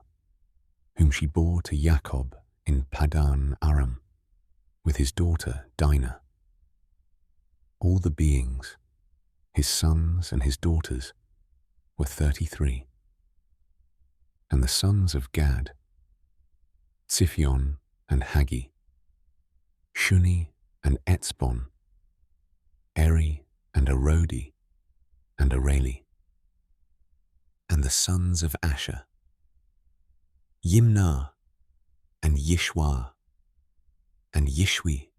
whom she bore to Jacob in Padan Aram, with his daughter Dinah. All the beings, his sons and his daughters, were 33. And the sons of Gad, Ziphion and Haggi, Shuni and Etzbon, Eri and Arodi and Areli. And the sons of Asher, Yimnah and Yishwa and Yishwi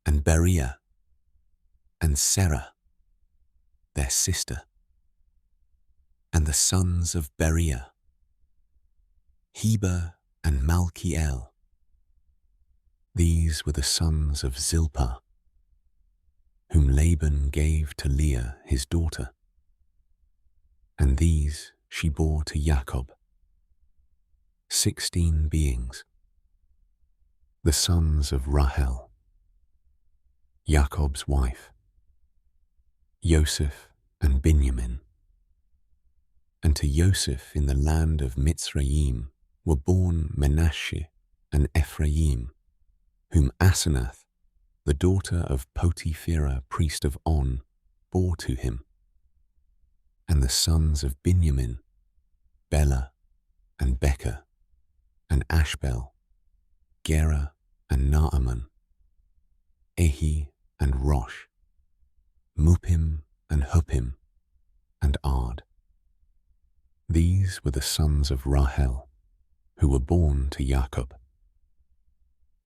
and Beriah and Serah, their sister. And the sons of Beriah, Heber and Malkiel. These were the sons of Zilpah, whom Laban gave to Leah his daughter. And these she bore to Jacob, 16 beings. The sons of Rahel, Jacob's wife, Joseph and Binyamin. And to Joseph in the land of Mitzrayim were born Manasseh and Ephraim, whom Asenath, the daughter of Potipherah, priest of On, bore to him. And the sons of Binyamin, Bela and Becher and Ashbel, Gera and Naaman, Ehi and Rosh, Mupim and Huppim and Ard. These were the sons of Rahel, who were born to Jacob,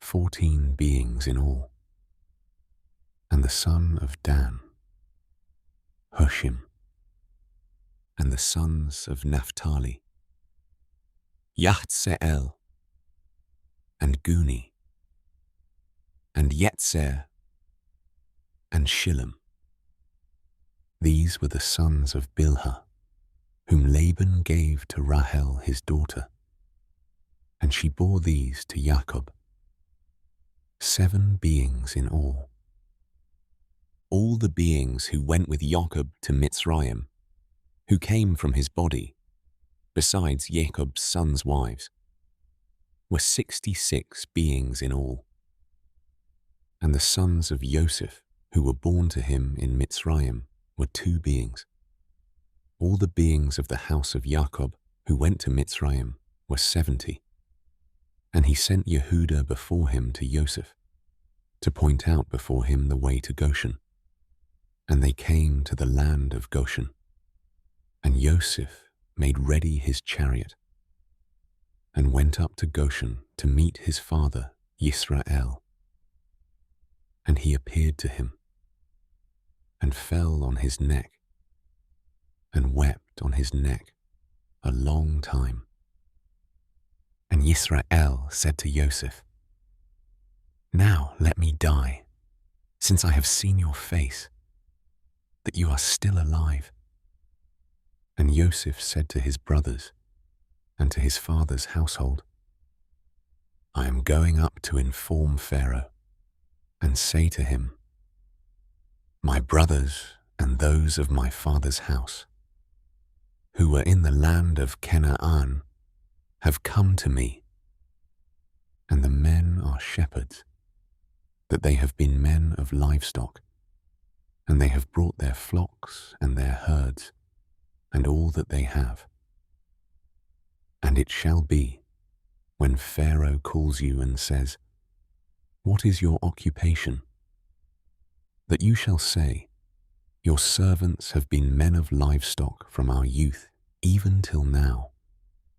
14 beings in all. And the son of Dan, Hushim. And the sons of Naphtali, Yahtse'el and Guni and Yetzer and Shillem. These were the sons of Bilhah, whom Laban gave to Rahel his daughter, and she bore these to Jacob, 7 beings in all. All the beings who went with Jacob to Mitzrayim, who came from his body, besides Jacob's sons' wives, were 66 beings in all. And the sons of Joseph, who were born to him in Mitzrayim, were 2 beings. All the beings of the house of Jacob, who went to Mitzrayim, were 70. And he sent Yehudah before him to Joseph, to point out before him the way to Goshen. And they came to the land of Goshen. And Joseph made ready his chariot, and went up to Goshen to meet his father Yisrael. And he appeared to him, and fell on his neck, and wept on his neck a long time. And Yisrael said to Joseph, "Now let me die, since I have seen your face, that you are still alive." And Joseph said to his brothers and to his father's household, "I am going up to inform Pharaoh, and say to him, my brothers and those of my father's house, who were in the land of Canaan, have come to me, and the men are shepherds, that they have been men of livestock, and they have brought their flocks and their herds, and all that they have. And it shall be, when Pharaoh calls you and says, 'What is your occupation?' that you shall say, 'Your servants have been men of livestock from our youth even till now,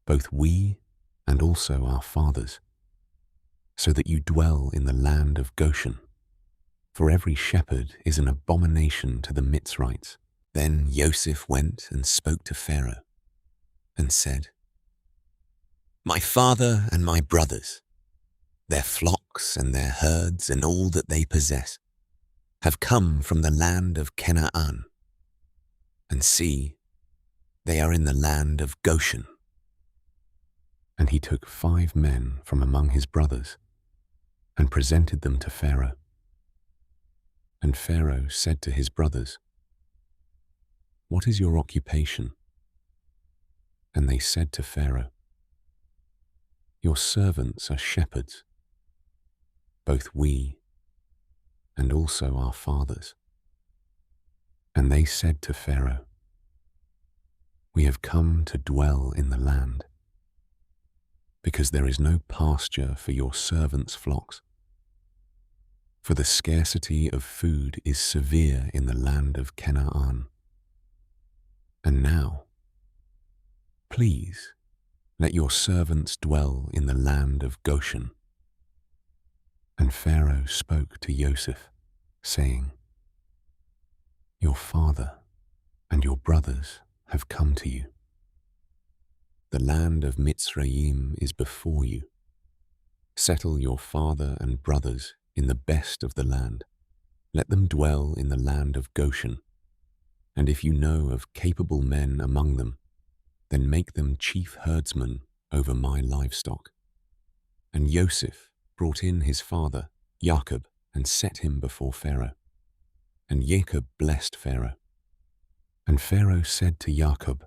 both we and also our fathers, so that you dwell in the land of Goshen, for every shepherd is an abomination to the Mitzrites. Then Joseph went and spoke to Pharaoh and said, "My father and my brothers, their flocks and their herds and all that they possess, have come from the land of Canaan. And see, they are in the land of Goshen." And he took 5 men from among his brothers and presented them to Pharaoh. And Pharaoh said to his brothers, "What is your occupation?" And they said to Pharaoh, "Your servants are shepherds, both we and also our fathers." And they said to Pharaoh, "We have come to dwell in the land, because there is no pasture for your servants' flocks. For the scarcity of food is severe in the land of Canaan. And now, please, let your servants dwell in the land of Goshen." And Pharaoh spoke to Joseph, saying, "Your father and your brothers have come to you. The land of Mitzrayim is before you. Settle your father and brothers in the best of the land. Let them dwell in the land of Goshen. And if you know of capable men among them, then make them chief herdsmen over my livestock." And Joseph brought in his father, Jacob, and set him before Pharaoh. And Jacob blessed Pharaoh. And Pharaoh said to Jacob,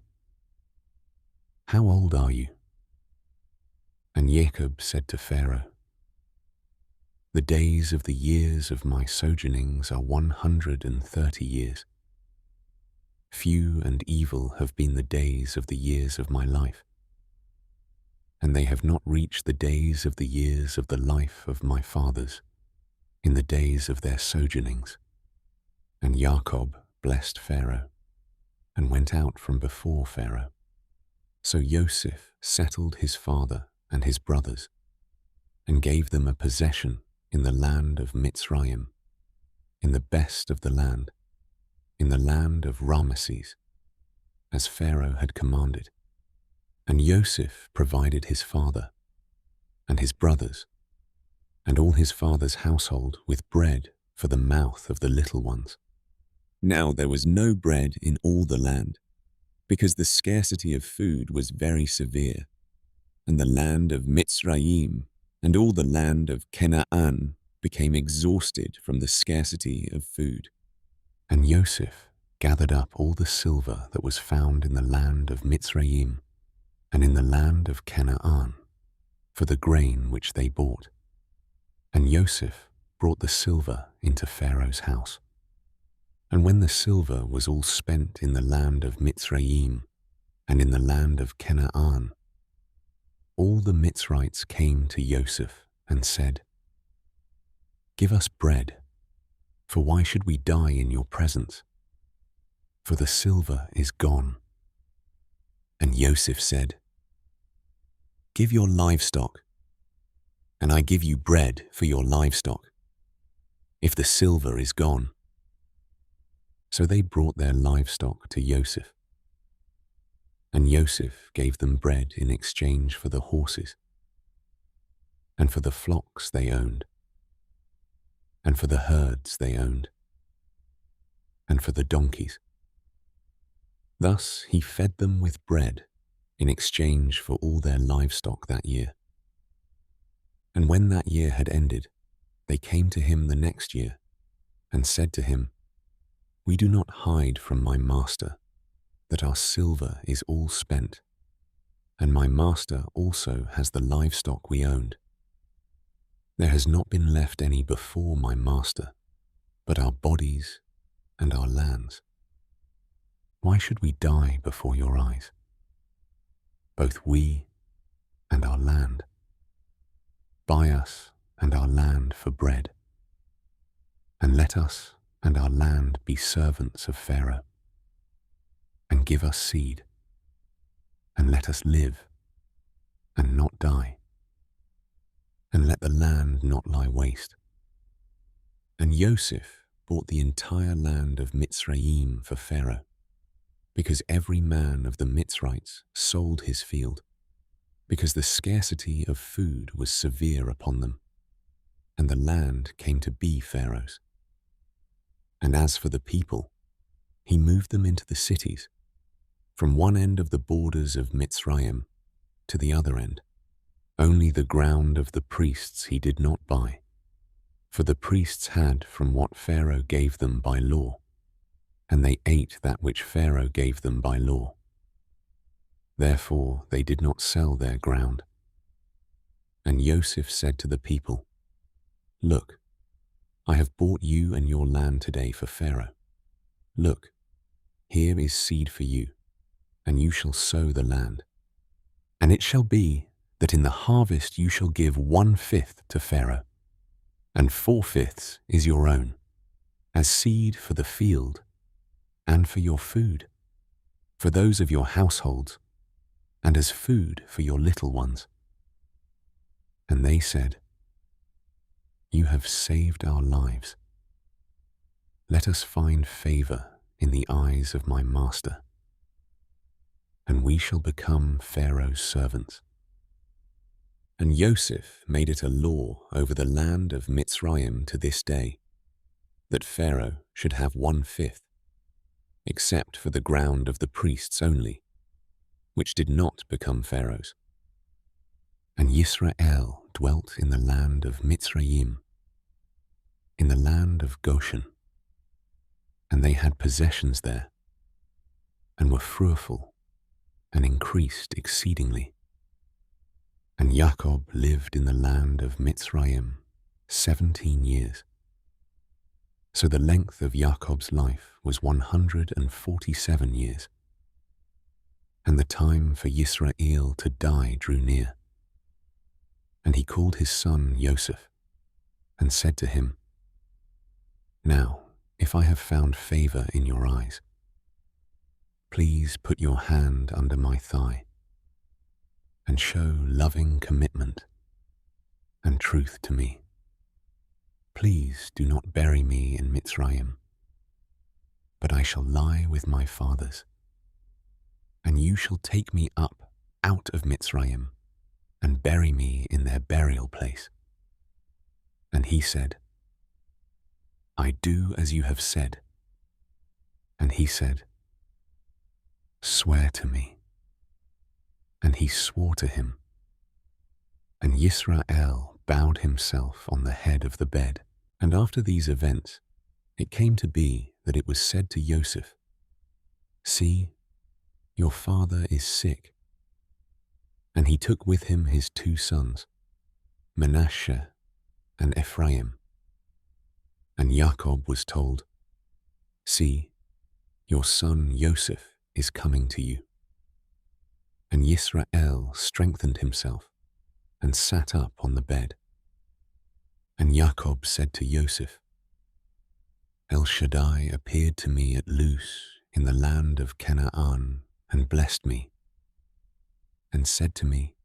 "How old are you?" And Jacob said to Pharaoh, "The days of the years of my sojournings are 130 years. Few and evil have been the days of the years of my life, and they have not reached the days of the years of the life of my fathers, in the days of their sojournings." And Jacob blessed Pharaoh, and went out from before Pharaoh. So Joseph settled his father and his brothers, and gave them a possession in the land of Mitzrayim, in the best of the land, in the land of Ramesses, as Pharaoh had commanded. And Joseph provided his father and his brothers and all his father's household with bread for the mouth of the little ones. Now there was no bread in all the land, because the scarcity of food was very severe, and the land of Mitzrayim and all the land of Canaan became exhausted from the scarcity of food. And Joseph gathered up all the silver that was found in the land of Mitzrayim and in the land of Canaan for the grain which they bought. And Joseph brought the silver into Pharaoh's house. And when the silver was all spent in the land of Mitzrayim and in the land of Canaan, all the Mitzrites came to Joseph and said, "Give us bread, for why should we die in your presence? For the silver is gone." And Joseph said, "Give your livestock, and I give you bread for your livestock, if the silver is gone." So they brought their livestock to Joseph. And Joseph gave them bread in exchange for the horses, and for the flocks they owned, and for the herds they owned, and for the donkeys. Thus he fed them with bread in exchange for all their livestock that year. And when that year had ended, they came to him the next year and said to him, "We do not hide from my master that our silver is all spent, and my master also has the livestock we owned. There has not been left any before my master, but our bodies and our lands. Why should we die before your eyes, both we and our land? Buy us and our land for bread, and let us and our land be servants of Pharaoh, and give us seed, and let us live and not die, and let the land not lie waste. And Joseph bought the entire land of Mitzrayim for Pharaoh, because every man of the Mitzrites sold his field, because the scarcity of food was severe upon them, and the land came to be Pharaoh's. And as for the people, he moved them into the cities, from one end of the borders of Mitzrayim to the other end. Only the ground of the priests he did not buy, for the priests had from what Pharaoh gave them by law, and they ate that which Pharaoh gave them by law. Therefore they did not sell their ground. And Joseph said to the people, "Look, I have bought you and your land today for Pharaoh. Look, here is seed for you, and you shall sow the land. And it shall be that in the harvest you shall give 1/5 to Pharaoh, and 4/5 is your own, as seed for the field, and for your food, for those of your households, and as food for your little ones." And they said, "You have saved our lives. Let us find favor in the eyes of my master, and we shall become Pharaoh's servants." And Joseph made it a law over the land of Mitzrayim to this day, that Pharaoh should have 1/5, except for the ground of the priests only, which did not become Pharaoh's. And Yisrael dwelt in the land of Mitzrayim, in the land of Goshen, and they had possessions there, and were fruitful, and increased exceedingly. And Jacob lived in the land of Mitzrayim 17 years. So the length of Jacob's life was 147 years. And the time for Yisrael to die drew near. And he called his son Joseph, and said to him, "Now, if I have found favor in your eyes, please put your hand under my thigh, and show loving commitment and truth to me. Please do not bury me in Mitzrayim, but I shall lie with my fathers, and you shall take me up out of Mitzrayim and bury me in their burial place." And he said, "I do as you have said." And he said, "Swear to me." And he swore to him. And Yisrael bowed himself on the head of the bed. And after these events, it came to be that it was said to Joseph, "See, your father is sick." And he took with him his 2 sons, Manasseh and Ephraim. And Jacob was told, "See, your son Joseph is coming to you." And Yisrael strengthened himself and sat up on the bed. And Jacob said to Joseph, "El Shaddai appeared to me at Luz in the land of Canaan and blessed me, and said to me,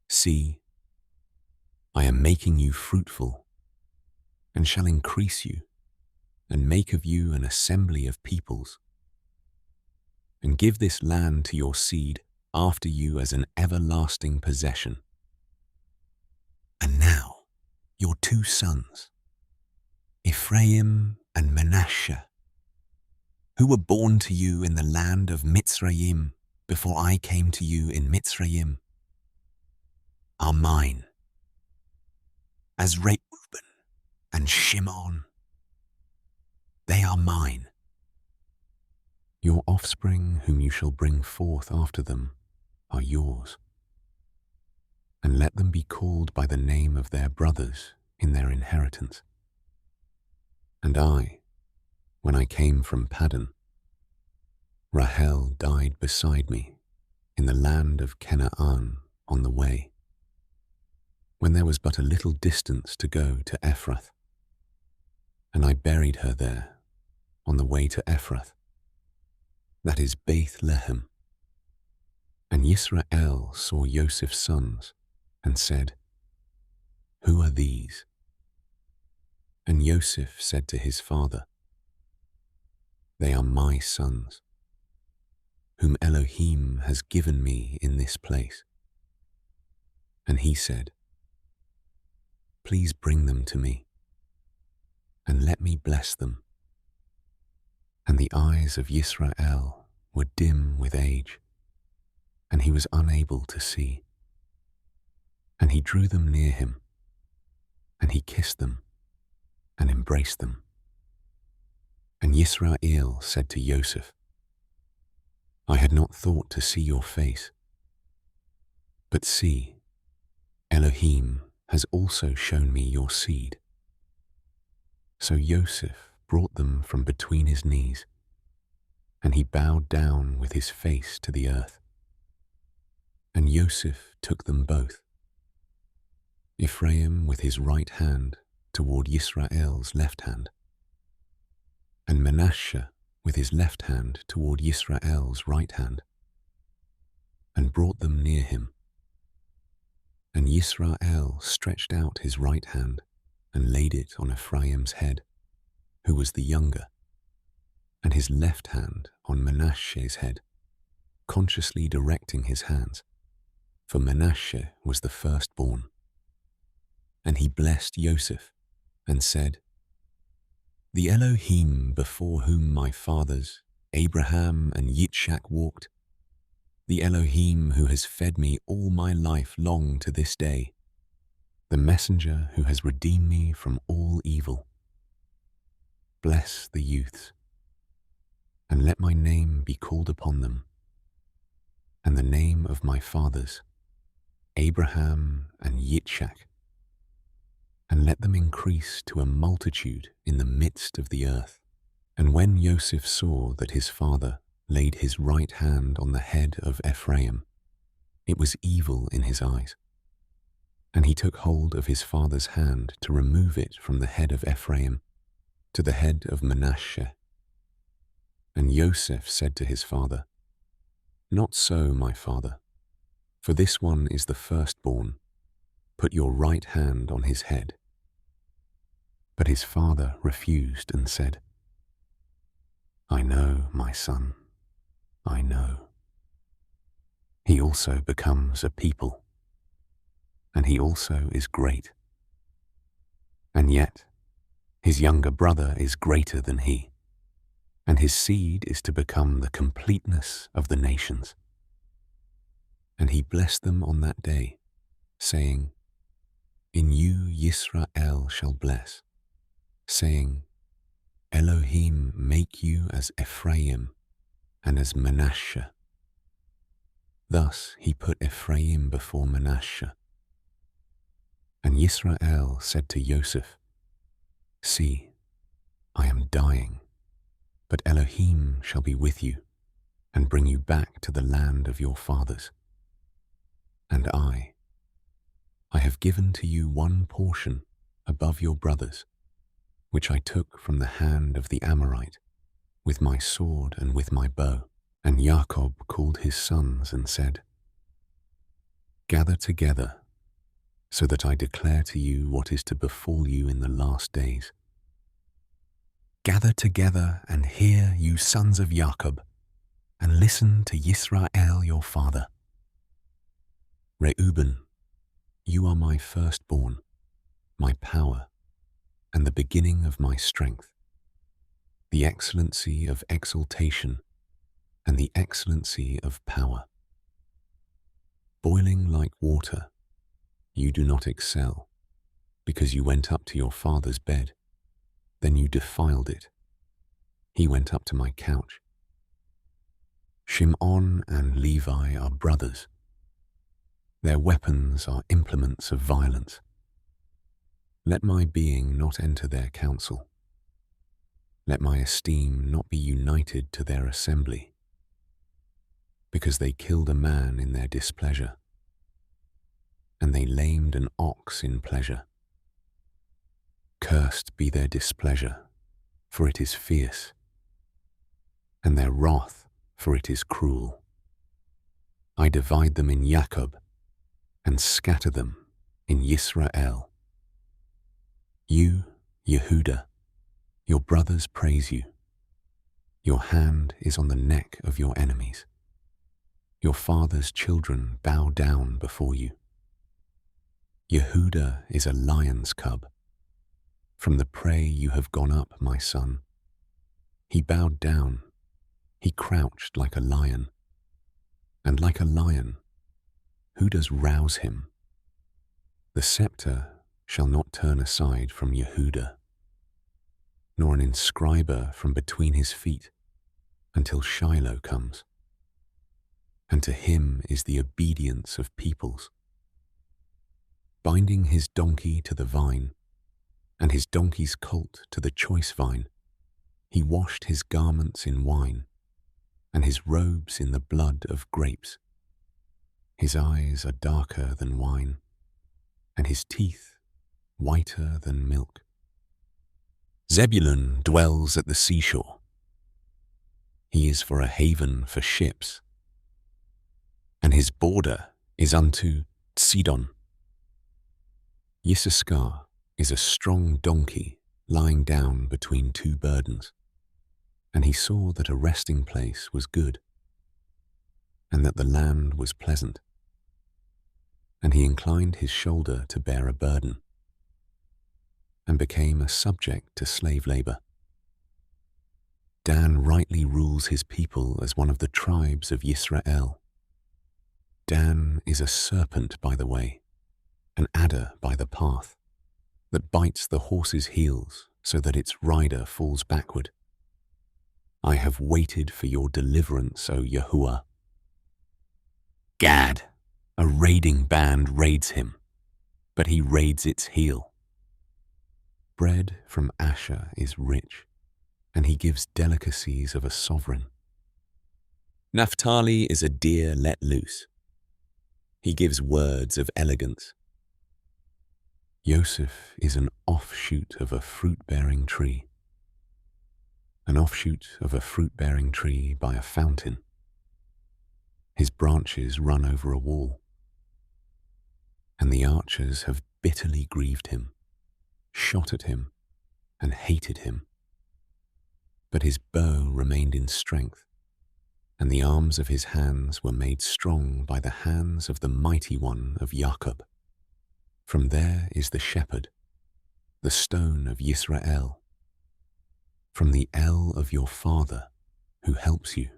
'See, I am making you fruitful, and shall increase you, and make of you an assembly of peoples, and give this land to your seed after you as an everlasting possession.' And now your 2 sons, Ephraim and Manasseh, who were born to you in the land of Mitzrayim before I came to you in Mitzrayim, are mine, as Reuben and Shimon. They are mine. Your offspring whom you shall bring forth after them are yours. And let them be called by the name of their brothers in their inheritance. And I, when I came from Paddan, Rahel died beside me in the land of Canaan on the way, when there was but a little distance to go to Ephrath. And I buried her there on the way to Ephrath, that is Bethlehem. And Yisrael saw Joseph's sons and said, "Who are these?" And Yosef said to his father, "They are my sons, whom Elohim has given me in this place." And he said, "Please bring them to me, and let me bless them." And the eyes of Yisrael were dim with age, and he was unable to see. And he drew them near him, and he kissed them, and embraced them. And Yisrael said to Yosef, "I had not thought to see your face, but see, Elohim has also shown me your seed." So Yosef brought them from between his knees, and he bowed down with his face to the earth. And Yosef took them both, Ephraim with his right hand toward Yisrael's left hand, and Manasseh with his left hand toward Yisrael's right hand, and brought them near him. And Yisrael stretched out his right hand and laid it on Ephraim's head, who was the younger, and his left hand on Manasseh's head, consciously directing his hands, for Manasseh was the firstborn. And he blessed Yosef and said, "The Elohim before whom my fathers, Abraham and Yitzchak, walked, the Elohim who has fed me all my life long to this day, the messenger who has redeemed me from all evil. Bless the youths, and let my name be called upon them, and the name of my fathers, Abraham and Yitzchak, and let them increase to a multitude in the midst of the earth." And when Yosef saw that his father laid his right hand on the head of Ephraim, it was evil in his eyes. And he took hold of his father's hand to remove it from the head of Ephraim to the head of Manasseh. And Yosef said to his father, "Not so, my father, for this one is the firstborn. Put your right hand on his head." But his father refused and said, "I know, my son, I know. He also becomes a people, and he also is great. And yet his younger brother is greater than he, and his seed is to become the completeness of the nations." And he blessed them on that day, saying, "In you Yisrael shall bless," saying, "Elohim make you as Ephraim and as Manasseh." Thus he put Ephraim before Manasseh. And Yisrael said to Yosef, "See, I am dying, but Elohim shall be with you and bring you back to the land of your fathers. And I have given to you one portion above your brothers, which I took from the hand of the Amorite with my sword and with my bow." And Jacob called his sons and said, "Gather together, so that I declare to you what is to befall you in the last days. Gather together and hear, you sons of Jacob, and listen to Yisrael your father. Reuben, you are my firstborn, my power, and the beginning of my strength, the excellency of exaltation, and the excellency of power. Boiling like water, you do not excel, because you went up to your father's bed. Then you defiled it. He went up to my couch. Shimon and Levi are brothers. Their weapons are implements of violence. Let my being not enter their council. Let my esteem not be united to their assembly, because they killed a man in their displeasure, and they lamed an ox in pleasure. Cursed be their displeasure, for it is fierce, and their wrath, for it is cruel. I divide them in Jacob, and scatter them in Yisrael. You, Yehudah, your brothers praise you. Your hand is on the neck of your enemies. Your father's children bow down before you. Yehudah is a lion's cub. From the prey you have gone up, my son. He bowed down. He crouched like a lion. And like a lion, who does rouse him? The scepter shall not turn aside from Yehudah, nor an inscriber from between his feet, until Shiloh comes. And to him is the obedience of peoples. Binding his donkey to the vine, and his donkey's colt to the choice vine, he washed his garments in wine, and his robes in the blood of grapes. His eyes are darker than wine, and his teeth whiter than milk. Zebulun dwells at the seashore. He is for a haven for ships, and his border is unto Sidon. Yissachar is a strong donkey lying down between two burdens, and he saw that a resting place was good, and that the land was pleasant. And he inclined his shoulder to bear a burden, and became a subject to slave labor. Dan rightly rules his people as one of the tribes of Yisrael. Dan is a serpent by the way, an adder by the path, that bites the horse's heels so that its rider falls backward. I have waited for your deliverance, O Yahuah. Gad, a raiding band raids him, but he raids its heel. Bread from Asher is rich, and he gives delicacies of a sovereign. Naphtali is a deer let loose. He gives words of elegance. Joseph is an offshoot of a fruit-bearing tree, an offshoot of a fruit-bearing tree by a fountain. His branches run over a wall, and the archers have bitterly grieved him, shot at him, and hated him. But his bow remained in strength, and the arms of his hands were made strong by the hands of the mighty one of Jacob. From there is the shepherd, the stone of Yisrael, from the El of your Father, who helps you,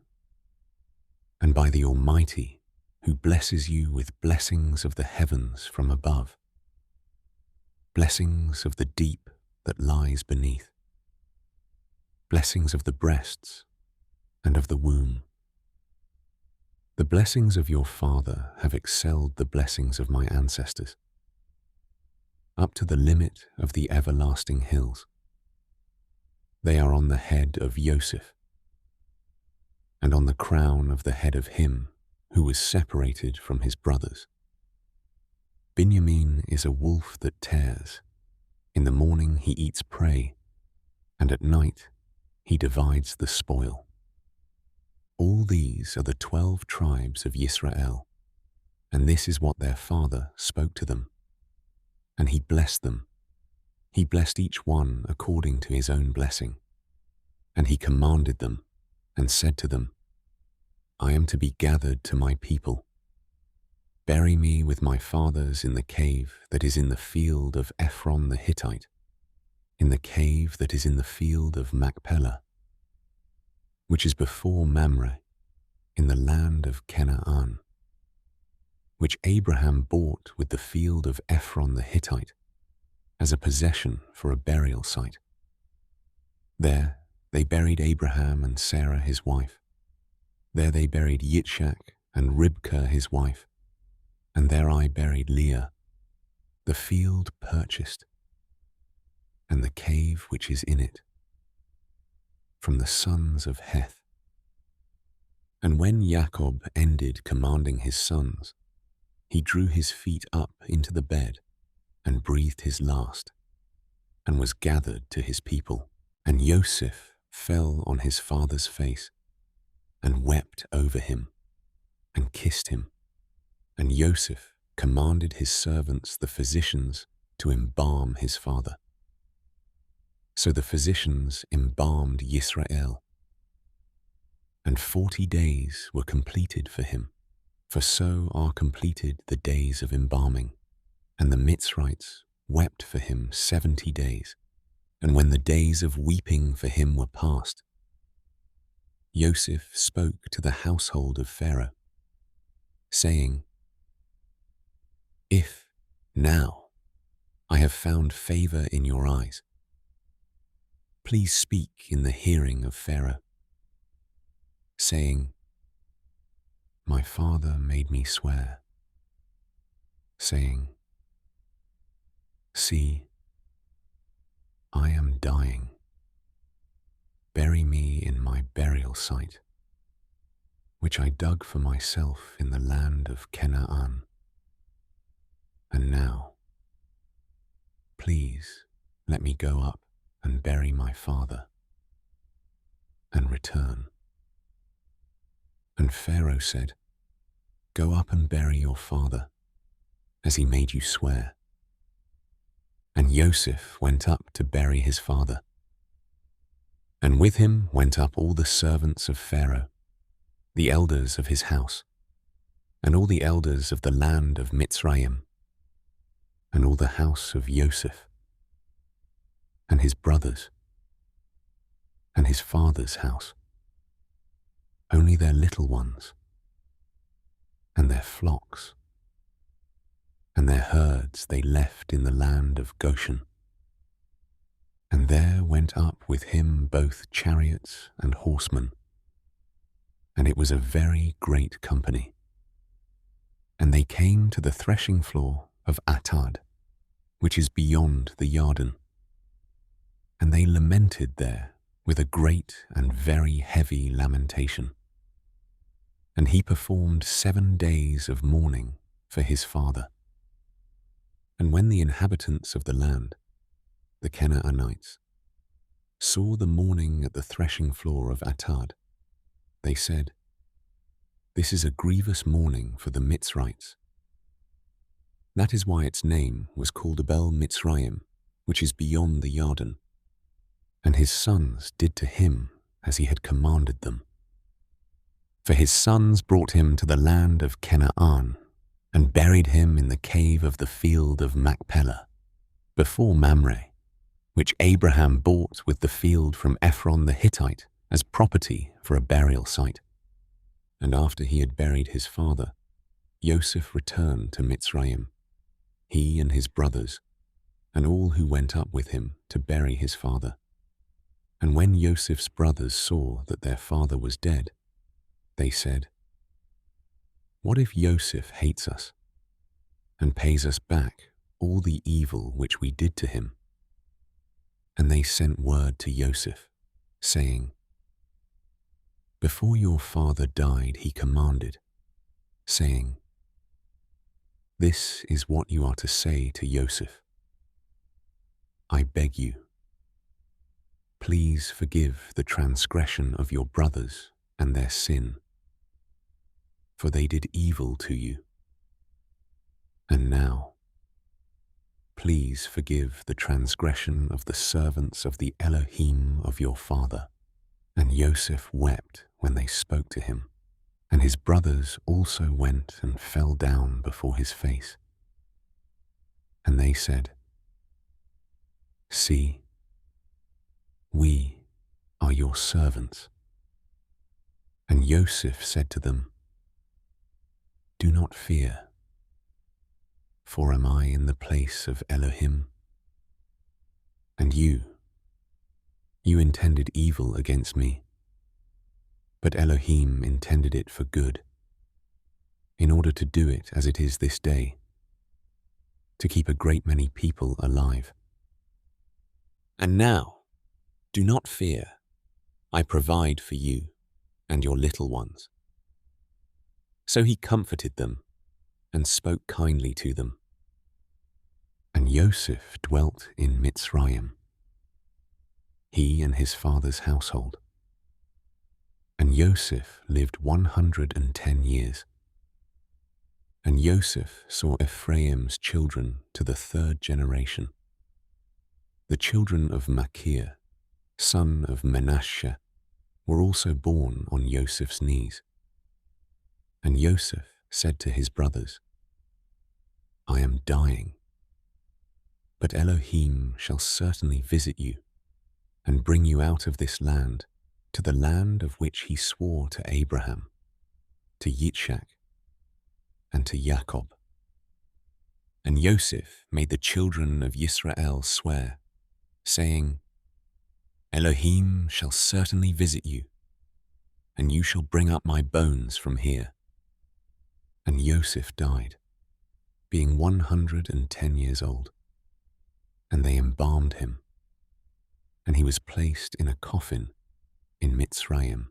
and by the Almighty, who blesses you with blessings of the heavens from above, blessings of the deep that lies beneath, blessings of the breasts and of the womb. The blessings of your Father have excelled the blessings of my ancestors, up to the limit of the everlasting hills. They are on the head of Joseph, and on the crown of the head of him who was separated from his brothers. Binyamin is a wolf that tears. In the morning he eats prey, and at night he divides the spoil. All these are the 12 tribes of Yisrael, and this is what their father spoke to them. And he blessed them. He blessed each one according to his own blessing. And he commanded them and said to them, I am to be gathered to my people. Bury me with my fathers in the cave that is in the field of Ephron the Hittite, in the cave that is in the field of Machpelah, which is before Mamre, in the land of Canaan, which Abraham bought with the field of Ephron the Hittite, as a possession for a burial site. There they buried Abraham and Sarah his wife. There they buried Yitzchak and Ribkah his wife. And there I buried Leah, the field purchased, and the cave which is in it, from the sons of Heth. And when Jacob ended commanding his sons, he drew his feet up into the bed and breathed his last, and was gathered to his people. And Joseph fell on his father's face, and wept over him, and kissed him. And Joseph commanded his servants, the physicians, to embalm his father. So the physicians embalmed Yisrael, and 40 days were completed for him, for so are completed the days of embalming. And the Mitzrites wept for him 70 days. And when the days of weeping for him were past, Yosef spoke to the household of Pharaoh, saying, If now I have found favor in your eyes, please speak in the hearing of Pharaoh, saying, My father made me swear, saying, See, I am dying. Bury me in my burial site, which I dug for myself in the land of Canaan. And now, please let me go up and bury my father, and return. And Pharaoh said, Go up and bury your father, as he made you swear. And Yosef went up to bury his father. And with him went up all the servants of Pharaoh, the elders of his house, and all the elders of the land of Mitzrayim, and all the house of Yosef, and his brothers, and his father's house, only their little ones, and their flocks, and their herds they left in the land of Goshen. And there went up with him both chariots and horsemen, and it was a very great company. And they came to the threshing floor of Atad, which is beyond the Yarden. And they lamented there with a great and very heavy lamentation. And he performed 7 days of mourning for his father. And when the inhabitants of the land, the Canaanites, saw the mourning at the threshing floor of Atad, they said, This is a grievous mourning for the Mitzrites. That is why its name was called Abel Mitzrayim, which is beyond the Yarden. And his sons did to him as he had commanded them. For his sons brought him to the land of Canaan, and buried him in the cave of the field of Machpelah, before Mamre, which Abraham bought with the field from Ephron the Hittite as property for a burial site. And after he had buried his father, Yosef returned to Mitzrayim, he and his brothers, and all who went up with him to bury his father. And when Yosef's brothers saw that their father was dead, they said, What if Yosef hates us, and pays us back all the evil which we did to him? And they sent word to Yosef, saying, Before your father died he commanded, saying, This is what you are to say to Yosef. I beg you, please forgive the transgression of your brothers and their sin, for they did evil to you. And now, please forgive the transgression of the servants of the Elohim of your father. And Yosef wept when they spoke to him, and his brothers also went and fell down before his face. And they said, See, we are your servants. And Yosef said to them, Do not fear, for am I in the place of Elohim? And you intended evil against me, but Elohim intended it for good, in order to do it as it is this day, to keep a great many people alive. And now, do not fear, I provide for you and your little ones. So he comforted them and spoke kindly to them. And Yosef dwelt in Mitzrayim, he and his father's household. And Yosef lived 110 years. And Yosef saw Ephraim's children to the 3rd generation. The children of Machir, son of Menashe, were also born on Joseph's knees. And Joseph said to his brothers, I am dying, but Elohim shall certainly visit you and bring you out of this land to the land of which he swore to Abraham, to Yitzchak, and to Jacob. And Joseph made the children of Israel swear, saying, Elohim shall certainly visit you, and you shall bring up my bones from here. And Joseph died, being 110 years old, and they embalmed him, and he was placed in a coffin in Mitzrayim.